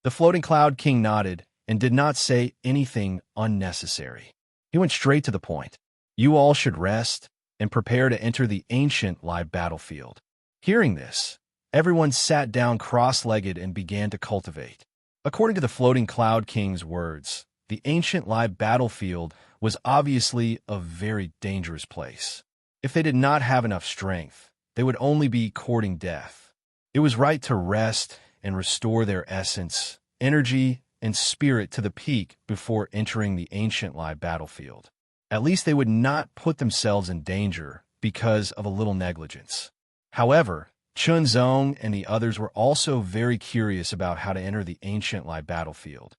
The floating cloud king nodded and did not say anything unnecessary. He went straight to the point. "You all should rest and prepare to enter the ancient live battlefield." Hearing this, everyone sat down cross-legged and began to cultivate. According to the floating cloud king's words, the ancient live battlefield was obviously a very dangerous place. If they did not have enough strength, they would only be courting death. It was right to rest and restore their essence, energy, and spirit to the peak before entering the ancient live battlefield. At least they would not put themselves in danger because of a little negligence. However, Chunzong and the others were also very curious about how to enter the ancient live battlefield.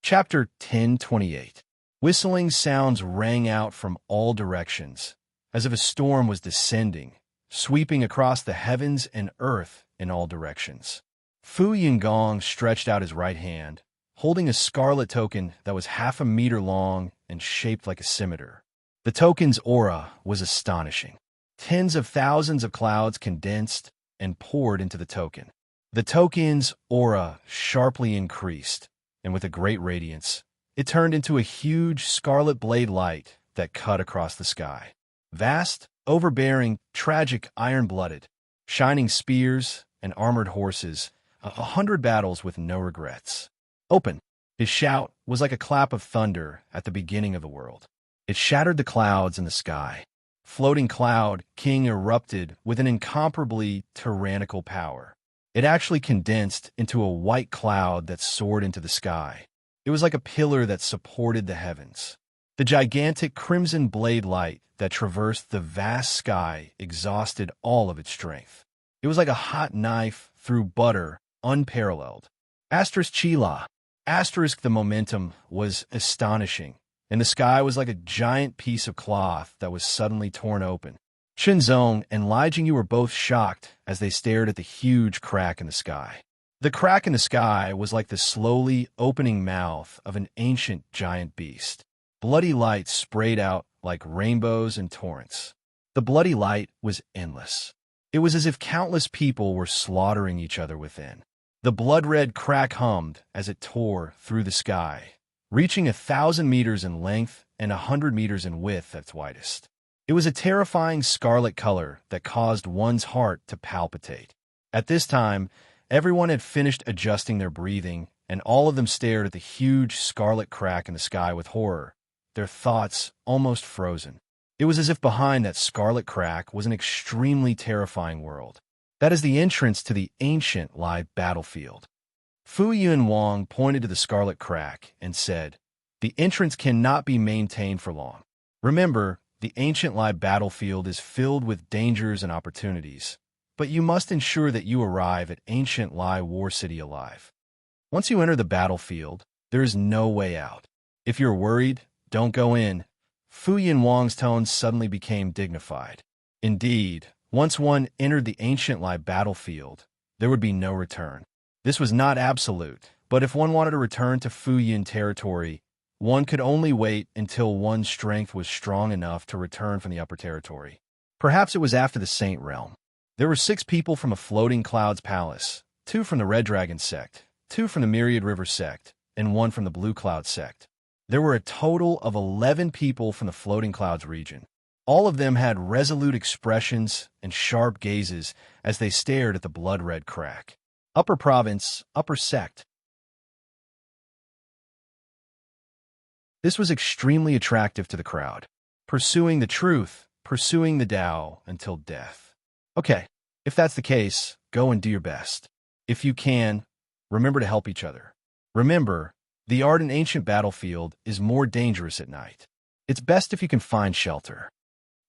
Chapter 1028. Whistling sounds rang out from all directions, as if a storm was descending, sweeping across the heavens and earth in all directions. Fu Yingong stretched out his right hand, holding a scarlet token that was 1/2 meter long and shaped like a scimitar. The token's aura was astonishing. Tens of thousands of clouds condensed and poured into the token. The token's aura sharply increased, and with a great radiance, it turned into a huge scarlet blade light that cut across the sky. Vast, overbearing, tragic, iron-blooded, shining spears and armored horses, 100 battles with no regrets. "Open!" His shout was like a clap of thunder at the beginning of the world. It shattered the clouds in the sky. Floating Cloud King erupted with an incomparably tyrannical power. It actually condensed into a white cloud that soared into the sky. It was like a pillar that supported the heavens. The gigantic crimson blade light that traversed the vast sky exhausted all of its strength. It was like a hot knife through butter, unparalleled. Asterisk Chila. Asterisk the momentum was astonishing, and the sky was like a giant piece of cloth that was suddenly torn open. Chunzong and Lai Jingyu were both shocked as they stared at the huge crack in the sky. The crack in the sky was like the slowly opening mouth of an ancient giant beast. Bloody light sprayed out like rainbows and torrents. The bloody light was endless. It was as if countless people were slaughtering each other within. The blood-red crack hummed as it tore through the sky, reaching 1,000 meters in length and 100 meters in width at its widest. It was a terrifying scarlet color that caused one's heart to palpitate. At this time, everyone had finished adjusting their breathing, and all of them stared at the huge scarlet crack in the sky with horror, their thoughts almost frozen. It was as if behind that scarlet crack was an extremely terrifying world. That is the entrance to the ancient live battlefield. Fu Yunwang pointed to the scarlet crack and said, "The entrance cannot be maintained for long. Remember, the ancient live battlefield is filled with dangers and opportunities, but you must ensure that you arrive at ancient Lai War City alive. Once you enter the battlefield, there is no way out. If you're worried, don't go in. Fu Yinwang's tone suddenly became dignified. Indeed, once one entered the ancient Lai battlefield, there would be no return. This was not absolute, but if one wanted to return to Fu Yin territory, one could only wait until one's strength was strong enough to return from the upper territory. Perhaps it was after the Saint Realm. There were 6 people from a Floating Clouds Palace, 2 from the Red Dragon sect, 2 from the Myriad River sect, and 1 from the Blue Cloud sect. There were a total of 11 people from the Floating Clouds region. All of them had resolute expressions and sharp gazes as they stared at the blood-red crack. Upper Province, Upper Sect. This was extremely attractive to the crowd. Pursuing the truth, pursuing the Tao until death. Okay, if that's the case, go and do your best. If you can, remember to help each other. Remember, the ardent ancient battlefield is more dangerous at night. It's best if you can find shelter.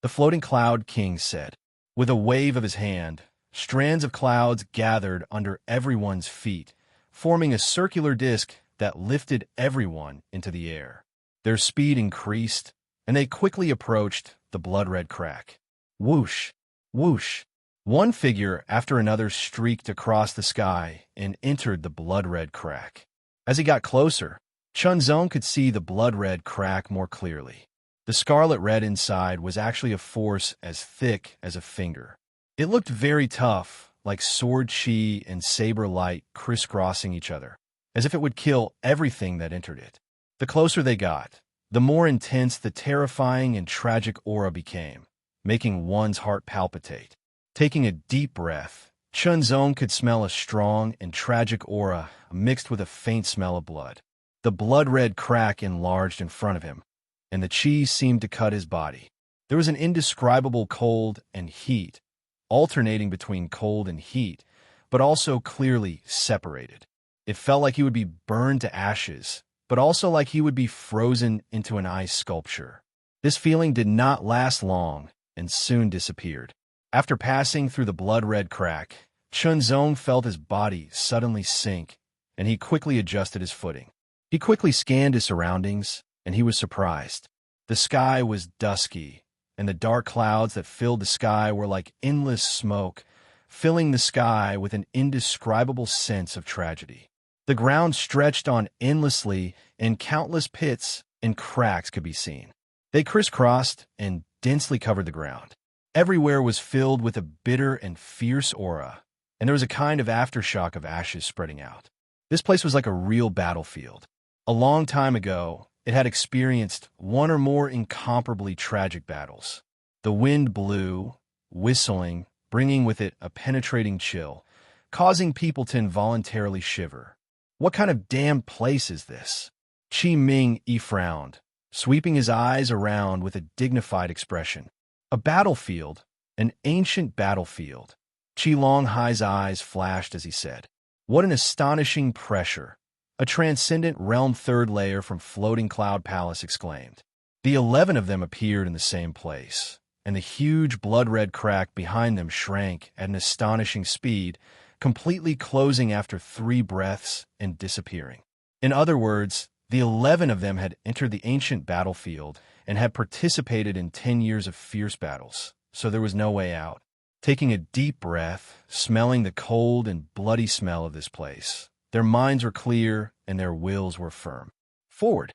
The Floating Cloud King said. With a wave of his hand, strands of clouds gathered under everyone's feet, forming a circular disc that lifted everyone into the air. Their speed increased, and they quickly approached the blood-red crack. Whoosh! Whoosh! One figure after another streaked across the sky and entered the blood-red crack. As he got closer, Chunzong could see the blood-red crack more clearly. The scarlet red inside was actually a force as thick as a finger. It looked very tough, like sword chi and saber light crisscrossing each other, as if it would kill everything that entered it. The closer they got, the more intense the terrifying and tragic aura became, making one's heart palpitate. Taking a deep breath, Chunzong could smell a strong and tragic aura mixed with a faint smell of blood. The blood-red crack enlarged in front of him, and the chi seemed to cut his body. There was an indescribable cold and heat, alternating between cold and heat, but also clearly separated. It felt like he would be burned to ashes, but also like he would be frozen into an ice sculpture. This feeling did not last long and soon disappeared. After passing through the blood-red crack, Chunzong felt his body suddenly sink, and he quickly adjusted his footing. He quickly scanned his surroundings, and he was surprised. The sky was dusky, and the dark clouds that filled the sky were like endless smoke, filling the sky with an indescribable sense of tragedy. The ground stretched on endlessly, and countless pits and cracks could be seen. They crisscrossed and densely covered the ground. Everywhere was filled with a bitter and fierce aura, and there was a kind of aftershock of ashes spreading out. This place was like a real battlefield. A long time ago, it had experienced one or more incomparably tragic battles. The wind blew, whistling, bringing with it a penetrating chill, causing people to involuntarily shiver. What kind of damned place is this? Qi Ming frowned, sweeping his eyes around with a dignified expression. A battlefield, an ancient battlefield. Qi Longhai's eyes flashed as he said, "What an astonishing pressure!" A transcendent realm third layer from Floating Cloud Palace exclaimed. The 11 of them appeared in the same place, and the huge blood-red crack behind them shrank at an astonishing speed, completely closing after 3 breaths and disappearing. In other words, the 11 of them had entered the ancient battlefield and had participated in 10 years of fierce battles, so there was no way out. Taking a deep breath, smelling the cold and bloody smell of this place, their minds were clear and their wills were firm. Forward.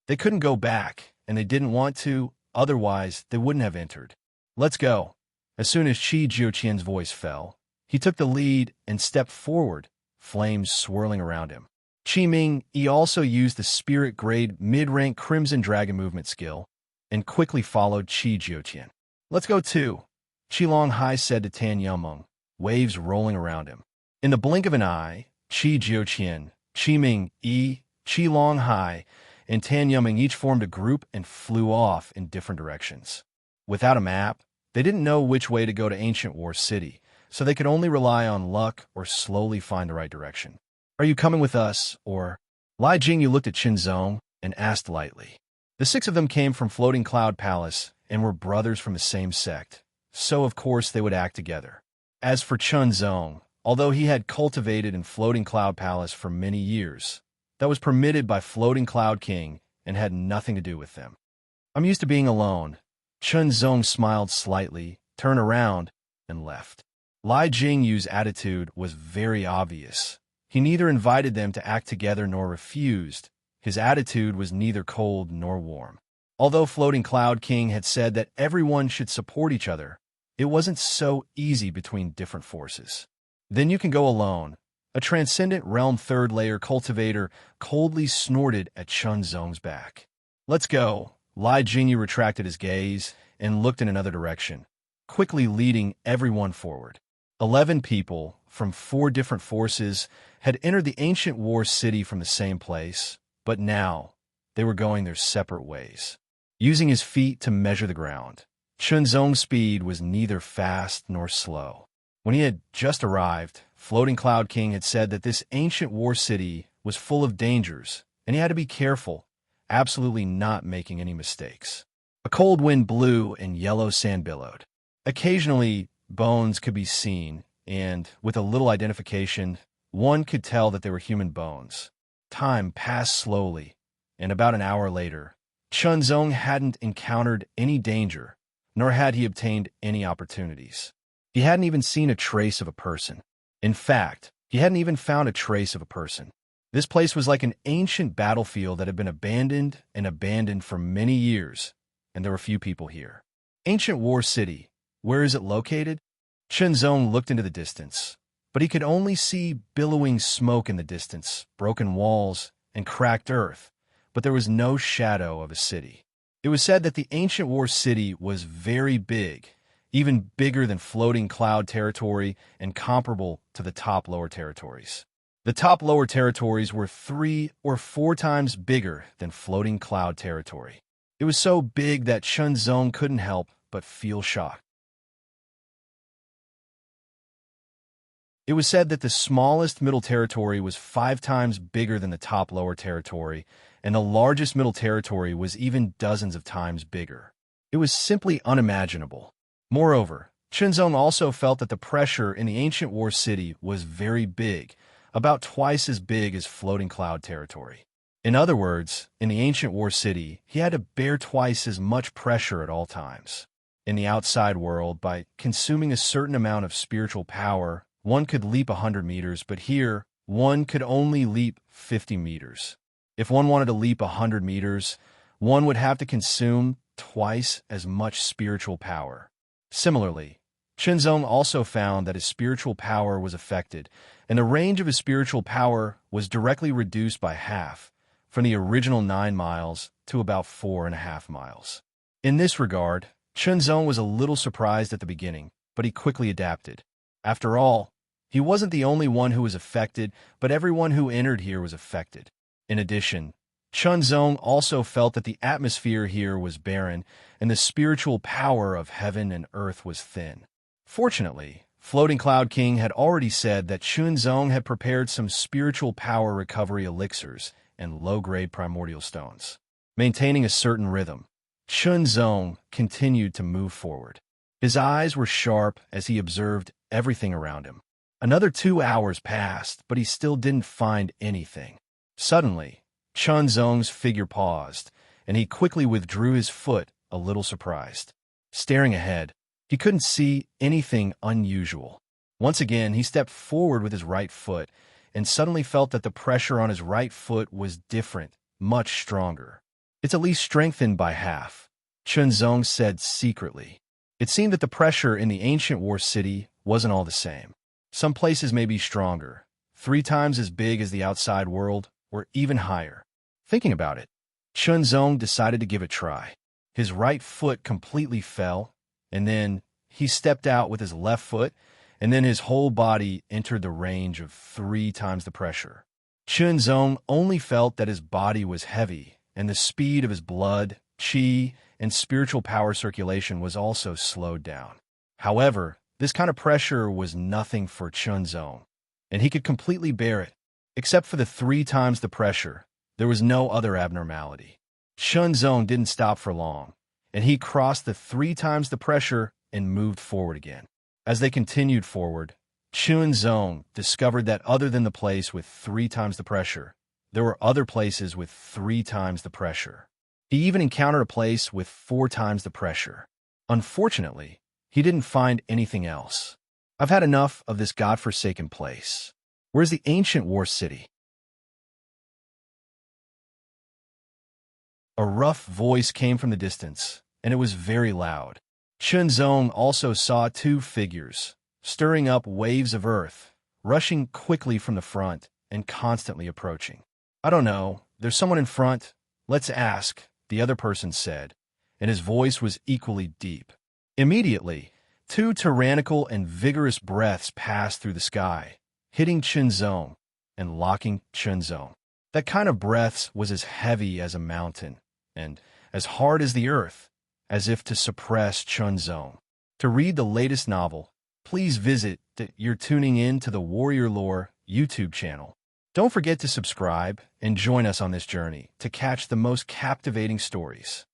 They couldn't go back, and they didn't want to, otherwise they wouldn't have entered. Let's go. As soon as Qi Jiuqian's voice fell, he took the lead and stepped forward, flames swirling around him. Qi Ming also used the spirit-grade mid-rank Crimson Dragon movement skill and quickly followed Qi Jiuqian. Let's go too, Qi Longhai said to Tan Yumeng, waves rolling around him. In the blink of an eye, Qi Jiuqian, Qi Ming, Qi Longhai, and Tan Yumeng each formed a group and flew off in different directions. Without a map, they didn't know which way to go to Ancient War City, so they could only rely on luck or slowly find the right direction. Are you coming with us, or? Lai Jingyu looked at Qinzong and asked lightly. The 6 of them came from Floating Cloud Palace and were brothers from the same sect, so of course they would act together. As for Chunzong, although he had cultivated in Floating Cloud Palace for many years. That was permitted by Floating Cloud King and had nothing to do with them. I'm used to being alone. Chunzong smiled slightly, turned around, and left. Lai Jingyu's attitude was very obvious. He neither invited them to act together nor refused. His attitude was neither cold nor warm. Although Floating Cloud King had said that everyone should support each other, it wasn't so easy between different forces. Then you can go alone. A transcendent realm third-layer cultivator coldly snorted at Chunzong's back. Let's go. Lai Jingyu retracted his gaze and looked in another direction, quickly leading everyone forward. 11 people from 4 different forces had entered the ancient war city from the same place, but now they were going their separate ways. Using his feet to measure the ground, Chunzong's speed was neither fast nor slow. When he had just arrived, Floating Cloud King had said that this ancient war city was full of dangers, and he had to be careful, absolutely not making any mistakes. A cold wind blew and yellow sand billowed. Occasionally, bones could be seen, and, with a little identification, one could tell that they were human bones. Time passed slowly, and about an hour later, Chunzong hadn't encountered any danger, nor had he obtained any opportunities. He hadn't even seen a trace of a person. In fact, he hadn't even found a trace of a person. This place was like an ancient battlefield that had been abandoned for many years, and there were few people here. Ancient War City, where is it located? Chunzong looked into the distance, but he could only see billowing smoke in the distance, broken walls, and cracked earth, but there was no shadow of a city. It was said that the Ancient War City was very big, even bigger than Floating Cloud Territory and comparable to the top lower territories. The top lower territories were 3 or 4 times bigger than Floating Cloud Territory. It was so big that Chunzong couldn't help but feel shocked. It was said that the smallest middle territory was 5 times bigger than the top lower territory, and the largest middle territory was even dozens of times bigger. It was simply unimaginable. Moreover, Chunzong also felt that the pressure in the Ancient War City was very big, about twice as big as Floating Cloud Territory. In other words, in the Ancient War City, he had to bear twice as much pressure at all times. In the outside world, by consuming a certain amount of spiritual power, one could leap 100 meters, but here, one could only leap 50 meters. If one wanted to leap 100 meters, one would have to consume twice as much spiritual power. Similarly, Chunzong also found that his spiritual power was affected, and the range of his spiritual power was directly reduced by half, from the original 9 miles to about 4.5 miles. In this regard, Chunzong was a little surprised at the beginning, but he quickly adapted. After all, he wasn't the only one who was affected, but everyone who entered here was affected. In addition, Chunzong also felt that the atmosphere here was barren, and the spiritual power of heaven and earth was thin. Fortunately, Floating Cloud King had already said that Chunzong had prepared some spiritual power recovery elixirs and low-grade primordial stones. Maintaining a certain rhythm, Chunzong continued to move forward. His eyes were sharp as he observed everything around him. Another 2 hours passed, but he still didn't find anything. Suddenly, Chunzong's figure paused, and he quickly withdrew his foot, a little surprised. Staring ahead, he couldn't see anything unusual. Once again, he stepped forward with his right foot, and suddenly felt that the pressure on his right foot was different, much stronger. It's at least strengthened by half, Chunzong said secretly. It seemed that the pressure in the Ancient War City wasn't all the same. Some places may be stronger, 3 times as big as the outside world, or even higher. Thinking about it, Chunzong decided to give it a try. His right foot completely fell, and then he stepped out with his left foot, and then his whole body entered the range of 3 times the pressure. Chunzong only felt that his body was heavy, and the speed of his blood, qi, and spiritual power circulation was also slowed down. However, this kind of pressure was nothing for Chunzong, and he could completely bear it. Except for the 3 times the pressure, there was no other abnormality. Chunzong didn't stop for long, and he crossed the 3 times the pressure and moved forward again. As they continued forward, Chunzong discovered that other than the place with 3 times the pressure, there were other places with 3 times the pressure. He even encountered a place with 4 times the pressure. Unfortunately, he didn't find anything else. I've had enough of this godforsaken place. Where's the ancient war city? A rough voice came from the distance, and it was very loud. Chunzong also saw 2 figures, stirring up waves of earth, rushing quickly from the front and constantly approaching. I don't know, there's someone in front. Let's ask, the other person said, and his voice was equally deep. Immediately, 2 tyrannical and vigorous breaths passed through the sky, hitting Chunzong and locking Chunzong. That kind of breaths was as heavy as a mountain and as hard as the earth, as if to suppress Chunzong. To read the latest novel, please visit You're tuning in to the Warrior Lore YouTube channel. Don't forget to subscribe and join us on this journey to catch the most captivating stories.